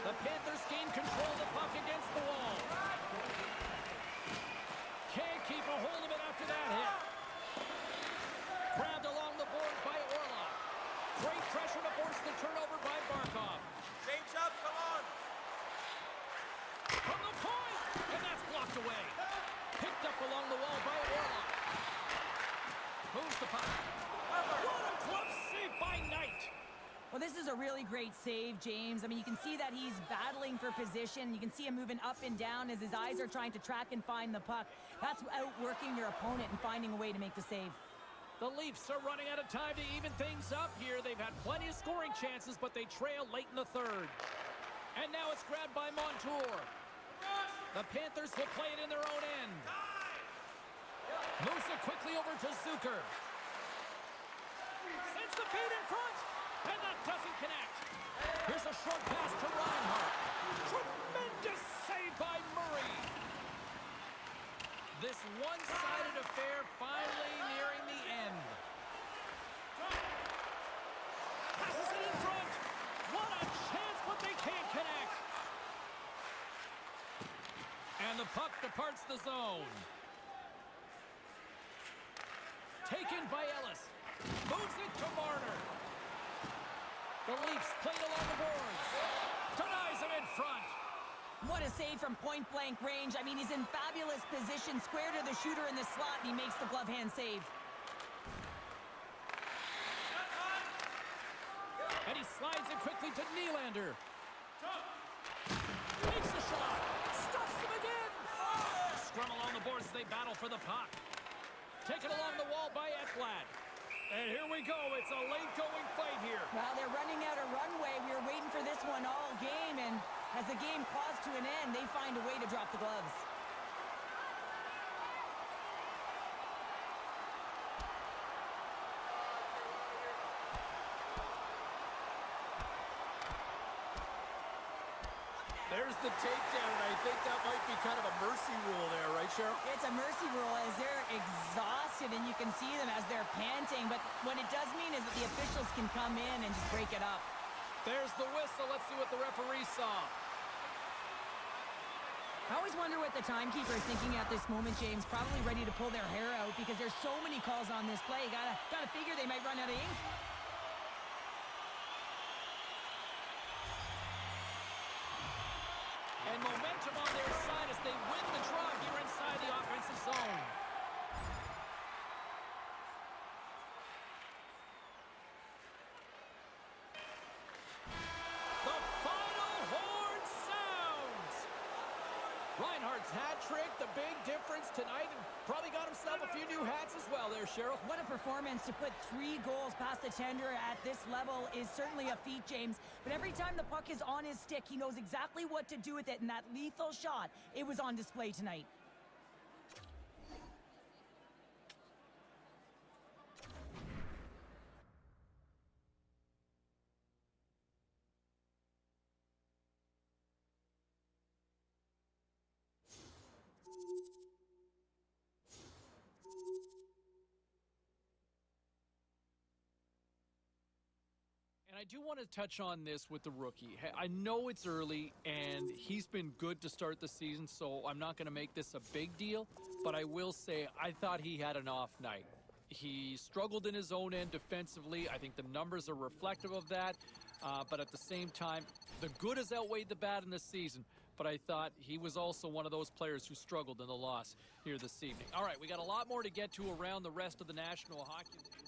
The Panthers gain control of the puck against the wall. Can't keep a hold of it after that hit. Grabbed along the boards by Orlov. Great pressure to force the turnover by Barkov. Change up, come on. From the point, and that's blocked away. Picked up along the wall by Orlov. Moves the puck. What a glove save by Knight. Well, this is a really great save, James. I mean, you can see that he's battling for position. You can see him moving up and down as his eyes are trying to track and find the puck. That's outworking your opponent and finding a way to make the save. The Leafs are running out of time to even things up here. They've had plenty of scoring chances, but they trail late in the third. And now it's grabbed by Montour. The Panthers will play it in their own end. Moves it quickly over to Zucker. Sends the feed in front, and that doesn't connect. Here's a short pass to Reinhart. Tremendous save by Murray. This one-sided affair finally nearing the end. Passes it in front. What a chance, but they can't connect. And the puck departs the zone. Taken by Ellis. Moves it to Marner. The Leafs play it along the boards. Denies him in front. What a save from point-blank range. I mean, he's in fabulous position, square to the shooter in the slot, and he makes the glove hand save. And he slides it quickly to Nylander. Makes the shot. Stuffs him again. Scrum along the boards as they battle for the puck. Taken along the wall by Ekblad. And here we go. It's a late-going fight here. Well, they're running out of runway. We were waiting for this one all game, and as the game claws to an end, they find a way to drop the gloves. There's the takedown, and I think that might be kind of a mercy rule there, right, Cheryl? It's a mercy rule as they're exhausted, and you can see them as they're panting. But what it does mean is that the officials can come in and just break it up. There's the whistle. Let's see what the referee saw. I always wonder what the timekeeper is thinking at this moment, James. Probably ready to pull their hair out because there's so many calls on this play. Gotta figure they might run out of ink. And zone. The final horn sounds! Reinhardt's hat trick, the big difference tonight, and probably got himself a few new hats as well there, Cheryl. What a performance to put 3 goals past the tender at this level is certainly a feat, James. But every time the puck is on his stick, he knows exactly what to do with it, and that lethal shot, it was on display tonight. And I do want to touch on this with the rookie. I know it's early, and he's been good to start the season, so I'm not going to make this a big deal. But I will say I thought he had an off night. He struggled in his own end defensively. I think the numbers are reflective of that. But at the same time, the good has outweighed the bad in this season. But I thought he was also one of those players who struggled in the loss here this evening. All right, we got a lot more to get to around the rest of the National Hockey League.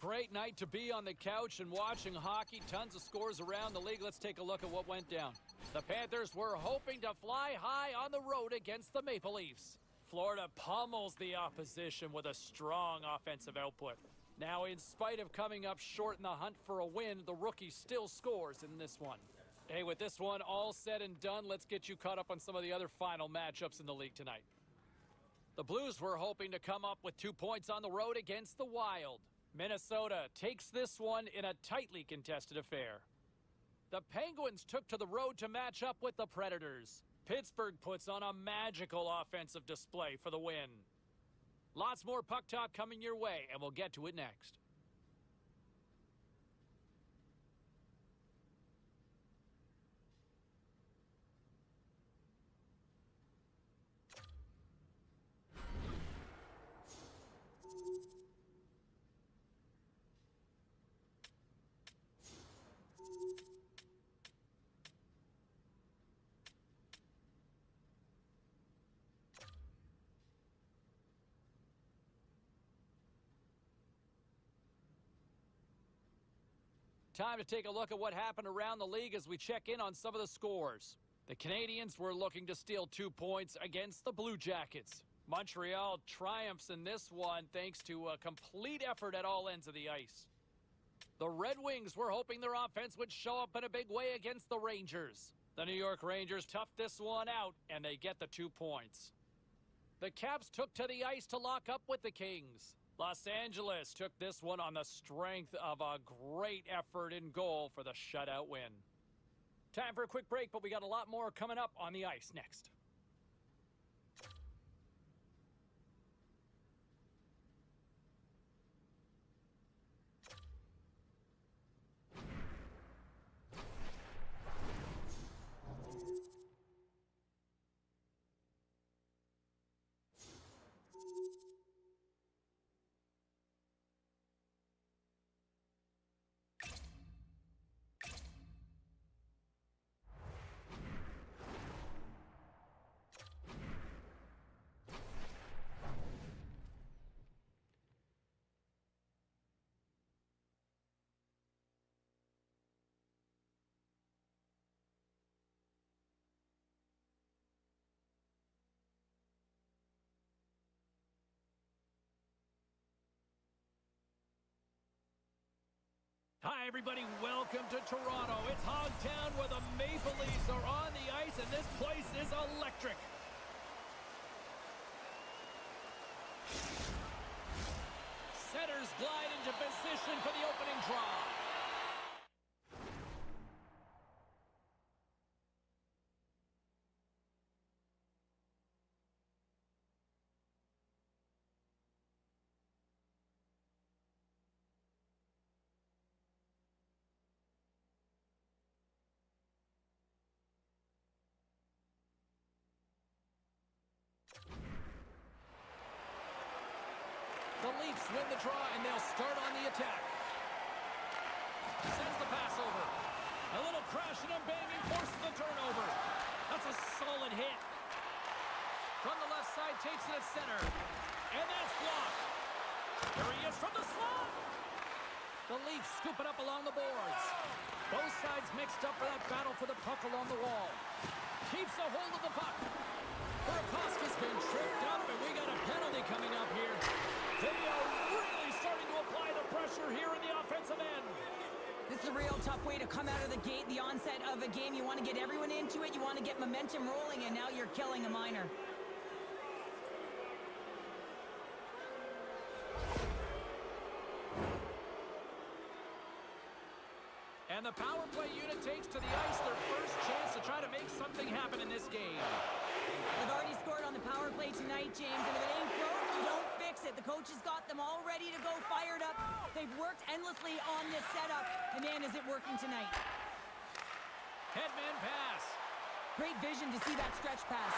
Great night to be on the couch and watching hockey. Tons of scores around the league. Let's take a look at what went down. The Panthers were hoping to fly high on the road against the Maple Leafs. Florida pummels the opposition with a strong offensive output. Now, in spite of coming up short in the hunt for a win, the rookie still scores in this one. Hey, with this one all said and done, let's get you caught up on some of the other final matchups in the league tonight. The Blues were hoping to come up with 2 points on the road against the Wild. Minnesota takes this one in a tightly contested affair. The Penguins took to the road to match up with the Predators. Pittsburgh puts on a magical offensive display for the win. Lots more puck talk coming your way, and we'll get to it next. Time to take a look at what happened around the league as we check in on some of the scores. The Canadiens were looking to steal 2 points against the Blue Jackets. Montreal triumphs in this one thanks to a complete effort at all ends of the ice. The Red Wings were hoping their offense would show up in a big way against the Rangers. The New York Rangers toughed this one out, and they get the 2 points. The Caps took to the ice to lock up with the Kings. Los Angeles took this one on the strength of a great effort in goal for the shutout win. Time for a quick break, but we got a lot more coming up on the ice next. Hi, everybody. Welcome to Toronto. It's Hogtown where the Maple Leafs are on the ice, and this place is electric. Setters glide into position for the opening draw. The Leafs win the draw, and they'll start on the attack. Sends the pass over. A little crashing and banging forces the turnover. That's a solid hit. From the left side, takes it at center. And that's blocked. There he is from the slot. The Leafs scoop it up along the boards. Both sides mixed up for that battle for the puck along the wall. Keeps a hold of the puck. Burakovsky's been tripped up, and we got a penalty coming up here. They are really starting to apply the pressure here in the offensive end. This is a real tough way to come out of the gate, the onset of a game. You want to get everyone into it. You want to get momentum rolling, and now you're killing a minor. And the power play unit takes to the ice their first chance to try to make something happen in this game. They've already scored on the power play tonight, James, and if it ain't broke, you don't fix it. The coach has got them all ready to go, fired up. They've worked endlessly on this setup, and man, is it working tonight. Headman pass. Great vision to see that stretch pass.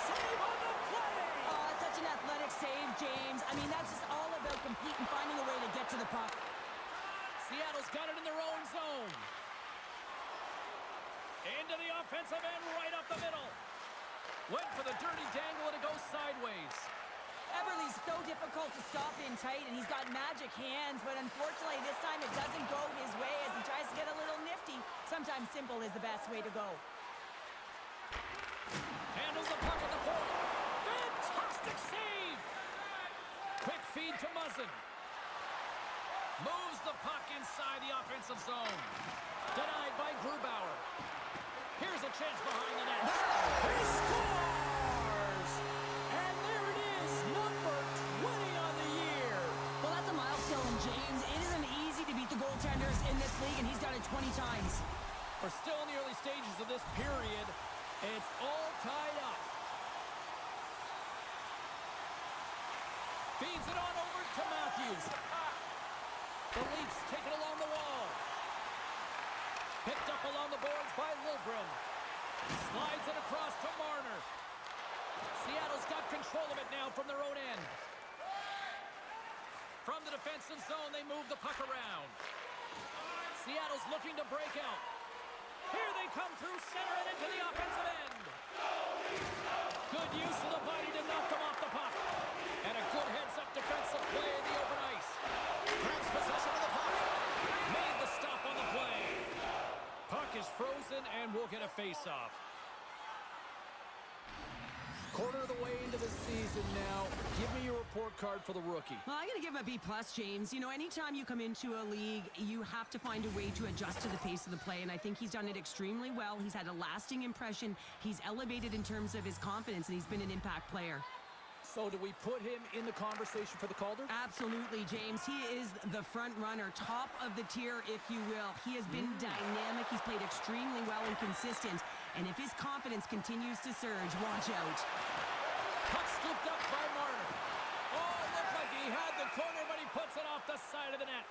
Save on the play. Oh, it's such an athletic save, James. I mean, that's just all about competing, finding a way to get to the puck. Seattle's got it in their own zone. Into the offensive end, right up the middle. Went for the dirty dangle, and it goes sideways. Everly's so difficult to stop in tight, and he's got magic hands, but unfortunately this time it doesn't go his way as he tries to get a little nifty. Sometimes simple is the best way to go. Handles the puck at the point. Fantastic save! Quick feed to Muzzin. Moves the puck inside the offensive zone. Denied by Grubauer. Here's a chance behind the net. He scores! And there it is, number 20 on the year. Well, that's a milestone, James. It isn't easy to beat the goaltenders in this league, and he's done it 20 times. We're still in the early stages of this period. It's all tied up. Feeds it on over to Matthews. The Leafs take it along the wall. Picked up along the boards by Liljegren. Slides it across to Marner. Seattle's got control of it now from their own end. From the defensive zone, they move the puck around. Seattle's looking to break out. Here they come through center and into the offensive end. Good use of the body to knock them off the puck. And a good heads-up defensive play in the open ice. Grabs possession of the puck. Made the stop on the play. Puck is frozen, and we'll get a face-off. Quarter of the way into the season now. Give me your report card for the rookie. Well, I'm going to give him a B+, James. You know, anytime you come into a league, you have to find a way to adjust to the pace of the play, and I think he's done it extremely well. He's had a lasting impression. He's elevated in terms of his confidence, and he's been an impact player. So do we put him in the conversation for the Calder? Absolutely, James. He is the front runner, top of the tier, if you will. He has been dynamic. He's played extremely well and consistent. And if his confidence continues to surge, watch out. Puck scooped up by Marner. Oh, it looked like he had the corner, but he puts it off the side of the net.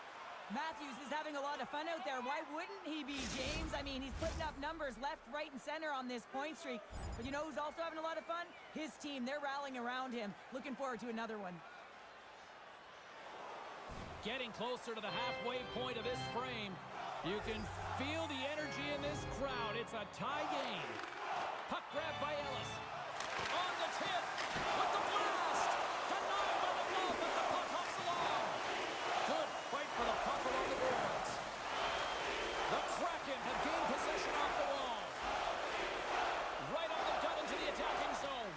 Matthews is having a lot of fun out there. Why wouldn't he be, James? I mean, he's putting up numbers left, right, and center on this point streak. But you know who's also having a lot of fun? His team. They're rallying around him. Looking forward to another one. Getting closer to the halfway point of this frame. You can feel the energy in this crowd. It's a tie game. Puck grab by Ellis. On the tip with the blast. Denied by the glove, but the puck hops along. Good fight for the puck along the boards. The Kraken have gained possession off the wall. Right on the gut into the attacking zone.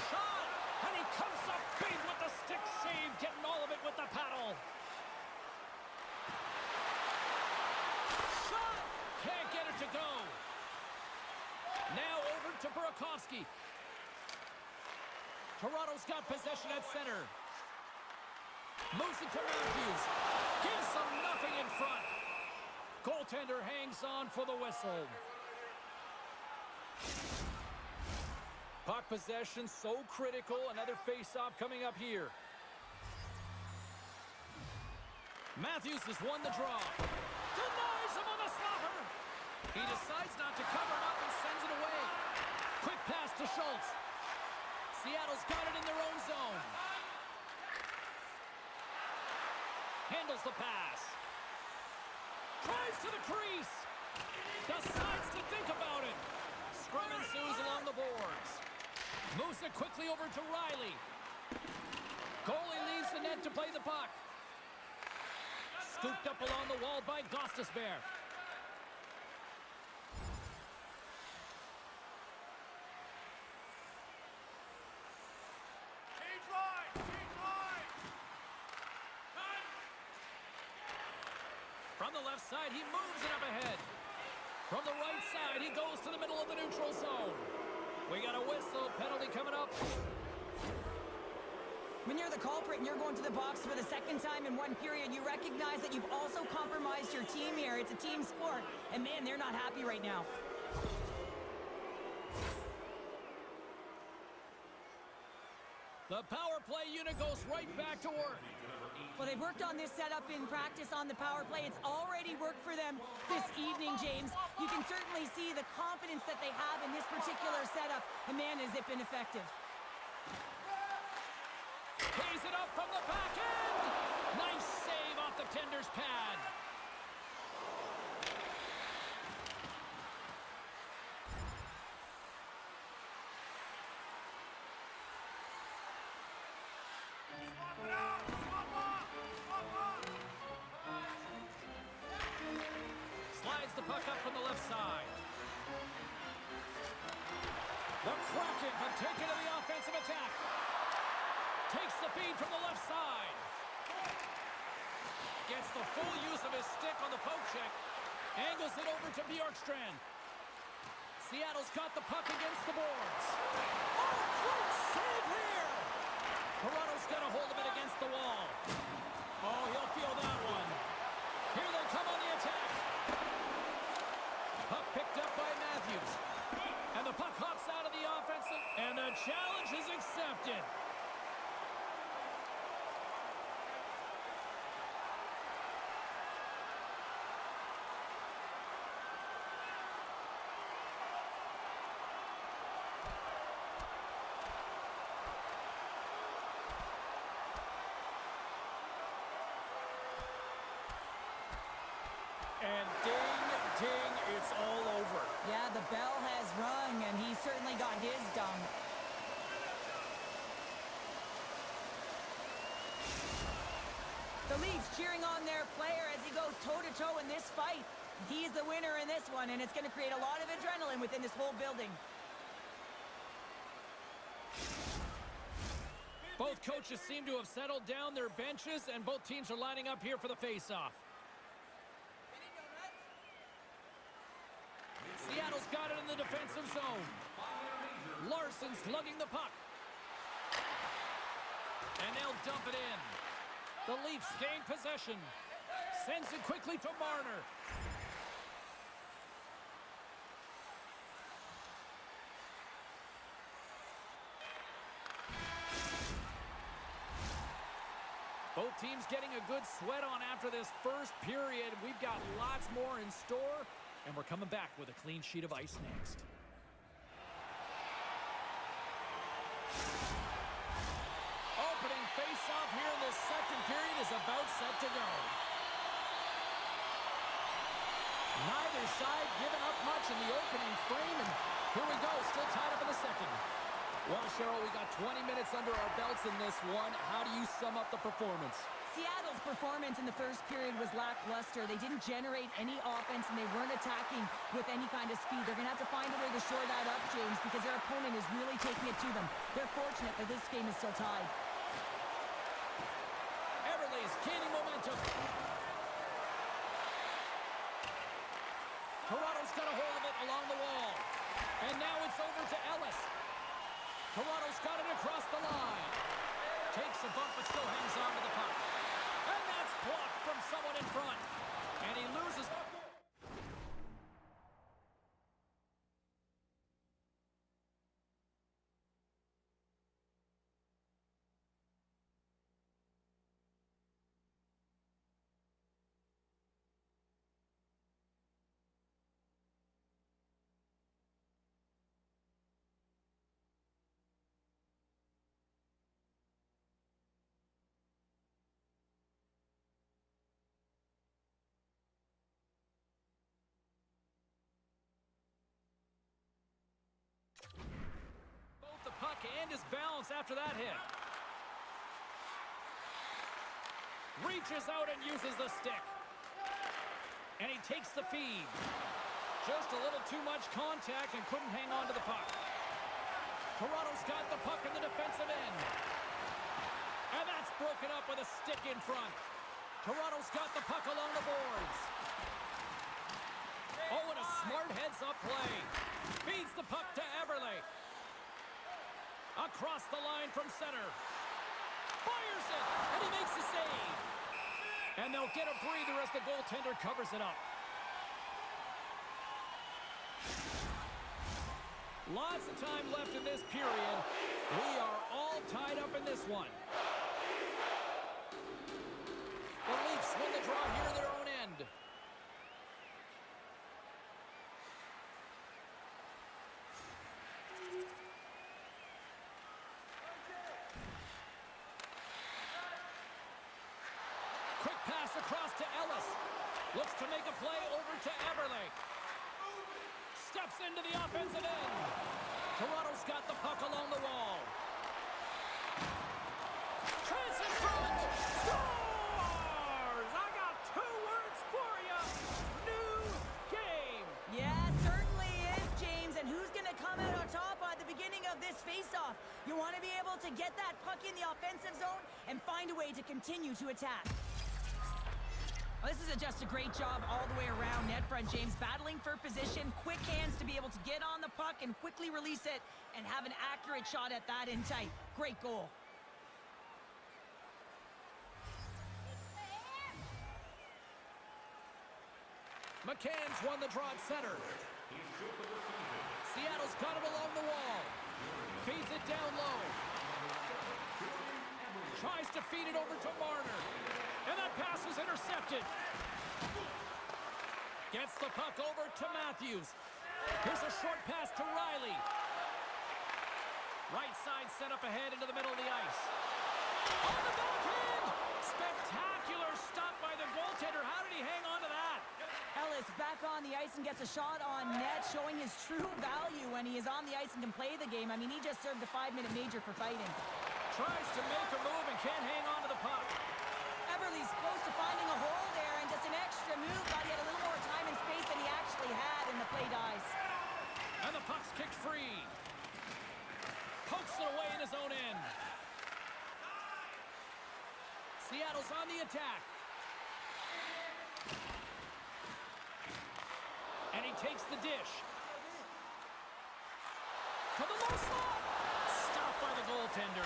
Shot! And he comes up big with the stick save, getting all of it with the paddle. Shot! Can't get it to go. Now over to Burakovsky. Toronto's got possession at center. Moves it to Matthews. Gives them nothing in front. Goaltender hangs on for the whistle. Puck possession so critical. Another face-off coming up here. Matthews has won the draw. Denies him on the slapper. He decides not to cover it up and sends it away. Quick pass to Schultz. Seattle's got it in their own zone. Handles the pass. Tries to the crease. Decides to think about it. scrum ensues along the boards. Moves it quickly over to Riley. Goalie leaves the net to play the puck. Scooped up along the wall by Gostisbehere. Change line! Change line! From the left side, he moves it up ahead. From the right side, he goes to the middle of the neutral zone. We got a whistle. Penalty coming up. When you're the culprit and you're going to the box for the second time in one period, you recognize that you've also compromised your team here. It's a team sport, and man, they're not happy right now. The power play unit goes right back to work. Well, they've worked on this setup in practice on the power play. It's already worked for them this evening, James. You can certainly see the confidence that they have in this particular setup. And man, has it been effective. Pays it up from the back end. Nice save off the tender's pad. Swap it out! Swap up! Swap up! Slides the puck up from the left side. The Kraken have taken to the offensive attack. Takes the feed from the left side. Gets the full use of his stick on the poke check. Angles it over to Bjorkstrand. Seattle's got the puck against the boards. Oh, great save here! Toronto's got a hold of it against the wall. Oh, he'll feel that one. Here they come on the attack. Puck picked up by Matthews. And the puck hops out of the offensive. And the challenge is accepted. And ding, ding, it's all over. Yeah, the bell has rung, and he certainly got his done. The Leafs cheering on their player as he goes toe-to-toe in this fight. He's the winner in this one, and it's going to create a lot of adrenaline within this whole building. Both coaches seem to have settled down their benches, and both teams are lining up here for the face-off. Seattle's got it in the defensive zone. Larson's lugging the puck. And they'll dump it in. The Leafs gain possession. Sends it quickly to Marner. Both teams getting a good sweat on after this first period. We've got lots more in store. And we're coming back with a clean sheet of ice next. Opening face-off here in this second period is about set to go. Neither side giving up much in the opening frame, and here we go, still tied up in the second. Well, Cheryl, we got 20 minutes under our belts in this one. How do you sum up the performance? Seattle's performance in the first period was lackluster. They didn't generate any offense, and they weren't attacking with any kind of speed. They're going to have to find a way to shore that up, James, because their opponent is really taking it to them. They're fortunate that this game is still tied. Everly's gaining momentum. Toronto's got a hold of it along the wall. And now it's over to Ellis. Toronto's got it across the line. Takes a bump, but still hangs on to the puck. And that's blocked from someone in front. And he loses. and his balance after that hit. Reaches out and uses the stick. And he takes the feed. Just a little too much contact and couldn't hang on to the puck. Toronto's got the puck in the defensive end. And that's broken up with a stick in front. Toronto's got the puck along the boards. Oh, and a smart heads-up play. Feeds the puck to Eberle. Across the line from center. Fires it, and he makes the save. And they'll get a breather as the goaltender covers it up. Lots of time left in this period. We are all tied up in this one. The Leafs win the draw here in their own end. Quick pass across to Ellis. Looks to make a play over to Eberle. Steps into the offensive end. Toronto's got the puck along the wall. Chance in front. Scores! I got 2 words for you. New game. Yeah, certainly is, James. And who's going to come out on top at the beginning of this face-off? You want to be able to get that puck in the offensive zone and find a way to continue to attack. Well, this is just a great job all the way around net front, James. Battling for position, quick hands to be able to get on the puck and quickly release it and have an accurate shot at that in tight. Great goal. McCann's won the draw at center. Seattle's got it along the wall. Feeds it down low. Tries to feed it over to Marner. And that pass is intercepted. Gets the puck over to Matthews. Here's a short pass to Riley. Right side set up ahead into the middle of the ice. On the backhand! Spectacular stop by the goaltender. How did he hang on to that? Ellis back on the ice and gets a shot on net, showing his true value when he is on the ice and can play the game. I mean, he just served a 5-minute major for fighting. Tries to make a move and can't hang on to the puck. Eberle's close to finding a hole there, and just an extra move. Thought he had a little more time and space than he actually had, and the play dies. And the puck's kicked free. Pokes it away in his own end. Seattle's on the attack. And he takes the dish. To the low slot. Stopped by the goaltender.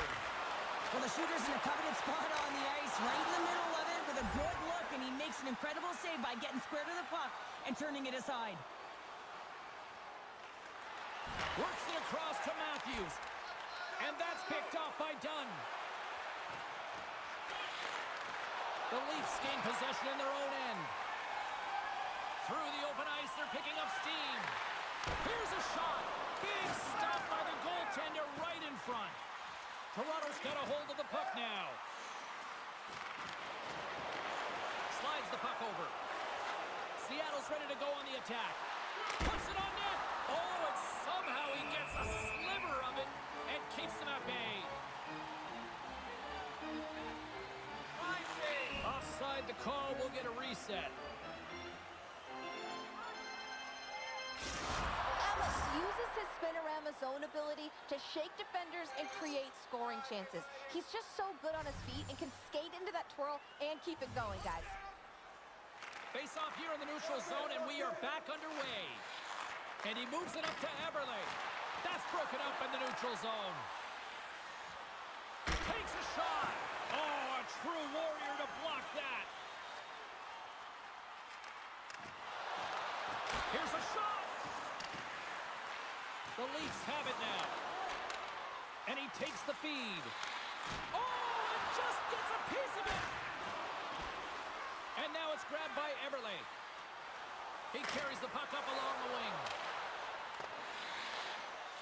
Well, the shooter's in a coveted spot on the ice, right in the middle of it with a good look, and he makes an incredible save by getting square to the puck and turning it aside. Works it across to Matthews. And that's picked off by Dunn. The Leafs gain possession in their own end. Through the open ice, they're picking up steam. Here's a shot. Big stop by the goaltender right in front. Toronto's got a hold of the puck now. Slides the puck over. Seattle's ready to go on the attack. Puts it on net. Oh, and somehow he gets a sliver of it and keeps them at bay. Offside the call, will get a reset. Ellis uses his spin-around zone ability to shake defenders and create scoring chances. He's just so good on his feet and can skate into that twirl and keep it going, guys. Face off here in the neutral zone, and we are back underway. And he moves it up to Eberle. That's broken up in the neutral zone. Takes a shot. Oh, a true warrior to block that. Here's a shot. The Leafs have it now. And he takes the feed. Oh, and just gets a piece of it. And now it's grabbed by Eberle. He carries the puck up along the wing.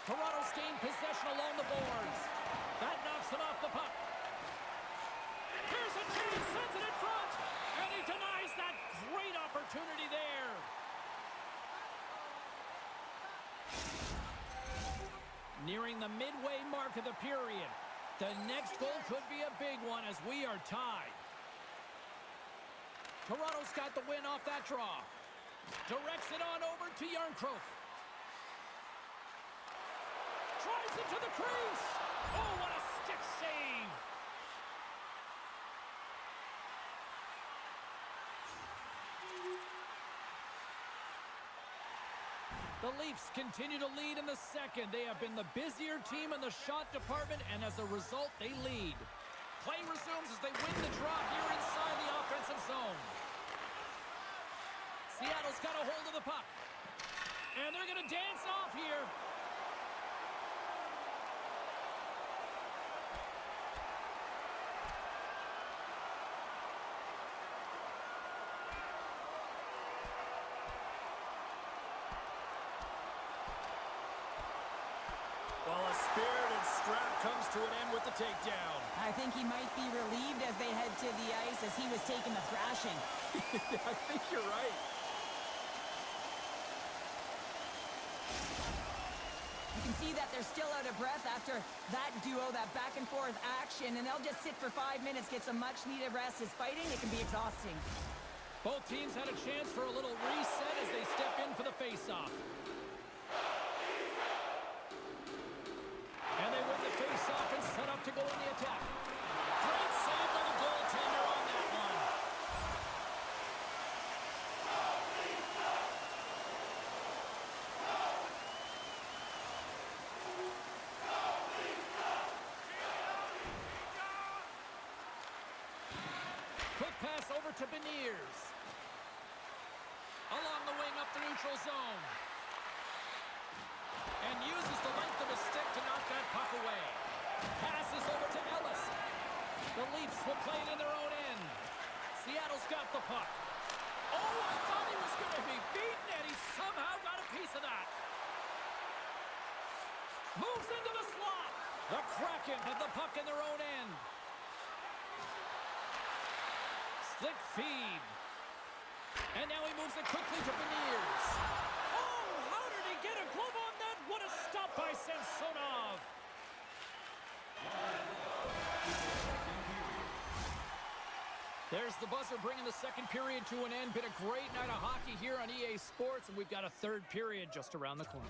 Toronto's gained possession along the boards. That knocks him off the puck. Here's a chance, sends it in front. And he denies that great opportunity there. Nearing the the midway mark of the period. The next goal could be a big one as we are tied. Toronto's got the win off that draw. Directs it on over to Yarncroke. Tries it to the crease. Oh, what a stick save. The Leafs continue to lead in the second. They have been the busier team in the shot department, and as a result, they lead. Play resumes as they win the draw here inside the offensive zone. Seattle's got a hold of the puck. And they're going to dance off here. Well, a spirited scrap comes to an end with the takedown. I think he might be relieved as they head to the ice as he was taking the thrashing. I think you're right. You can see that they're still out of breath after that duo, that back and forth action, and they'll just sit for 5 minutes, get some much needed rest. As fighting, it can be exhausting. Both teams had a chance for a little reset as they step in for the face-off. And they win the face-off and set up to go in the attack. Great save by the goaltender on that one. Quick pass over to Beniers. Along the wing up the neutral zone. And uses the length of his stick to knock that puck away. Passes over to Ellis. The Leafs will play it in their own end. Seattle's got the puck. Oh, I thought he was going to be beaten, and he somehow got a piece of that. Moves into the slot. The Kraken have the puck in their own end. Slick feed. And now he moves it quickly to Beniers. Oh, how did he get a glove on that? What a stop by Samsonov. There's the buzzer bringing the second period to an end. Been a great night of hockey here on EA Sports, and we've got a third period just around the corner.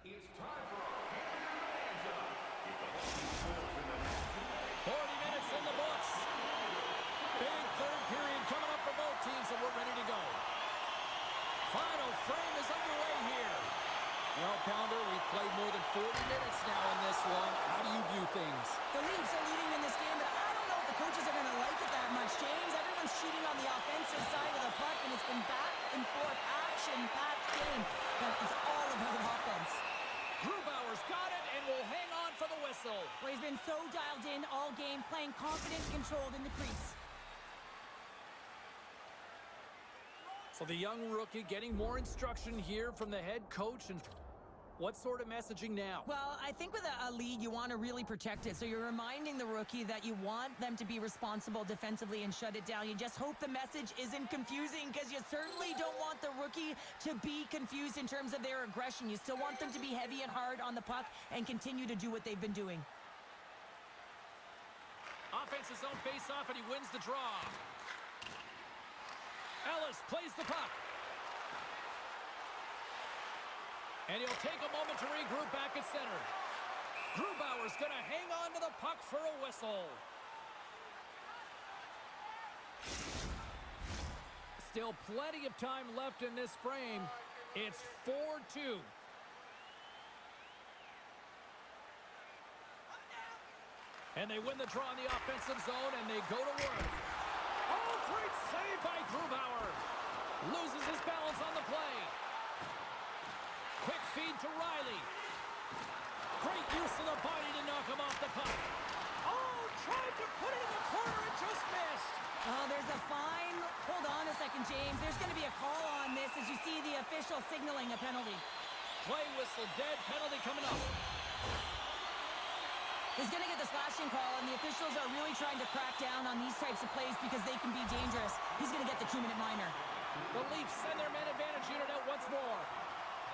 It's time for our bonanza. 40 minutes in the books. Big third period coming up for both teams, and we're ready to go. Final frame is underway here. Well, Pounder, we've played more than 40 minutes now in this one. How do you view things? The Leafs are leading in this game, but I don't know if the coaches are going to like it that much, James. Everyone's shooting on the offensive side of the puck, and it's been back and forth, action-packed game. But it's all about offense. Grubauer's got it and will hang on for the whistle. Well, he's been so dialed in all game, playing confident, controlled in the crease. So the young rookie getting more instruction here from the head coach, and what sort of messaging now? Well, I think with a lead, you want to really protect it. So you're reminding the rookie that you want them to be responsible defensively and shut it down. You just hope the message isn't confusing, because you certainly don't want the rookie to be confused in terms of their aggression. You still want them to be heavy and hard on the puck and continue to do what they've been doing. Offensive zone face-off, and he wins the draw. Ellis plays the puck. And he'll take a moment to regroup back at center. Grubauer's going to hang on to the puck for a whistle. Still plenty of time left in this frame. It's 4-2. And they win the draw in the offensive zone, and they go to work. Oh, great save by Grubauer. Loses his balance on the play. Quick feed to Riley. Great use of the body to knock him off the puck. Oh, tried to put it in the corner and just missed. Oh, there's a fine. Hold on a second, James. There's going to be a call on this as you see the official signaling a penalty. Play whistle dead. Penalty coming up. He's going to get the slashing call, and the officials are really trying to crack down on these types of plays because they can be dangerous. He's going to get the 2-minute minor. The Leafs send their man advantage unit out once more.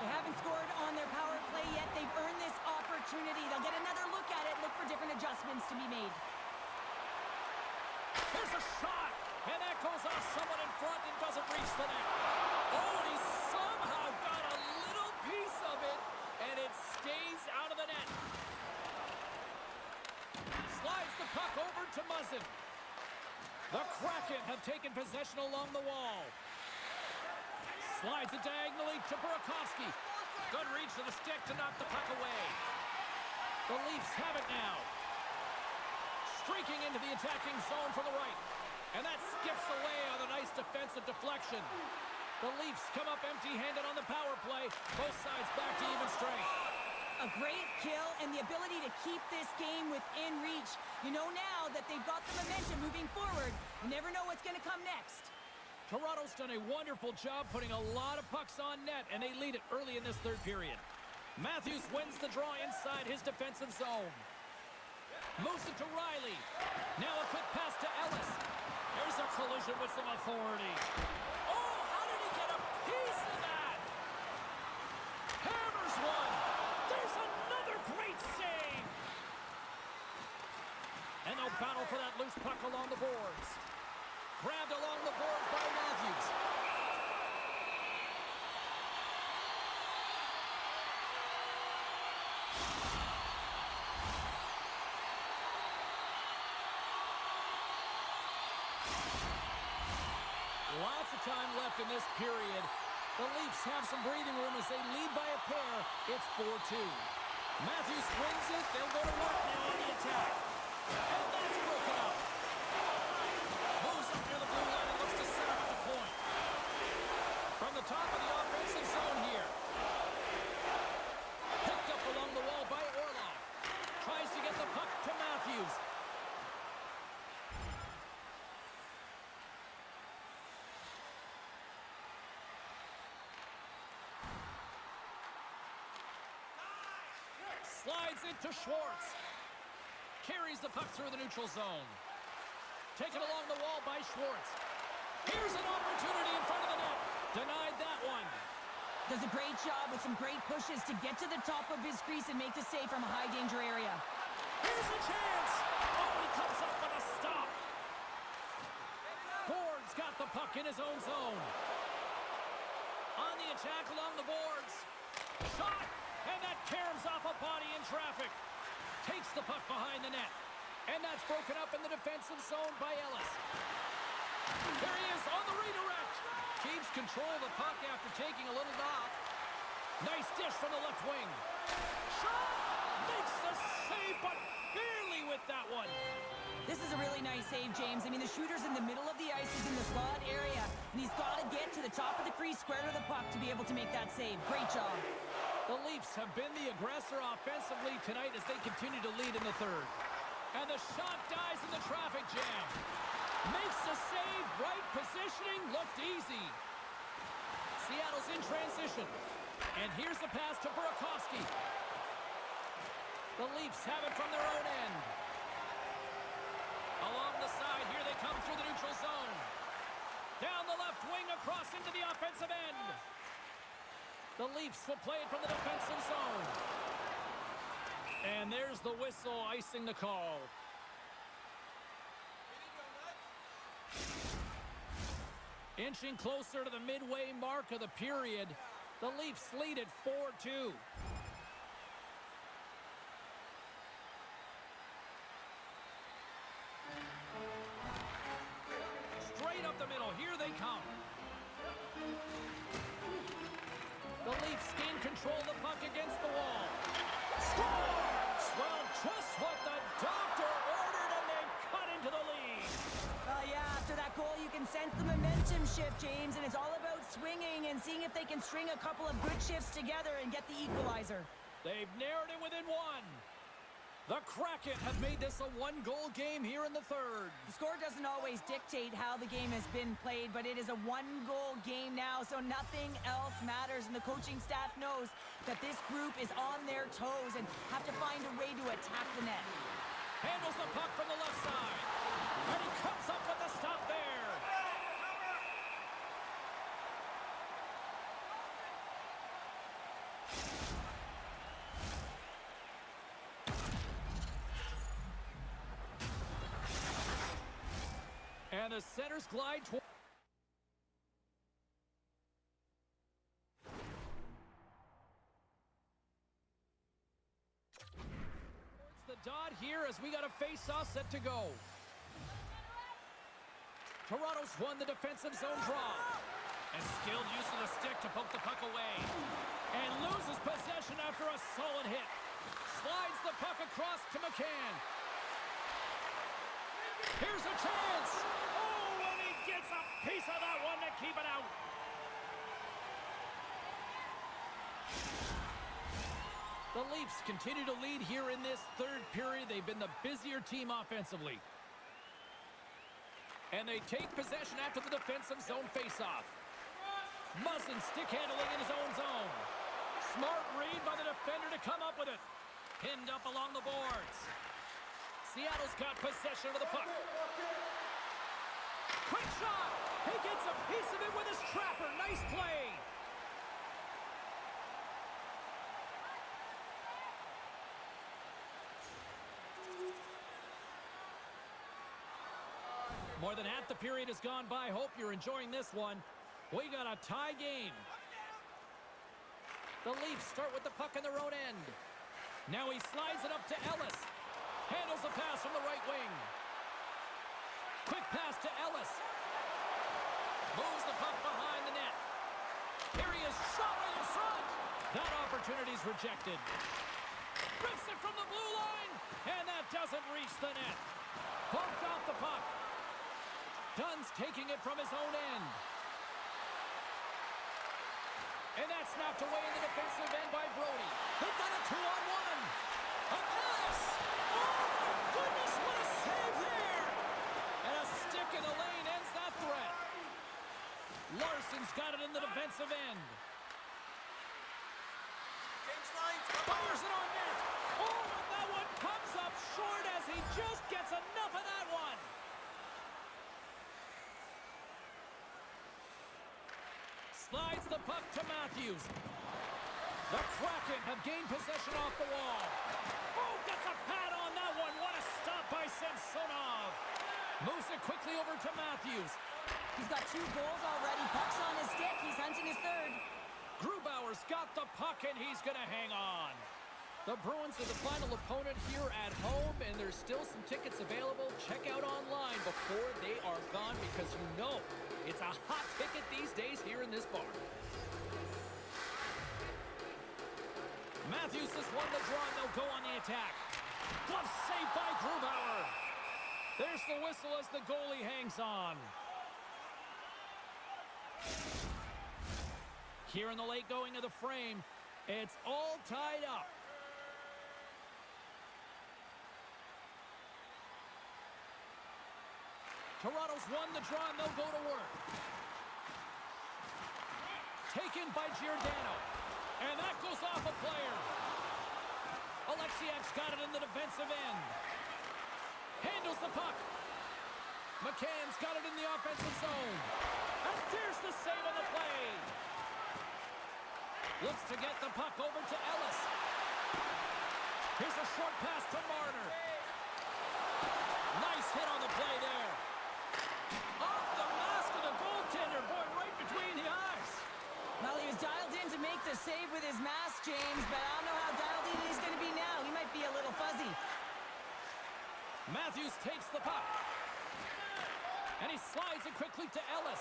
They haven't scored on their power play yet. They've earned this opportunity. They'll get another look at it, look for different adjustments to be made. Here's a shot, and that goes off someone in front and doesn't reach the net. Oh, and he somehow got a little piece of it, and it stays out of the net. Slides the puck over to Muzzin. The Kraken have taken possession along the wall. Slides it diagonally to Burakovsky. Good reach to the stick to knock the puck away. The Leafs have it now. Streaking into the attacking zone from the right. And that skips away on a nice defensive deflection. The Leafs come up empty-handed on the power play. Both sides back to even strength. A great kill and the ability to keep this game within reach. You know now that they've got the momentum moving forward. You never know what's going to come next. Toronto's done a wonderful job putting a lot of pucks on net, and they lead it early in this third period. Matthews wins the draw inside his defensive zone. Moves it to Riley. Now a quick pass to Ellis. There's a collision with some authority. Oh, how did he get a piece of that? Hammers one. There's another great save. And they'll battle for that loose puck along the boards. Grabbed along the boards by Matthews. Lots of time left in this period. The Leafs have some breathing room as they lead by a pair. It's 4-2. Matthews wins it. They'll go to work now on the attack. And that's broken up. Moves up near the blue line and looks to set up at the point. From the top of the offensive zone here. Picked up along the wall by Orlov. Tries to get the puck to Matthews. Slides it to Schwartz. Carries the puck through the neutral zone. Taken along the wall by Schwartz. Here's an opportunity in front of the net. Denied that one. Does a great job with some great pushes to get to the top of his crease and make the save from a high-danger area. Here's a chance. Oh, he comes up with a stop. Ford's got the puck in his own zone. On the attack along the boards. Shot. And that caroms off a body in traffic. Takes the puck behind the net. And that's broken up in the defensive zone by Ellis. There he is on the redirect. Keeps control of the puck after taking a little knock. Nice dish from the left wing. Shot! Makes the save, but barely with that one. This is a really nice save, James. I mean, the shooter's in the middle of the ice. He's in the slot area. And he's got to get to the top of the crease, square to the puck to be able to make that save. Great job. The Leafs have been the aggressor offensively tonight as they continue to lead in the third. And the shot dies in the traffic jam. Makes the save. Right positioning. Looked easy. Seattle's in transition. And here's the pass to Burakovsky. The Leafs have it from their own end. Along the side, here they come through the neutral zone. Down the left wing, across into the offensive end. The Leafs will play it from the defensive zone. And there's the whistle icing the call. Inching closer to the midway mark of the period, the Leafs lead at 4-2. Straight up the middle, here they come. The Leafs gain control of the puck against the wall. Scores! Well, just what the doctor ordered, and they cut into the lead. Yeah, after that goal, you can sense the momentum shift, James, and it's all about swinging and seeing if they can string a couple of good shifts together and get the equalizer. They've narrowed it within one. The Kraken have made this a one-goal game here in the third. The score doesn't always dictate how the game has been played, but it is a one-goal game now, so nothing else matters. And the coaching staff knows that this group is on their toes and have to find a way to attack the net. Handles the puck from the left side. And he comes up with a stop there. the centers glide toward. Towards the dot here as we got a face-off set to go. Toronto's won the defensive zone draw. And skilled use of the stick to poke the puck away. And loses possession after a solid hit. Slides the puck across to McCann. Here's a chance. Oh, and he gets a piece of that one to keep it out. The Leafs continue to lead here in this third period. They've been the busier team offensively. And they take possession after the defensive zone faceoff. Muzzin stick handling in his own zone. Smart read by the defender to come up with it. Pinned up along the boards. Seattle's got possession of the puck. Quick shot! He gets a piece of it with his trapper. Nice play. More than half the period has gone by. Hope you're enjoying this one. We got a tie game. The Leafs start with the puck in their own end. Now he slides it up to Ellis. Handles the pass from the right wing. Quick pass to Ellis. Moves the puck behind the net. Here he is, shot right in front. That opportunity's rejected. Rips it from the blue line, and that doesn't reach the net. Bumped off the puck. Dunn's taking it from his own end. And that's knocked away in the defensive end by Brody. They've got a 2-on-1. A pass. Oh, my goodness, what a save there. And a stick in the lane ends that threat. Larson's got it in the defensive end. Fires it on net. Oh, and that one comes up short as he just gets enough of that one. Slides the puck to Matthews. The Kraken have gained possession off the wall. Oh, gets a pad on that one. What a stop by Samsonov. Moves it quickly over to Matthews. He's got 2 goals already. Puck's on his stick. He's hunting his third. Grubauer's got the puck, and he's going to hang on. The Bruins are the final opponent here at home, and there's still some tickets available. Check out online before they are gone, because you know it's a hot ticket these days here in this bar. Matthews has won the draw, and they'll go on the attack. Glove saved by Grubauer. There's the whistle as the goalie hangs on. Here in the late going of the frame, it's all tied up. Toronto's won the draw, and they'll go to work. Taken by Giordano. And that goes off a player. Alexiak's got it in the defensive end. Handles the puck. McCann's got it in the offensive zone. And there's the save on the play. Looks to get the puck over to Ellis. Here's a short pass to Marner. Nice hit on the play there. Off the mask of the goaltender. Boy, right between the eyes. Well, he was dialed in to make the save with his mask, James, but I don't know how dialed in he's going to be now. He might be a little fuzzy. Matthews takes the puck. And he slides it quickly to Ellis.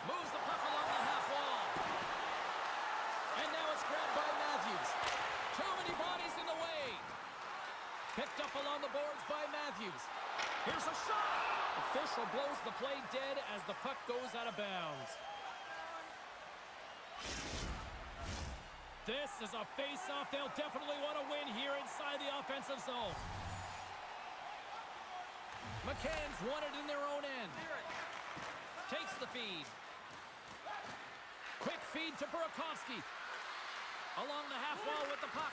Moves the puck along the half wall. And now it's grabbed by Matthews. Too many bodies in the way. Picked up along the boards by Matthews. Here's a shot. Official blows the play dead as the puck goes out of bounds. This is a face-off they'll definitely want to win here inside the offensive zone. McCann's won it in their own end. Takes the feed. Quick feed to Burakovsky. Along the half wall with the puck.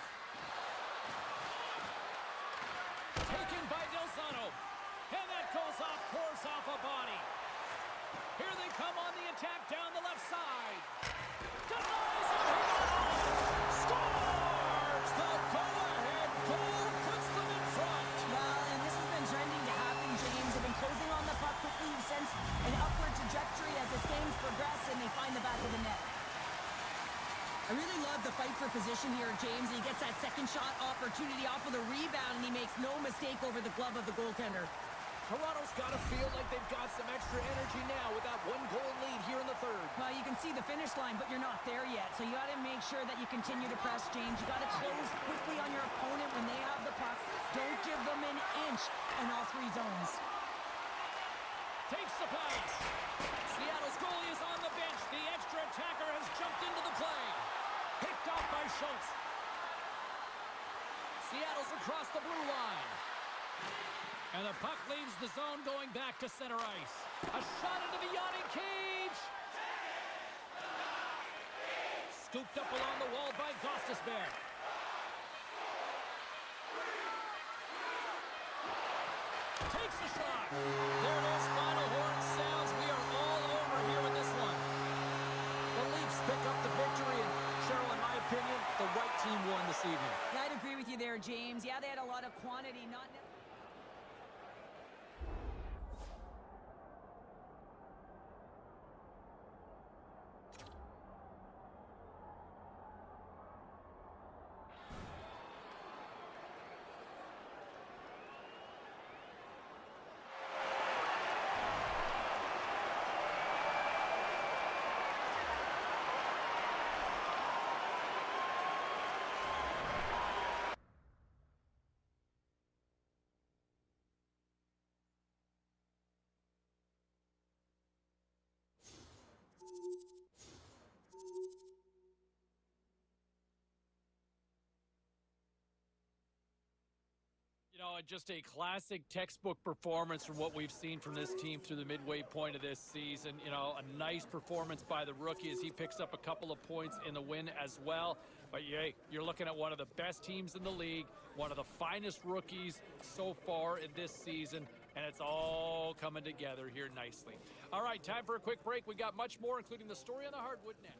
Taken by Delzano. And that goes off course off a body. Here they come on the attack down the left side. Denies it. Scores! The go-ahead goal puts them in front. Well, and this has been trending to happen, James. They've been closing on the puck position here, James. He gets that second shot opportunity off of the rebound, and he makes no mistake over the glove of the goaltender. Toronto's got to feel like they've got some extra energy now with that one-goal lead here in the third. Well, you can see the finish line, but you're not there yet. So you got to make sure that you continue to press, James. You got to close quickly on your opponent when they have the puck. Don't give them an inch in all three zones. Takes the pass. Seattle's goalie is on the bench. The extra attacker has jumped into the play. Picked off by Schultz. Seattle's across the blue line. And the puck leaves the zone going back to center ice. A shot into the yawning cage. Scooped up along the wall by Gostisbehere. Takes the shot. There it is. Final horn sounds. We are all over here with this one. The Leafs pick up the victory. And Cheryl, in my opinion, the right team won this evening. Yeah, I'd agree with you there, James. Yeah, they had a lot of quantity, not... You know, just a classic textbook performance from what we've seen from this team through the midway point of this season. You know, a nice performance by the rookie as he picks up a couple of points in the win as well. But yeah, you're looking at one of the best teams in the league, one of the finest rookies so far in this season, and it's all coming together here nicely. All right, time for a quick break. We got much more, including the story on the hardwood net.